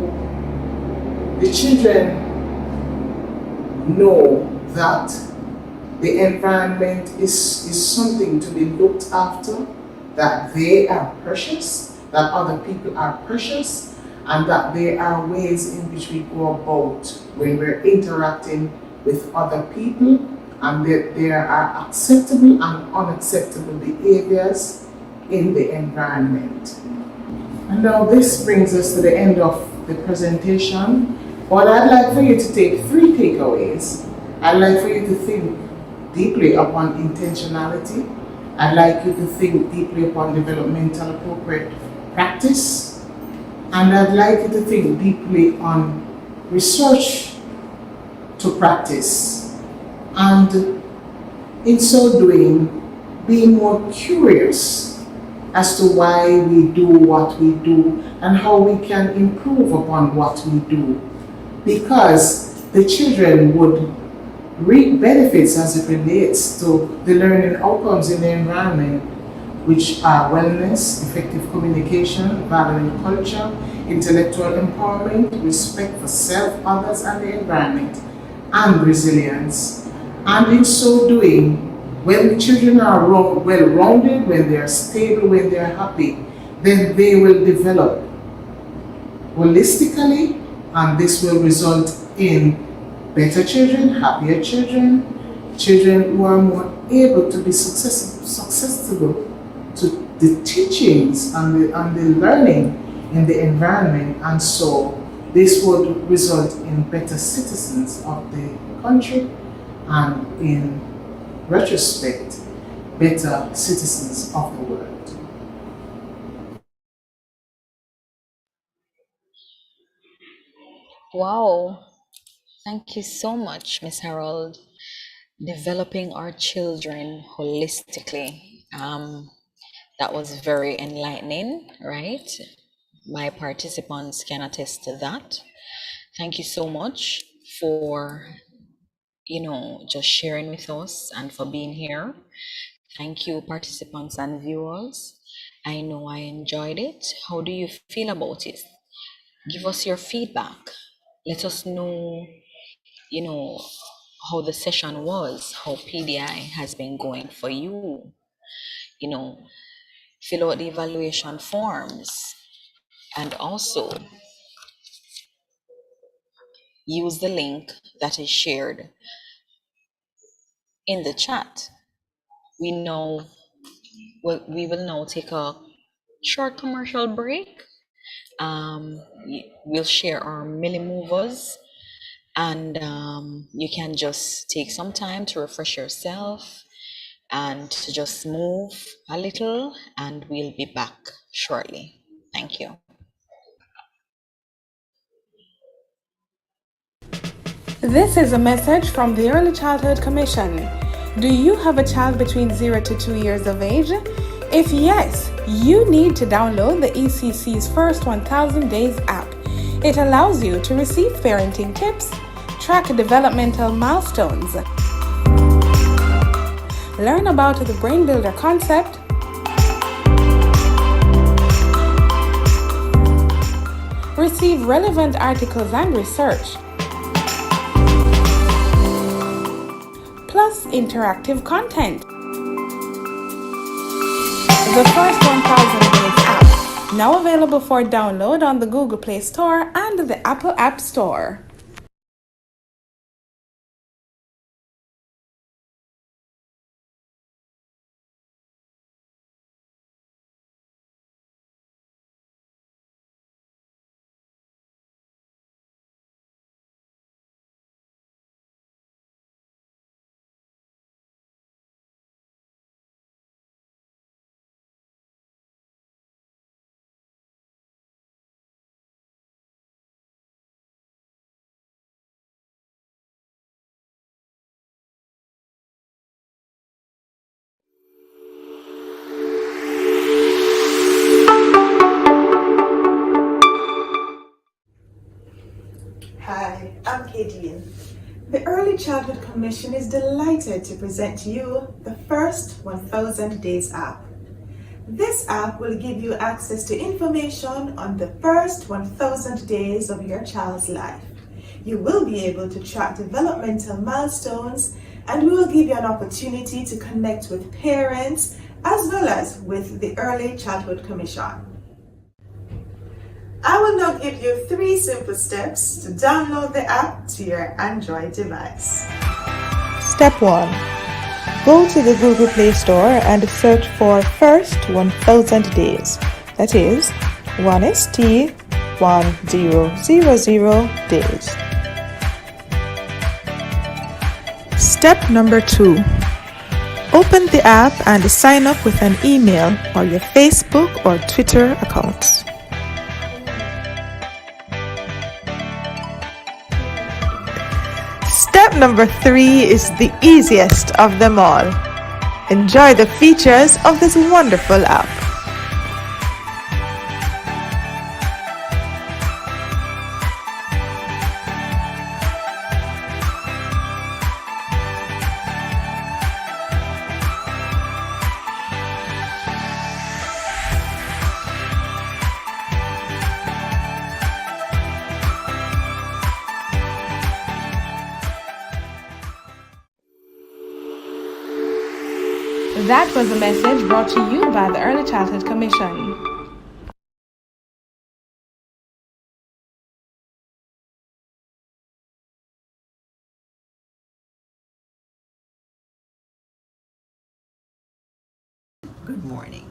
the children know that the environment is something to be looked after, that they are precious, that other people are precious, and that there are ways in which we go about when we're interacting with other people, and that there are acceptable and unacceptable behaviors in the environment. And now this brings us to the end of the presentation. What I'd like for you to take 3 takeaways. I'd like for you to think deeply upon intentionality. I'd like you to think deeply upon developmental appropriate practice. And I'd like you to think deeply on research to practice. And in so doing, being more curious as to why we do what we do and how we can improve upon what we do. Because the children would reap benefits as it relates to the learning outcomes in the environment, which are wellness, effective communication, valuing culture, intellectual empowerment, respect for self, others, and the environment, and resilience. And in so doing, when the children are well-rounded, when they are stable, when they are happy, then they will develop holistically, and this will result in better children, happier children, children who are more able to be successful to the teachings and the learning in the environment, and so this would result in better citizens of the country and in retrospect, better citizens of the world. Wow, thank you so much, Miss Harold. Developing our children holistically. That was very enlightening, right? My participants can attest to that. Thank you so much for, just sharing with us and for being here. Thank you, participants and viewers. I know I enjoyed it. How do you feel about it? Give us your feedback. Let us know, how the session was, how PDI has been going for you. Fill out the evaluation forms, and also use the link that is shared in the chat. We will now take a short commercial break. We'll share our milli movers, and you can just take some time to refresh yourself and to just move a little, and we'll be back shortly. Thank you. This is a message from the Early Childhood Commission. Do you have a child between 0 to 2 years of age? If yes, you need to download the ECC's First 1000 Days app. It allows you to receive parenting tips, track developmental milestones, learn about the Brain Builder concept, receive relevant articles and research, plus interactive content. The First 1000 Days app, now available for download on the Google Play Store and the Apple App Store. Hi, I'm Kadian. The Early Childhood Commission is delighted to present to you the first 1000 Days app. This app will give you access to information on the first 1000 days of your child's life. You will be able to track developmental milestones, and we will give you an opportunity to connect with parents as well as with the Early Childhood Commission. I will now give you 3 simple steps to download the app to your Android device. Step 1. Go to the Google Play Store and search for First 1000 Days. That is 1ST1000 days. Step number 2. Open the app and sign up with an email or your Facebook or Twitter accounts. Step number 3 is the easiest of them all. Enjoy the features of this wonderful app. That was a message brought to you by the Early Childhood Commission. Good morning.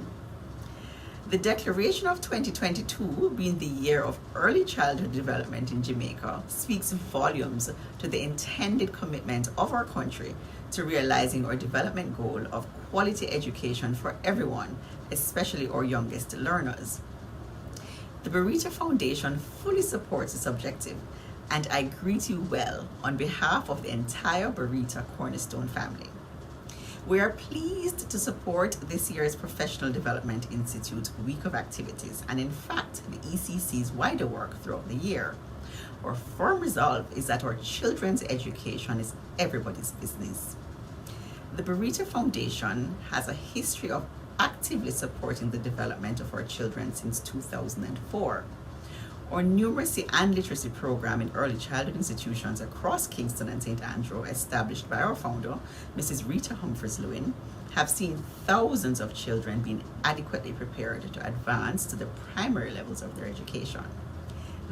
The declaration of 2022, being the year of early childhood development in Jamaica, speaks volumes to the intended commitment of our country to realizing our development goal of quality education for everyone, especially our youngest learners. The Barita Foundation fully supports this objective, and I greet you well on behalf of the entire Barita Cornerstone family. We are pleased to support this year's Professional Development Institute Week of Activities, and in fact, the ECC's wider work throughout the year. Our firm resolve is that our children's education is everybody's business. The Barita Foundation has a history of actively supporting the development of our children since 2004. Our numeracy and literacy program in early childhood institutions across Kingston and St. Andrew, established by our founder, Mrs. Rita Humphreys-Lewin, have seen thousands of children being adequately prepared to advance to the primary levels of their education.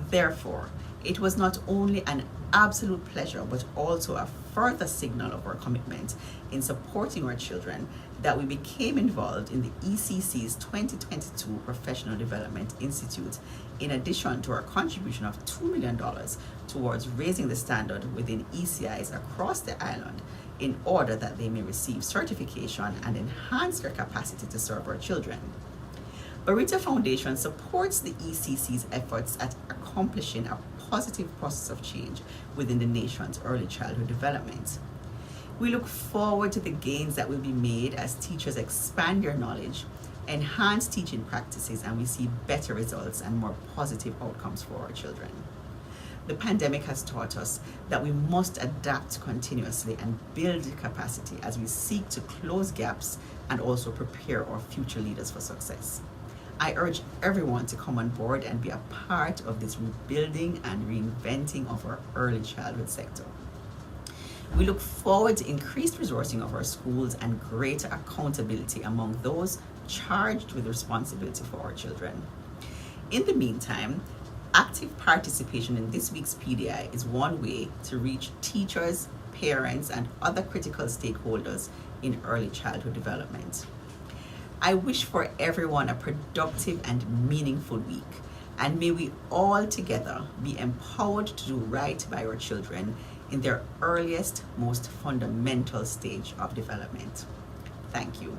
Therefore, it was not only an absolute pleasure, but also a further signal of our commitment in supporting our children that we became involved in the ECC's 2022 Professional Development Institute, in addition to our contribution of $2 million towards raising the standard within ECIs across the island in order that they may receive certification and enhance their capacity to serve our children. Barita Foundation supports the ECC's efforts at accomplishing a positive process of change within the nation's early childhood development. We look forward to the gains that will be made as teachers expand their knowledge, enhance teaching practices, and we see better results and more positive outcomes for our children. The pandemic has taught us that we must adapt continuously and build capacity as we seek to close gaps and also prepare our future leaders for success. I urge everyone to come on board and be a part of this rebuilding and reinventing of our early childhood sector. We look forward to increased resourcing of our schools and greater accountability among those charged with responsibility for our children. In the meantime, active participation in this week's PDI is one way to reach teachers, parents, and other critical stakeholders in early childhood development. I wish for everyone a productive and meaningful week, and may we all together be empowered to do right by our children in their earliest, most fundamental stage of development. Thank you.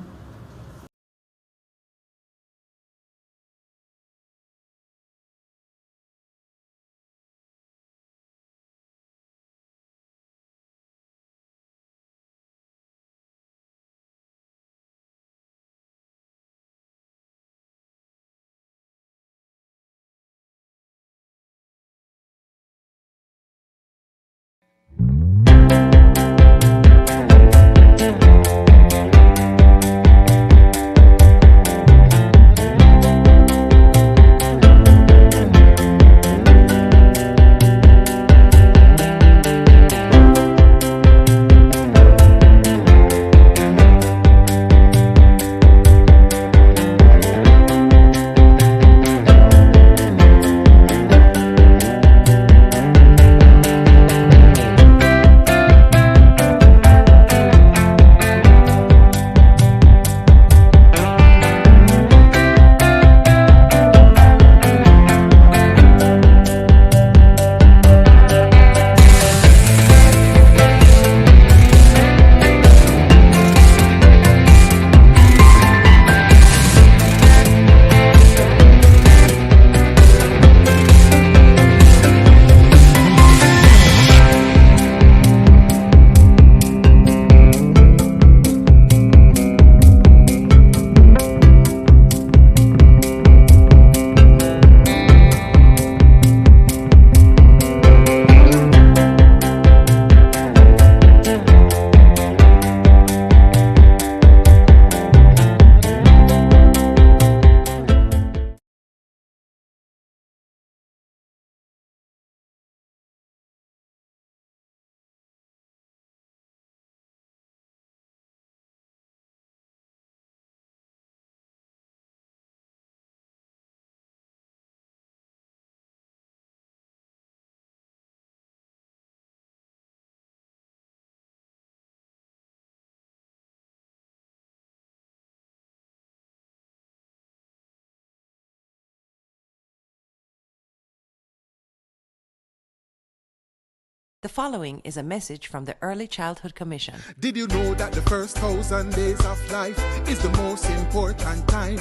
The following is a message from the Early Childhood Commission. Did you know that the first 1,000 days of life is the most important time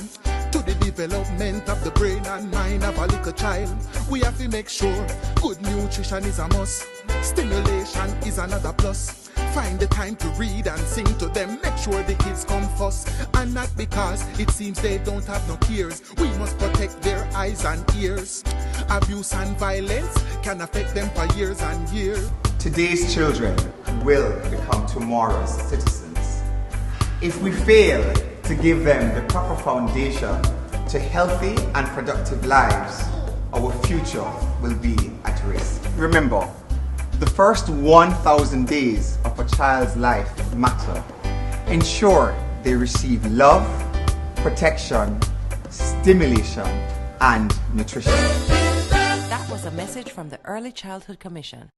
to the development of the brain and mind of a little child? We have to make sure good nutrition is a must. Stimulation is another plus. Find the time to read and sing to them. Make sure the kids come first. And not because it seems they don't have no cares. We must protect their eyes and ears. Abuse and violence can affect them for years and years. Today's children will become tomorrow's citizens. If we fail to give them the proper foundation to healthy and productive lives, our future will be at risk. Remember, the first 1,000 days of a child's life matter. Ensure they receive love, protection, stimulation, and nutrition. That was a message from the Early Childhood Commission.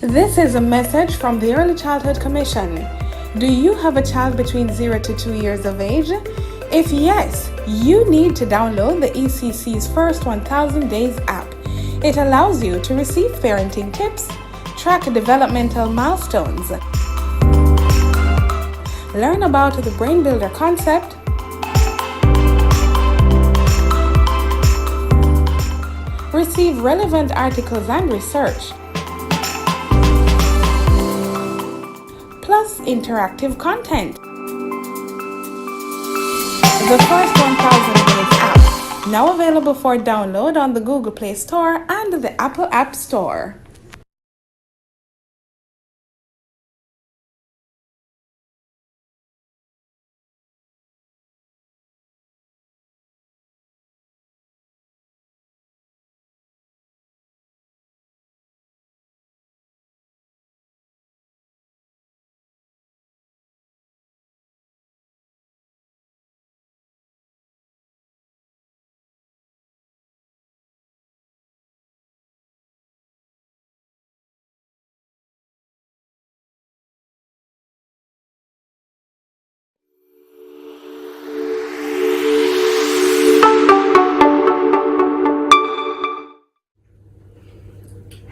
This is a message from the Early Childhood Commission. Do you have a child between 0 to 2 years of age? If yes, you need to download the ECC's First 1000 Days app. It allows you to receive parenting tips, track developmental milestones, learn about the Brain Builder concept, receive relevant articles and research, plus interactive content. The First 1000 Days app, now available for download on the Google Play Store and the Apple App Store.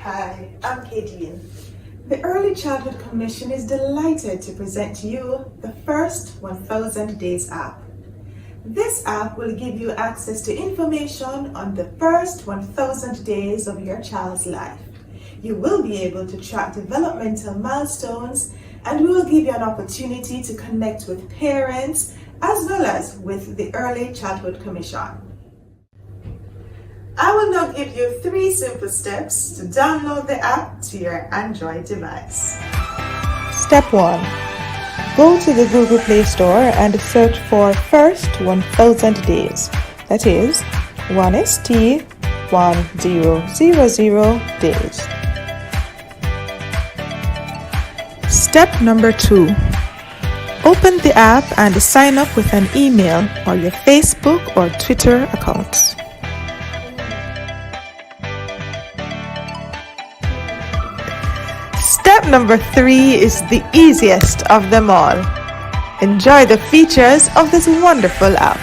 Hi, I'm Kadian. The Early Childhood Commission is delighted to present to you the First 1000 Days app. This app will give you access to information on the first 1000 days of your child's life. You will be able to track developmental milestones, and we will give you an opportunity to connect with parents as well as with the Early Childhood Commission. I will now give you 3 simple steps to download the app to your Android device. Step 1. Go to the Google Play Store and search for First 1000 Days. That is 1ST1000 days. Step number 2. Open the app and sign up with an email or your Facebook or Twitter accounts. Step number 3 is the easiest of them all. Enjoy the features of this wonderful app.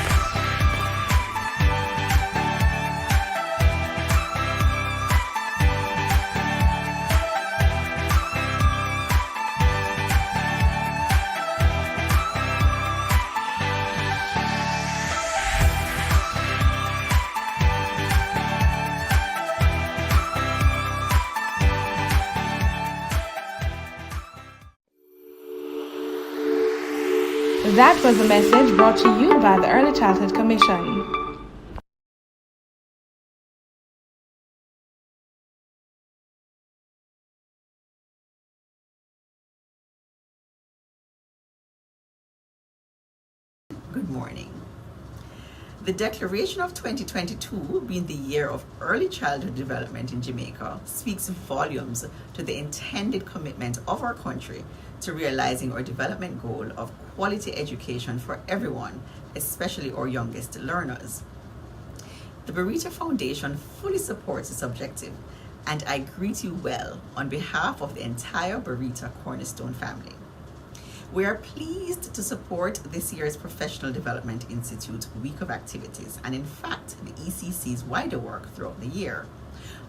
That was a message brought to you by the Early Childhood Commission. Good morning. The declaration of 2022, being the year of early childhood development in Jamaica, speaks volumes to the intended commitment of our country to realizing our development goal of quality education for everyone, especially our youngest learners. The Barita Foundation fully supports this objective, and I greet you well on behalf of the entire Barita Cornerstone family. We are pleased to support this year's Professional Development Institute week of activities, and in fact, the ECC's wider work throughout the year.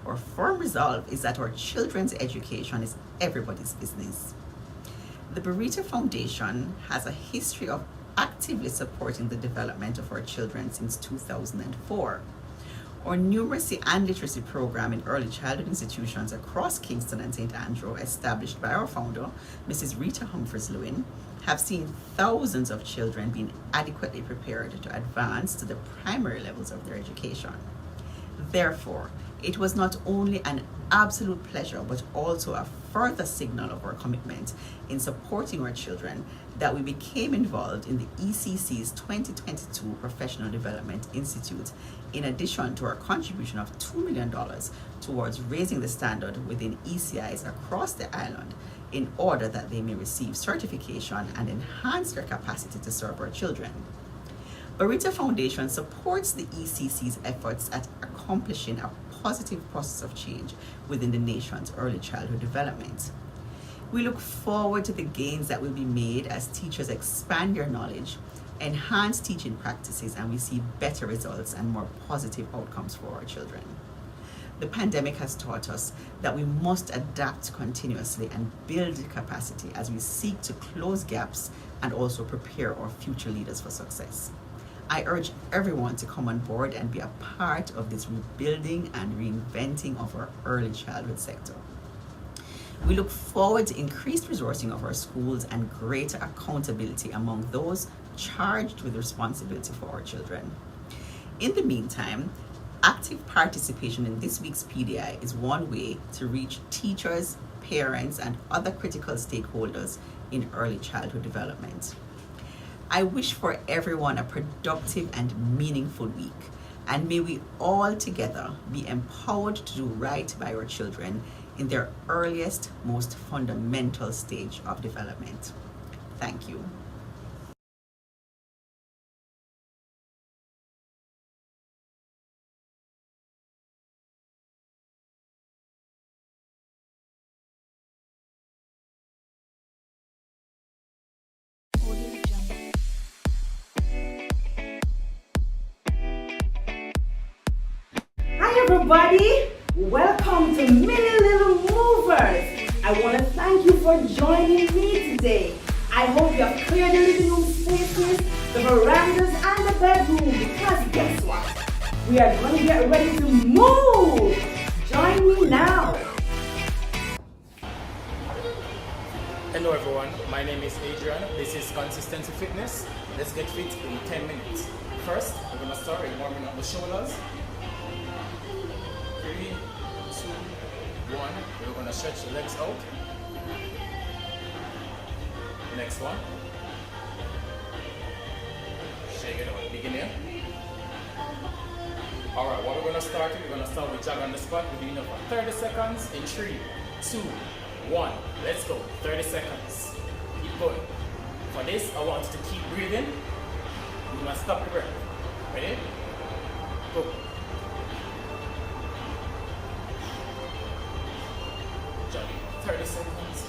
Our firm resolve is that our children's education is everybody's business. The Barita Foundation has a history of actively supporting the development of our children since 2004. Our numeracy and literacy program in early childhood institutions across Kingston and St. Andrew, established by our founder, Mrs. Rita Humphreys-Lewin, have seen thousands of children being adequately prepared to advance to the primary levels of their education. Therefore, it was not only an absolute pleasure, but also a further signal of our commitment in supporting our children that we became involved in the ECC's 2022 Professional Development Institute, in addition to our contribution of $2 million towards raising the standard within ECIs across the island in order that they may receive certification and enhance their capacity to serve our children. Barita Foundation supports the ECC's efforts at accomplishing a positive process of change within the nation's early childhood development. We look forward to the gains that will be made as teachers expand their knowledge, enhance teaching practices, and we see better results and more positive outcomes for our children. The pandemic has taught us that we must adapt continuously and build capacity as we seek to close gaps and also prepare our future leaders for success. I urge everyone to come on board and be a part of this rebuilding and reinventing of our early childhood sector. We look forward to increased resourcing of our schools and greater accountability among those charged with responsibility for our children. In the meantime, active participation in this week's PDI is one way to reach teachers, parents, and other critical stakeholders in early childhood development. I wish for everyone a productive and meaningful week, and may we all together be empowered to do right by our children in their earliest, most fundamental stage of development. Thank you. Everybody, welcome to Mini Little Movers. I want to thank you for joining me today. I hope you have cleared the living room spaces, the verandas, and the bedroom, because guess what? We are going to get ready to move. Join me now. Hello everyone, my name is Adrian. This is Consistency Fitness. Let's get fit in 10 minutes. First, we're going to start with warming up the shoulders. 3, 2, 1. We're going to stretch the legs out. Next one. Shake it out. Begin here. Alright, what we're going to start with, we're going to start with jog on the spot. We're doing it for 30 seconds in 3, 2, 1. Let's go. 30 seconds. Keep going. For this, I want you to keep breathing. We're going to stop the breath. Ready? Go. Jogging. 30 seconds.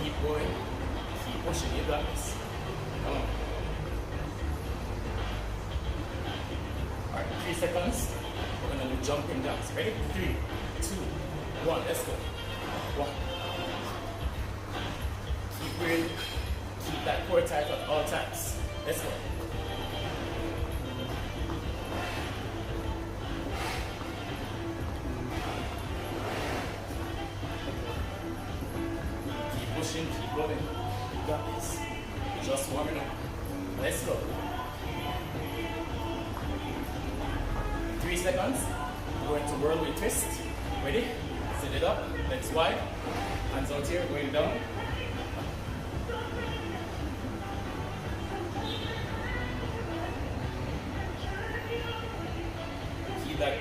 Keep going. Keep pushing. You got this. Come on. Alright, 3 seconds. We're going to do jumping jacks. Ready? 3, 2, 1. Let's go. 1. Keep breathing. Keep that core tight at all times. Let's go. Keep pushing, keep going. You got this. Just warming up. Let's go. 3 seconds. We're going to whirlwind twist. Ready? Sit it up. Legs wide. Hands out here, going down.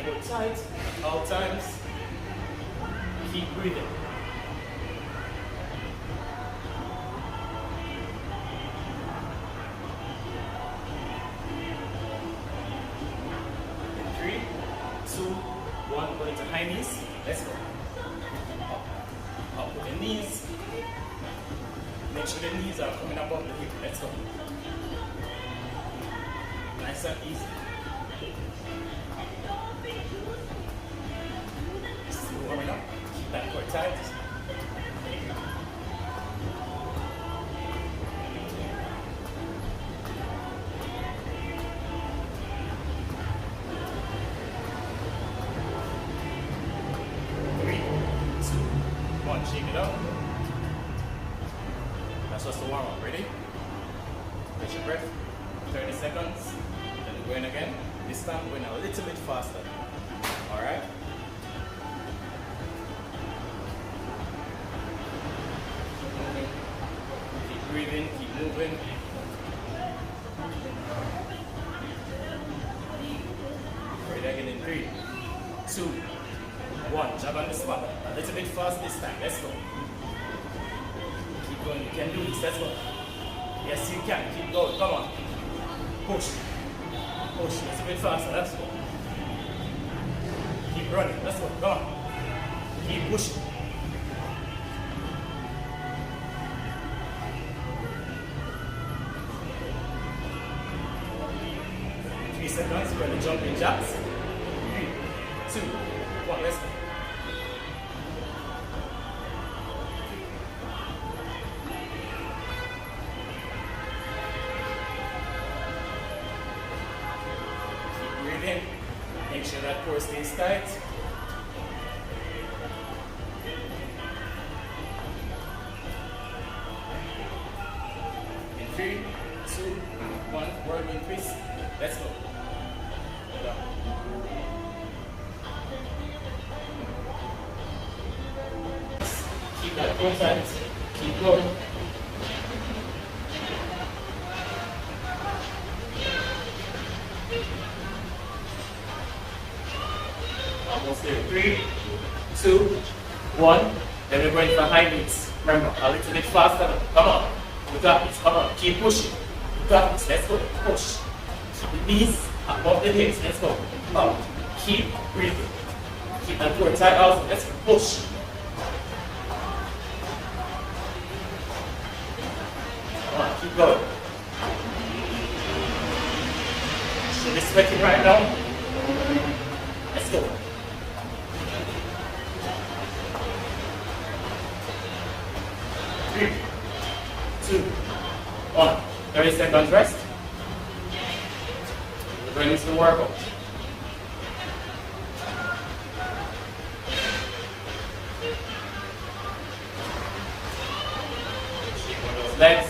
core tight at all times. Keep breathing. In 3, 2, 1, go into high knees. Let's go. Up with the knees. Make sure the knees are coming above the hip. Let's go. Nice and easy. Still warming up. Keep that core tight. Shake it up. That's just the warm up. Ready? Catch your breath. 30 seconds. Then we're going again. This time we're going a little bit faster. Alright? Keep breathing, keep moving. Ready again in 3, 2, 1. Jab on the spot. A little bit fast this time. Let's go. Keep going. You can do this. Let's go. Yes, you can. Keep going. Come on. Push. Push. A little bit faster. Let's go. Keep running. Let's go. Come on. Keep pushing. Seconds, we're going to jump in jabs. 3, 2, 1, let's go. Keep breathing. Make sure that core stays tight. In 3, 2, 1, whirlwind twist. Let's go. Keep that core tight. Keep going. Almost there. 3, 2, 1. Then we're going for high knees. Remember, a little bit faster. Come on. You got this. Come on. Keep pushing. You got this. Let's go. Push. The knees above the hips. Let's go. Up. Keep breathing. Keep that core tight also. Let's push. Come on, keep going. Should be sweating right now. Let's go. Three, 2, 1. 30 seconds rest. We're going into the workout. Shake one of those legs.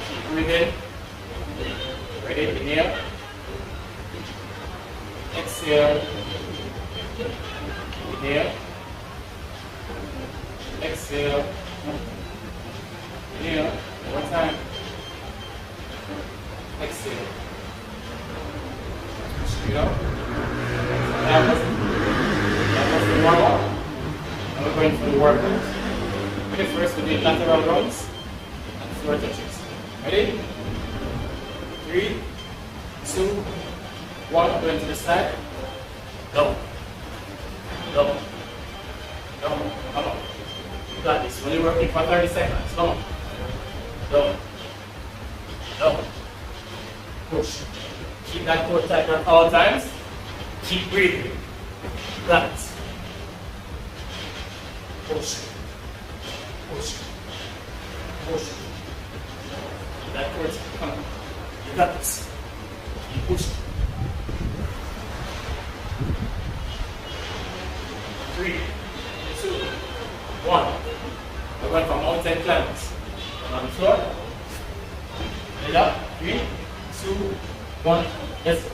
Keep breathing. Ready? Inhale. Exhale. Inhale. Exhale. Inhale. One more time. Exhale. Straight up. That was the warm up. Now we're going for the workout. Okay, first we do lateral runs and floor touches. Ready? 3, 2, 1. Going to the side. Down. Down. Down. Come on. You got this. Only working for 30 seconds. Come on. Down. Down. Push. Keep that core tight at all times. Keep breathing. Got it. Push. Push. Push. Keep that core tight. Come on. You got this. Keep pushing. 3, 2, 1. We're going for mountain climbs. On the floor. Head up. 3, 2, 1. Let's go.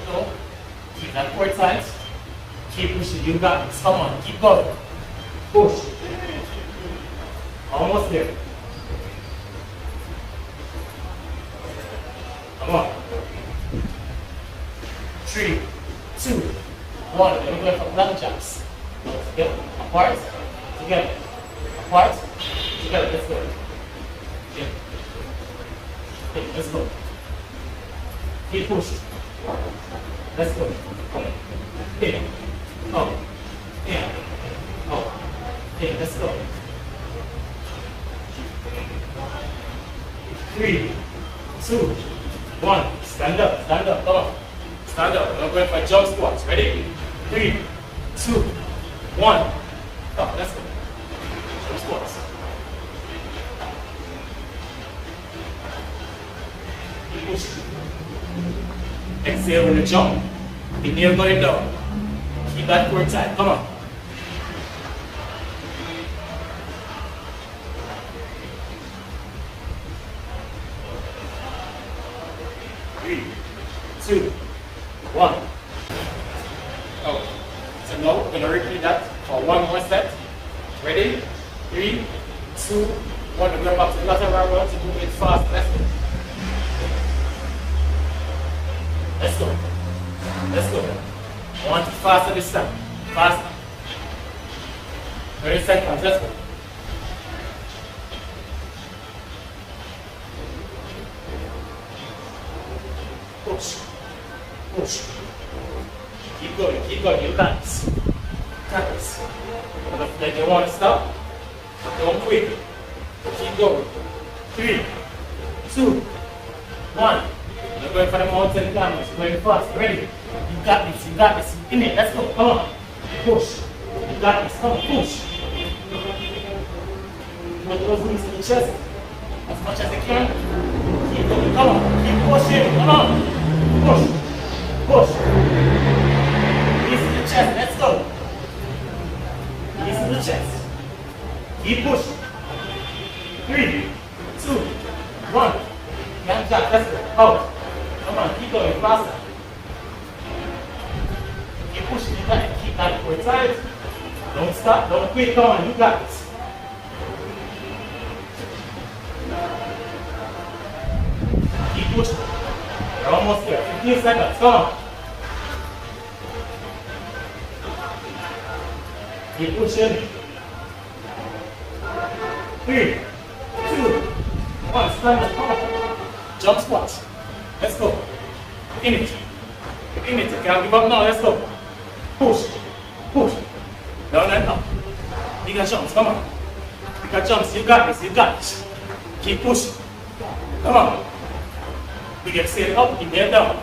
Go. Keep that core tight. Keep pushing. You got this. Come on. Keep going. Push. Almost there. Come on. 1. Then we're going for plank jumps. Okay, apart, together. Apart, together. Let's go. Okay. Okay, let's go. Keep pushing. Let's go. Okay. Oh. Yeah. Oh. Okay, let's go. 3, 2, 1. Stand up, stand up. Come on. Stand up. We're going for jump squats. Ready? 3, 2, 1. Oh, let's go. Jump squats. Keep pushing. Exhale when you jump. Inhale going down. Keep that core tight. Come on. Three, 2, 1. Oh. So now we're going to repeat that for one more set. Ready? 3, 2, 1. We're going back to the lateral row to move it fast. Let's go. Let's go. Let's go. I want it faster this time. Faster. 30 seconds. Let's go. Push. Push. Keep going. Keep going. You got this. Got this. If you want to stop, don't quit. Keep going. 3, 2, 1. We're going for the mountain climbers. We're going fast. Ready? You got this. You got this. In it. Let's go. Come on. Push. You got this. Come on. Push. Put those knees to the chest as much as you can. Keep going. Come on. Keep pushing. Come on. Push. Push. Knees to the chest. Let's go. Knees to the chest. Keep pushing. 3, 2, 1. Hands up. Let's go. Out. Come on, keep going faster. Keep pushing, you got it. Keep that core tight. Don't stop, don't quit. Come on, you got this. Keep pushing. You're almost there. 15 seconds. Come on. Keep pushing. 3, 2, 1. Stand up. Come on. Jump squats. Let's go. In it. In it. You can't give up now. Let's go. Push. Push. Down and up. Bigger jumps. Come on. Bigger jumps. You got this. You got this. Keep pushing. Come on. Big exhale up. Inhale down.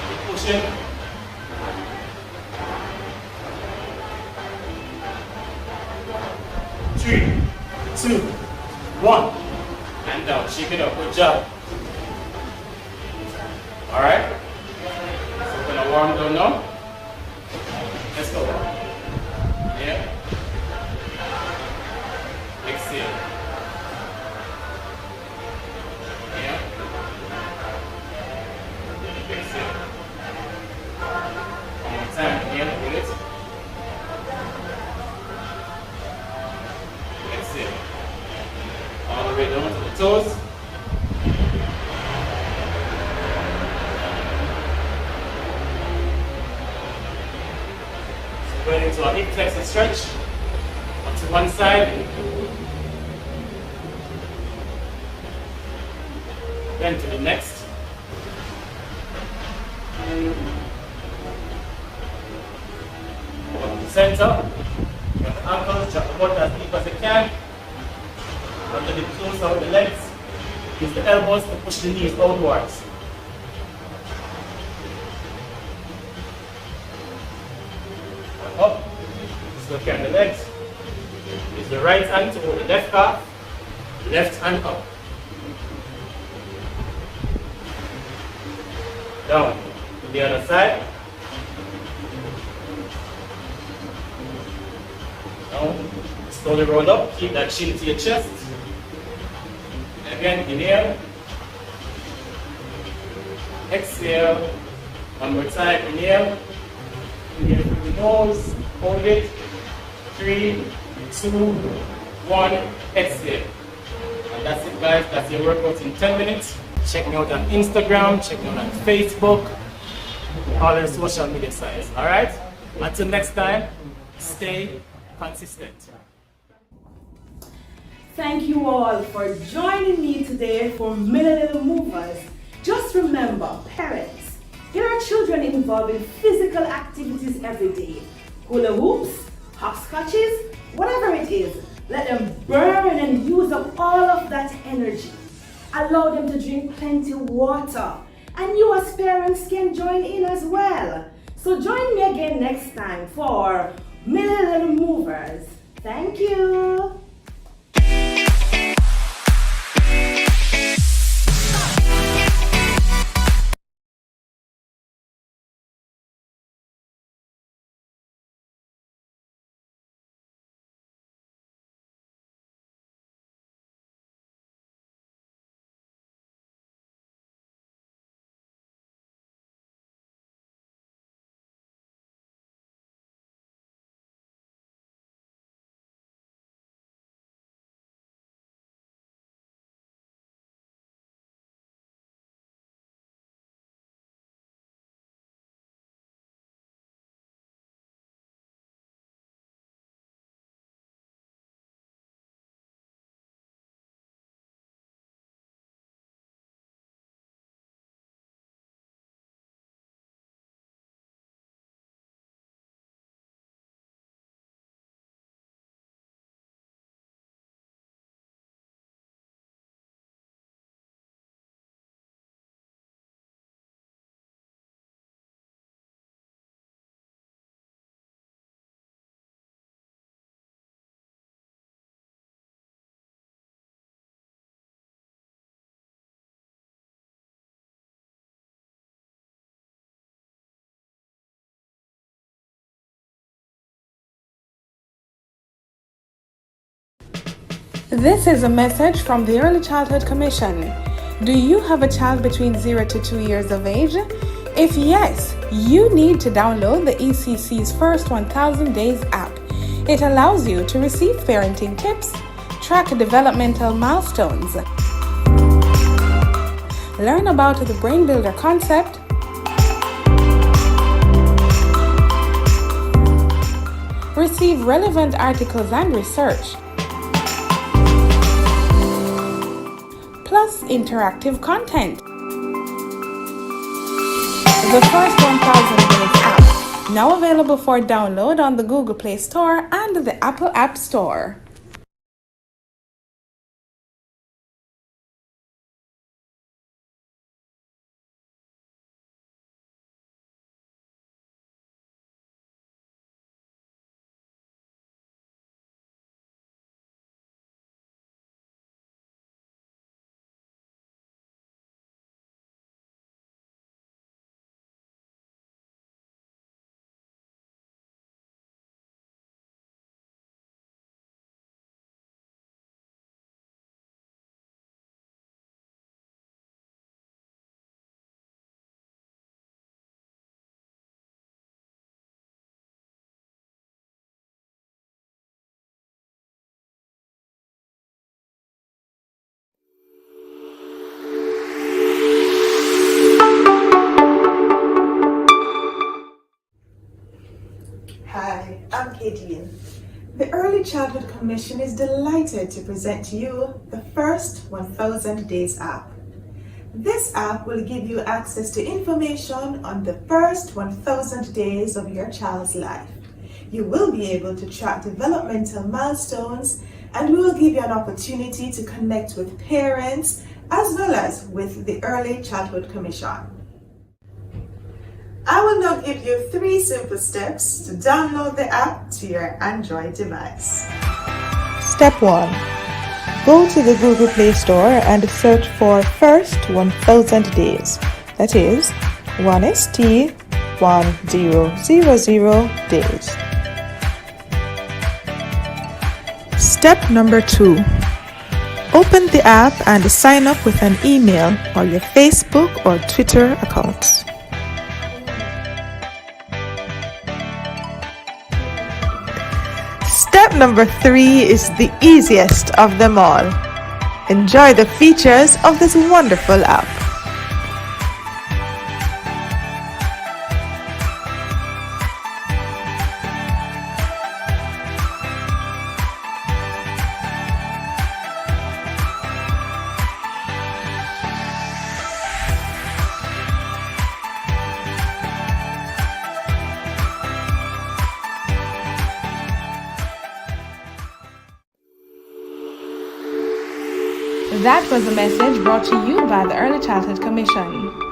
Keep pushing. Three, 2, 1. And down. Shake it up. Good job. Alright. So we're going to warm down now. Let's go. Yeah. Exhale. Yeah. Exhale. One more time. Inhale. Hold it. Exhale. All the way down to the toes. So going into our hip flexor stretch. Up to one side. Then to the next. Over to the center. Get the ankles, drop the butt as deep as you can. Under the close out the legs. Use the elbows to push the knees outwards. And up. Just look at the legs. Use the right hand to hold the left calf. Left hand up. Down. To the other side. Down. Slowly roll up. Keep that chin to your chest. Again, inhale. Exhale. One more time. Inhale. Inhale through the nose. Hold it. 3, 2, 1. Exhale. And that's it, guys. That's your workout in 10 minutes. Check me out on Instagram, check me out on Facebook, all the social media sites. All right? Until next time, stay consistent. Thank you all for joining me today for Little Movers. Just remember, parents, get our children involved in physical activities every day. Hula hoops, hopscotches, whatever it is. Let them burn and use up all of that energy. Allow them to drink plenty of water. And you as parents can join in as well. So join me again next time for Little Movers. Thank you. This is a message from the Early Childhood Commission. Do you have a child between 0 to 2 years of age? If yes, you need to download the ECC's First 1000 Days app. It allows you to receive parenting tips, track developmental milestones, learn about the Brain Builder concept, receive relevant articles and research, plus interactive content. The First 1000 Days app, now available for download on the Google Play Store and the Apple App Store. Hi, I'm Gideon. The Early Childhood Commission is delighted to present to you the First 1000 Days app. This app will give you access to information on the first 1000 days of your child's life. You will be able to track developmental milestones, and we will give you an opportunity to connect with parents as well as with the Early Childhood Commission. I will now give you 3 simple steps to download the app to your Android device. Step 1. Go to the Google Play Store and search for First 1000 Days. That is 1ST 1000 days. Step number 2. Open the app and sign up with an email or your Facebook or Twitter accounts. Step number 3 is the easiest of them all. Enjoy the features of this wonderful app. That was a message brought to you by the Early Childhood Commission.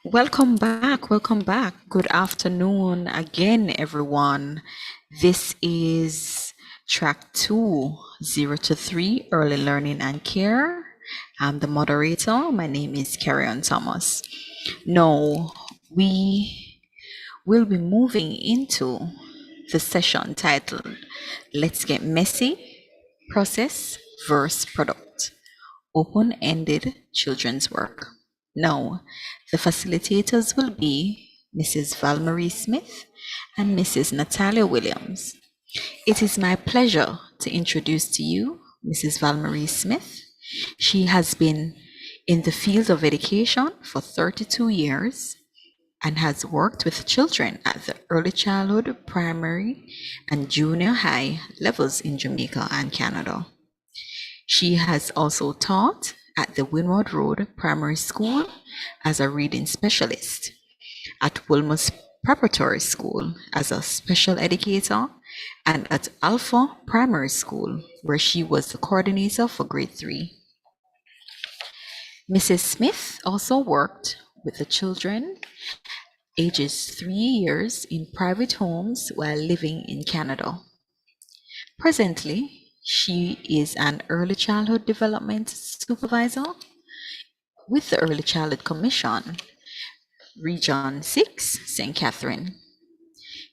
Welcome back. Welcome back. Good afternoon again, everyone. This is track 2, 0 to 3, early learning and care. I'm the moderator. My name is Carrion Thomas. Now, we will be moving into the session titled Let's Get Messy, Process versus Product, Open-Ended Children's Work. Now, the facilitators will be Mrs. Val-Marie Smith and Mrs. Natalia Williams. It is my pleasure to introduce to you Mrs. Val-Marie Smith. She has been in the field of education for 32 years and has worked with children at the early childhood, primary, and junior high levels in Jamaica and Canada. She has also taught at the Windward Road Primary School as a reading specialist, at Wilmot's Preparatory School as a special educator, and at Alpha Primary School, where she was the coordinator for grade 3. Mrs. Smith also worked with the children ages 3 years in private homes while living in Canada. Presently, she is an early childhood development supervisor with the Early Childhood Commission, Region 6, St. Catherine.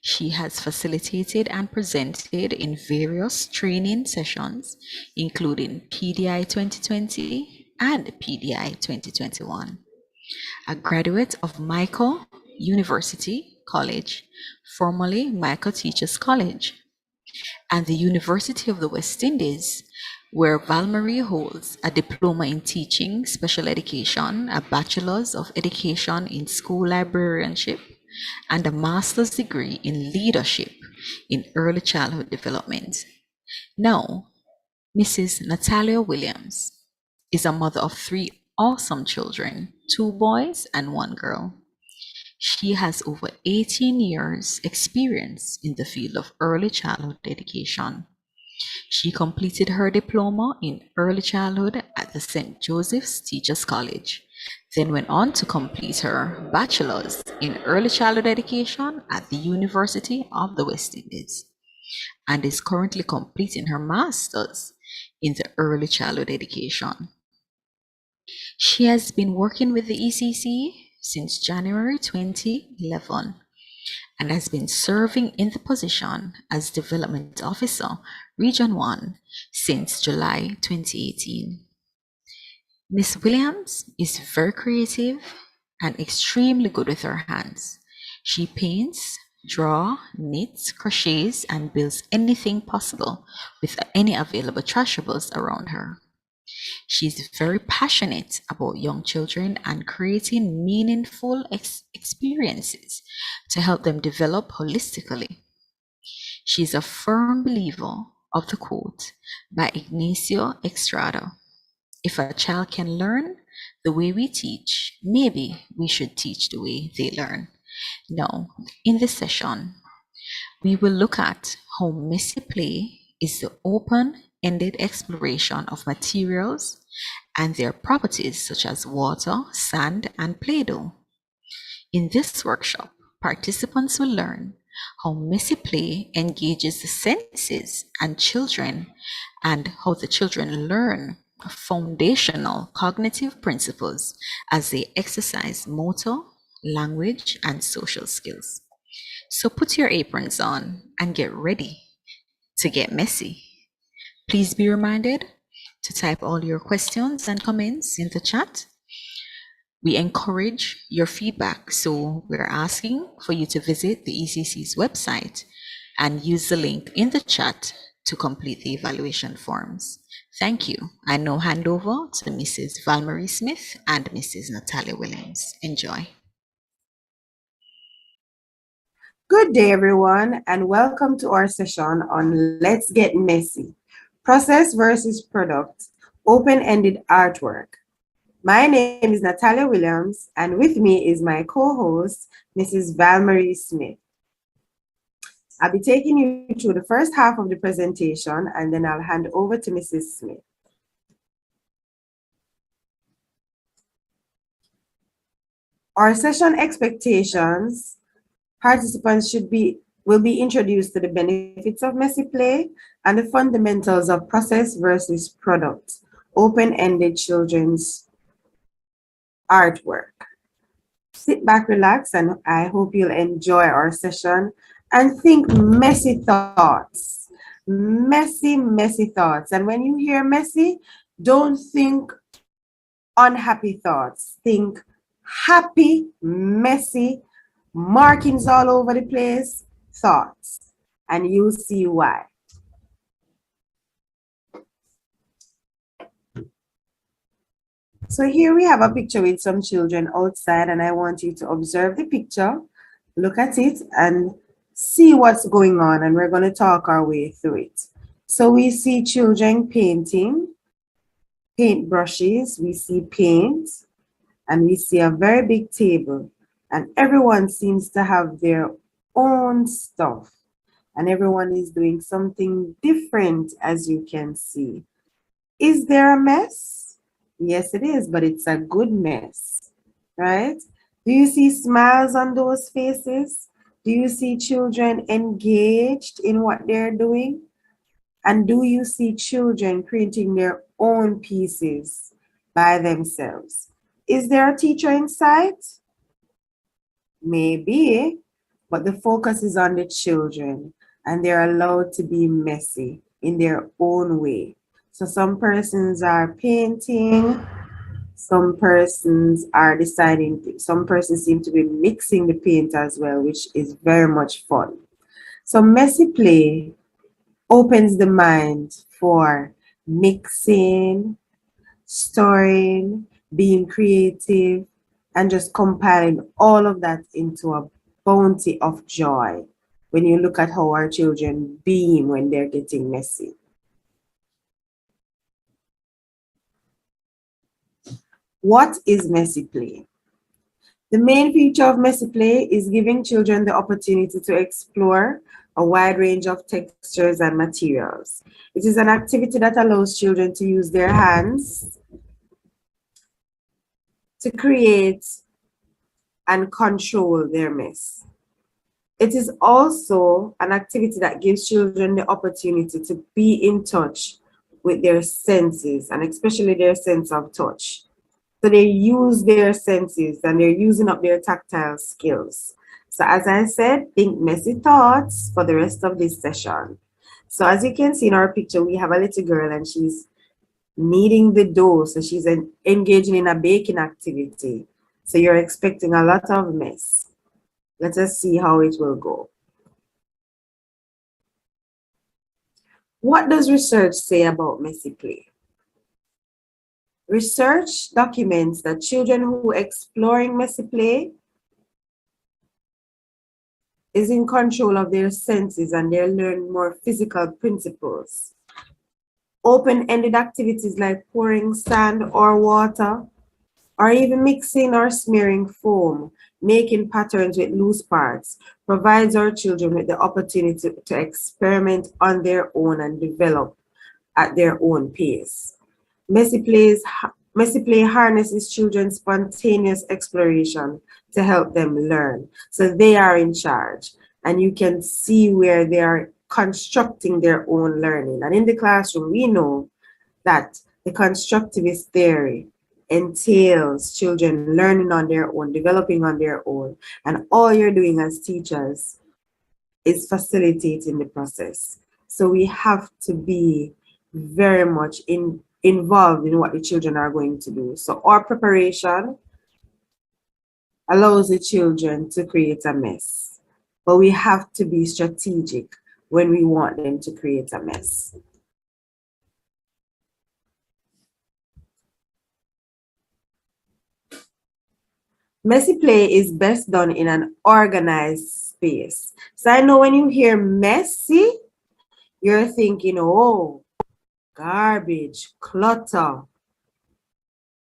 She has facilitated and presented in various training sessions, including PDI 2020 and PDI 2021. A graduate of Michael University College, formerly Michael Teachers College, and the University of the West Indies, where Val-Marie holds a diploma in teaching special education, a bachelor's of education in school librarianship, and a master's degree in leadership in early childhood development. Now, Mrs. Natalia Williams is a mother of 3 awesome children, 2 boys and 1 girl. She has over 18 years experience in the field of early childhood education. She completed her diploma in early childhood at the St. Joseph's Teachers College, then went on to complete her bachelor's in early childhood education at the University of the West Indies, and is currently completing her master's in the early childhood education. She has been working with the ECC since January 2011 and has been serving in the position as Development Officer, Region 1, since July 2018. Miss Williams is very creative and extremely good with her hands. She paints, draws, knits, crochets, and builds anything possible with any available trashables around her. She's very passionate about young children and creating meaningful experiences to help them develop holistically. She's a firm believer of the quote by Ignacio Estrada: "If a child can learn the way we teach, maybe we should teach the way they learn." Now, in this session, we will look at how messy play is the open-ended exploration of materials and their properties such as water, sand, and Play-Doh. In this workshop, participants will learn how messy play engages the senses and children, and how the children learn foundational cognitive principles as they exercise motor, language, and social skills. So put your aprons on and get ready to get messy. Please be reminded to type all your questions and comments in the chat. We encourage your feedback, so we're asking for you to visit the ECC's website and use the link in the chat to complete the evaluation forms. Thank you. I now hand over to Mrs. Valmarie Smith and Mrs. Natalia Williams. Enjoy. Good day, everyone, and welcome to our session on Let's Get Messy, Process versus Product, Open-Ended Artwork. My name is Natalia Williams, and with me is my co-host, Mrs. Valmarie Smith. I'll be taking you through the first half of the presentation, and then I'll hand over to Mrs. Smith. Our session expectations: participants will be introduced to the benefits of messy play and the fundamentals of process versus product, open-ended children's artwork. Sit back, relax, and I hope you'll enjoy our session and think messy thoughts. Messy thoughts. And when you hear messy, don't think unhappy thoughts. Think happy, messy, markings all over the place thoughts, and you'll see why. So here we have a picture with some children outside, and I want you to observe the picture, look at it, and see what's going on, and we're going to talk our way through it. So we see children painting, paint brushes, we see paint, and we see a very big table, and everyone seems to have their own stuff, and everyone is doing something different, as you can see. Is there a mess? Yes, it is, but it's a good mess, right? Do you see smiles on those faces? Do you see children engaged in what they're doing? And do you see children creating their own pieces by themselves? Is there a teacher in sight? Maybe, but the focus is on the children, and they're allowed to be messy in their own way. So some persons are painting, some persons are some persons seem to be mixing the paint as well, which is very much fun. So messy play opens the mind for mixing, storing, being creative, and just compiling all of that into a bounty of joy when you look at how our children beam when they're getting messy. What is messy play? The main feature of messy play is giving children the opportunity to explore a wide range of textures and materials. It is an activity that allows children to use their hands to create and control their mess. It is also an activity that gives children the opportunity to be in touch with their senses, and especially their sense of touch. So they use their senses and they're using up their tactile skills. So as I said, think messy thoughts for the rest of this session. So as you can see in our picture, we have a little girl and she's kneading the dough. So she's engaging in a baking activity. So you're expecting a lot of mess. Let us see how it will go. What does research say about messy play? Research documents that children who are exploring messy play is in control of their senses and they learn more physical principles. Open-ended activities like pouring sand or water, or even mixing or smearing foam, making patterns with loose parts, provides our children with the opportunity to experiment on their own and develop at their own pace. Messy play harnesses children's spontaneous exploration to help them learn. So they are in charge, and you can see where they are constructing their own learning. And in the classroom, we know that the constructivist theory entails children learning on their own, developing on their own, and all you're doing as teachers is facilitating the process. So we have to be very much involved in what the children are going to do. So our preparation allows the children to create a mess, but we have to be strategic when we want them to create a mess. Messy play is best done in an organized space. So I know when you hear messy, you're thinking, oh, garbage, clutter,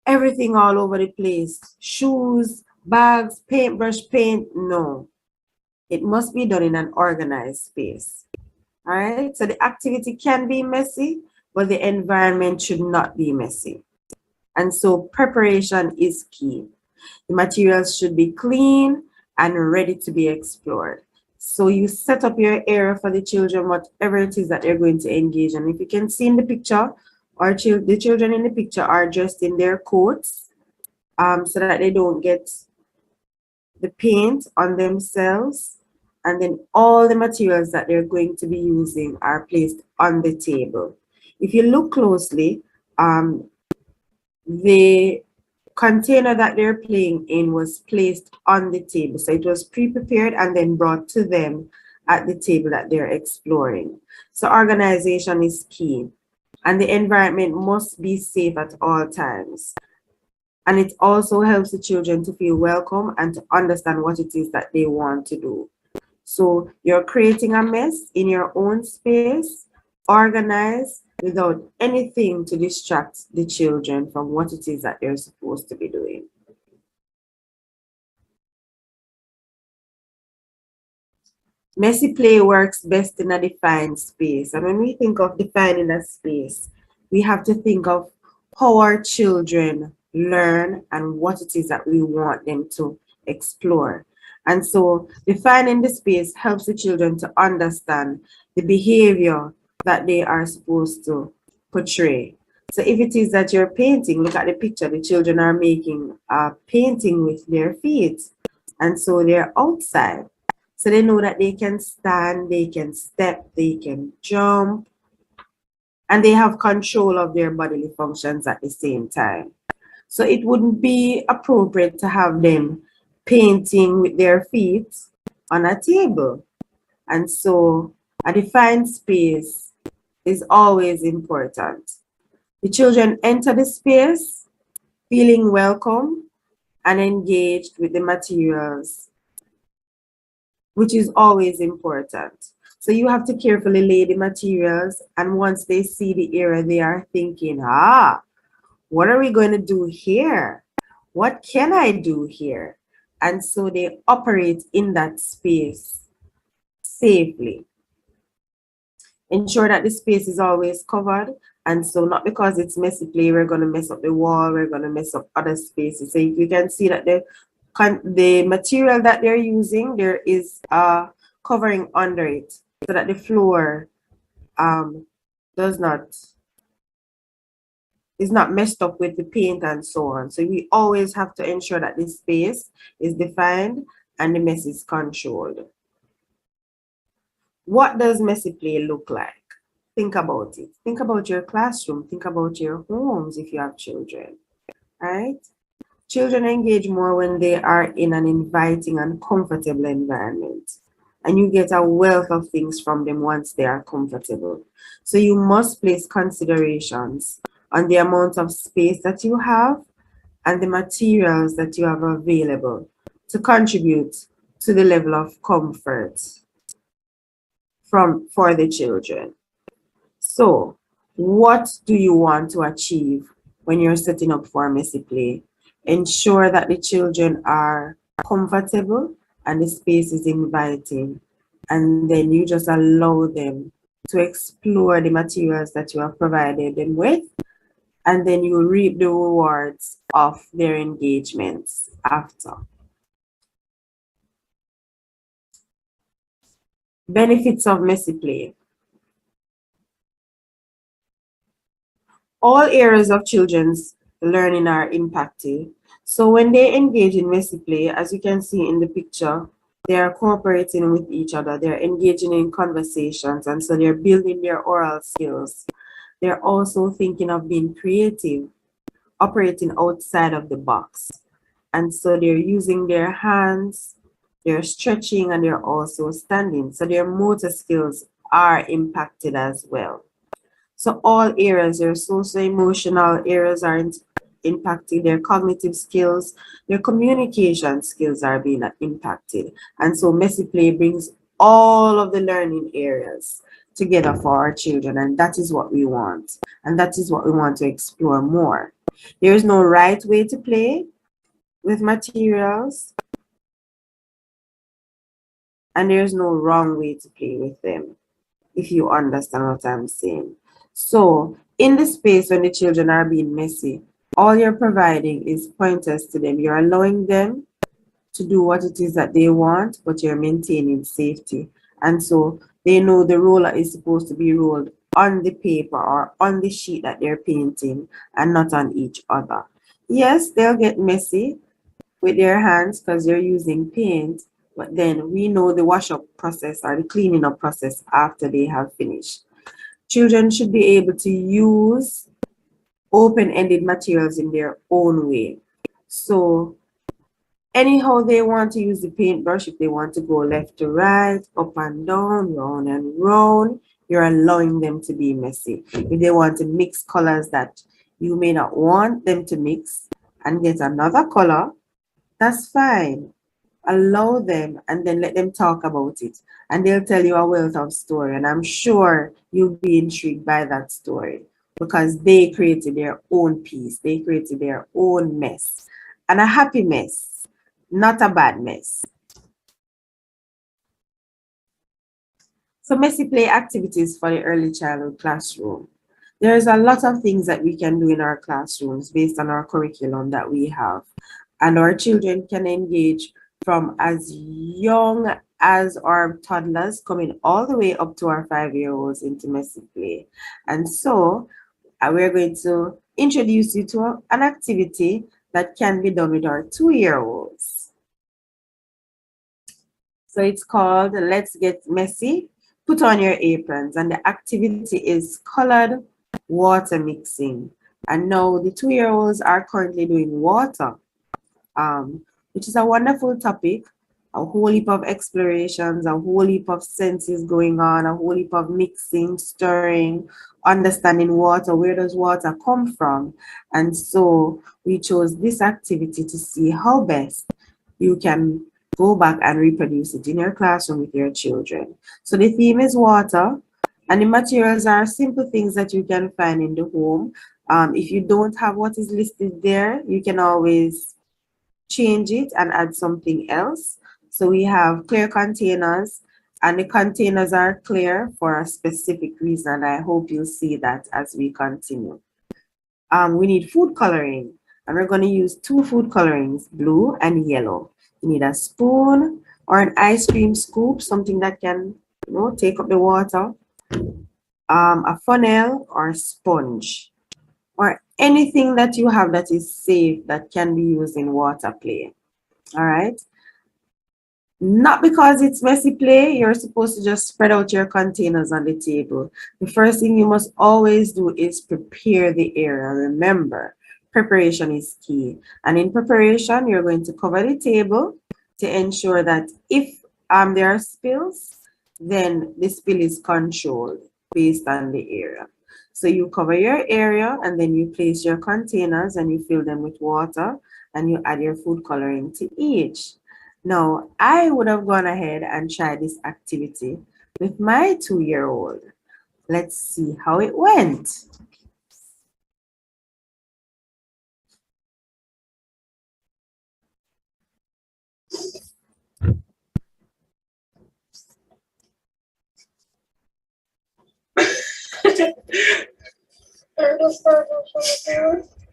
everything all over the place, shoes, bags, paintbrush, paint. No, it must be done in an organized space. All right, so the activity can be messy, but the environment should not be messy. And so preparation is key. The materials should be clean and ready to be explored. So you set up your area for the children, whatever it is that they're going to engage in. If you can see in the picture, the children in the picture are dressed in their coats so that they don't get the paint on themselves. And then all the materials that they're going to be using are placed on the table. If you look closely, the container that they're playing in was placed on the table. So it was pre-prepared and then brought to them at the table that they're exploring. So organization is key. And the environment must be safe at all times. And it also helps the children to feel welcome and to understand what it is that they want to do. So you're creating a mess in your own space, organized, without anything to distract the children from what it is that they're supposed to be doing. Messy play works best in a defined space. And when we think of defining a space, we have to think of how our children learn and what it is that we want them to explore. And so defining the space helps the children to understand the behavior that they are supposed to portray. So if it is that you're painting, look at the picture, the children are making a painting with their feet. And so they're outside. So they know that they can stand, they can step, they can jump, and they have control of their bodily functions at the same time. So it wouldn't be appropriate to have them painting with their feet on a table. And so a defined space is always important. The children enter the space feeling welcome and engaged with the materials, which is always important. So you have to carefully lay the materials, and once they see the area, they are thinking, what are we going to do here? What can I do here? And so they operate in that space safely. Ensure that the space is always covered. And so not because it's messy play, we're going to mess up the wall, we're going to mess up other spaces. So you can see that the material that they're using, there is a covering under it so that the floor does not is not messed up with the paint and so on. So we always have to ensure that this space is defined and the mess is controlled. What does messy play look like? Think about it. Think about your classroom. Think about your homes if you have children, right? Children engage more when they are in an inviting and comfortable environment. And you get a wealth of things from them once they are comfortable. So you must place considerations on the amount of space that you have and the materials that you have available to contribute to the level of comfort for the children. So what do you want to achieve when you're setting up for messy play? Ensure that the children are comfortable and the space is inviting. And then you just allow them to explore the materials that you have provided them with. And then you reap the rewards of their engagements after. Benefits of messy play. All areas of children's learning are impacted. So when they engage in messy play, as you can see in the picture, they are cooperating with each other. They're engaging in conversations, and so they're building their oral skills. They're also thinking of being creative, operating outside of the box. And so they're using their hands, they're stretching, and they're also standing. So their motor skills are impacted as well. So all areas, their socio-emotional areas are impacted, their cognitive skills, their communication skills are being impacted. And so messy play brings all of the learning areas together for our children, and that is what we want. And that is what we want to explore more. There is no right way to play with materials, and there's no wrong way to play with them, if you understand what I'm saying. So in the space when the children are being messy, all you're providing is pointers to them. You're allowing them to do what it is that they want, but you're maintaining safety. And so they know the roller is supposed to be rolled on the paper or on the sheet that they're painting and not on each other. Yes, they'll get messy with their hands because they're using paint, but then we know the wash up process or the cleaning up process after they have finished. Children should be able to use open-ended materials in their own way. So anyhow they want to use the paintbrush, if they want to go left to right, up and down, round and round, you're allowing them to be messy. If they want to mix colors that you may not want them to mix and get another color, that's fine. Allow them and then let them talk about it. And they'll tell you a wealth of story. And I'm sure you'll be intrigued by that story because they created their own piece. They created their own mess. And a happy mess, not a bad mess. So messy play activities for the early childhood classroom. There's a lot of things that we can do in our classrooms based on our curriculum that we have. And our children can engage from as young as our toddlers coming all the way up to our 5-year-olds into messy play. And so we're going to introduce you to an activity that can be done with our 2-year-olds. So it's called Let's Get Messy, Put on Your Aprons. And the activity is colored water mixing. And now the 2-year-olds are currently doing water. Which is a wonderful topic, a whole heap of explorations, a whole heap of senses going on, a whole heap of mixing, stirring, understanding water, where does water come from? And so we chose this activity to see how best you can go back and reproduce it in your classroom with your children. So the theme is water, and the materials are simple things that you can find in the home. If you don't have what is listed there, you can always change it and add something else. So we have clear containers, and the containers are clear for a specific reason. I hope you'll see that as we continue. We need food coloring, and we're going to use 2 food colorings, blue and yellow. You need a spoon or an ice cream scoop, something that can, take up the water, a funnel or a sponge, or anything that you have that is safe that can be used in water play. All right. Not because it's messy play, you're supposed to just spread out your containers on the table. The first thing you must always do is prepare the area. Remember, preparation is key. And in preparation, you're going to cover the table to ensure that if there are spills, then the spill is controlled based on the area. So you cover your area and then you place your containers and you fill them with water and you add your food coloring to each. Now, I would have gone ahead and tried this activity with my 2-year-old. Let's see how it went.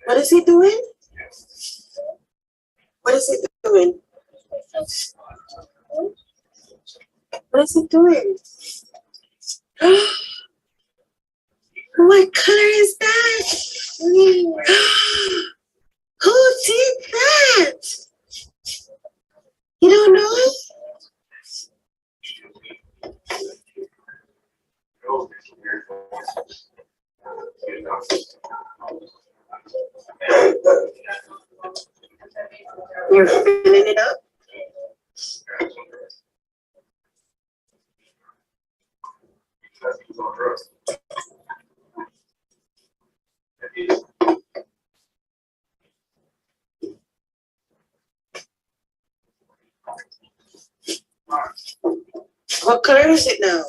What is he doing? What is he doing? What is he doing? What color is that? Who did that? You don't know? You're filling it up? What color is it now?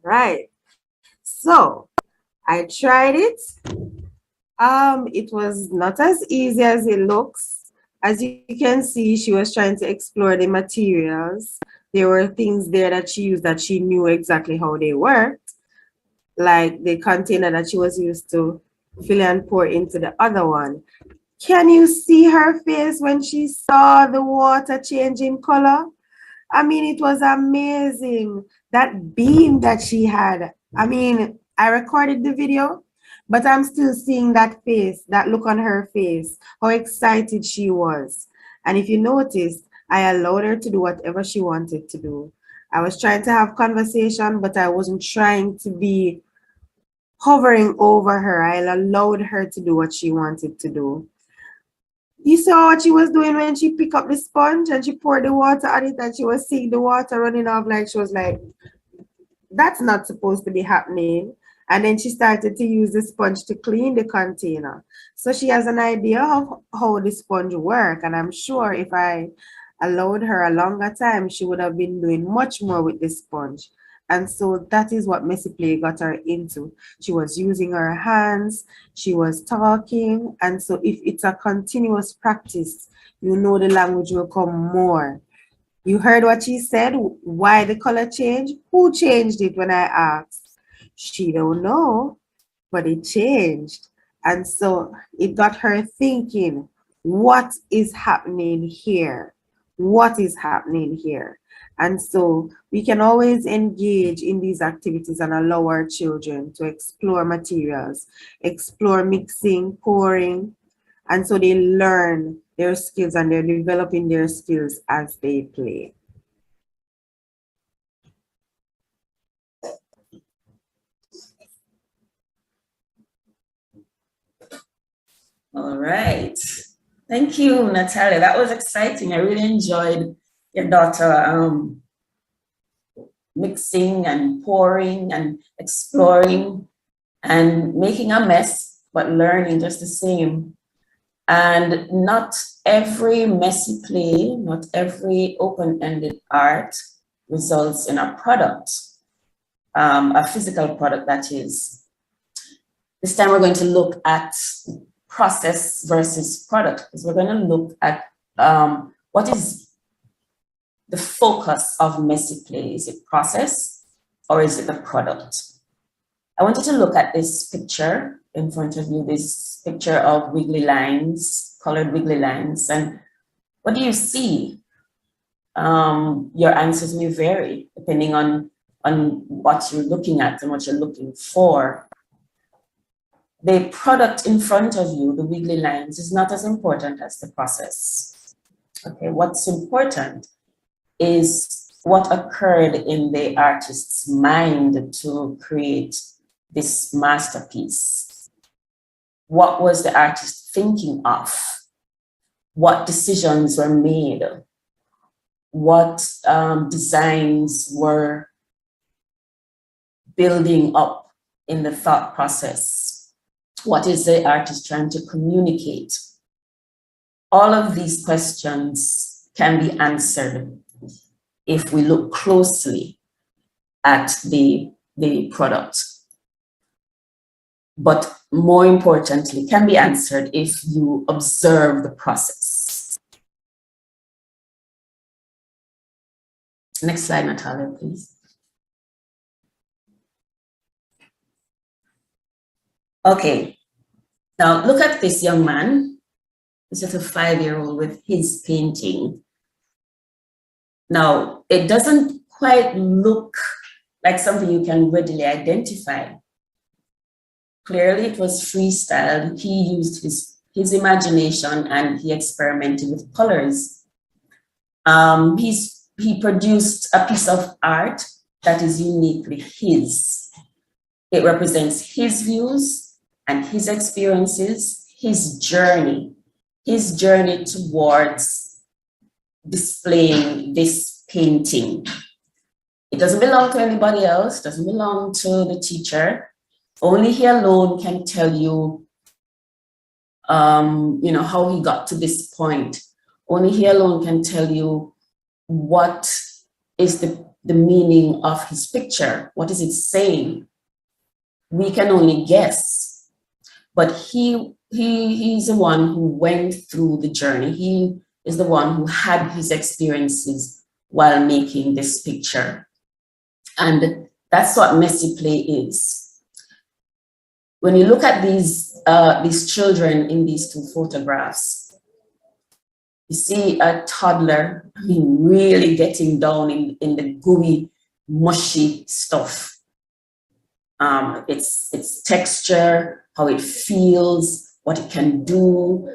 Right. So I tried it. It was not as easy as it looks. As you can see, she was trying to explore the materials. There were things there that she used that she knew exactly how they worked, like the container that she was used to fill and pour into the other one. Can you see her face when she saw the water changing color? I mean, it was amazing. That beam that she had. I mean, I recorded the video, but I'm still seeing that face, that look on her face, how excited she was. And if you noticed, I allowed her to do whatever she wanted to do. I was trying to have conversation, but I wasn't trying to be hovering over her. I allowed her to do what she wanted to do. You saw what she was doing when she picked up the sponge and she poured the water on it and she was seeing the water running off, like she was like, that's not supposed to be happening. And then she started to use the sponge to clean the container. So she has an idea of how the sponge works. And I'm sure if I allowed her a longer time, she would have been doing much more with the sponge. And so that is what messy play got her into. She was using her hands, she was talking. And so if it's a continuous practice, you know the language will come more. You heard what she said, why the color changed? Who changed it when I asked? She don't know, but it changed. And so it got her thinking, what is happening here? What is happening here? And so we can always engage in these activities and allow our children to explore materials, explore mixing, pouring, and so they learn their skills and they're developing their skills as they play. All right. Thank you, Natalia. That was exciting. I really enjoyed your daughter mixing and pouring and exploring and making a mess, but learning just the same. And not every messy play, not every open-ended art results in a product, a physical product that is. This time we're going to look at process versus product, because we're going to look at what is the focus of messy play. Is it process or is it the product? I want you to look at this picture in front of you, this picture of wiggly lines, colored wiggly lines. And what do you see? Your answers may vary depending on what you're looking at and what you're looking for. The product in front of you, the wiggly lines, is not as important as the process. Okay, what's important is what occurred in the artist's mind to create this masterpiece. What was the artist thinking of? What decisions were made? What designs were building up in the thought process? What is the artist trying to communicate? All of these questions can be answered if we look closely at the product. But more importantly, can be answered if you observe the process. Next slide, Natalia, please. Okay, now look at this young man, this little 5-year-old with his painting. Now, it doesn't quite look like something you can readily identify. Clearly, it was freestyle. He used his imagination and he experimented with colors. He produced a piece of art that is uniquely his. It represents his views and his experiences, his journey towards displaying this painting. It doesn't belong to anybody else, doesn't belong to the teacher. Only he alone can tell you, how he got to this point. Only he alone can tell you what is the meaning of his picture. What is it saying? We can only guess. But he's the one who went through the journey. He is the one who had his experiences while making this picture. And that's what messy play is. When you look at these children in these two photographs, you see a toddler, really getting down in the gooey, mushy stuff. Its texture, how it feels, what it can do.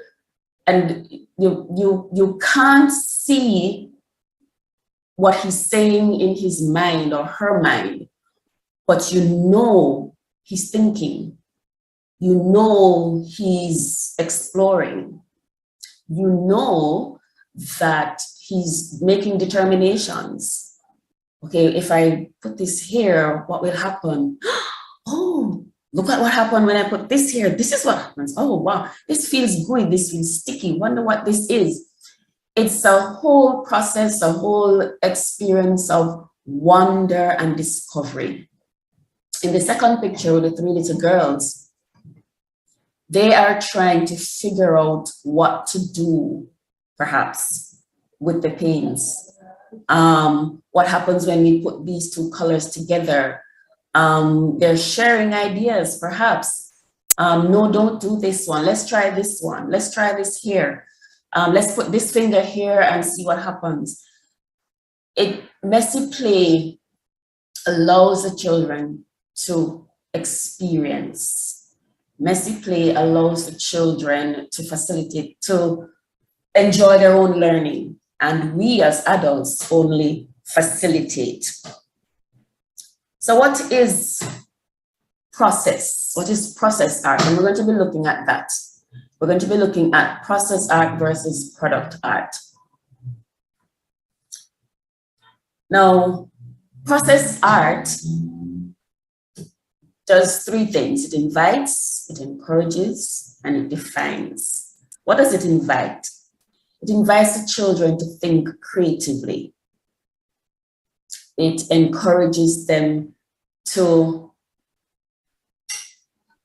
And you can't see what he's saying in his mind or her mind, but you know he's thinking. You know he's exploring. You know that he's making determinations. Okay, if I put this here, what will happen? Oh, look at what happened when I put this here. This is what happens. Oh, wow, this feels good. This feels sticky. Wonder what this is. It's a whole process, a whole experience of wonder and discovery. In the second picture with the 3 little girls, they are trying to figure out what to do, perhaps, with the paints. What happens when we put these two colors together? They're sharing ideas, perhaps. No, don't do this one. Let's try this one. Let's try this here. Let's put this finger here and see what happens. Messy play allows the children to experience. Messy play allows the children to facilitate, to enjoy their own learning. And we as adults only facilitate. So what is process? What is process art? And we're going to be looking at that. We're going to be looking at process art versus product art. Now, process art does 3 things. It invites, it encourages, and it defines. What does it invite? It invites the children to think creatively. It encourages them to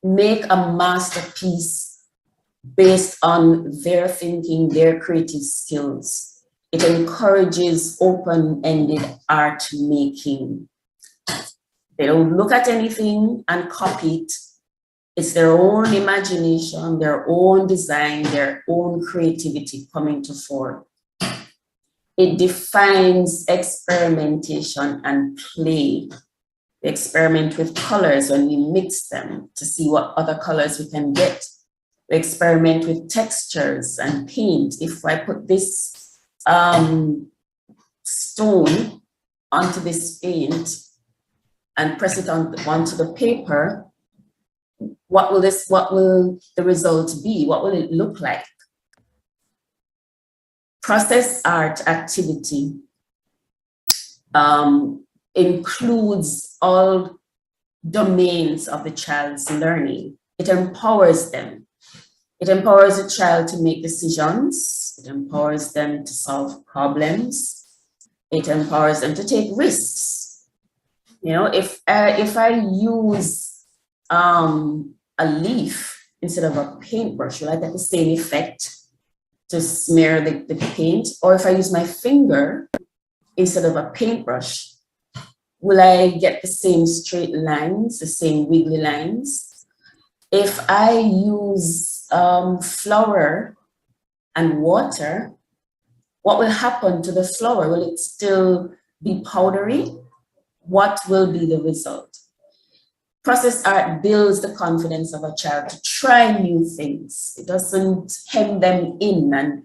make a masterpiece based on their thinking, their creative skills. It encourages open-ended art making. They don't look at anything and copy it. It's their own imagination, their own design, their own creativity coming to fore. It defines experimentation and play. We experiment with colors when we mix them to see what other colors we can get. We experiment with textures and paint. If I put this stone onto this paint and press it onto the paper, what will the result be? What will it look like? Process art activity includes all domains of the child's learning. It empowers them. It empowers the child to make decisions. It empowers them to solve problems. It empowers them to take risks. You know, if I use a leaf instead of a paintbrush, will I get the same effect to smear the paint? Or if I use my finger instead of a paintbrush, will I get the same straight lines, the same wiggly lines? If I use flour and water, what will happen to the flour? Will it still be powdery? What will be the result? Process art builds the confidence of a child to try new things. It doesn't hem them in and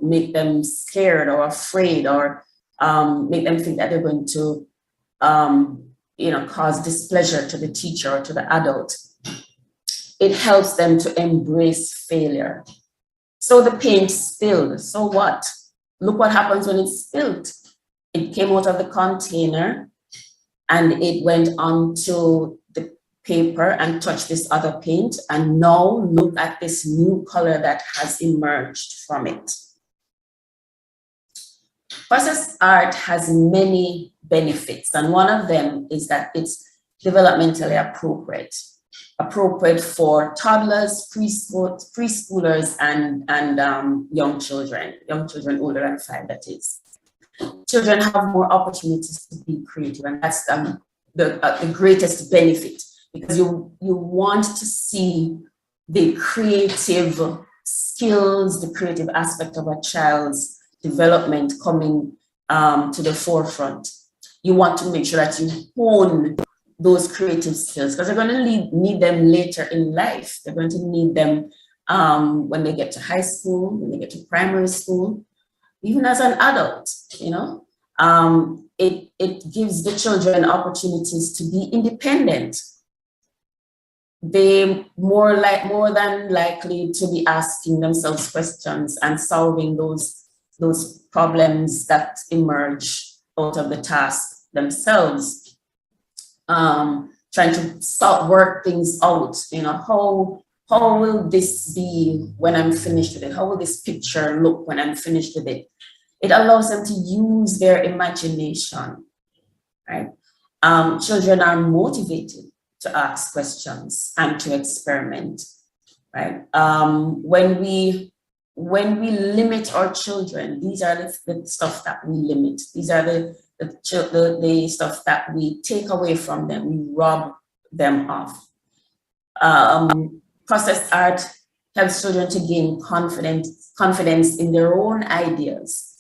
make them scared or afraid or make them think that they're going to cause displeasure to the teacher or to the adult. It helps them to embrace failure. So the paint spilled. So what? Look what happens when it's spilled. It came out of the container and it went onto the paper and touched this other paint. And now look at this new color that has emerged from it. Process art has many benefits, and one of them is that it's developmentally appropriate for toddlers, preschoolers, and young children older than 5, that is. Children have more opportunities to be creative, and that's the greatest benefit, because you want to see the creative skills, the creative aspect of a child's development coming to the forefront. You want to make sure that you hone those creative skills, because they're going to need them later in life. They're going to need them when they get to high school, when they get to primary school, even as an adult. It gives the children opportunities to be independent. They're more than likely to be asking themselves questions and solving those problems that emerge out of the task themselves. Trying to work things out. How will this be when I'm finished with it? How will this picture look when I'm finished with it? It allows them to use their imagination, right? Children are motivated to ask questions and to experiment, right? When we limit our children, these are the stuff that we limit. These are the stuff that we take away from them. We rob them of. Process art helps children to gain confidence in their own ideas,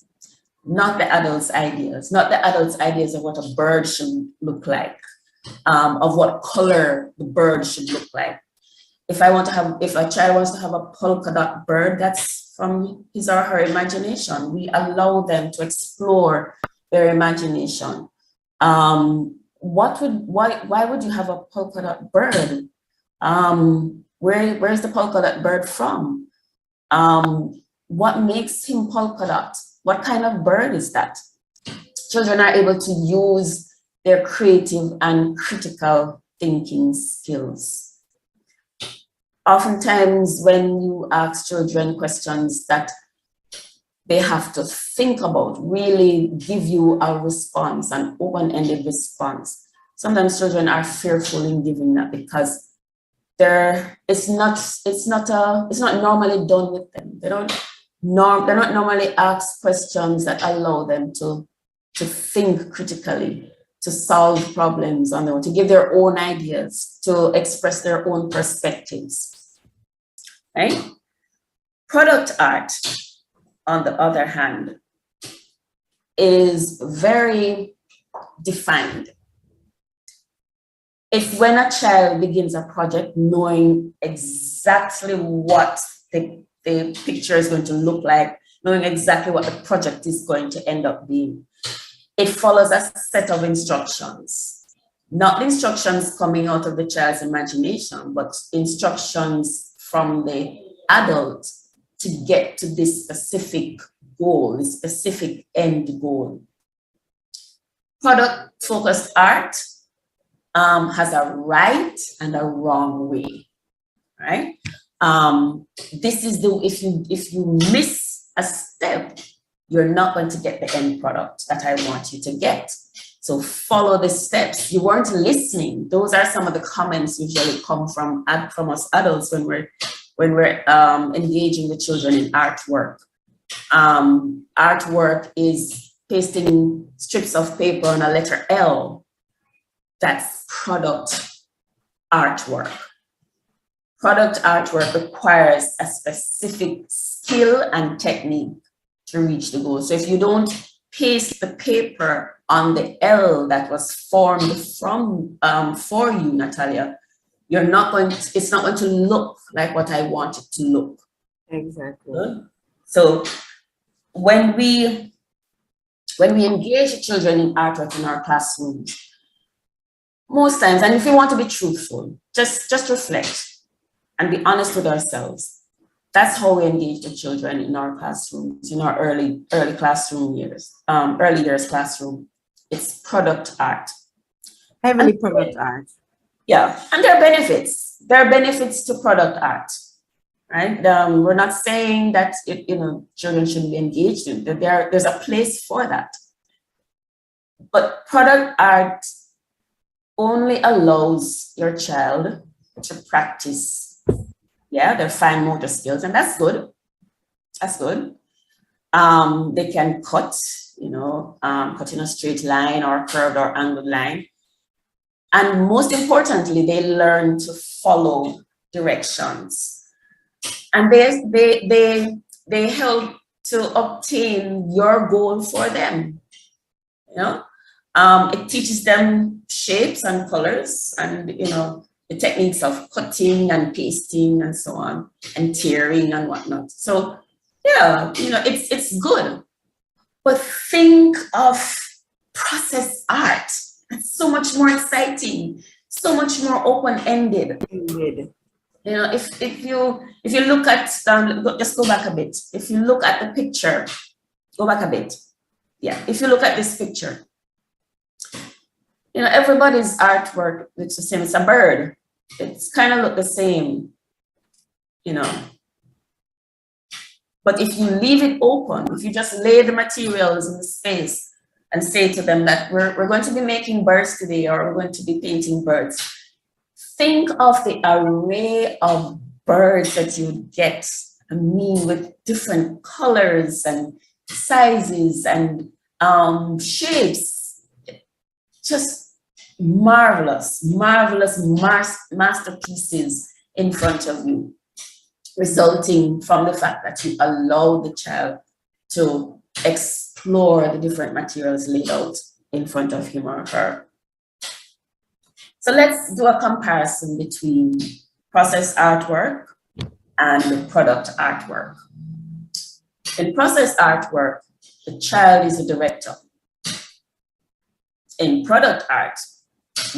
not the adults' ideas, of what a bird should look like, of what color the bird should look like. If a child wants to have a polka dot bird, that's from his or her imagination. We allow them to explore their imagination. Why would you have a polka dot bird? Where's the polka dot bird from? What makes him polka dot? What kind of bird is that? Children are able to use their creative and critical thinking skills. oftentimes when you ask children questions that they have to think about, really give you a response, an open-ended response. Sometimes children are fearful in giving that because it's not normally done with them. They're not normally asked questions that allow them to think critically, to solve problems on their own, to give their own ideas, to express their own perspectives, right? Product art, on the other hand, is very defined. If when a child begins a project knowing exactly what the picture is going to look like, knowing exactly what the project is going to end up being, it follows a set of instructions. Not instructions coming out of the child's imagination, but instructions from the adult to get to this specific goal, this specific end goal. Product-focused art has a right and a wrong way, right? This is if you miss a step, you're not going to get the end product that I want you to get. So follow the steps. You weren't listening. Those are some of the comments usually come from us adults when we're engaging the children in artwork. Artwork is pasting strips of paper on a letter L. That's product artwork. Product artwork requires a specific skill and technique to reach the goal. So if you don't paste the paper on the L that was formed for you, Natalia, it's not going to look like what I want it to look. Exactly. So when we engage children in artwork in our classrooms, most times, and if we want to be truthful, just reflect and be honest with ourselves. That's how we engage the children in our classrooms, in our early classroom years, early years classroom. It's product art. Heavily product art. Yeah, and there are benefits. There are benefits to product art, right? We're not saying that children shouldn't be engaged in. There's a place for that. But product art only allows your child to practice, their fine motor skills, and that's good. That's good. They can cut in a straight line or curved or angled line. And most importantly, they learn to follow directions. And they help to obtain your goal for them. It teaches them shapes and colors and the techniques of cutting and pasting and so on, and tearing and whatnot. So it's good. But think of process art. It's so much more exciting, so much more open-ended. If you look at just go back a bit. If you look at the picture, go back a bit. Yeah, if you look at this picture, everybody's artwork looks the same. It's a bird. It's kind of look the same, But if you leave it open, if you just lay the materials in the space and say to them that we're going to be making birds today, or we're going to be painting birds, think of the array of birds that you get, with different colors and sizes and shapes. Just marvelous masterpieces in front of you, resulting from the fact that you allow the child to explore the different materials laid out in front of him or her. So let's do a comparison between process artwork and product artwork. In process artwork, the child is the director. In product art,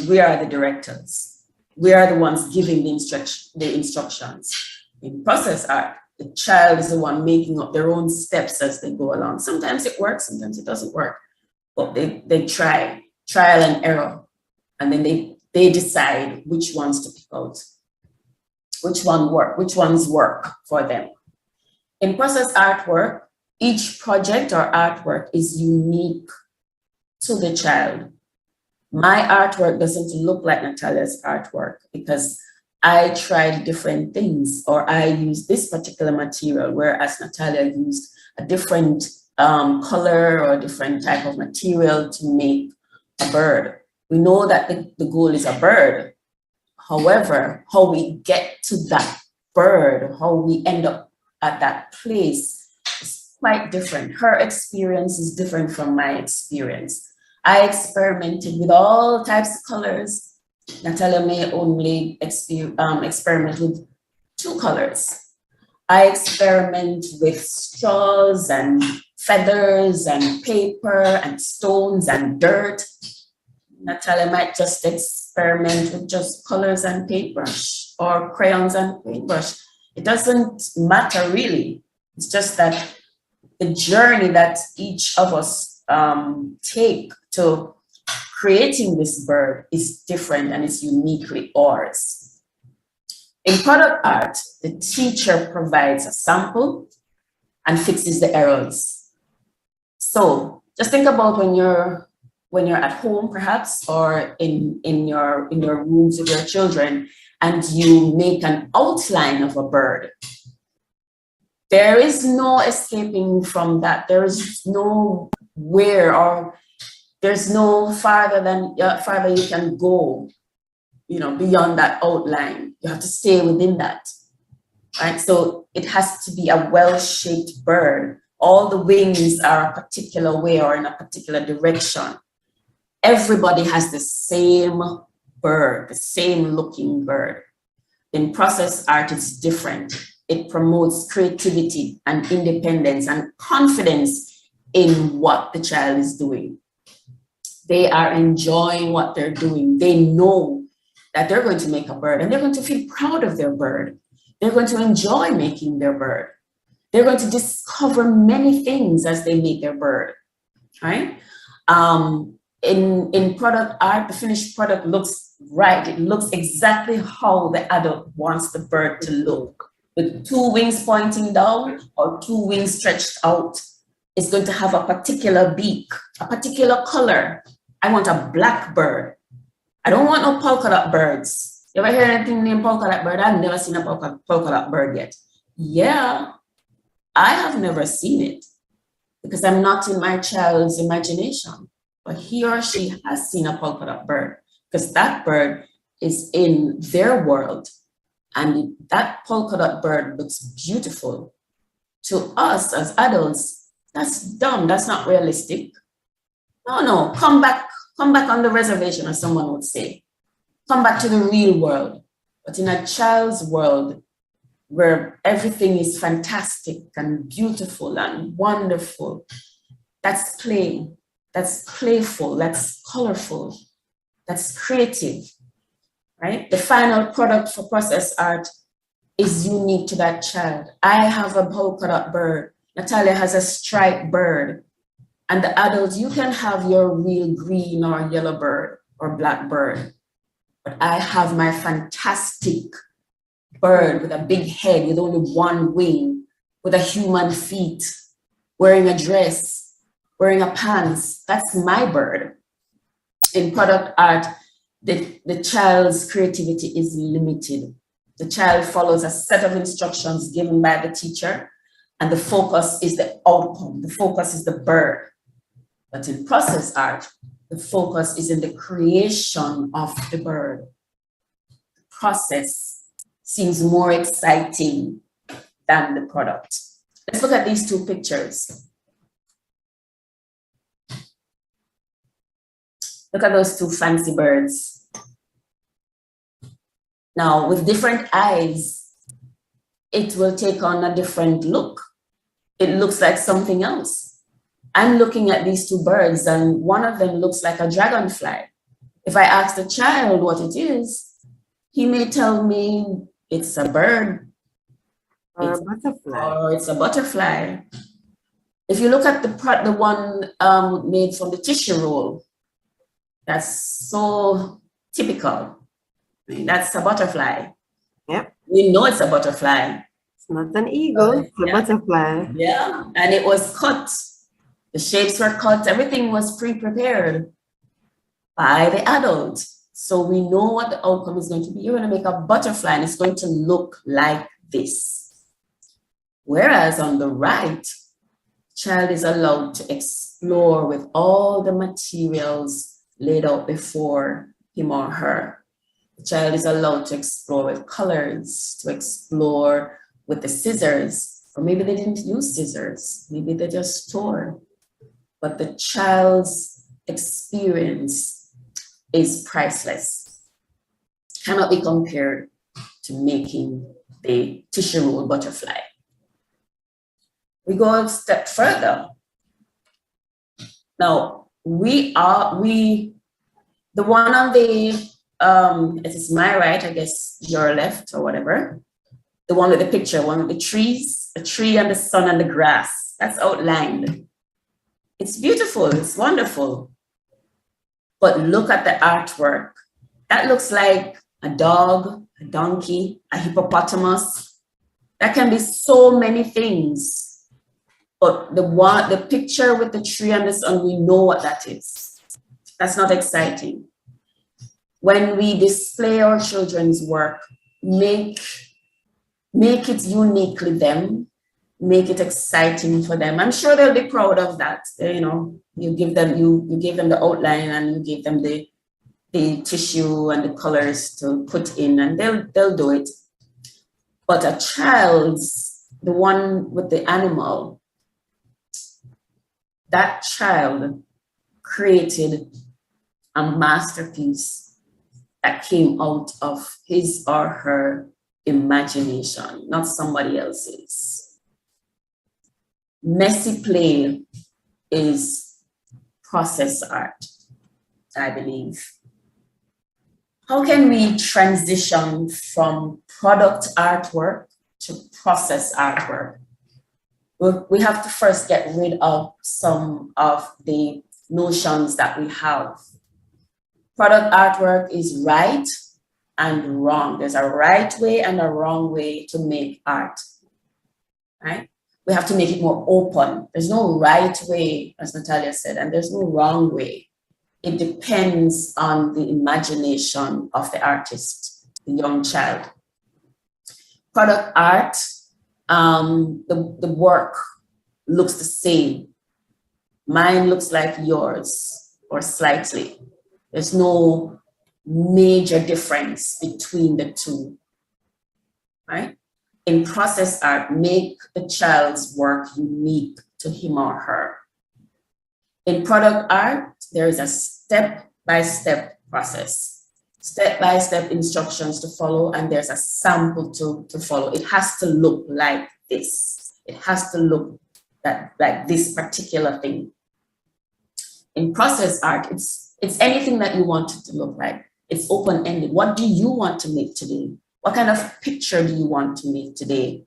we are the directors. We are the ones giving the instructions. In process art, the child is the one making up their own steps as they go along. Sometimes it works, sometimes it doesn't work. But they try, trial and error. And then they decide which ones to pick out. which ones work for them. In process artwork, each project or artwork is unique to the child. My artwork doesn't look like Natalia's artwork because I tried different things, or I used this particular material, whereas Natalia used a different color or a different type of material to make a bird. We know that the goal is a bird. However, how we get to that bird, how we end up at that place is quite different. Her experience is different from my experience. I experimented with all types of colors. Natalia may only experiment with 2 colors. I experiment with straws and feathers and paper and stones and dirt. Natalia might just experiment with just colors and paintbrush or crayons and paintbrush. It doesn't matter really. It's just that the journey that each of us take to creating this bird is different and it's uniquely ours. In product art, the teacher provides a sample and fixes the errors. So just think about when you're at home perhaps, or in your rooms with your children, and you make an outline of a bird. There is no escaping from that. There is no where, or there's no farther you can go, beyond that outline. You have to stay within that, right? So it has to be a well-shaped bird. All the wings are a particular way or in a particular direction. Everybody has the same bird, the same looking bird. In process art, it's different. It promotes creativity and independence and confidence in what the child is doing. They are enjoying what they're doing. They know that they're going to make a bird and they're going to feel proud of their bird. They're going to enjoy making their bird. They're going to discover many things as they make their bird, right? In product art, the finished product looks right. It looks exactly how the adult wants the bird to look. With 2 wings pointing down or 2 wings stretched out. It's going to have a particular beak, a particular color. I want a black bird. I don't want no polka dot birds. You ever hear anything named polka dot bird? I've never seen a polka dot bird yet. Yeah, I have never seen it because I'm not in my child's imagination. But he or she has seen a polka dot bird because that bird is in their world. And that polka dot bird looks beautiful. To us as adults, that's dumb. That's not realistic. No, come back on the reservation, as someone would say. Come back to the real world. But in a child's world, where everything is fantastic and beautiful and wonderful, that's play, that's playful, that's colorful, that's creative, right? The final product for process art is unique to that child. I have a polka dot bird. Natalia has a striped bird. And the adults, you can have your real green or yellow bird or black bird. But I have my fantastic bird with a big head with only 1 wing, with a human feet, wearing a dress, wearing a pants. That's my bird. In product art, the child's creativity is limited. The child follows a set of instructions given by the teacher, and the focus is the outcome. The focus is the bird. But in process art, the focus is in the creation of the bird. The process seems more exciting than the product. Let's look at these 2 pictures. Look at those 2 fancy birds. Now, with different eyes, it will take on a different look. It looks like something else. I'm looking at these 2 birds and one of them looks like a dragonfly. If I ask the child what it is, he may tell me it's a bird. Or a butterfly. Or it's a butterfly. If you look at the one made from the tissue roll, that's so typical. That's a butterfly. Yep. We know it's a butterfly. It's not an eagle, it's a butterfly. Yeah, and it was cut. The shapes were cut. Everything was pre-prepared by the adult. So we know what the outcome is going to be. You're going to make a butterfly and it's going to look like this. Whereas on the right, child is allowed to explore with all the materials laid out before him or her. The child is allowed to explore with colors, to explore with the scissors, or maybe they didn't use scissors, maybe they just tore. But the child's experience is priceless, cannot be compared to making the tissue roll butterfly. We go a step further. Now, the one on the, it is my right, I guess your left or whatever, the one with the picture, one with the trees, the tree and the sun and the grass, that's outlined. It's beautiful, it's wonderful. But look at the artwork. That looks like a dog, a donkey, a hippopotamus. That can be so many things. But the picture with the tree and the sun, we know what that is. That's not exciting. When we display our children's work, make it uniquely them, make it exciting for them. I'm sure they'll be proud of that. You give them the outline and you give them the tissue and the colors to put in, and they'll do it. But a child's, the one with the animal, that child created a masterpiece that came out of his or her imagination, not somebody else's. Messy play is process art, I believe. How can we transition from product artwork to process artwork? We have to first get rid of some of the notions that we have. Product artwork is right and wrong. There's a right way and a wrong way to make art, right? We have to make it more open. There's no right way, as Natalia said, and there's no wrong way. It depends on the imagination of the artist, the young child. Product art, the work looks the same. Mine looks like yours, or slightly. There's no major difference between the two, right? In process art, make the child's work unique to him or her. In product art, there is a step-by-step process, step-by-step instructions to follow, and there's a sample to follow. It has to look like this. It has to look like this particular thing. In process art, it's anything that you want it to look like. It's open-ended. What do you want to make today? What kind of picture do you want to make today,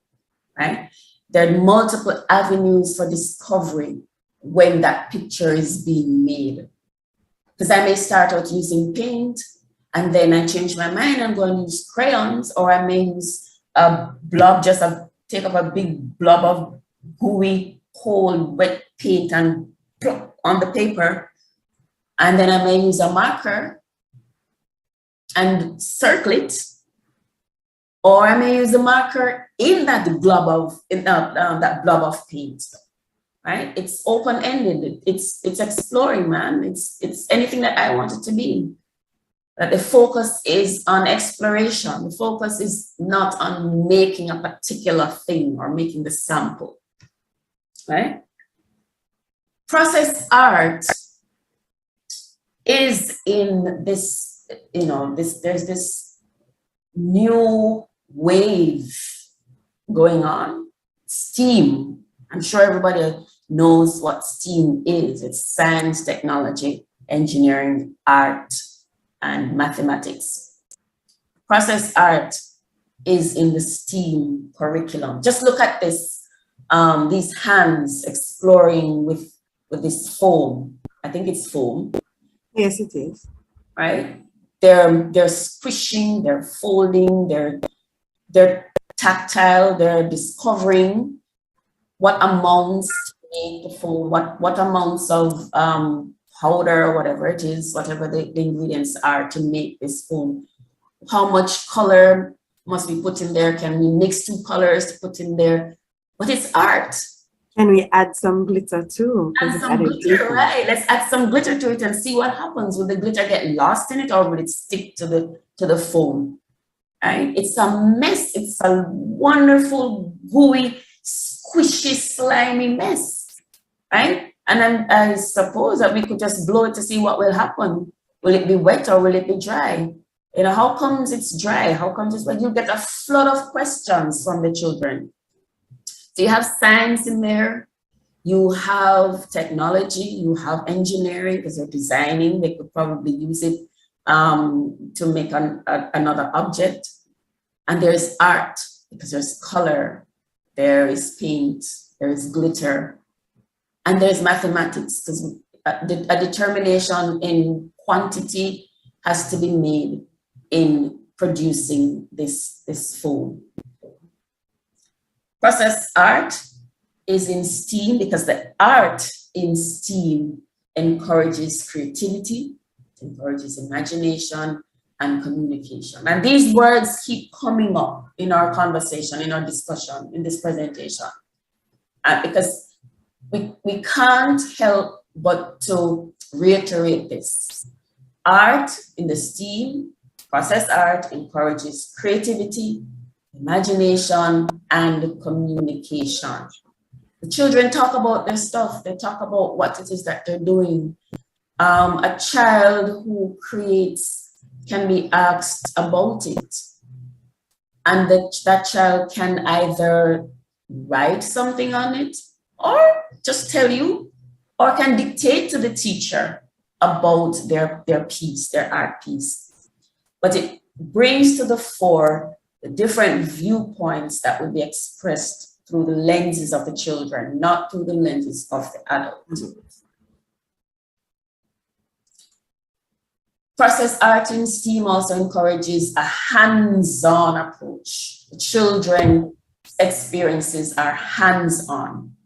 right? There are multiple avenues for discovery when that picture is being made. Because I may start out using paint, and then I change my mind and go and use crayons, or I may use a blob, take up a big blob of gooey, cold, wet paint and plop on the paper. And then I may use a marker and circle it, or I may use a marker in that blob of paint. Right? It's open-ended. It's exploring, man. It's anything that I want it to be. That the focus is on exploration. The focus is not on making a particular thing or making the sample. Right? Process art is in this, there's this new wave going on. STEAM. I'm sure everybody knows what STEAM is. It's science, technology, engineering, art, and mathematics. Process art is in the STEAM curriculum. Just look at this, these hands exploring with this foam. I think it's foam. Yes, it is. Right? They're squishing, they're folding, they're they're tactile, they're discovering what amounts to make the food, what amounts of powder or whatever it is, whatever the ingredients are to make this food. How much color must be put in there? Can we mix two colors to put in there? But it's art. Can we add some glitter too? Add some glitter, right? Let's add some glitter to it and see what happens. Will the glitter get lost in it, or will it stick to the foam? Right? It's a mess. It's a wonderful, gooey, squishy, slimy mess, right? And then I suppose that we could just blow it to see what will happen. Will it be wet or will it be dry? You know, how comes it's dry? How comes it's wet? You get a flood of questions from the children. So you have science in there, you have technology, you have engineering because they're designing. They could probably use it to make another object. And there's art because there's color, there is paint, there is glitter, and there's mathematics because a determination in quantity has to be made in producing this food. Process art is in STEAM because the art in STEAM encourages creativity, encourages imagination and communication. And these words keep coming up in our conversation, in our discussion, in this presentation, because we can't help but to reiterate this. Art in the STEAM, process art encourages creativity, imagination, and communication. The children talk about their stuff. They talk about what it is that they're doing. A child who creates can be asked about it. And that child can either write something on it or just tell you, or can dictate to the teacher about their piece, their art piece. But it brings to the fore the different viewpoints that will be expressed through the lenses of the children, not through the lenses of the adult. Process art in STEAM also encourages a hands-on approach. The children's experiences are hands-on,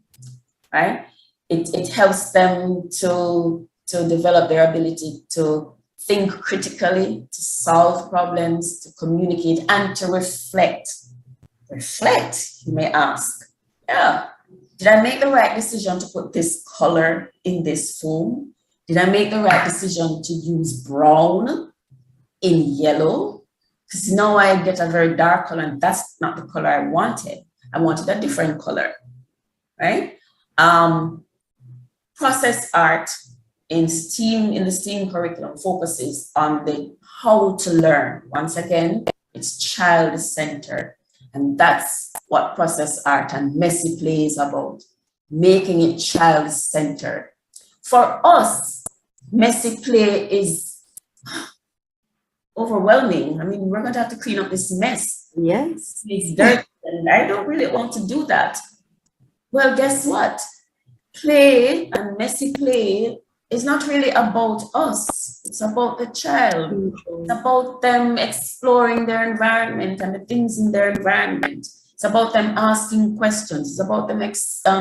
right? It helps them to develop their ability to think critically, to solve problems, to communicate, and to reflect. Reflect, you may ask. Yeah, did I make the right decision to put this color in this foam? Did I make the right decision to use brown in yellow? Because now I get a very dark color, and that's not the color I wanted. I wanted a different color, right? Process art in STEAM, in the STEAM curriculum, focuses on the how to learn. Once again, it's child-centered. And that's what process art and messy play is about, making it child-centered. For us, messy play is overwhelming. I mean, we're going to have to clean up this mess. Yes. It's dirty, and I don't really want to do that. Well, guess what? Play and messy play is not really about us. It's about the child. It's about them exploring their environment and the things in their environment. It's about them asking questions. It's about them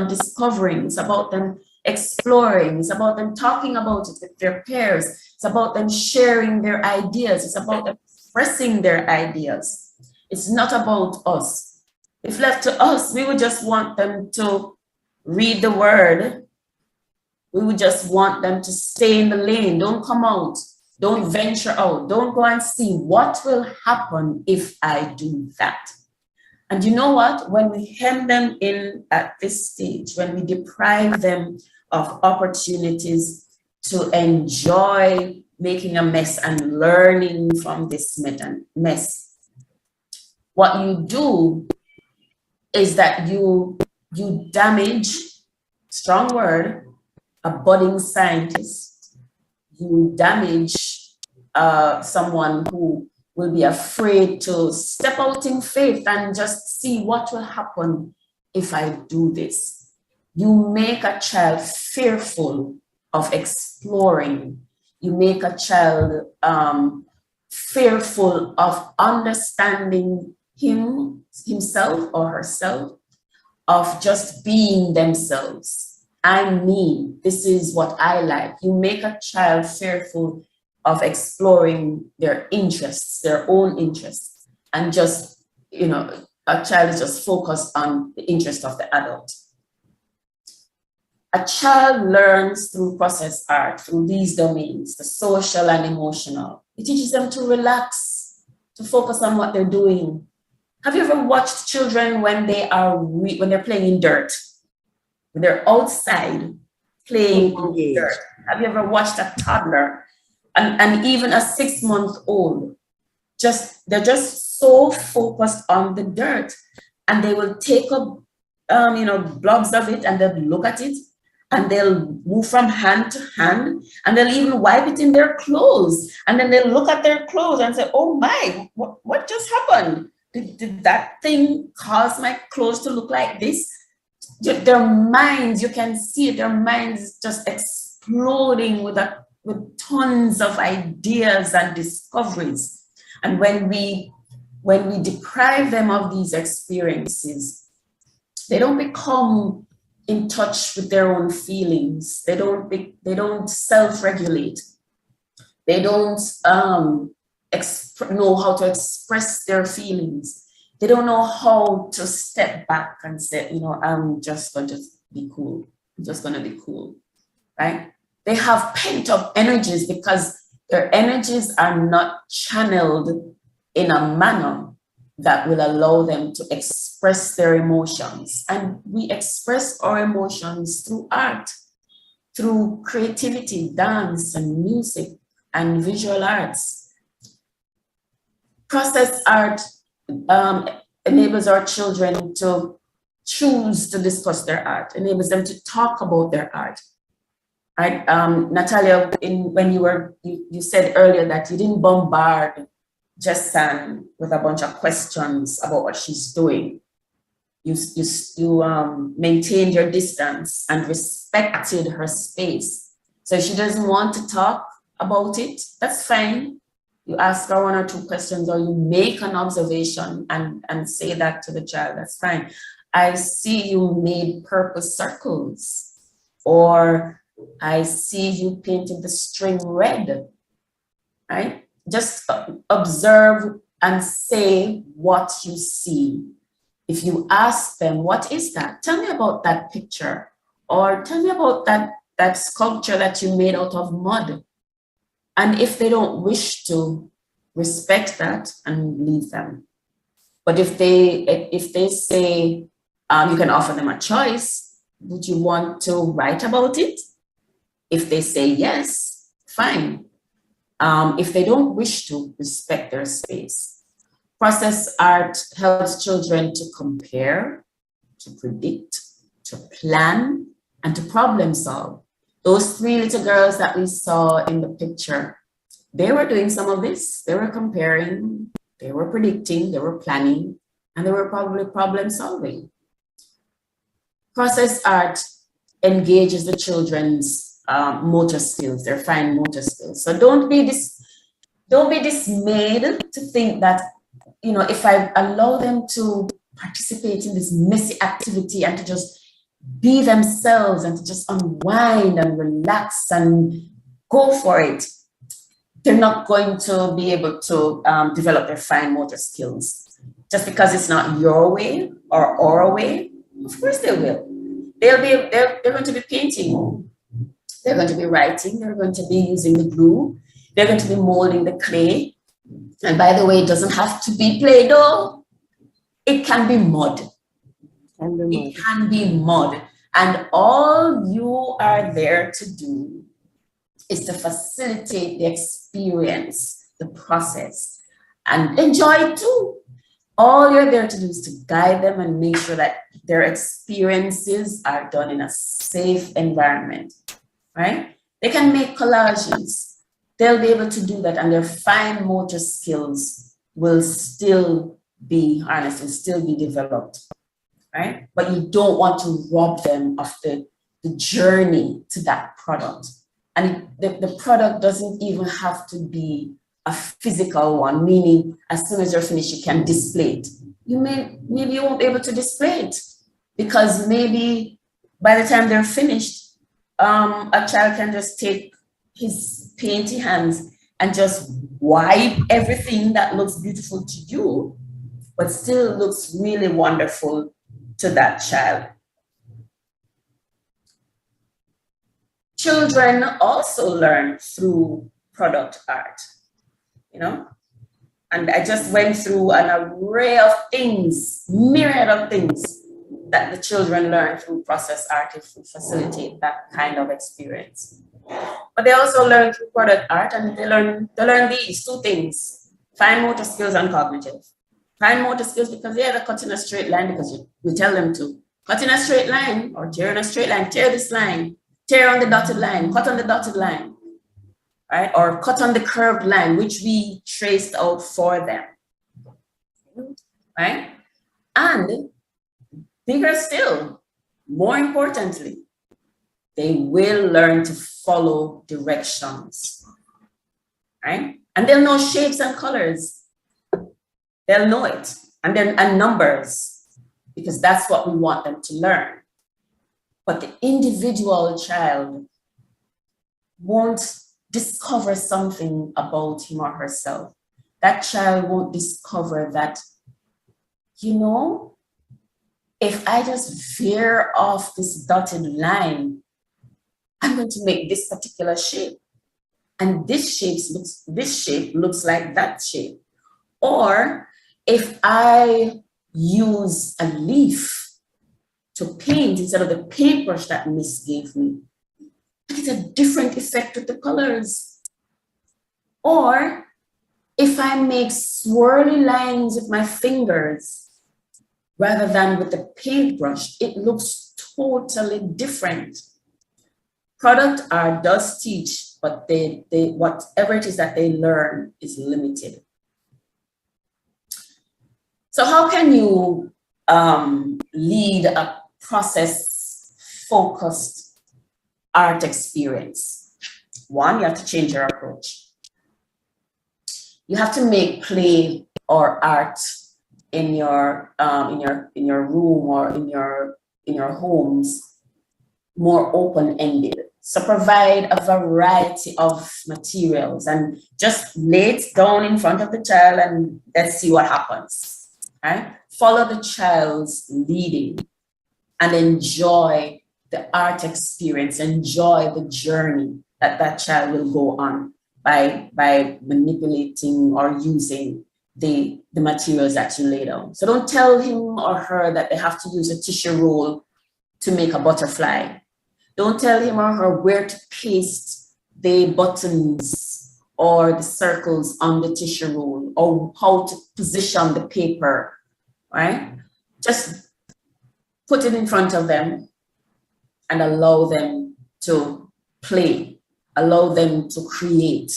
discovering. It's about them exploring. It's about them talking about it with their peers. It's about them sharing their ideas. It's about them expressing their ideas. It's not about us. If left to us, we would just want them to read the word. We would just want them to stay in the lane. Don't come out. Don't venture out. Don't go and see what will happen if I do that. And you know what? When we hem them in at this stage, when we deprive them of opportunities to enjoy making a mess and learning from this mess, what you do is that you damage, strong word, a budding scientist. You damage someone who will be afraid to step out in faith and just see what will happen if I do this. You make a child fearful of exploring. You make a child fearful of understanding himself or herself, of just being themselves. I'm me. This is what I like. You make a child fearful of exploring their interests, their own interests, and just, a child is just focused on the interest of the adult. A child learns through process art, through these domains, the social and emotional. It teaches them to relax, to focus on what they're doing. Have you ever watched children when they're playing in dirt? When they're outside playing in dirt? Have you ever watched a toddler and even a 6-month-old? They're just so focused on the dirt, and they will take up blobs of it, and they'll look at it, and they'll move from hand to hand, and they'll even wipe it in their clothes, and then they'll look at their clothes and say, oh my, what just happened? Did that thing cause my clothes to look like this? Their minds, you can see it, their minds just exploding with tons of ideas and discoveries. And when we deprive them of these experiences, they don't become in touch with their own feelings. They don't self-regulate. They don't know how to express their feelings. They don't know how to step back and say, I'm just going to be cool. I'm just going to be cool, right? They have pent up energies because their energies are not channeled in a manner that will allow them to express their emotions. And we express our emotions through art, through creativity, dance and music and visual arts. Process art enables our children to choose to discuss their art, enables them to talk about their art. Right? Natalia, when you said earlier that you didn't bombard Jessan with a bunch of questions about what she's doing. You maintained your distance and respected her space. So if she doesn't want to talk about it, that's fine. You ask her 1 or 2 questions, or you make an observation and say that to the child, that's fine. I see you made purple circles, or I see you painted the string red, right? Just observe and say what you see. If you ask them, what is that? Tell me about that picture, or tell me about that sculpture that you made out of mud. And if they don't wish to, respect that and leave them. But if they say, you can offer them a choice, would you want to write about it? If they say yes, fine. If they don't wish to, respect their space. Process art helps children to compare, to predict, to plan, and to problem solve. Those 3 little girls that we saw in the picture, they were doing some of this. They were comparing, they were predicting, they were planning, and they were probably problem solving. Process art engages the children's motor skills, their fine motor skills. So don't be dismayed to think that, if I allow them to participate in this messy activity and to just be themselves and to just unwind and relax and go for it, they're not going to be able to develop their fine motor skills. Just because it's not your way or our way, of course they will. They're going to be painting. They're going to be writing. They're going to be using the glue. They're going to be molding the clay. And by the way, it doesn't have to be Play-Doh. It can be mud. It can be mud. And all you are there to do is to facilitate the experience, the process, and enjoy it too. All you're there to do is to guide them and make sure that their experiences are done in a safe environment, right? They can make collages. They'll be able to do that, and their fine motor skills will still be harnessed, will still be developed, right? But you don't want to rob them of the journey to that product. And the product doesn't even have to be a physical one, meaning as soon as you're finished, you can display it. maybe you won't be able to display it, because maybe by the time they're finished, a child can just take his painty hands and just wipe everything that looks beautiful to you, but still looks really wonderful to that child. Children also learn through product art, you know? And I just went through an array of things, myriad of things that the children learn through process art to facilitate that kind of experience. But they also learn through product art, and they learn these two things: fine motor skills and cognitive. Fine motor skills, because they're cutting a straight line, because we tell them to cut in a straight line or tear in a straight line, tear this line, tear on the dotted line, cut on the dotted line, right? Or cut on the curved line, which we traced out for them, right? And bigger still, more importantly, they will learn to follow directions, right? And they'll know shapes and colors. They'll know it, and numbers, because that's what we want them to learn. But the individual child won't discover something about him or herself. That child won't discover that, you know, if I just veer off this dotted line, I'm going to make this particular shape. And this shape looks like that shape. Or if I use a leaf to paint instead of the paintbrush that Miss gave me, it's a different effect with the colors. Or if I make swirly lines with my fingers rather than with the paintbrush, it looks totally different. Product art does teach, but they whatever it is that they learn is limited. So how can you lead a process-focused art experience? One, you have to change your approach. You have to make play or art in your room or in your homes more open-ended. So provide a variety of materials and just lay it down in front of the child and let's see what happens. Right? Follow the child's leading and enjoy the art experience, enjoy the journey that child will go on by manipulating or using the materials that you lay down. So don't tell him or her that they have to use a tissue roll to make a butterfly. Don't tell him or her where to paste the buttons or the circles on the tissue roll or how to position the paper, right? Just put it in front of them and allow them to play, allow them to create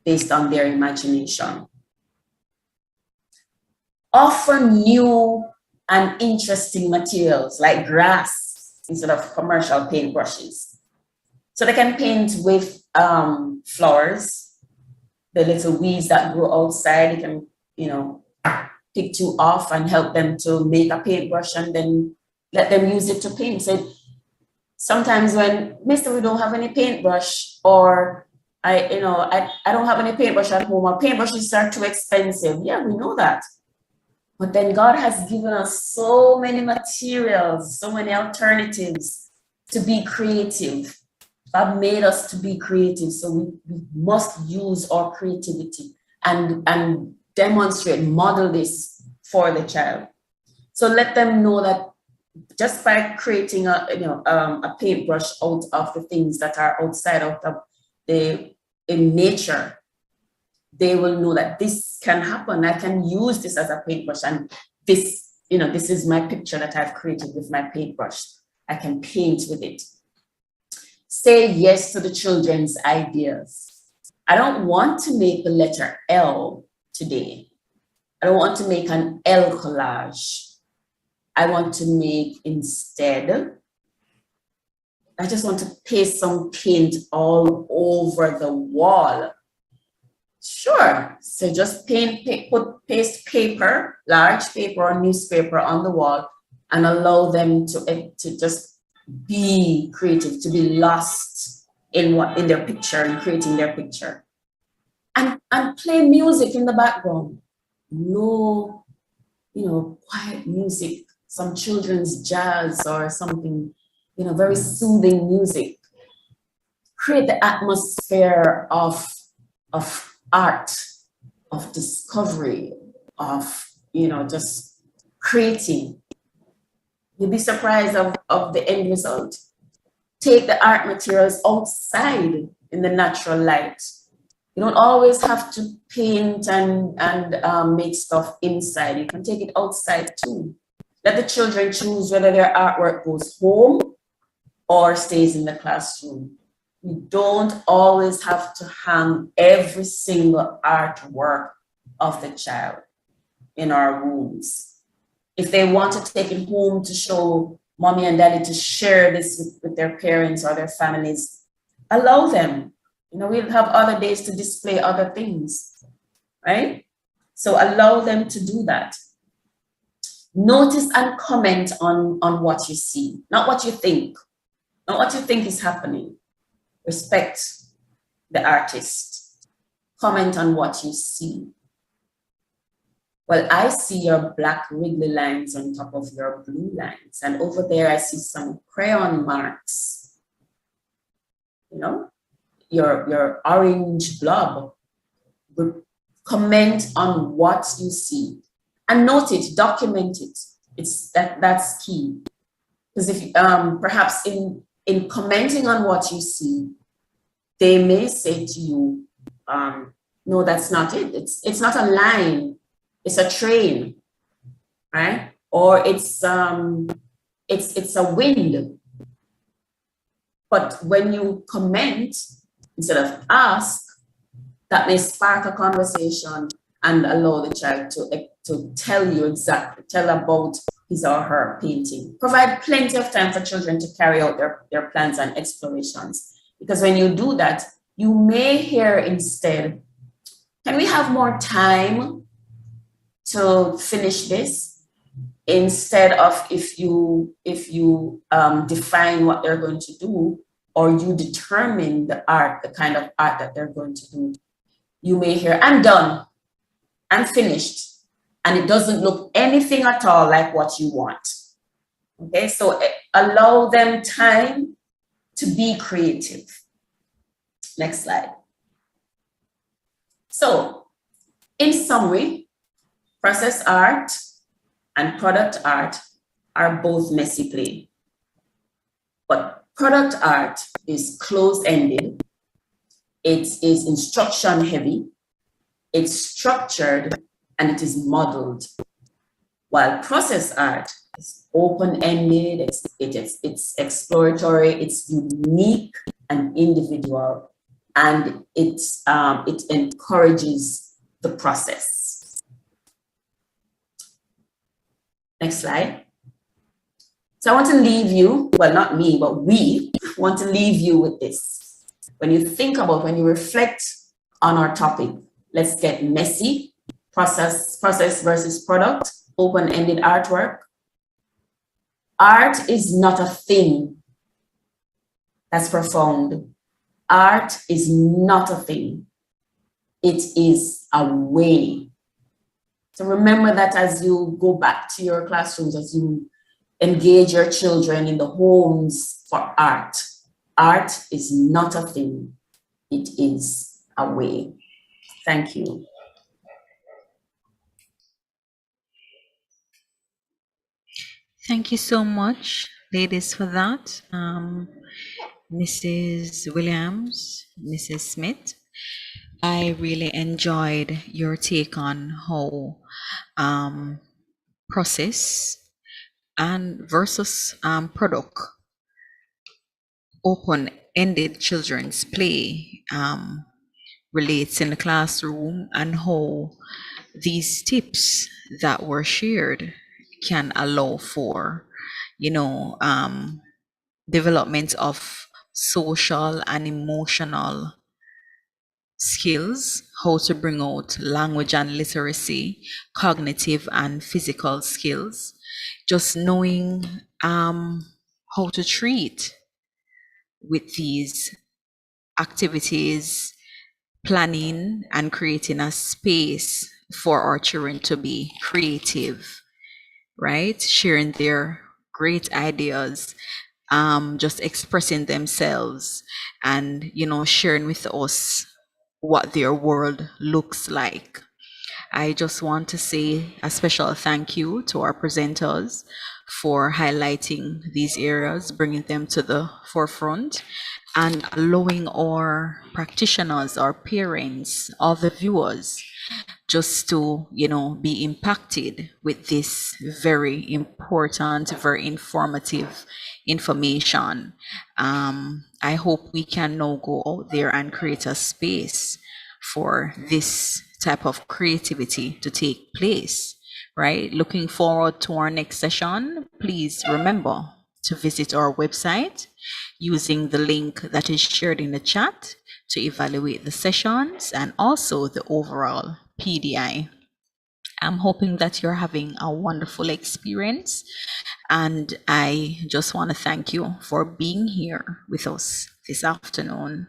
based on their imagination. Offer new and interesting materials like grass instead of commercial paintbrushes. So they can paint with flowers, the little weeds that grow outside. You can, pick two off and help them to make a paintbrush and then let them use it to paint. So sometimes when, Mister, we don't have any paintbrush, or I don't have any paintbrush at home, or paintbrushes are too expensive. Yeah, we know that. But then God has given us so many materials, so many alternatives to be creative. God made us to be creative, so we must use our creativity and demonstrate, model this for the child. So let them know that just by creating a paintbrush out of the things that are outside in nature, they will know that this can happen. I can use this as a paintbrush, and this is my picture that I've created with my paintbrush. I can paint with it. Say yes to the children's ideas. I don't want to make the letter L today. I don't want to make an L collage. I want to make instead, I just want to paste some paint all over the wall. Sure. Sure. So just paste paper, large paper or newspaper on the wall, and allow them to just be creative, to be lost in their picture and creating their picture. And play music in the background. No, quiet music, some children's jazz or something, very soothing music. Create the atmosphere of art, of discovery, of, just creating. You'll be surprised of the end result. Take the art materials outside in the natural light. You don't always have to paint and make stuff inside. You can take it outside too. Let the children choose whether their artwork goes home or stays in the classroom. You don't always have to hang every single artwork of the child in our rooms. If they want to take it home to show mommy and daddy, to share this with their parents or their families, allow them. We'll have other days to display other things, right? So allow them to do that. Notice and comment on what you see, not what you think, not what you think is happening. Respect the artist. Comment on what you see. Well, I see your black wiggly lines on top of your blue lines. And over there, I see some crayon marks. Your orange blob. But comment on what you see. And note it, document it. That's key. Because if perhaps in commenting on what you see, they may say to you, no, that's not it. It's not a line. It's a train, right? Or it's a wind. But when you comment instead of ask, that may spark a conversation and allow the child to tell about his or her painting. Provide plenty of time for children to carry out their plans and explorations. Because when you do that, you may hear instead, can we have more time to finish this? Instead of if you define what they're going to do, or you determine the kind of art that they're going to do, you may hear, I'm done, I'm finished. And it doesn't look anything at all like what you want. Okay, so allow them time to be creative. Next slide. So, in summary, process art and product art are both messy play. But product art is closed-ended, it is instruction heavy, it's structured, and it is modeled. While process art is open-ended, it's exploratory, it's unique and individual, and it encourages the process. Next slide. So I want to leave you, well, not me, but we want to leave you with this. When you think about, when you reflect on our topic, let's get messy, process versus product, open-ended artwork. Art is not a thing. That's profound. Art is not a thing. It is a way. So remember that as you go back to your classrooms, as you engage your children in the homes for art. Art is not a thing. It is a way. Thank you. Thank you so much, ladies, for that. Mrs. Williams, Mrs. Smith, I really enjoyed your take on how process and versus product, open-ended children's play relates in the classroom, and how these tips that were shared can allow for, development of social and emotional skills, how to bring out language and literacy, cognitive and physical skills, just knowing how to treat with these activities, planning and creating a space for our children to be creative, right? Sharing their great ideas, just expressing themselves and, sharing with us what their world looks like. I just want to say a special thank you to our presenters for highlighting these areas, bringing them to the forefront, and allowing our practitioners, our parents, all the viewers, just to, be impacted with this very important, very informative information. I hope we can now go out there and create a space for this type of creativity to take place, right? Looking forward to our next session. Please remember to visit our website using the link that is shared in the chat to evaluate the sessions and also the overall PDI. I'm hoping that you're having a wonderful experience, and I just want to thank you for being here with us this afternoon.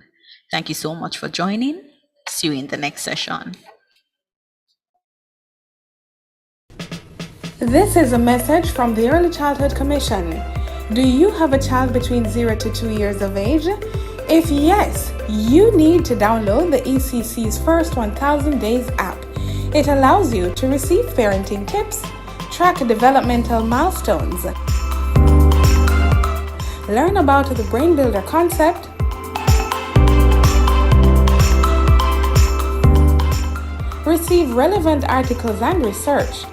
Thank you so much for joining. See you in the next session. This is a message from the Early Childhood Commission. Do you have a child between 0 to 2 years of age? If yes, you need to download the ECC's First 1000 Days app. It allows you to receive parenting tips, track developmental milestones, learn about the Brain Builder concept, receive relevant articles and research,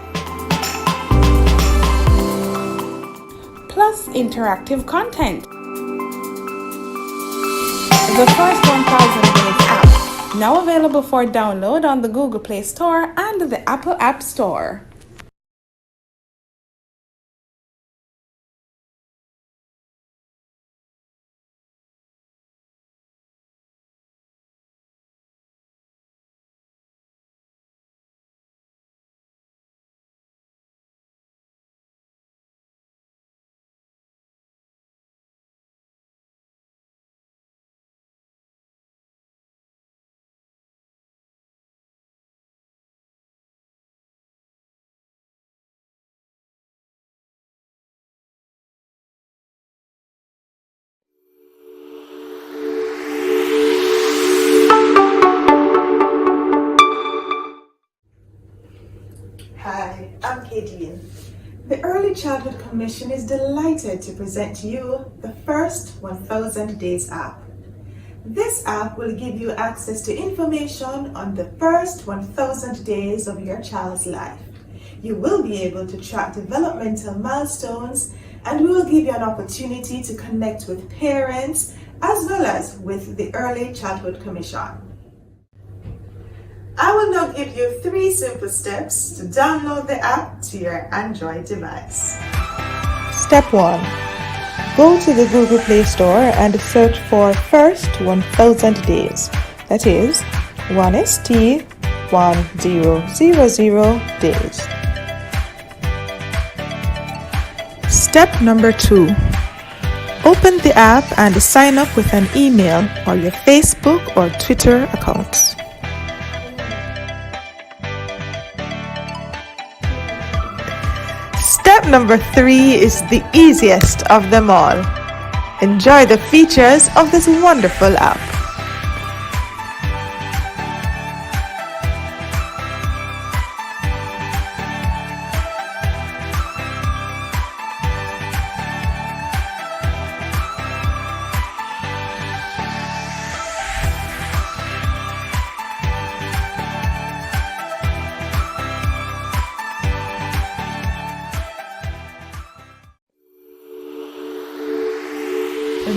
plus interactive content. The First 1000 Days app, now available for download on the Google Play Store and the Apple App Store. Hi, I'm Kadian. The Early Childhood Commission is delighted to present to you the First 1000 Days app. This app will give you access to information on the first 1000 days of your child's life. You will be able to track developmental milestones, and we will give you an opportunity to connect with parents as well as with the Early Childhood Commission. I will now give you 3 simple steps to download the app to your Android device. Step 1. Go to the Google Play Store and search for First 1000 Days. That is 1ST 1000 days. Step number 2. Open the app and sign up with an email or your Facebook or Twitter accounts. Step number 3 is the easiest of them all. Enjoy the features of this wonderful app.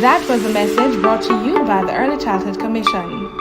That was a message brought to you by the Early Childhood Commission.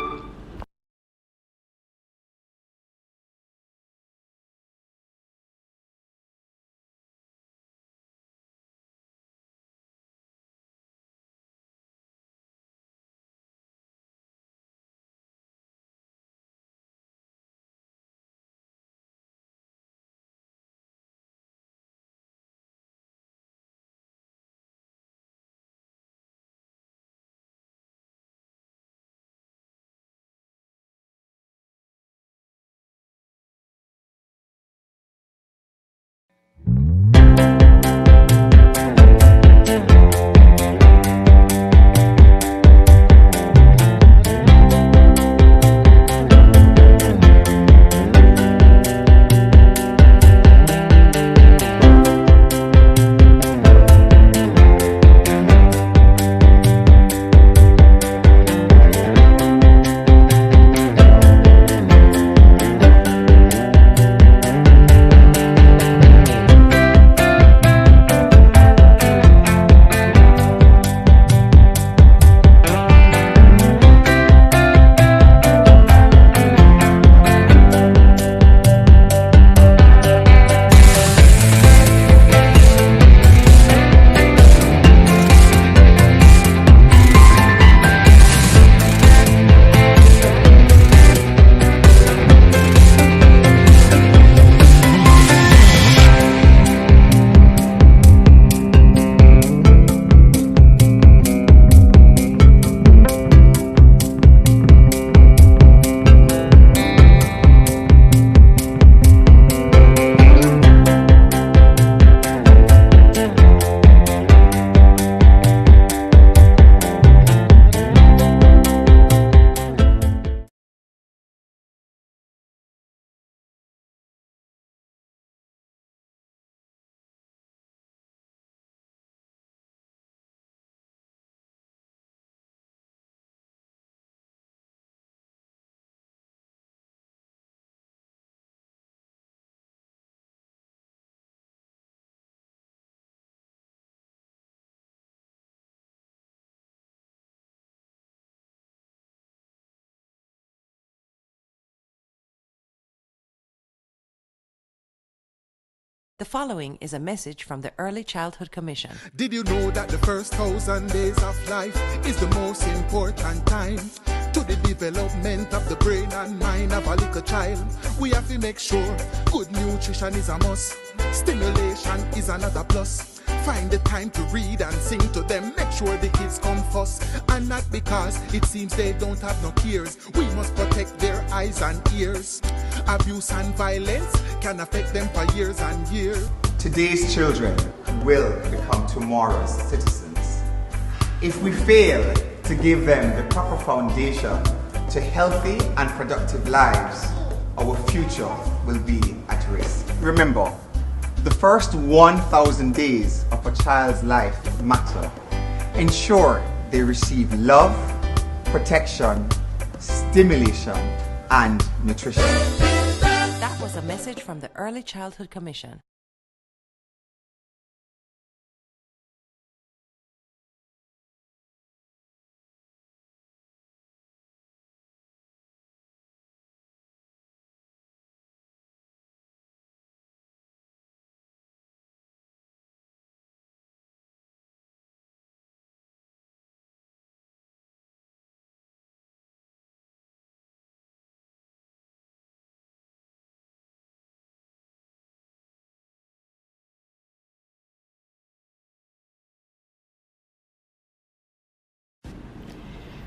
The following is a message from the Early Childhood Commission. Did you know that the first 1,000 days of life is the most important time to the development of the brain and mind of a little child? We have to make sure good nutrition is a must. Stimulation is another plus. Find the time to read and sing to them. Make sure the kids come first. And not because it seems they don't have no cares. We must protect their eyes and ears. Abuse and violence can affect them for years and years. Today's children will become tomorrow's citizens. If we fail to give them the proper foundation to healthy and productive lives, our future will be at risk. Remember, the first 1,000 days of a child's life matter. Ensure they receive love, protection, stimulation, and nutrition. That was a message from the Early Childhood Commission.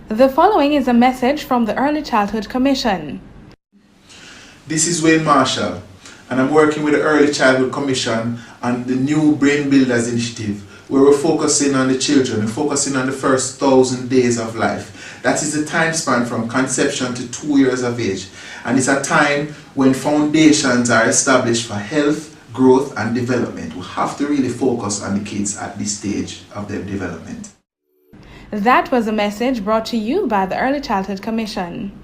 The following is a message from the Early Childhood Commission. This is Wayne Marshall, and I'm working with the Early Childhood Commission on the new Brain Builders Initiative, where we're focusing on the children, we're focusing on the first 1,000 days of life. That is the time span from conception to 2 years of age, and it's a time when foundations are established for health, growth, and development. We have to really focus on the kids at this stage of their development. That was a message brought to you by the Early Childhood Commission.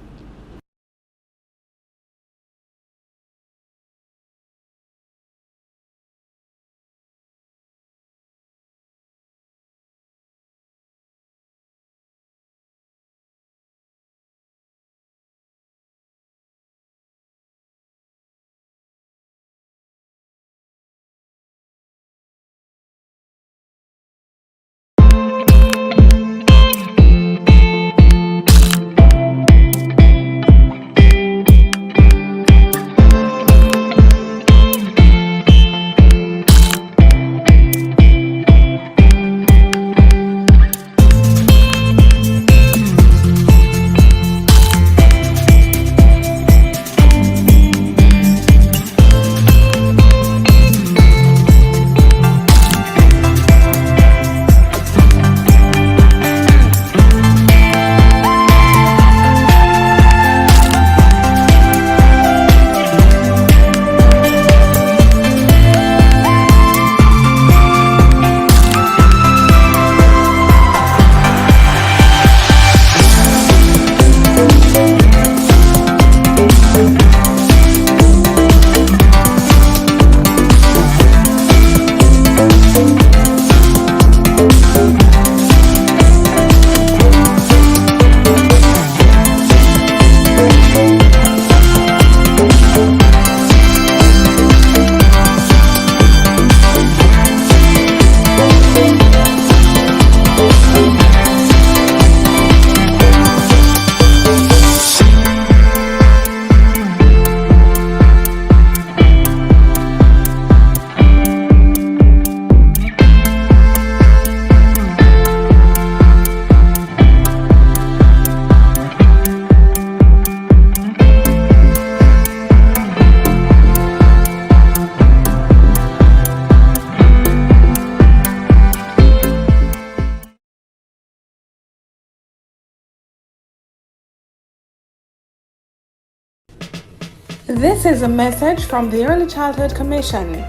This is a message from the Early Childhood Commission.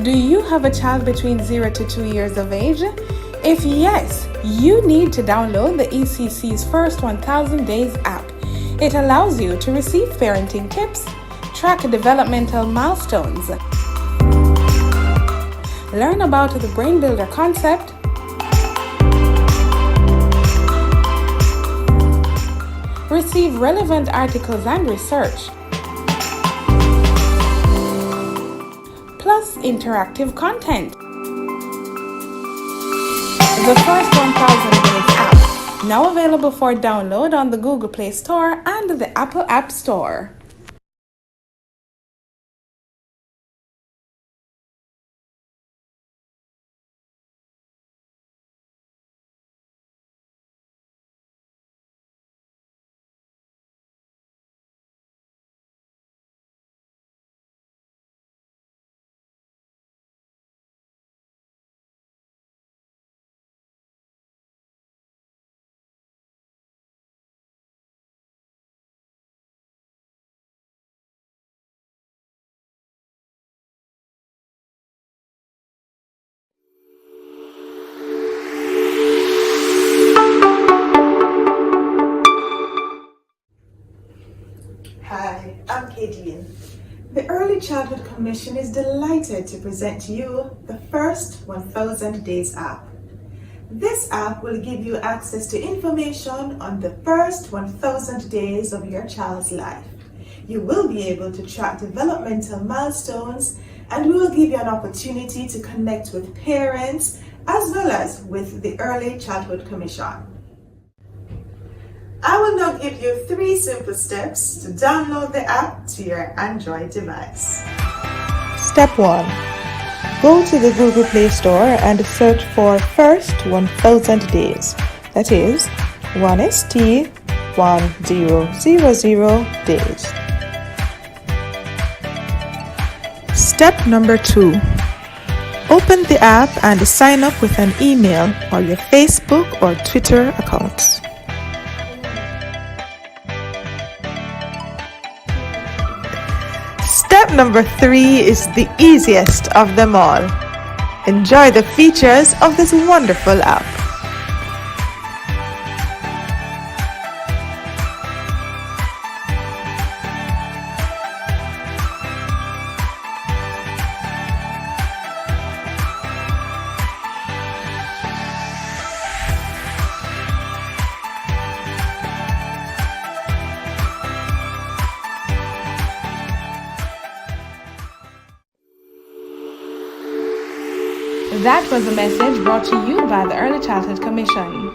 Do you have a child between 0 to 2 years of age? If yes, you need to download the ECC's First 1000 Days app. It allows you to receive parenting tips, track developmental milestones, learn about the Brain Builder concept, receive relevant articles and research, plus plus interactive content. The first 1000 Days app, now available for download on the Google Play Store and the Apple App Store. Hi, I'm Kadian. The Early Childhood Commission is delighted to present to you the first 1000 Days app. This app will give you access to information on the first 1000 days of your child's life. You will be able to track developmental milestones, and we will give you an opportunity to connect with parents as well as with the Early Childhood Commission. I will now give you 3 simple steps to download the app to your Android device. Step 1. Go to the Google Play Store and search for First 1000 Days. That is 1ST 1000 days. Step number 2. Open the app and sign up with an email or your Facebook or Twitter accounts. Step number 3 is the easiest of them all. Enjoy the features of this wonderful app. That was a message brought to you by the Early Childhood Commission.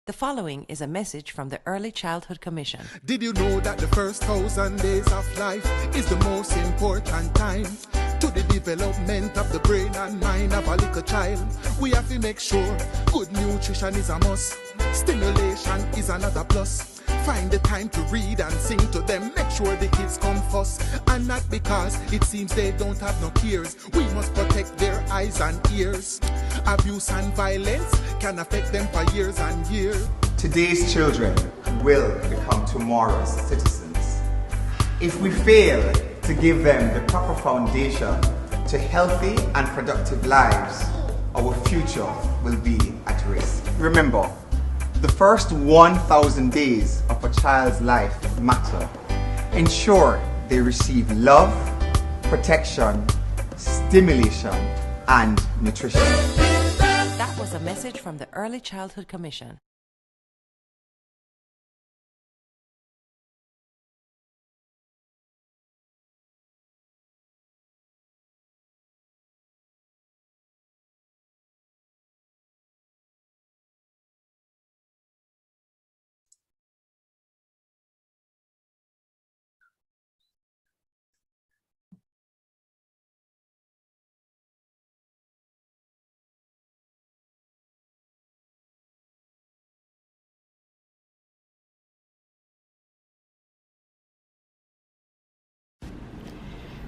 The following is a message from the Early Childhood Commission. Did you know that the first 1,000 days of life is the most important time to the development of the brain and mind of a little child? We have to make sure good nutrition is a must. Stimulation is another plus. Find the time to read and sing to them. Make sure the kids come first. And not because it seems they don't have no cares. We must protect their eyes and ears. Abuse and violence can affect them for years and years. Today's children will become tomorrow's citizens. If we fail to give them the proper foundation to healthy and productive lives, our future will be at risk. Remember, the first 1,000 days of a child's life matter. Ensure they receive love, protection, stimulation, and nutrition. That was a message from the Early Childhood Commission.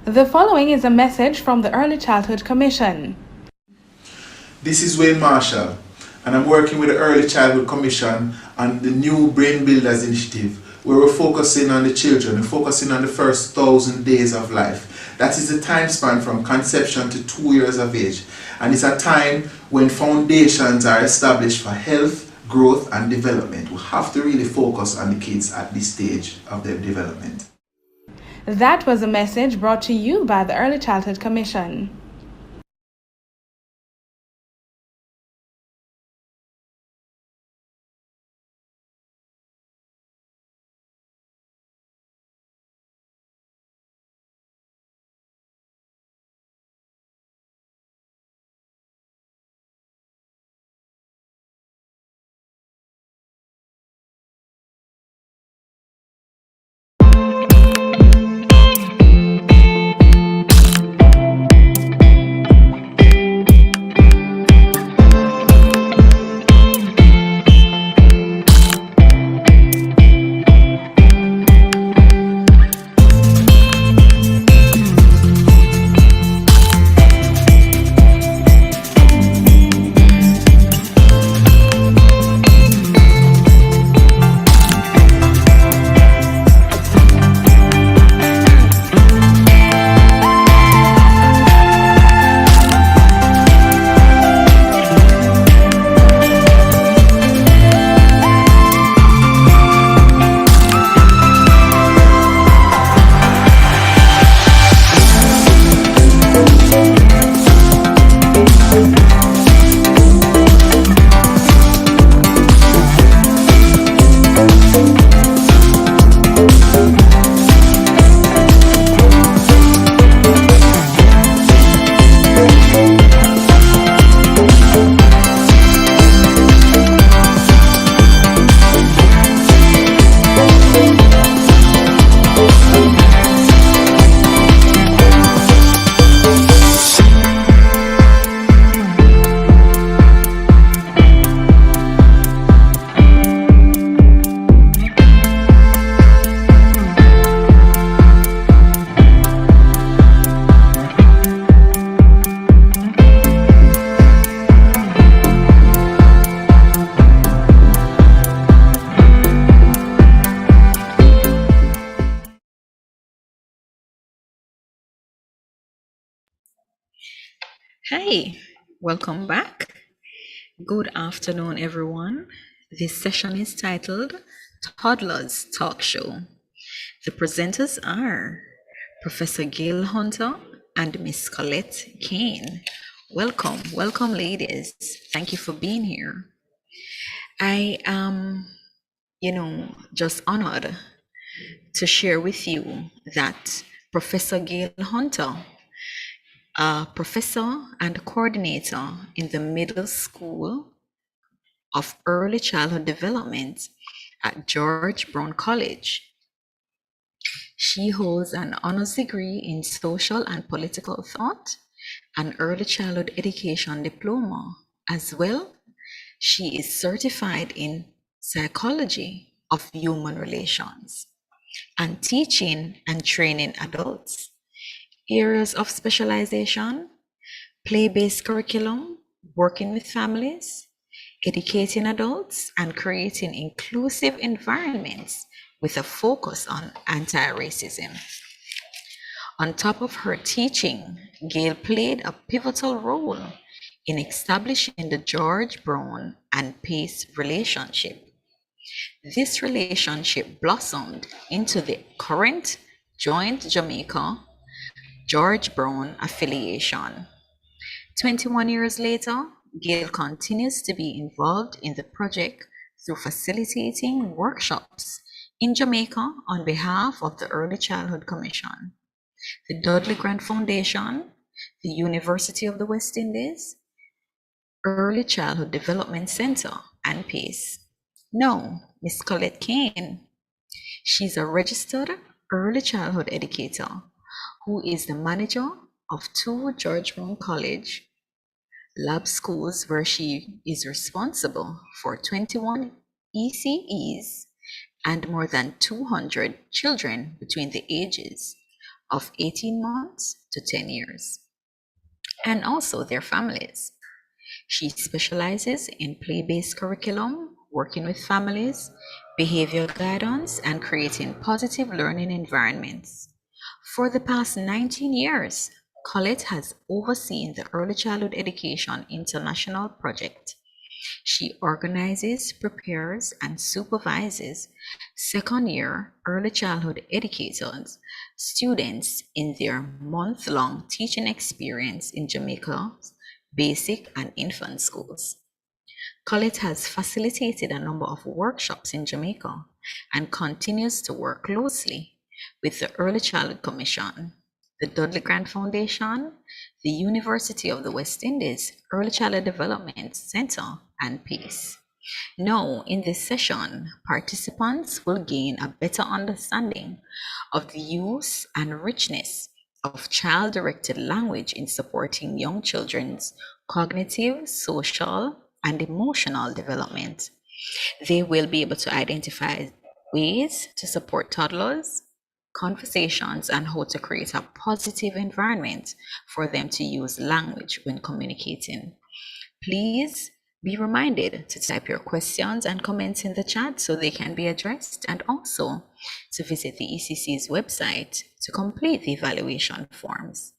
The following is a message from the Early Childhood Commission. This is Wayne Marshall, and I'm working with the Early Childhood Commission on the new Brain Builders Initiative, where we're focusing on the children, we're focusing on the first 1,000 days of life. That is the time span from conception to 2 years of age, and it's a time when foundations are established for health, growth, and development. We have to really focus on the kids at this stage of their development. That was a message brought to you by the Early Childhood Commission. Hi, welcome back. Good afternoon, everyone. This session is titled Toddlers Talk Show. The presenters are Professor Gail Hunter and Miss Colette Kane. Welcome, welcome, ladies. Thank you for being here. I am, just honored to share with you that Professor Gail Hunter, a professor and coordinator in the middle school of Early Childhood Development at George Brown College. She holds an honors degree in social and political thought, an early childhood education diploma. As well, she is certified in psychology of human relations and teaching and training adults. Areas of specialization: play-based curriculum, working with families, educating adults, and creating inclusive environments with a focus on anti-racism. On top of her teaching, Gail played a pivotal role in establishing the George Brown and Pace relationship. This relationship blossomed into the current joint Jamaica George Brown affiliation. 21 years later, Gail continues to be involved in the project through facilitating workshops in Jamaica on behalf of the Early Childhood Commission, the Dudley Grant Foundation, the University of the West Indies, Early Childhood Development Center, and PACE. Now, Miss Colette Kane. She's a registered early childhood educator who is the manager of 2 George Brown College lab schools where she is responsible for 21 ECEs and more than 200 children between the ages of 18 months to 10 years, and also their families. She specializes in play-based curriculum, working with families, behavior guidance, and creating positive learning environments. For the past 19 years, Colette has overseen the Early Childhood Education International Project. She organizes, prepares, and supervises second-year early childhood educators, students in their month-long teaching experience in Jamaica's basic and infant schools. Colette has facilitated a number of workshops in Jamaica and continues to work closely with the Early Childhood Commission, the Dudley Grant Foundation, the University of the West Indies Early Childhood Development Center, and PACE. Now, in this session, participants will gain a better understanding of the use and richness of child-directed language in supporting young children's cognitive, social, and emotional development. They will be able to identify ways to support toddlers, conversations, and how to create a positive environment for them to use language when communicating. Please be reminded to type your questions and comments in the chat so they can be addressed, and also to visit the ECC's website to complete the evaluation forms.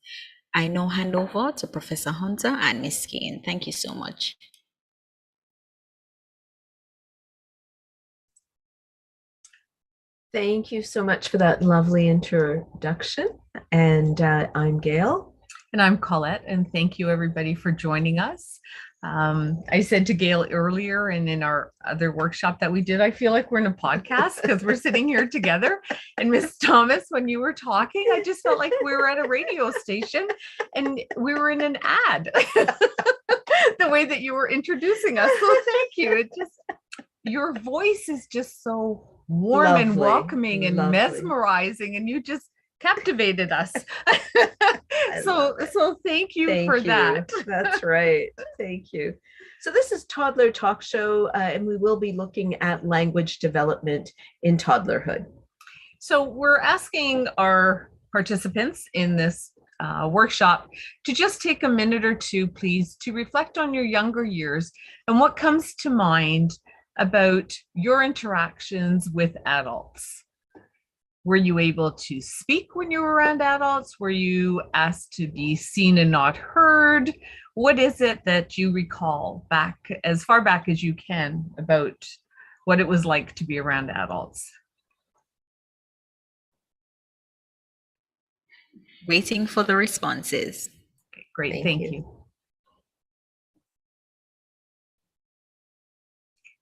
I now hand over to Professor Hunter and Ms. Kane. Thank you so much. Thank you so much for that lovely introduction. And I'm Gail. And I'm Colette, and thank you everybody for joining us. I said to Gail earlier and in our other workshop that we did, I feel like we're in a podcast because we're sitting here together. And Miss Thomas, when you were talking, I just felt like we were at a radio station and we were in an ad, the way that you were introducing us. So thank you. It just, your voice is just so warm Lovely, and welcoming and lovely. mesmerizing, and you just captivated us. So thank you for that. That's right. Thank you. So this is Toddler Talk Show, and we will be looking at language development in toddlerhood. So we're asking our participants in this workshop to just take a minute or two, please, to reflect on your younger years and what comes to mind about your interactions with adults. Were you able to speak when you were around adults? Were you asked to be seen and not heard? What is it that you recall back, as far back as you can, about what it was like to be around adults? Waiting for the responses. Okay, great, thank you.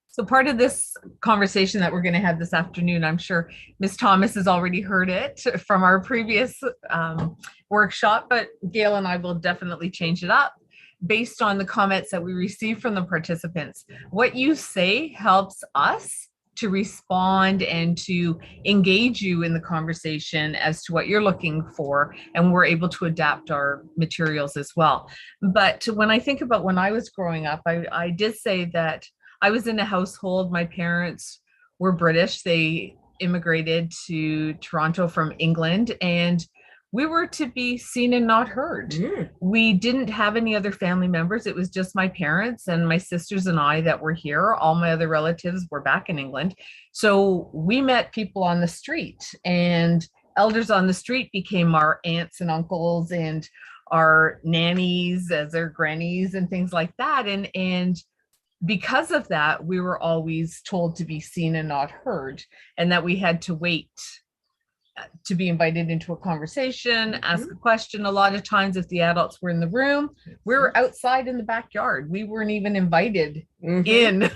So part of this conversation that we're going to have this afternoon, I'm sure Ms. Thomas has already heard it from our previous workshop, but Gail and I will definitely change it up. based on the comments that we receive from the participants. What you say helps us to respond and to engage you in the conversation as to what you're looking for, and we're able to adapt our materials as well. But when I think about when I was growing up, I did say that I was in a household, my parents were British, they immigrated to Toronto from England, and we were to be seen and not heard. We didn't have any other family members. It was just my parents and my sisters and I that were here. All my other relatives were back in England. So we met people on the street, and elders on the street became our aunts and uncles and our nannies as their grannies and things like that. And because of that, we were always told to be seen and not heard, and that we had to wait to be invited into a conversation, ask a question. A lot of times if the adults were in the room, we were outside in the backyard. We weren't even invited in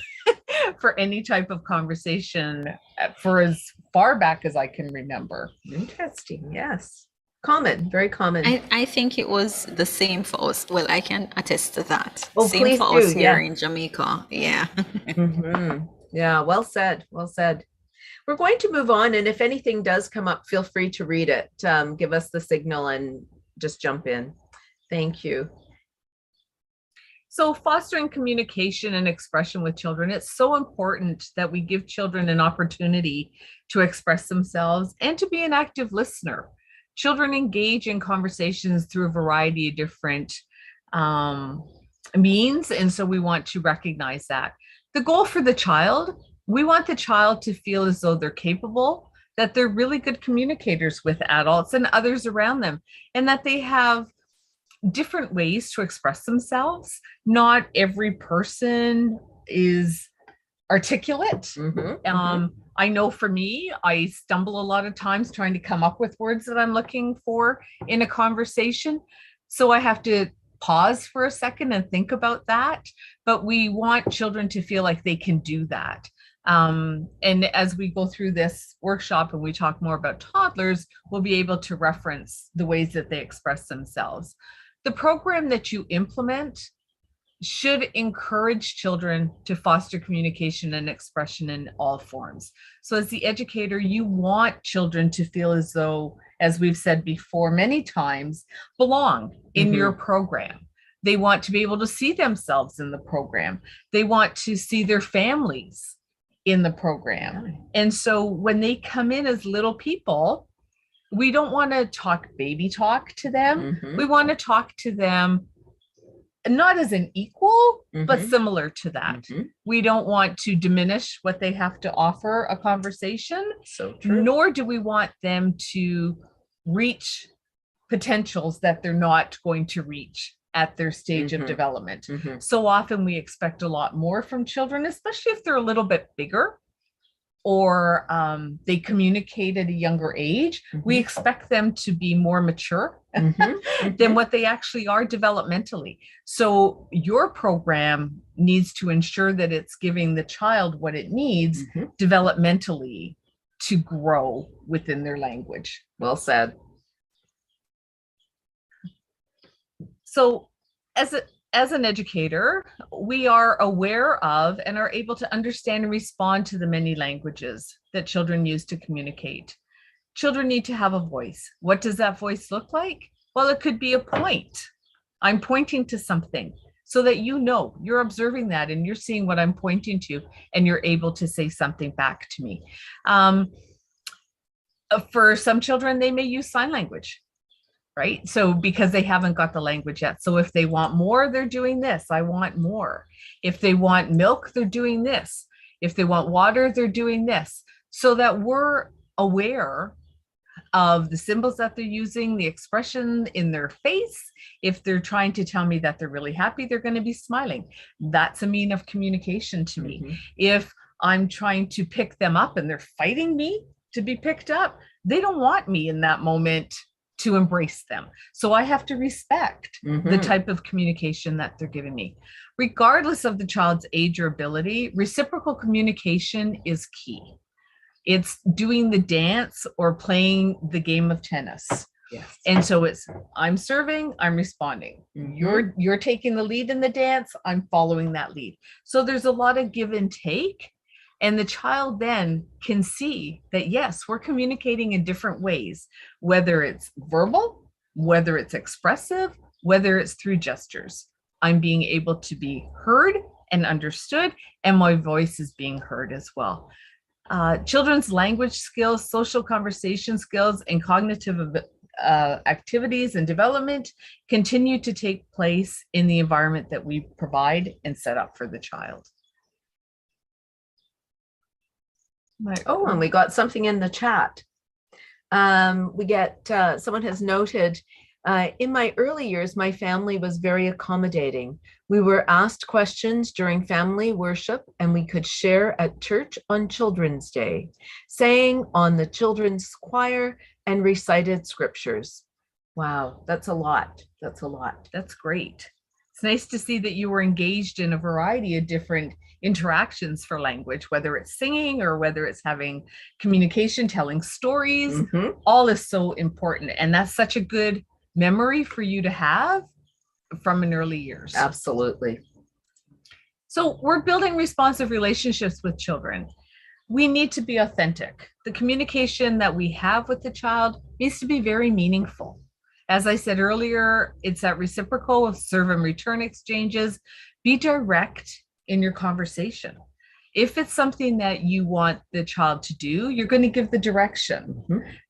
for any type of conversation for as far back as I can remember. Interesting, yes. Common, very common. I think it was the same for us. Well, I can attest to that. Oh, same please for us do, here yeah. in Jamaica. Yeah. Yeah, well said, well said. We're going to move on, and if anything does come up, feel free to read it. Give us the signal and just jump in. Thank you. So fostering communication and expression with children, it's so important that we give children an opportunity to express themselves and to be an active listener. Children engage in conversations through a variety of different means, and so we want to recognize that. The goal for the child, we want the child to feel as though they're capable, that they're really good communicators with adults and others around them, and that they have different ways to express themselves. Not every person is articulate. I know for me, I stumble a lot of times trying to come up with words that I'm looking for in a conversation. So I have to pause for a second and think about that. But we want children to feel like they can do that. And as we go through this workshop and we talk more about toddlers, we'll be able to reference the ways that they express themselves. The program that you implement should encourage children to foster communication and expression in all forms. So as the educator, you want children to feel as though, as we've said before many times, belong in your program. They want to be able to see themselves in the program. They want to see their families in the program. And so when they come in as little people, we don't want to talk baby talk to them. We want to talk to them not as an equal, but similar to that. We don't want to diminish what they have to offer a conversation. So true. Nor do we want them to reach potentials that they're not going to reach at their stage of development. So often we expect a lot more from children, especially if they're a little bit bigger or they communicate at a younger age. We expect them to be more mature than what they actually are developmentally. So your program needs to ensure that it's giving the child what it needs developmentally to grow within their language. Well said. So as an educator, we are aware of and are able to understand and respond to the many languages that children use to communicate. Children need to have a voice. What does that voice look like? Well, it could be a point. I'm pointing to something so that you know, you're observing that and you're seeing what I'm pointing to and you're able to say something back to me. For some children, they may use sign language. Right? So because they haven't got the language yet. So if they want more, they're doing this. I want more. If they want milk, they're doing this. If they want water, they're doing this. So that we're aware of the symbols that they're using, the expression in their face. If they're trying to tell me that they're really happy, they're going to be smiling. That's a mean of communication to me. If I'm trying to pick them up and they're fighting me to be picked up, they don't want me in that moment to embrace them. So I have to respect the type of communication that they're giving me. Regardless of the child's age or ability, reciprocal communication is key. It's doing the dance or playing the game of tennis. Yes. And so it's, I'm serving, I'm responding. You're taking the lead in the dance, I'm following that lead. So there's a lot of give and take. And the child then can see that, yes, we're communicating in different ways, whether it's verbal, whether it's expressive, whether it's through gestures. I'm being able to be heard and understood, and my voice is being heard as well. Children's language skills, social conversation skills, and cognitive activities and development continue to take place in the environment that we provide and set up for the child. Oh, and we got something in the chat. We get, someone has noted, in my early years, my family was very accommodating. We were asked questions during family worship, and we could share at church on Children's Day, sang on the children's choir, and recited scriptures. Wow, that's a lot. That's a lot. That's great. It's nice to see that you were engaged in a variety of different interactions for language, whether it's singing or whether it's having communication, telling stories. All is so important. And that's such a good memory for you to have from an early years. Absolutely. So we're building responsive relationships with children. We need to be authentic. The communication that we have with the child needs to be very meaningful. As I said earlier, it's that reciprocal of serve and return exchanges. Be direct in your conversation. If it's something that you want the child to do, you're going to give the direction.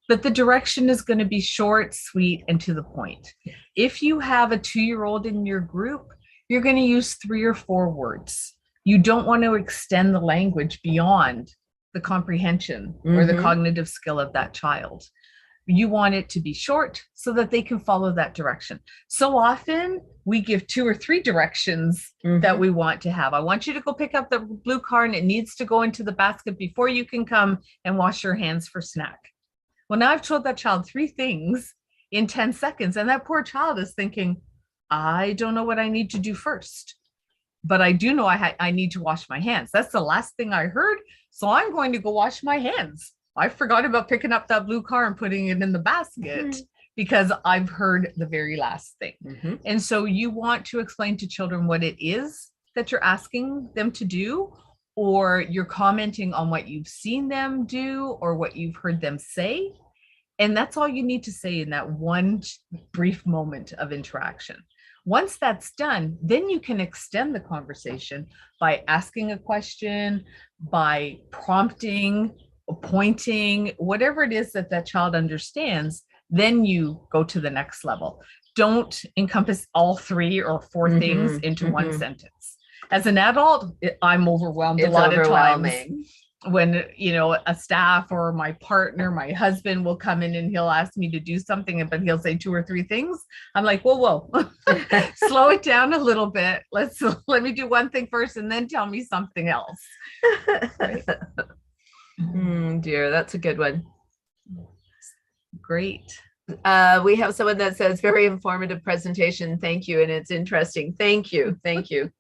But the direction is going to be short, sweet, and to the point. If you have a 2-year-old in your group, you're going to use 3 or 4 words. You don't want to extend the language beyond the comprehension or the cognitive skill of that child. You want it to be short so that they can follow that direction. So often we give 2 or 3 directions that we want to have. I want you to go pick up the blue car and it needs to go into the basket before you can come and wash your hands for snack. Well, now I've told that child 3 things in 10 seconds, and that poor child is thinking, I don't know what I need to do first, but I do know I need to wash my hands. That's the last thing I heard, so I'm going to go wash my hands. I forgot about picking up that blue car and putting it in the basket because I've heard the very last thing. And so you want to explain to children what it is that you're asking them to do, or you're commenting on what you've seen them do or what you've heard them say. And that's all you need to say in that one brief moment of interaction. Once that's done, then you can extend the conversation by asking a question, by prompting, pointing, whatever it is that that child understands, then you go to the next level. Don't encompass all 3 or 4 things into one sentence. As an adult, I'm overwhelmed a lot of times when, you know, a staff or my partner, my husband will come in and he'll ask me to do something, but he'll say 2 or 3 things. I'm like, whoa, slow it down a little bit. Let me do one thing first and then tell me something else. Right? Dear, that's a good one. Great. We have someone that says, very informative presentation. Thank you. And it's interesting. Thank you. Thank you.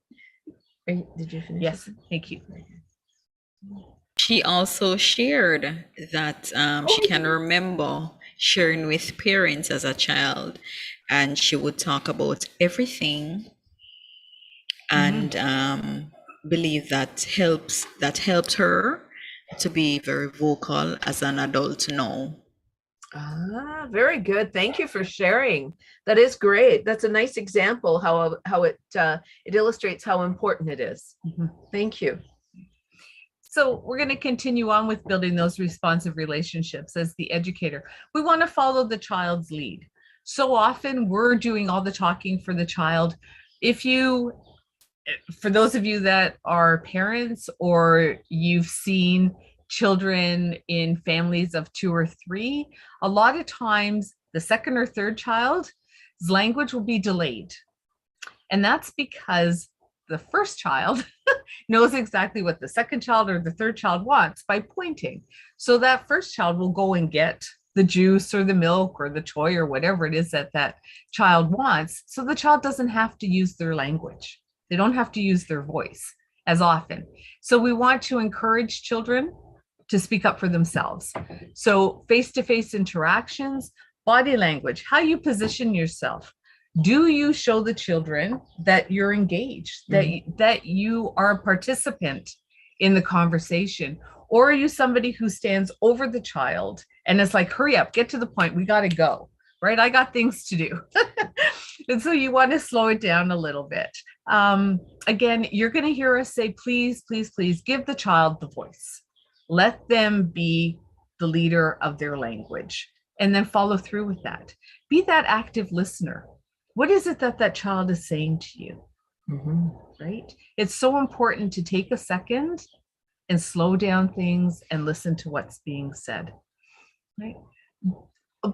Did you finish? Yes, thank you. She also shared that she can remember sharing with parents as a child, and she would talk about everything and believe that helped her to be very vocal as an adult now. Very good. Thank you for sharing. That is great. That's a nice example how it illustrates how important it is. Thank you. So we're going to continue on with building those responsive relationships as the educator. We want to follow the child's lead. So often we're doing all the talking for the child. For those of you that are parents or you've seen children in families of 2 or 3, a lot of times the second or third child's language will be delayed. And that's because the first child knows exactly what the second child or the third child wants by pointing. So that first child will go and get the juice or the milk or the toy or whatever it is that that child wants. So the child doesn't have to use their language. They don't have to use their voice as often. So we want to encourage children to speak up for themselves. So face-to-face interactions, Body language, how you position yourself. Do you show the children that you're engaged, that you are a participant in the conversation? Or are you somebody who stands over the child and it's like, hurry up, get to the point, we got to go, right? I got things to do. And so you want to slow it down a little bit. Again, you're going to hear us say, please, please, please give the child the voice. Let them be the leader of their language, and then follow through with that. Be that active listener. What is it that that child is saying to you? Right? It's so important to take a second and slow down things and listen to what's being said. Right?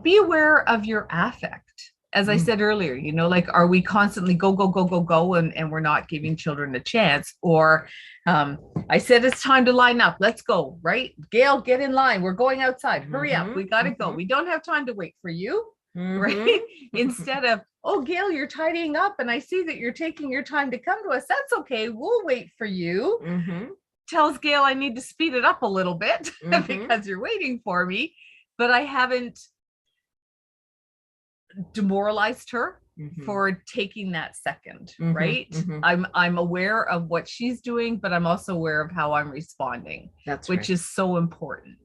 Be aware of your affect. As I said earlier, you know, like, are we constantly go, go, go, go, go, and we're not giving children a chance? Or I said, it's time to line up. Let's go, right? Gail, get in line. We're going outside. Hurry up. We got to go. We don't have time to wait for you, right? Instead of, oh, Gail, you're tidying up and I see that you're taking your time to come to us. That's okay. We'll wait for you. Tells Gail, I need to speed it up a little bit because you're waiting for me. But I haven't demoralized her for taking that second, right? I'm aware of what she's doing, but I'm also aware of how I'm responding. Which is so important.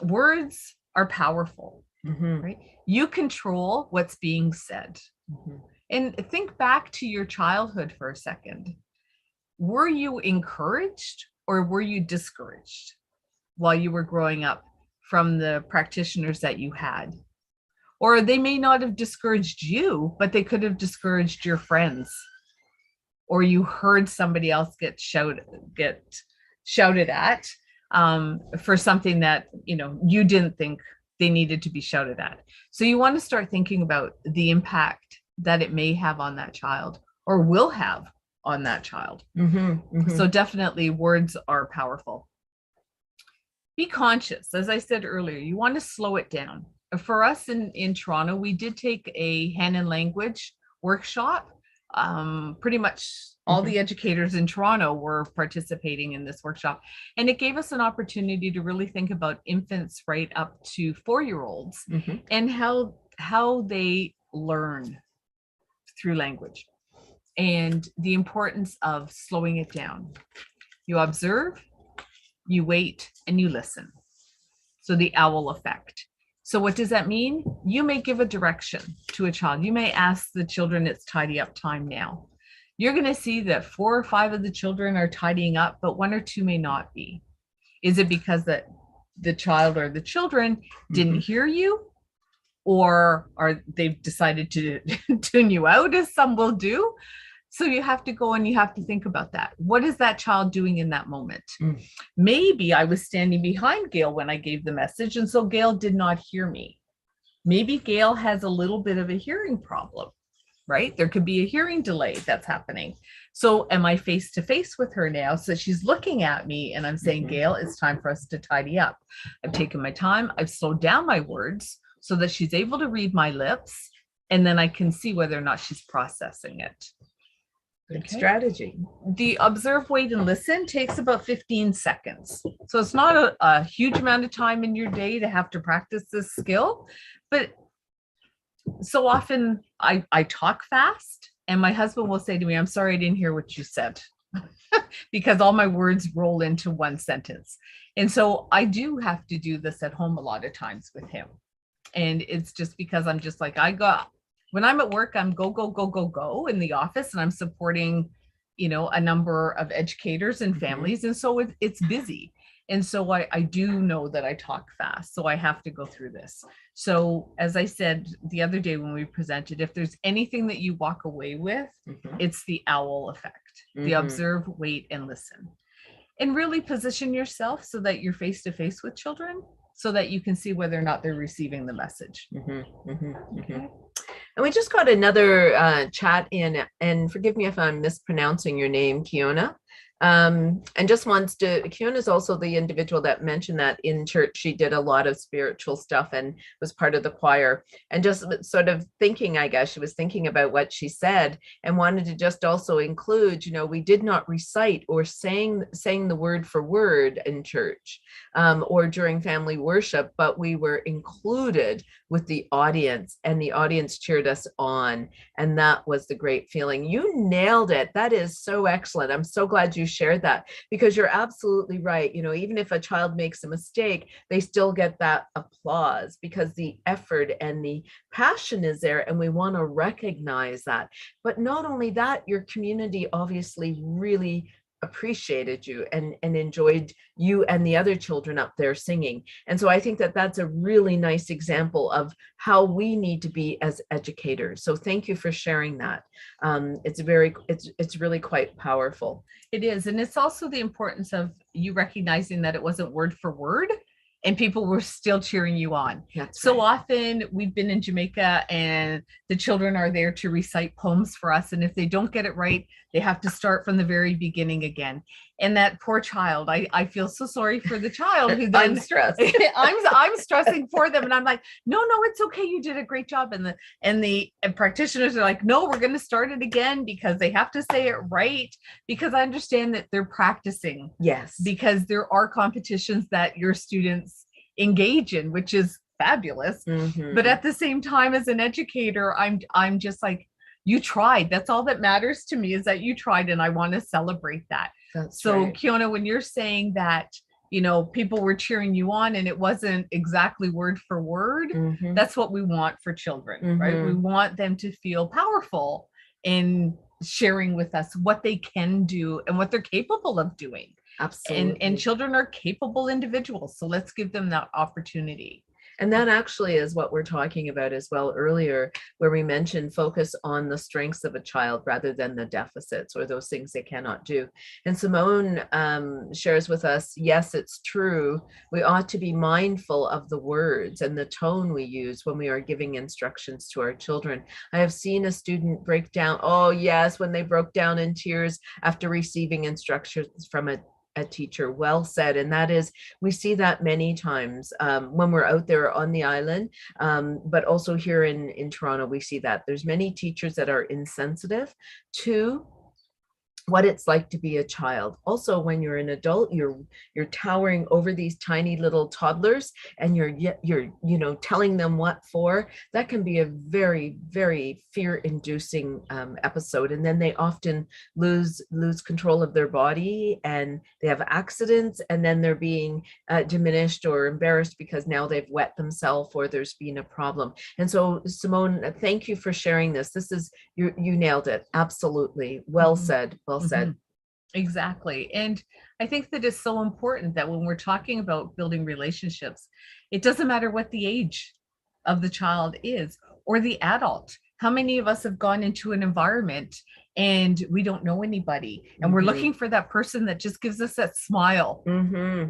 Words are powerful, right? You control what's being said. And think back to your childhood for a second. Were you encouraged or were you discouraged while you were growing up from the practitioners that you had? Or they may not have discouraged you, but they could have discouraged your friends. Or you heard somebody else get shouted at for something that, you know, you didn't think they needed to be shouted at. So you want to start thinking about the impact that it may have on that child or will have on that child. So definitely words are powerful. Be conscious. As I said earlier, you want to slow it down. For us in Toronto, we did take a hand and language workshop. Pretty much all the educators in Toronto were participating in this workshop. And it gave us an opportunity to really think about infants right up to 4-year-olds and how they learn through language and the importance of slowing it down. You observe, you wait, and you listen. So the owl effect. So what does that mean? You may give a direction to a child. You may ask the children, it's tidy up time now. You're going to see that 4 or 5 of the children are tidying up, but 1 or 2 may not be. Is it because that the child or the children didn't hear you? Or are they've decided to tune you out, as some will do? So you have to go and you have to think about that. What is that child doing in that moment? Maybe I was standing behind Gail when I gave the message, and so Gail did not hear me. Maybe Gail has a little bit of a hearing problem, right? There could be a hearing delay that's happening. So am I face to face with her now? So she's looking at me and I'm saying, Gail, it's time for us to tidy up. I've taken my time. I've slowed down my words so that she's able to read my lips, and then I can see whether or not she's processing it. Good strategy. The observe, wait, and listen takes about 15 seconds. So it's not a huge amount of time in your day to have to practice this skill, but so often I talk fast and my husband will say to me, I'm sorry, I didn't hear what you said, because all my words roll into one sentence. And so I do have to do this at home a lot of times with him. And it's just because I'm just like, when I'm at work, I'm go, go, go, go, go in the office, and I'm supporting, you know, a number of educators and families. And so it's busy. And so I do know that I talk fast, so I have to go through this. So as I said the other day when we presented, if there's anything that you walk away with, it's the owl effect, the observe, wait, and listen. And really position yourself so that you're face to face with children, so that you can see whether or not they're receiving the message. Okay. And we just got another chat in, and forgive me if I'm mispronouncing your name, Kiona. And just wants to, Kyun is also the individual that mentioned that in church she did a lot of spiritual stuff and was part of the choir. And just sort of thinking, I guess she was thinking about what she said and wanted to just also include, we did not recite or sang the word for word in church or during family worship, but we were included with the audience, and the audience cheered us on. And that was the great feeling. You nailed it. That is so excellent. I'm so glad you shared that, because you're absolutely right. Even if a child makes a mistake, they still get that applause because the effort and the passion is there, and we want to recognize that. But not only that, your community obviously really appreciated you and enjoyed you and the other children up there singing. And so I think that that's a really nice example of how we need to be as educators. So thank you for sharing that. It's really quite powerful. It is. And it's also the importance of you recognizing that it wasn't word for word and people were still cheering you on. So often we've been in Jamaica and the children are there to recite poems for us. And if they don't get it right, they have to start from the very beginning again. And that poor child, I feel so sorry for the child who then I'm stressed. I'm stressing for them. And I'm like, no, it's okay. You did a great job. And the practitioners are like, no, we're going to start it again because they have to say it right. Because I understand that they're practicing. Yes. Because there are competitions that your students engage in, which is fabulous. Mm-hmm. But at the same time, as an educator, I'm just like, you tried. That's all that matters to me, is that you tried, and I want to celebrate that. That's so right. Kiona, when you're saying that, people were cheering you on and it wasn't exactly word for word, Mm-hmm. that's what we want for children, Mm-hmm. right? We want them to feel powerful in sharing with us what they can do and what they're capable of doing. Absolutely. And children are capable individuals. So let's give them that opportunity. And that actually is what we're talking about as well earlier, where we mentioned focus on the strengths of a child rather than the deficits or those things they cannot do. And Simone shares with us, yes, it's true. We ought to be mindful of the words and the tone we use when we are giving instructions to our children. I have seen a student break down, oh yes, when they broke down in tears after receiving instructions from a teacher. Well said. And that is, we see that many times when we're out there on the island, but also here in Toronto, we see that there's many teachers that are insensitive to what it's like to be a child. Also, when you're an adult, you're towering over these tiny little toddlers and you're telling them what for. That can be a very, very fear-inducing episode. And then they often lose control of their body and they have accidents, and then they're being diminished or embarrassed because now they've wet themselves or there's been a problem. And so, Simone, thank you for sharing this. This is, you nailed it. Absolutely. Well said. Well said. Exactly. And I think that it's so important that when we're talking about building relationships, it doesn't matter what the age of the child is or the adult. How many of us have gone into an environment and we don't know anybody and we're looking for that person that just gives us that smile,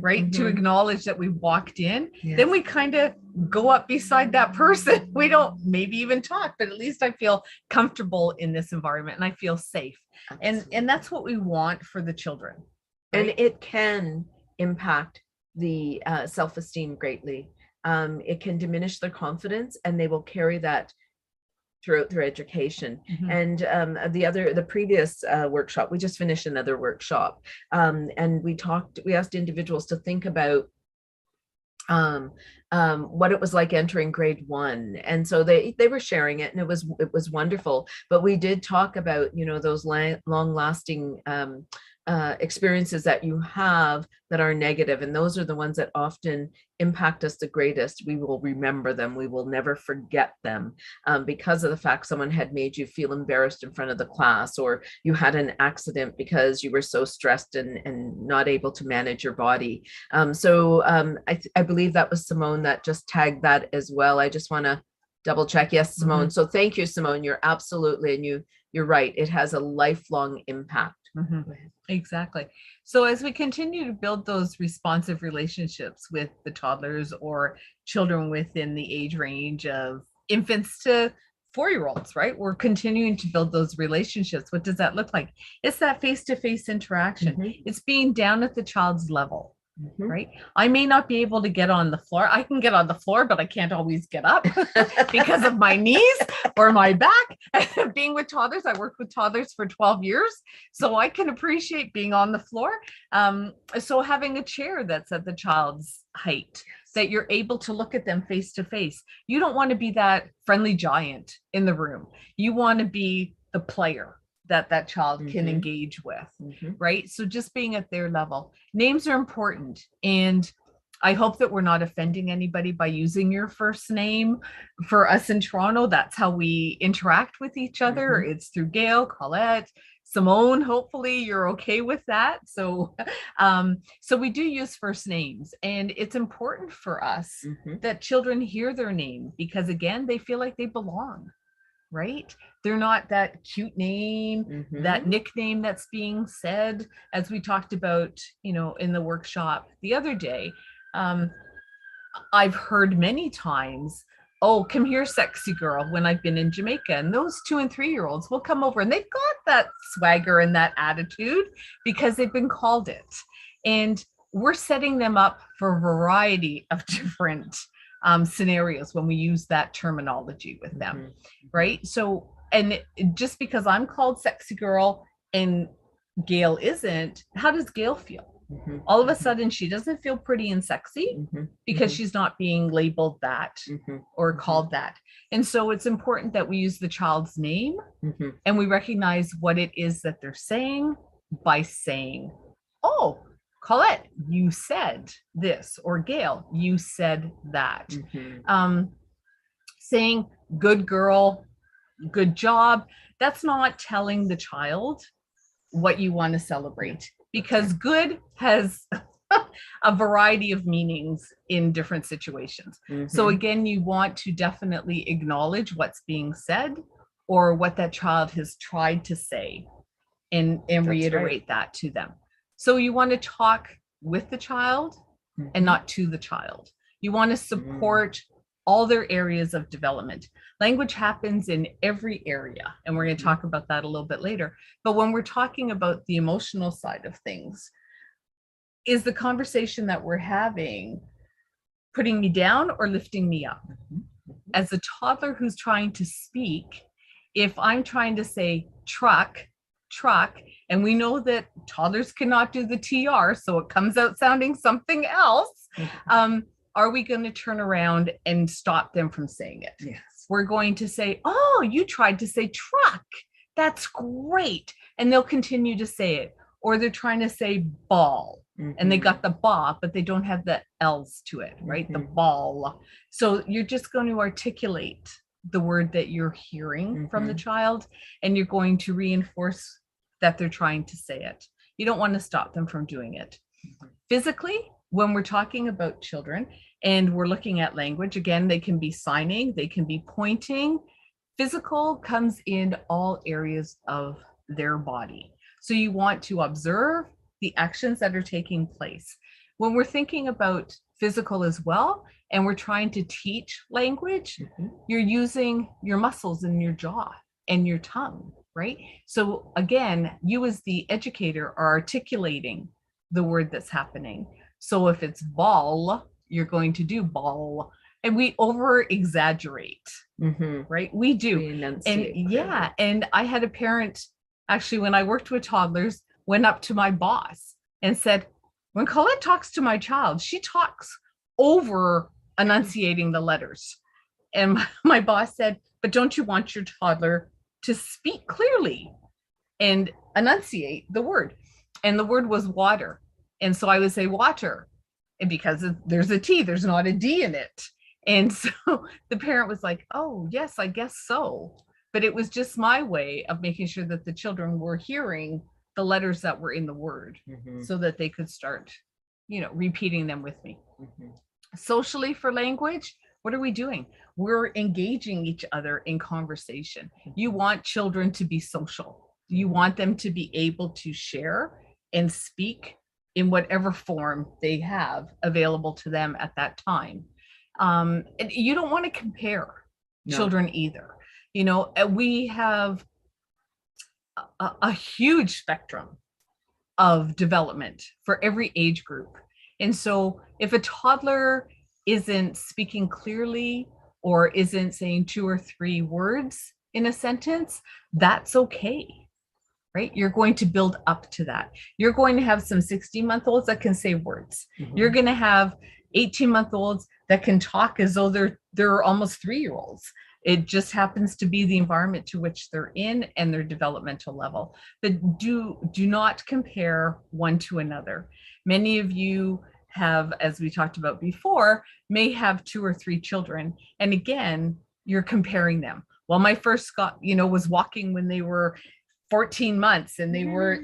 right? To acknowledge that we walked in. Yes. Then we kind of go up beside that person. We don't maybe even talk, but at least I feel comfortable in this environment and I feel safe. And that's what we want for the children. Right? And it can impact the self-esteem greatly. It can diminish their confidence, and they will carry that throughout their education. And the previous workshop, we just finished another workshop, and we asked individuals to think about what it was like entering grade 1. And so they were sharing it, and it was wonderful. But we did talk about, those long-lasting experiences that you have that are negative, and those are the ones that often impact us the greatest. We will remember them. We will never forget them because of the fact someone had made you feel embarrassed in front of the class, or you had an accident because you were so stressed and not able to manage your body. I believe that was Simone that just tagged that as well. I just want to double check. Yes, Simone. So thank you, Simone. You're absolutely, and you're right. It has a lifelong impact. Exactly. So as we continue to build those responsive relationships with the toddlers or children within the age range of infants to 4-year-olds, right? We're continuing to build those relationships. What does that look like? It's that face-to-face interaction. It's being down at the child's level, right? I may not be able to get on the floor. I can get on the floor, but I can't always get up because of my knees or my back. Being with toddlers, I worked with toddlers for 12 years, so I can appreciate being on the floor. So having a chair that's at the child's height, that you're able to look at them face to face. You don't want to be that friendly giant in the room. You want to be the player that child can engage with, right? So just being at their level. Names are important. And I hope that we're not offending anybody by using your first name. For us in Toronto, that's how we interact with each other. It's through Gail, Colette, Simone. Hopefully you're okay with that. So we do use first names, and it's important for us that children hear their name, because again, they feel like they belong, right? They're not that cute name, that nickname that's being said, as we talked about, in the workshop the other day. I've heard many times, oh, come here, sexy girl, when I've been in Jamaica. And those 2 and 3-year-olds will come over and they've got that swagger and that attitude because they've been called it. And we're setting them up for a variety of different scenarios when we use that terminology with them, right? So, and just because I'm called sexy girl and Gail isn't, how does Gail feel? All of a sudden, she doesn't feel pretty and sexy because she's not being labeled that or called that. And so it's important that we use the child's name and we recognize what it is that they're saying by saying, oh, Colette, you said this, or Gail, you said that. Saying good girl, good job, that's not telling the child what you want to celebrate, because good has a variety of meanings in different situations. So again, you want to definitely acknowledge what's being said or what that child has tried to say and reiterate that to them. So you want to talk with the child and not to the child. You want to support all their areas of development. Language happens in every area, and we're going to talk about that a little bit later. But when we're talking about the emotional side of things, is the conversation that we're having putting me down or lifting me up? As a toddler who's trying to speak, if I'm trying to say truck, and we know that toddlers cannot do the TR, so it comes out sounding something else, are we going to turn around and stop them from saying it? Yes. We're going to say, oh, you tried to say truck. That's great. And they'll continue to say it. Or they're trying to say ball. And they got the ba, but they don't have the L's to it, right? The ball. So you're just going to articulate the word that you're hearing from the child, and you're going to reinforce that they're trying to say it. You don't want to stop them from doing it. Physically, when we're talking about children and we're looking at language, again, they can be signing, they can be pointing. Physical comes in all areas of their body. So you want to observe the actions that are taking place. When we're thinking about physical as well, and we're trying to teach language, you're using your muscles in your jaw and your tongue, right? So again, you as the educator are articulating the word that's happening. So if it's ball, you're going to do ball. And we over exaggerate, right? We do. And yeah, and I had a parent, actually, when I worked with toddlers, went up to my boss and said, when Colette talks to my child, she talks over enunciating the letters. And my boss said, but don't you want your toddler to speak clearly and enunciate the word? And the word was water. And so I would say water. And because there's a T, there's not a D in it. And so the parent was like, oh, yes, I guess so. But it was just my way of making sure that the children were hearing the letters that were in the word so that they could start, repeating them with me. Socially, for language, what are we doing? We're engaging each other in conversation. You want children to be social. You want them to be able to share and speak in whatever form they have available to them at that time. And you don't want to compare children either. We have a huge spectrum of development for every age group. And so if a toddler isn't speaking clearly or isn't saying 2 or 3 words in a sentence, that's okay, right? You're going to build up to that. You're going to have some 16-month-olds that can say words. You're going to have 18-month-olds that can talk as though they're almost 3-year-olds. It just happens to be the environment to which they're in and their developmental level. But do not compare one to another. Many of you have, as we talked about before, may have 2 or 3 children. And again, you're comparing them. Well, my first was walking when they were 14 months and they were,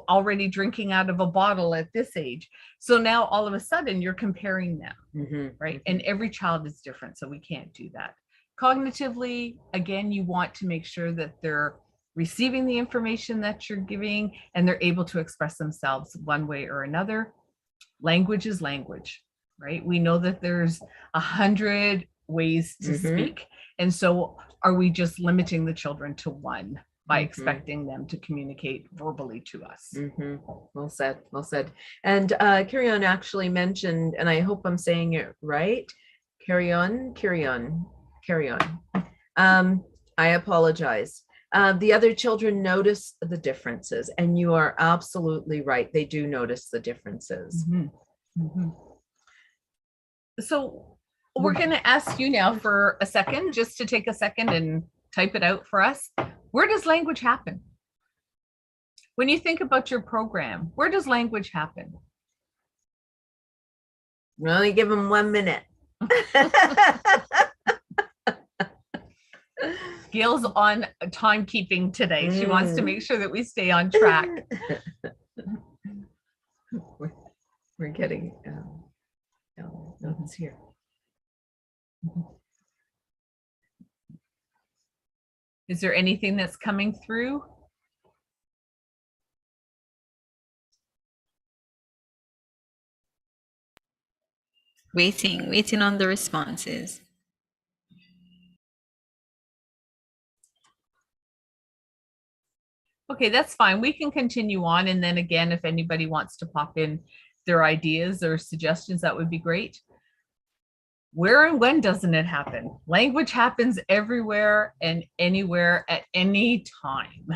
already drinking out of a bottle at this age. So now all of a sudden you're comparing them, right? And every child is different, so we can't do that. Cognitively, again, you want to make sure that they're receiving the information that you're giving and they're able to express themselves one way or another. Language is language, right? We know that there's 100 ways to speak. And so are we just limiting the children to one by expecting them to communicate verbally to us? Well said, well said. And Carry On actually mentioned, and I hope I'm saying it right, Carry On. I apologize. The other children notice the differences, and you are absolutely right. They do notice the differences. So we're going to ask you now for a second, just to take a second and type it out for us. Where does language happen? When you think about your program, where does language happen? We only give them 1 minute. Gail's on timekeeping today. She wants to make sure that we stay on track. We're getting notes here. Is there anything that's coming through? Waiting on the responses. Okay, that's fine. We can continue on. And then again, if anybody wants to pop in their ideas or suggestions, that would be great. Where and when doesn't it happen? Language happens everywhere and anywhere at any time.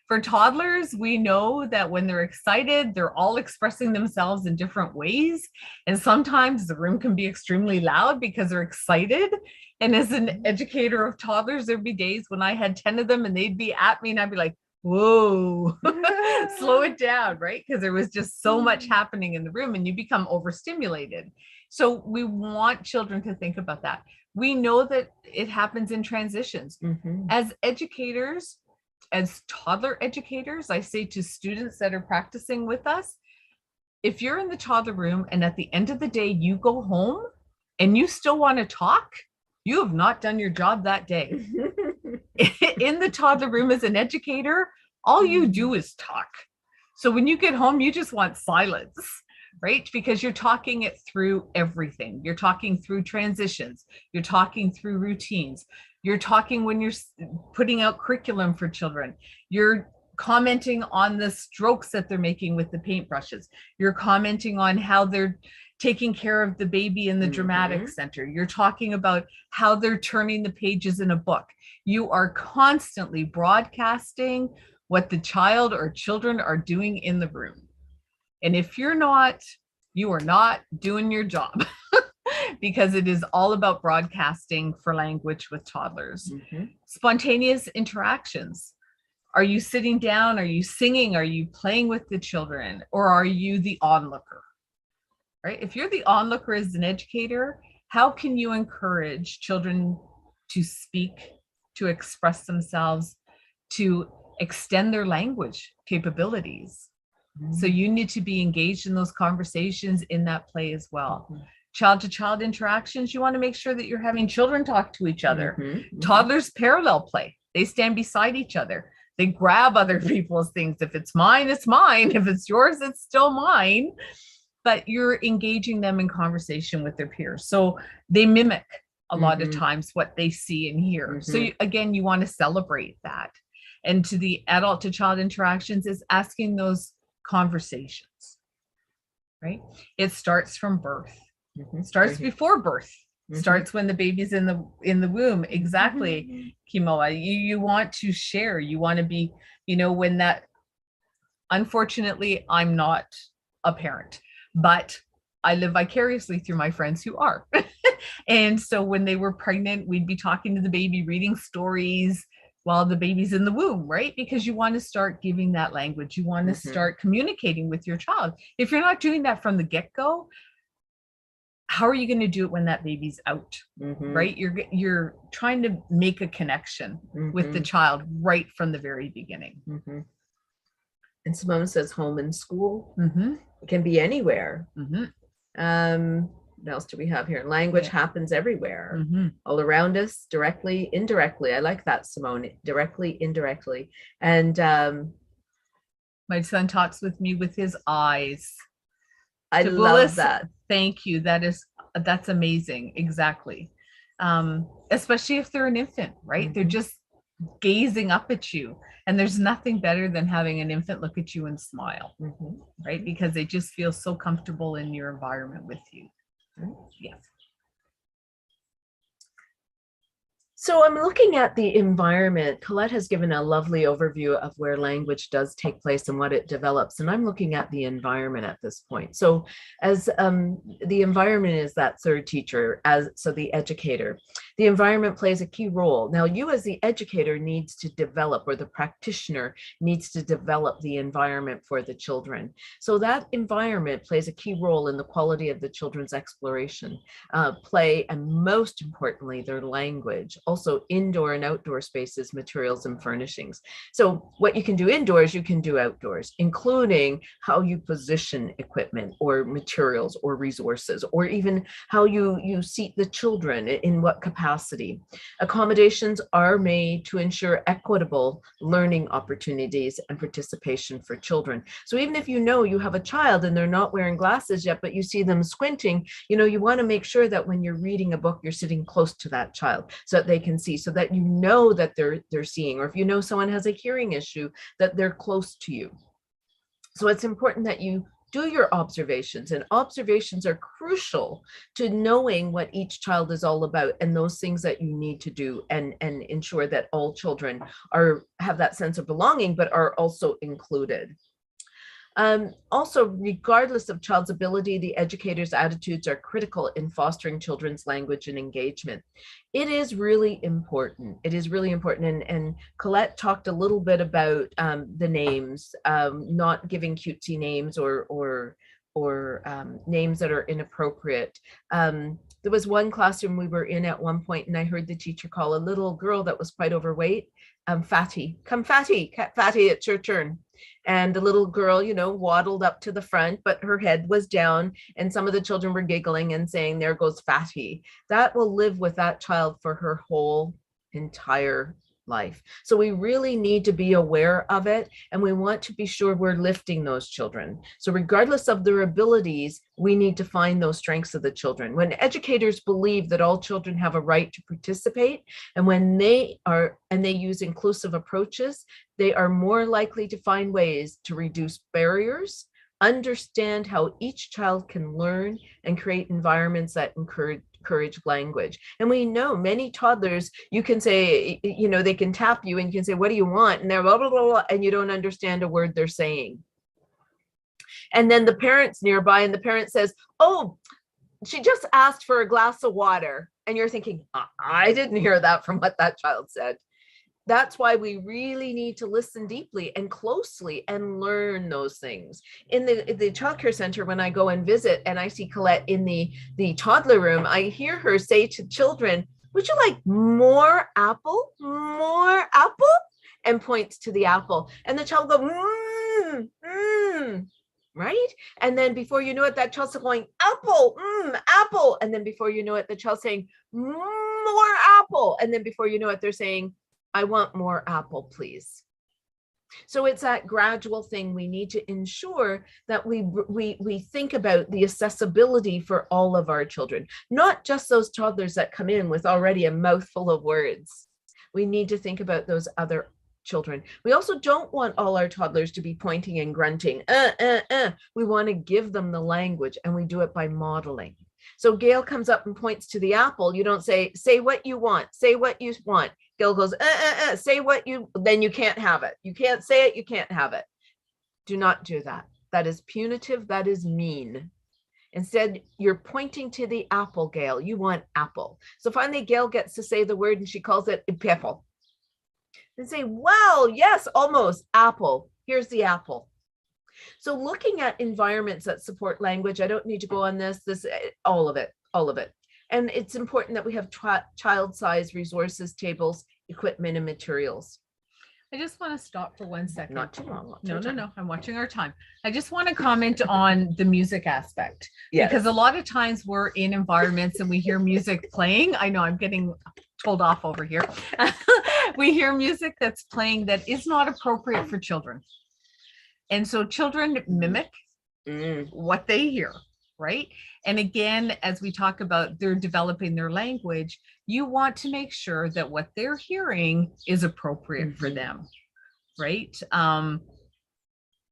For toddlers, we know that when they're excited, they're all expressing themselves in different ways. And sometimes the room can be extremely loud because they're excited. And as an educator of toddlers, there'd be days when I had 10 of them and they'd be at me and I'd be like, whoa, slow it down, right? Because there was just so much happening in the room and you become overstimulated. So we want children to think about that. We know that it happens in transitions. As educators, as toddler educators, I say to students that are practicing with us, if you're in the toddler room and at the end of the day, you go home and you still want to talk, you have not done your job that day. In the toddler room as an educator, all you do is talk. So when you get home, you just want silence, right? Because you're talking it through everything. You're talking through transitions. You're talking through routines. You're talking when you're putting out curriculum for children. You're commenting on the strokes that they're making with the paintbrushes. You're commenting on how they're taking care of the baby in the dramatic center. You're talking about how they're turning the pages in a book. You are constantly broadcasting what the child or children are doing in the room. And if you're not, you are not doing your job because it is all about broadcasting for language with toddlers. Spontaneous interactions. Are you sitting down? Are you singing? Are you playing with the children? Or are you the onlooker? Right? If you're the onlooker as an educator, how can you encourage children to speak, to express themselves, to extend their language capabilities? So you need to be engaged in those conversations in that play as well. Child-to-child interactions, you want to make sure that you're having children talk to each other. Toddlers parallel play. They stand beside each other. They grab other people's things. If it's mine, it's mine. If it's yours, it's still mine. But you're engaging them in conversation with their peers. So they mimic a lot of times what they see and hear. So again, you want to celebrate that. And to the adult to child interactions is asking those conversations, right? It starts from birth. It starts before birth. Starts when the baby's in the womb. Exactly, Kimoa. You want to share. You want to be, when that, unfortunately, I'm not a parent, but I live vicariously through my friends who are. And so when they were pregnant, we'd be talking to the baby, reading stories while the baby's in the womb, right? Because you want to start giving that language. You want to start communicating with your child. If you're not doing that from the get-go, how are you going to do it when that baby's out, right? You're trying to make a connection with the child right from the very beginning. And Simone says home and school. It can be anywhere. What else do we have here? Language happens everywhere, all around us, directly, indirectly. I like that, Simone. Directly, indirectly. And my son talks with me with his eyes. I love that. Thank you. That's amazing. Exactly. Especially if they're an infant, right? They're just gazing up at you, and there's nothing better than having an infant look at you and smile, right? Because they just feel so comfortable in your environment with you. Yes. So I'm looking at the environment. Colette has given a lovely overview of where language does take place and what it develops. And I'm looking at the environment at this point. So as the environment is that third teacher, so the educator, the environment plays a key role. Now you as the educator needs to develop, or the practitioner needs to develop the environment for the children. So that environment plays a key role in the quality of the children's exploration, play, and most importantly, their language. Also indoor and outdoor spaces, materials, and furnishings. So what you can do indoors, you can do outdoors, including how you position equipment or materials or resources, or even how you seat the children, in what capacity. Accommodations are made to ensure equitable learning opportunities and participation for children. So even if you have a child and they're not wearing glasses yet, but you see them squinting, you want to make sure that when you're reading a book, you're sitting close to that child so that they can see, so that that they're seeing, or if someone has a hearing issue, that they're close to you. So it's important that you do your observations, and observations are crucial to knowing what each child is all about and those things that you need to do, and ensure that all children have that sense of belonging but are also included. Also, regardless of child's ability, the educator's attitudes are critical in fostering children's language and engagement. It is really important. It is really important. And Colette talked a little bit about the names, not giving cutesy names or names that are inappropriate. There was one classroom we were in at one point, and I heard the teacher call a little girl that was quite overweight, Fatty. Come, Fatty, Fatty, it's your turn. And the little girl, waddled up to the front, but her head was down, and some of the children were giggling and saying, there goes Fatty. That will live with that child for her whole entire life. So we really need to be aware of it, and we want to be sure we're lifting those children. So regardless of their abilities, we need to find those strengths of the children. When educators believe that all children have a right to participate, and when they use inclusive approaches, they are more likely to find ways to reduce barriers, understand how each child can learn, and create environments that encourage language. And we know many toddlers, you can say, they can tap you and you can say, what do you want? And they're blah, blah, blah, blah, and you don't understand a word they're saying. And then the parent's nearby, and the parent says, oh, she just asked for a glass of water. And you're thinking, I didn't hear that from what that child said. That's why we really need to listen deeply and closely and learn those things. In the childcare center, when I go and visit and I see Colette in the toddler room, I hear her say to children, would you like more apple? More apple? And points to the apple. And the child will go, right? And then before you know it, that child's going, apple, apple. And then before you know it, the child's saying, more apple. And then before you know it, they're saying, I want more apple, please. So it's that gradual thing. We need to ensure that we think about the accessibility for all of our children, not just those toddlers that come in with already a mouthful of words. We need to think about those other children. We also don't want all our toddlers to be pointing and grunting. We want to give them the language, and we do it by modeling. So Gail comes up and points to the apple. You don't say what you want, say what you want. Gail goes, say what you, then you can't have it. You can't say it, you can't have it. Do not do that. That is punitive, that is mean. Instead, you're pointing to the apple, Gail. You want apple. So finally, Gail gets to say the word and she calls it apple. And say, well, yes, almost apple. Here's the apple. So looking at environments that support language, I don't need to go on this, all of it. And it's important that we have child-size resources, tables, equipment, and materials. I just want to stop for 1 second. Not too long. No. I'm watching our time. I just want to comment on the music aspect. Yes. Because a lot of times we're in environments and we hear music playing. I know I'm getting told off over here. We hear music that's playing that is not appropriate for children. And so children mimic what they hear, right? And again, as we talk about they're developing their language, you want to make sure that what they're hearing is appropriate for them, right?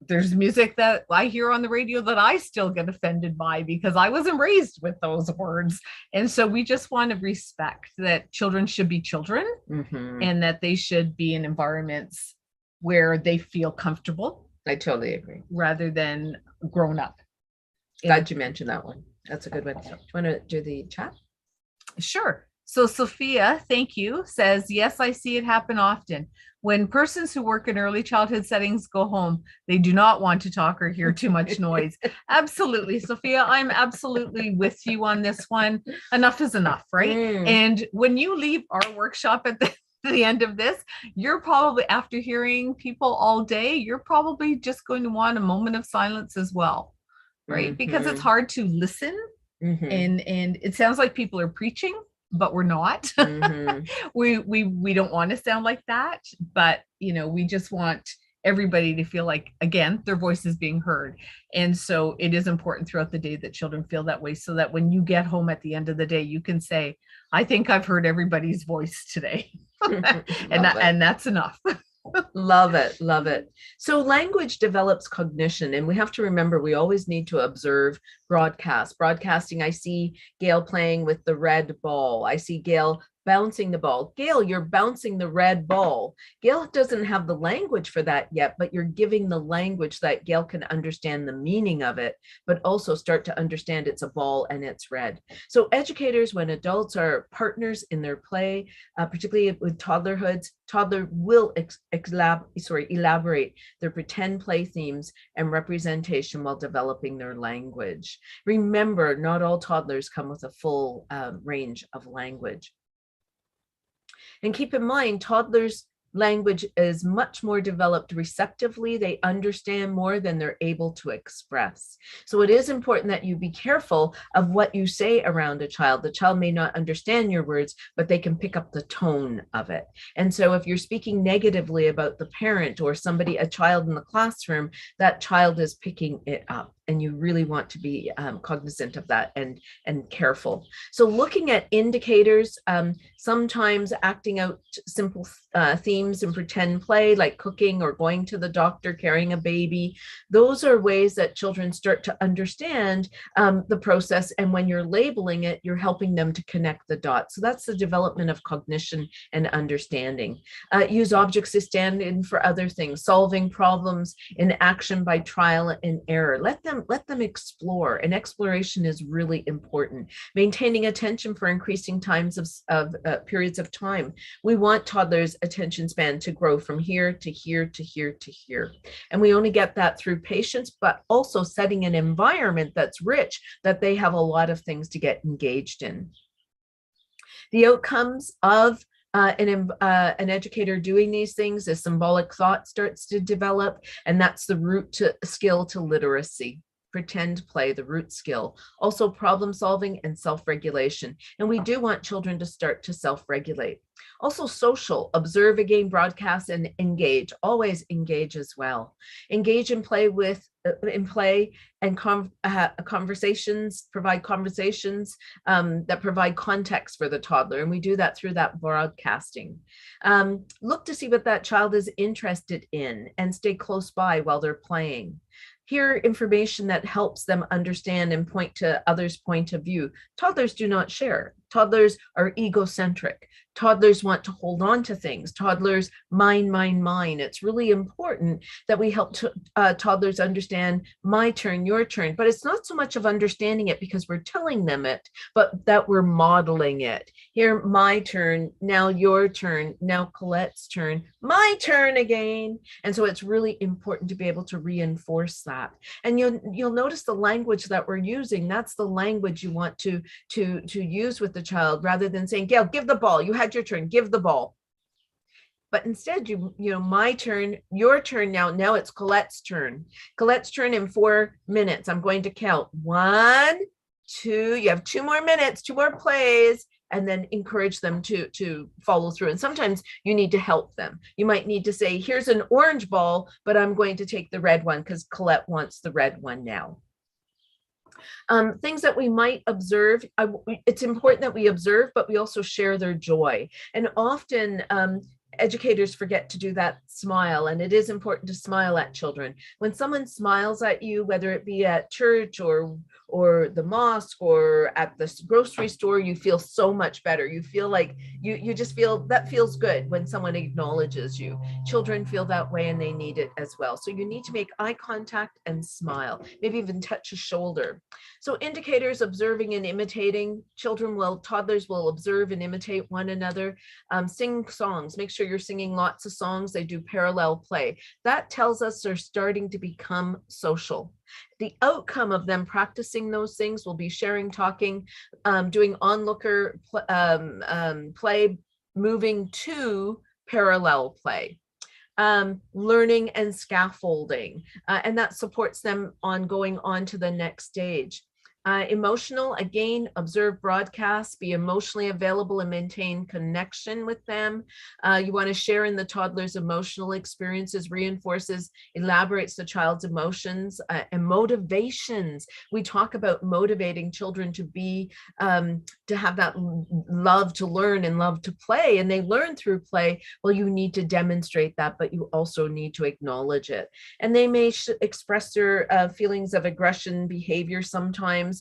There's music that I hear on the radio that I still get offended by because I wasn't raised with those words. And so we just want to respect that children should be children and that they should be in environments where they feel comfortable. I totally agree. Rather than grown up. Glad you mentioned that one. That's a good one. Do you want to do the chat? Sure. So Sophia, thank you, says, yes, I see it happen often. When persons who work in early childhood settings go home, they do not want to talk or hear too much noise. Absolutely, Sophia, I'm absolutely with you on this one. Enough is enough, right? And when you leave our workshop at the end of this, you're probably, after hearing people all day, you're probably just going to want a moment of silence as well, right? Because it's hard to listen and it sounds like people are preaching, but we're not. We don't want to sound like that, but we just want everybody to feel like, again, their voice is being heard. And so it is important throughout the day that children feel that way, so that when you get home at the end of the day, you can say, I think I've heard everybody's voice today. and that's enough. Love it. Love it. So language develops cognition, and we have to remember we always need to observe broadcasting. I see Gail playing with the red ball. I see Gail bouncing the ball. Gail, you're bouncing the red ball. Gail doesn't have the language for that yet, but you're giving the language that Gail can understand the meaning of it, but also start to understand it's a ball and it's red. So educators, when adults are partners in their play, particularly with toddler will elaborate their pretend play themes and representation while developing their language. Remember, not all toddlers come with a full range of language. And keep in mind, toddlers' language is much more developed receptively. They understand more than they're able to express. So it is important that you be careful of what you say around a child. The child may not understand your words, but they can pick up the tone of it. And so if you're speaking negatively about the parent or a child in the classroom, that child is picking it up. And you really want to be cognizant of that and careful. So looking at indicators, sometimes acting out simple themes and pretend play, like cooking or going to the doctor, carrying a baby. Those are ways that children start to understand the process. And when you're labeling it, you're helping them to connect the dots. So that's the development of cognition and understanding. Use objects to stand in for other things, solving problems in action by trial and error. Let them explore, and exploration is really important. Maintaining attention for increasing times of periods of time. We want toddlers' attention span to grow from here to here to here to here. And we only get that through patience, but also setting an environment that's rich, that they have a lot of things to get engaged in. The outcomes of an educator doing these things is symbolic thought starts to develop, and that's the root to skill to literacy. pretend play, the root skill, also problem solving and self-regulation. And we do want children to start to self-regulate. Also social, observe again, broadcast, and engage. Always engage as well. Engage in play and conversations, provide conversations that provide context for the toddler. And we do that through that broadcasting. Look to see what that child is interested in and stay close by while they're playing. Hear information that helps them understand and point to others' point of view. Toddlers do not share. Toddlers are egocentric. Toddlers want to hold on to things. Toddlers, mine, mine, mine. It's really important that we help toddlers understand my turn, your turn. But it's not so much of understanding it because we're telling them it, but that we're modeling it. Here, my turn, now your turn, now Colette's turn, my turn again. And so it's really important to be able to reinforce that. And you'll notice the language that we're using. That's the language you want to use with the child, rather than saying, Gail, give the ball. You had your turn, give the ball. But instead, you know, my turn, your turn now it's Colette's turn. Colette's turn in 4 minutes. I'm going to count 1, 2, you have 2 more minutes, 2 more plays, and then encourage them to follow through. And sometimes you need to help them. You might need to say, here's an orange ball, but I'm going to take the red one because Colette wants the red one now. Things that we might observe, it's important that we observe, but we also share their joy. And often educators forget to do that smile, and it is important to smile at children. When someone smiles at you, whether it be at church or the mosque or at the grocery store, you feel so much better. You feel like you just feel that feels good when someone acknowledges you. Children feel that way and they need it as well. So you need to make eye contact and smile, maybe even touch a shoulder. So indicators, observing and imitating. Toddlers will observe and imitate one another. Sing songs, make sure you're singing lots of songs. They do parallel play. That tells us they're starting to become social. The outcome of them practicing those things will be sharing, talking, doing onlooker play, moving to parallel play, learning and scaffolding, and that supports them on going on to the next stage. Emotional, again, observe, broadcast, be emotionally available and maintain connection with them. You want to share in the toddler's emotional experiences, reinforces, elaborates the child's emotions and motivations. We talk about motivating children to be, to have that love to learn and love to play, and they learn through play. Well, you need to demonstrate that, but you also need to acknowledge it. And they may express their feelings of aggression, behavior sometimes.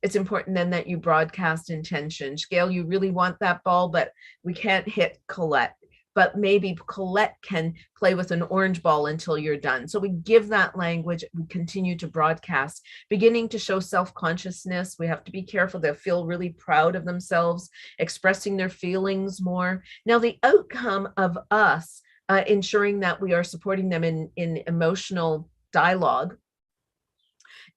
It's important then that you broadcast intentions. Gail, you really want that ball, but we can't hit Colette. But maybe Colette can play with an orange ball until you're done. So we give that language, we continue to broadcast, beginning to show self-consciousness. We have to be careful. They'll feel really proud of themselves, expressing their feelings more. Now, the outcome of us ensuring that we are supporting them in emotional dialogue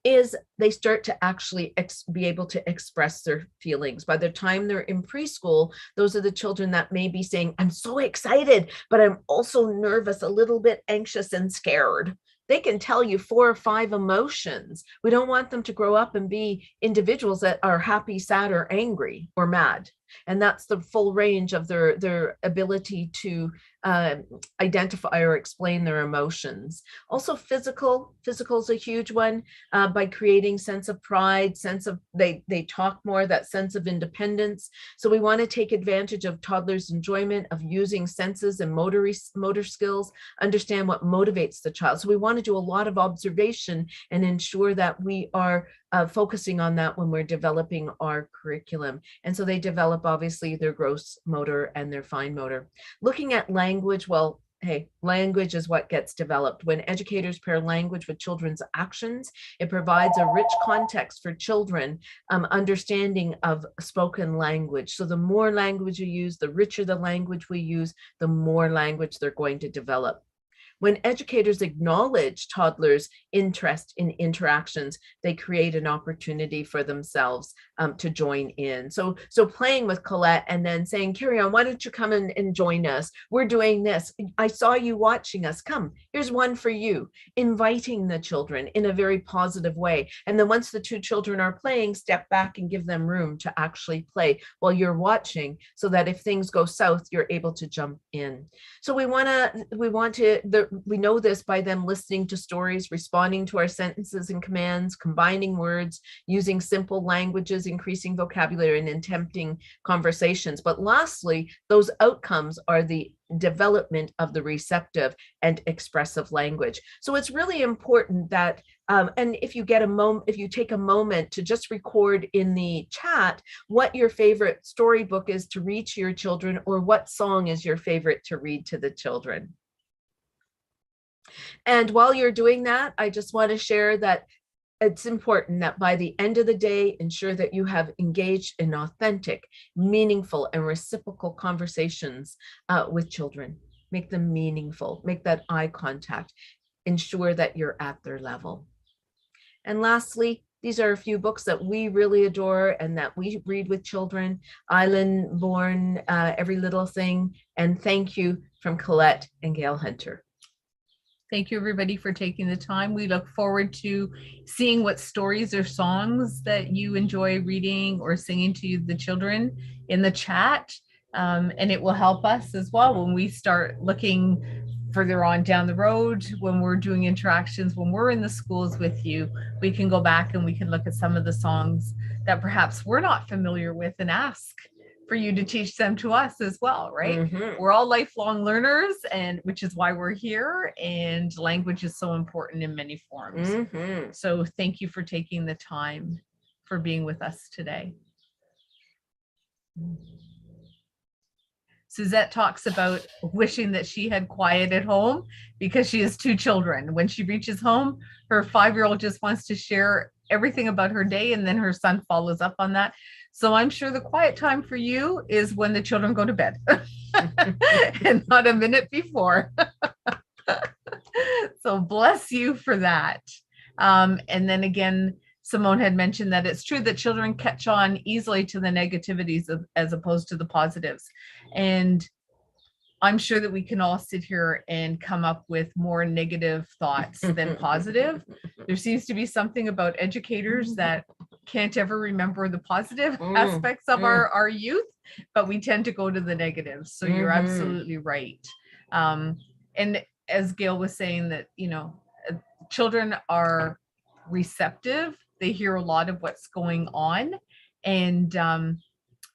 is they start to actually be able to express their feelings. By the time they're in preschool, those are the children that may be saying, I'm so excited, but I'm also nervous, a little bit anxious and scared. They can tell you 4 or 5 emotions. We don't want them to grow up and be individuals that are happy, sad, or angry, or mad. And that's the full range of their ability to identify or explain their emotions. Also physical is a huge one, by creating sense of pride, they talk more, that sense of independence. So we want to take advantage of toddlers' enjoyment of using senses and motor skills, understand what motivates the child. So we want to do a lot of observation and ensure that we are focusing on that when we're developing our curriculum. And so they develop obviously their gross motor and their fine motor. Looking at language, well, hey, language is what gets developed. When educators pair language with children's actions, it provides a rich context for children understanding of spoken language. So the more language you use, the richer the language we use, the more language they're going to develop. When educators acknowledge toddlers' interest in interactions, they create an opportunity for themselves to join in. So playing with Colette and then saying, carry on, why don't you come and join us? We're doing this. I saw you watching us. Come, here's one for you. Inviting the children in a very positive way. And then once the two children are playing, step back and give them room to actually play while you're watching, so that if things go south, you're able to jump in. So we know this by them listening to stories, responding to our sentences and commands, combining words, using simple languages, increasing vocabulary, and attempting conversations. But lastly, those outcomes are the development of the receptive and expressive language. So it's really important that, and if you take a moment to just record in the chat what your favorite storybook is to read to your children, or what song is your favorite to read to the children. And while you're doing that, I just want to share that it's important that by the end of the day, ensure that you have engaged in authentic, meaningful, and reciprocal conversations with children. Make them meaningful, make that eye contact, ensure that you're at their level. And lastly, these are a few books that we really adore and that we read with children. Island Born, Every Little Thing, and Thank You from Colette and Gail Hunter. Thank you, everybody, for taking the time. We look forward to seeing what stories or songs that you enjoy reading or singing to the children in the chat. And it will help us as well when we start looking further on down the road, when we're doing interactions, when we're in the schools with you, we can go back and we can look at some of the songs that perhaps we're not familiar with and ask for you to teach them to us as well, right? Mm-hmm. We're all lifelong learners, and which is why we're here, and language is so important in many forms. Mm-hmm. So thank you for taking the time for being with us today. Suzette talks about wishing that she had quiet at home because she has two children. When she reaches home, her 5-year-old just wants to share everything about her day, and then her son follows up on that. So I'm sure the quiet time for you is when the children go to bed and not a minute before. So bless you for that. And then again, Simone had mentioned that it's true that children catch on easily to the negativities as opposed to the positives. And I'm sure that we can all sit here and come up with more negative thoughts than positive. There seems to be something about educators that can't ever remember the positive aspects of our youth, but we tend to go to the negatives. So you're absolutely right. And as Gail was saying, that, children are receptive. They hear a lot of what's going on. And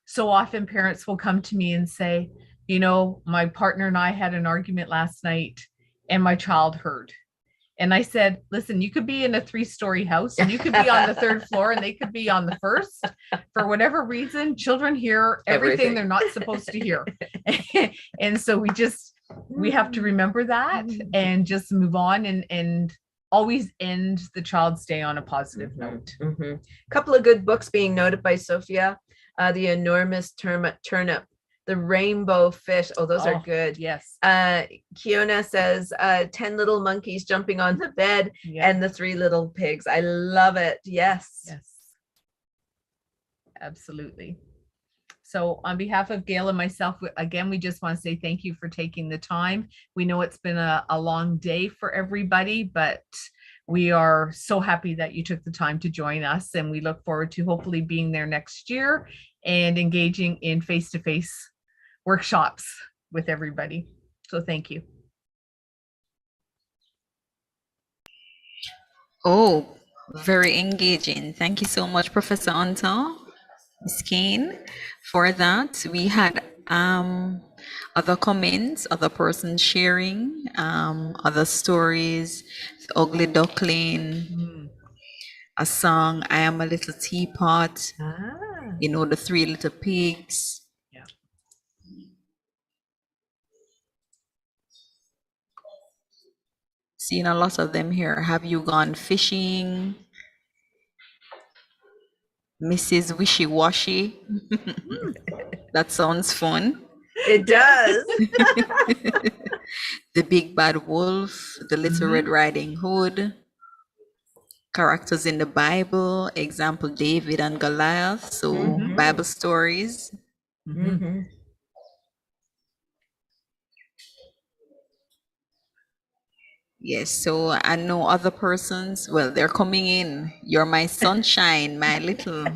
so often parents will come to me and say, my partner and I had an argument last night and my child heard. And I said, listen, you could be in a 3-story house and you could be on the 3rd floor and they could be on the 1st. For whatever reason, children hear everything they're not supposed to hear. And so we have to remember that and just move on and always end the child's day on a positive note. A couple of good books being noted by Sophia. The Enormous Turnip, The Rainbow Fish. Oh, those are good. Yes. Kiona says 10 Little Monkeys Jumping on the Bed and The 3 Little Pigs. I love it. Yes. Yes. Absolutely. So on behalf of Gail and myself, again, we just want to say thank you for taking the time. We know it's been a long day for everybody, but we are so happy that you took the time to join us, and we look forward to hopefully being there next year and engaging in face-to-face workshops with everybody. So thank you. Oh, very engaging. Thank you so much, Professor Anton, Ms. Kane, for that. We had other comments, other persons sharing, other stories, The Ugly Duckling, a song, I Am a Little Teapot, The 3 Little Pigs. Seeing a lot of them here. Have you gone fishing? Mrs. Wishy Washy. That sounds fun. It does. The Big Bad Wolf, The Little Red Riding Hood, characters in the Bible, example David and Goliath, so Bible stories. Yes, so I know other persons, well, they're coming in. You're my sunshine, my little,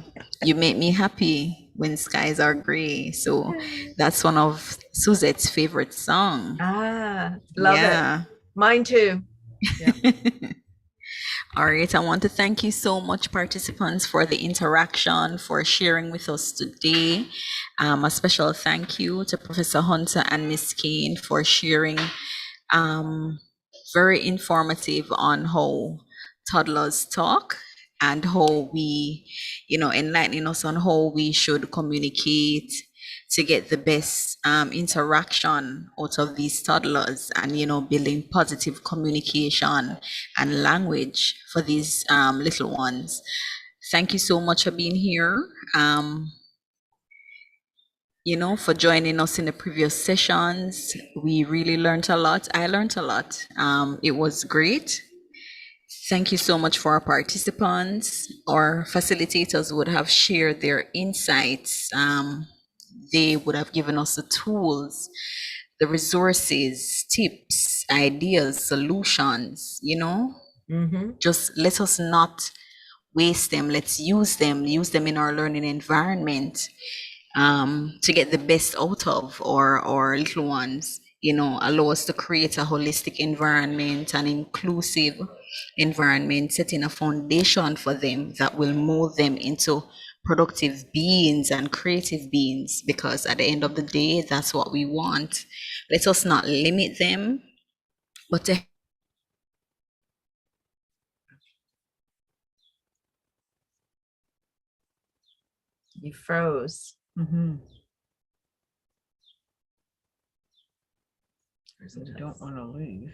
you make me happy when skies are gray. So that's one of Suzette's favorite song. Love it. Mine too. All right, I want to thank you so much, participants, for the interaction, for sharing with us today. A special thank you to Professor Hunter and Miss Kane for sharing very informative on how toddlers talk and how we, enlightening us on how we should communicate to get the best interaction out of these toddlers and, building positive communication and language for these little ones. Thank you so much for being here. For joining us in the previous sessions. We really learned a lot. I learned a lot. It was great. Thank you so much for our participants. Our facilitators would have shared their insights. They would have given us the tools, the resources, tips, ideas, solutions, Just let us not waste them. Let's use them in our learning environment. To get the best out of our little ones, allow us to create a holistic environment, an inclusive environment, setting a foundation for them that will mold them into productive beings and creative beings, because at the end of the day, that's what we want. Let us not limit them, but to You froze. You don't want to leave.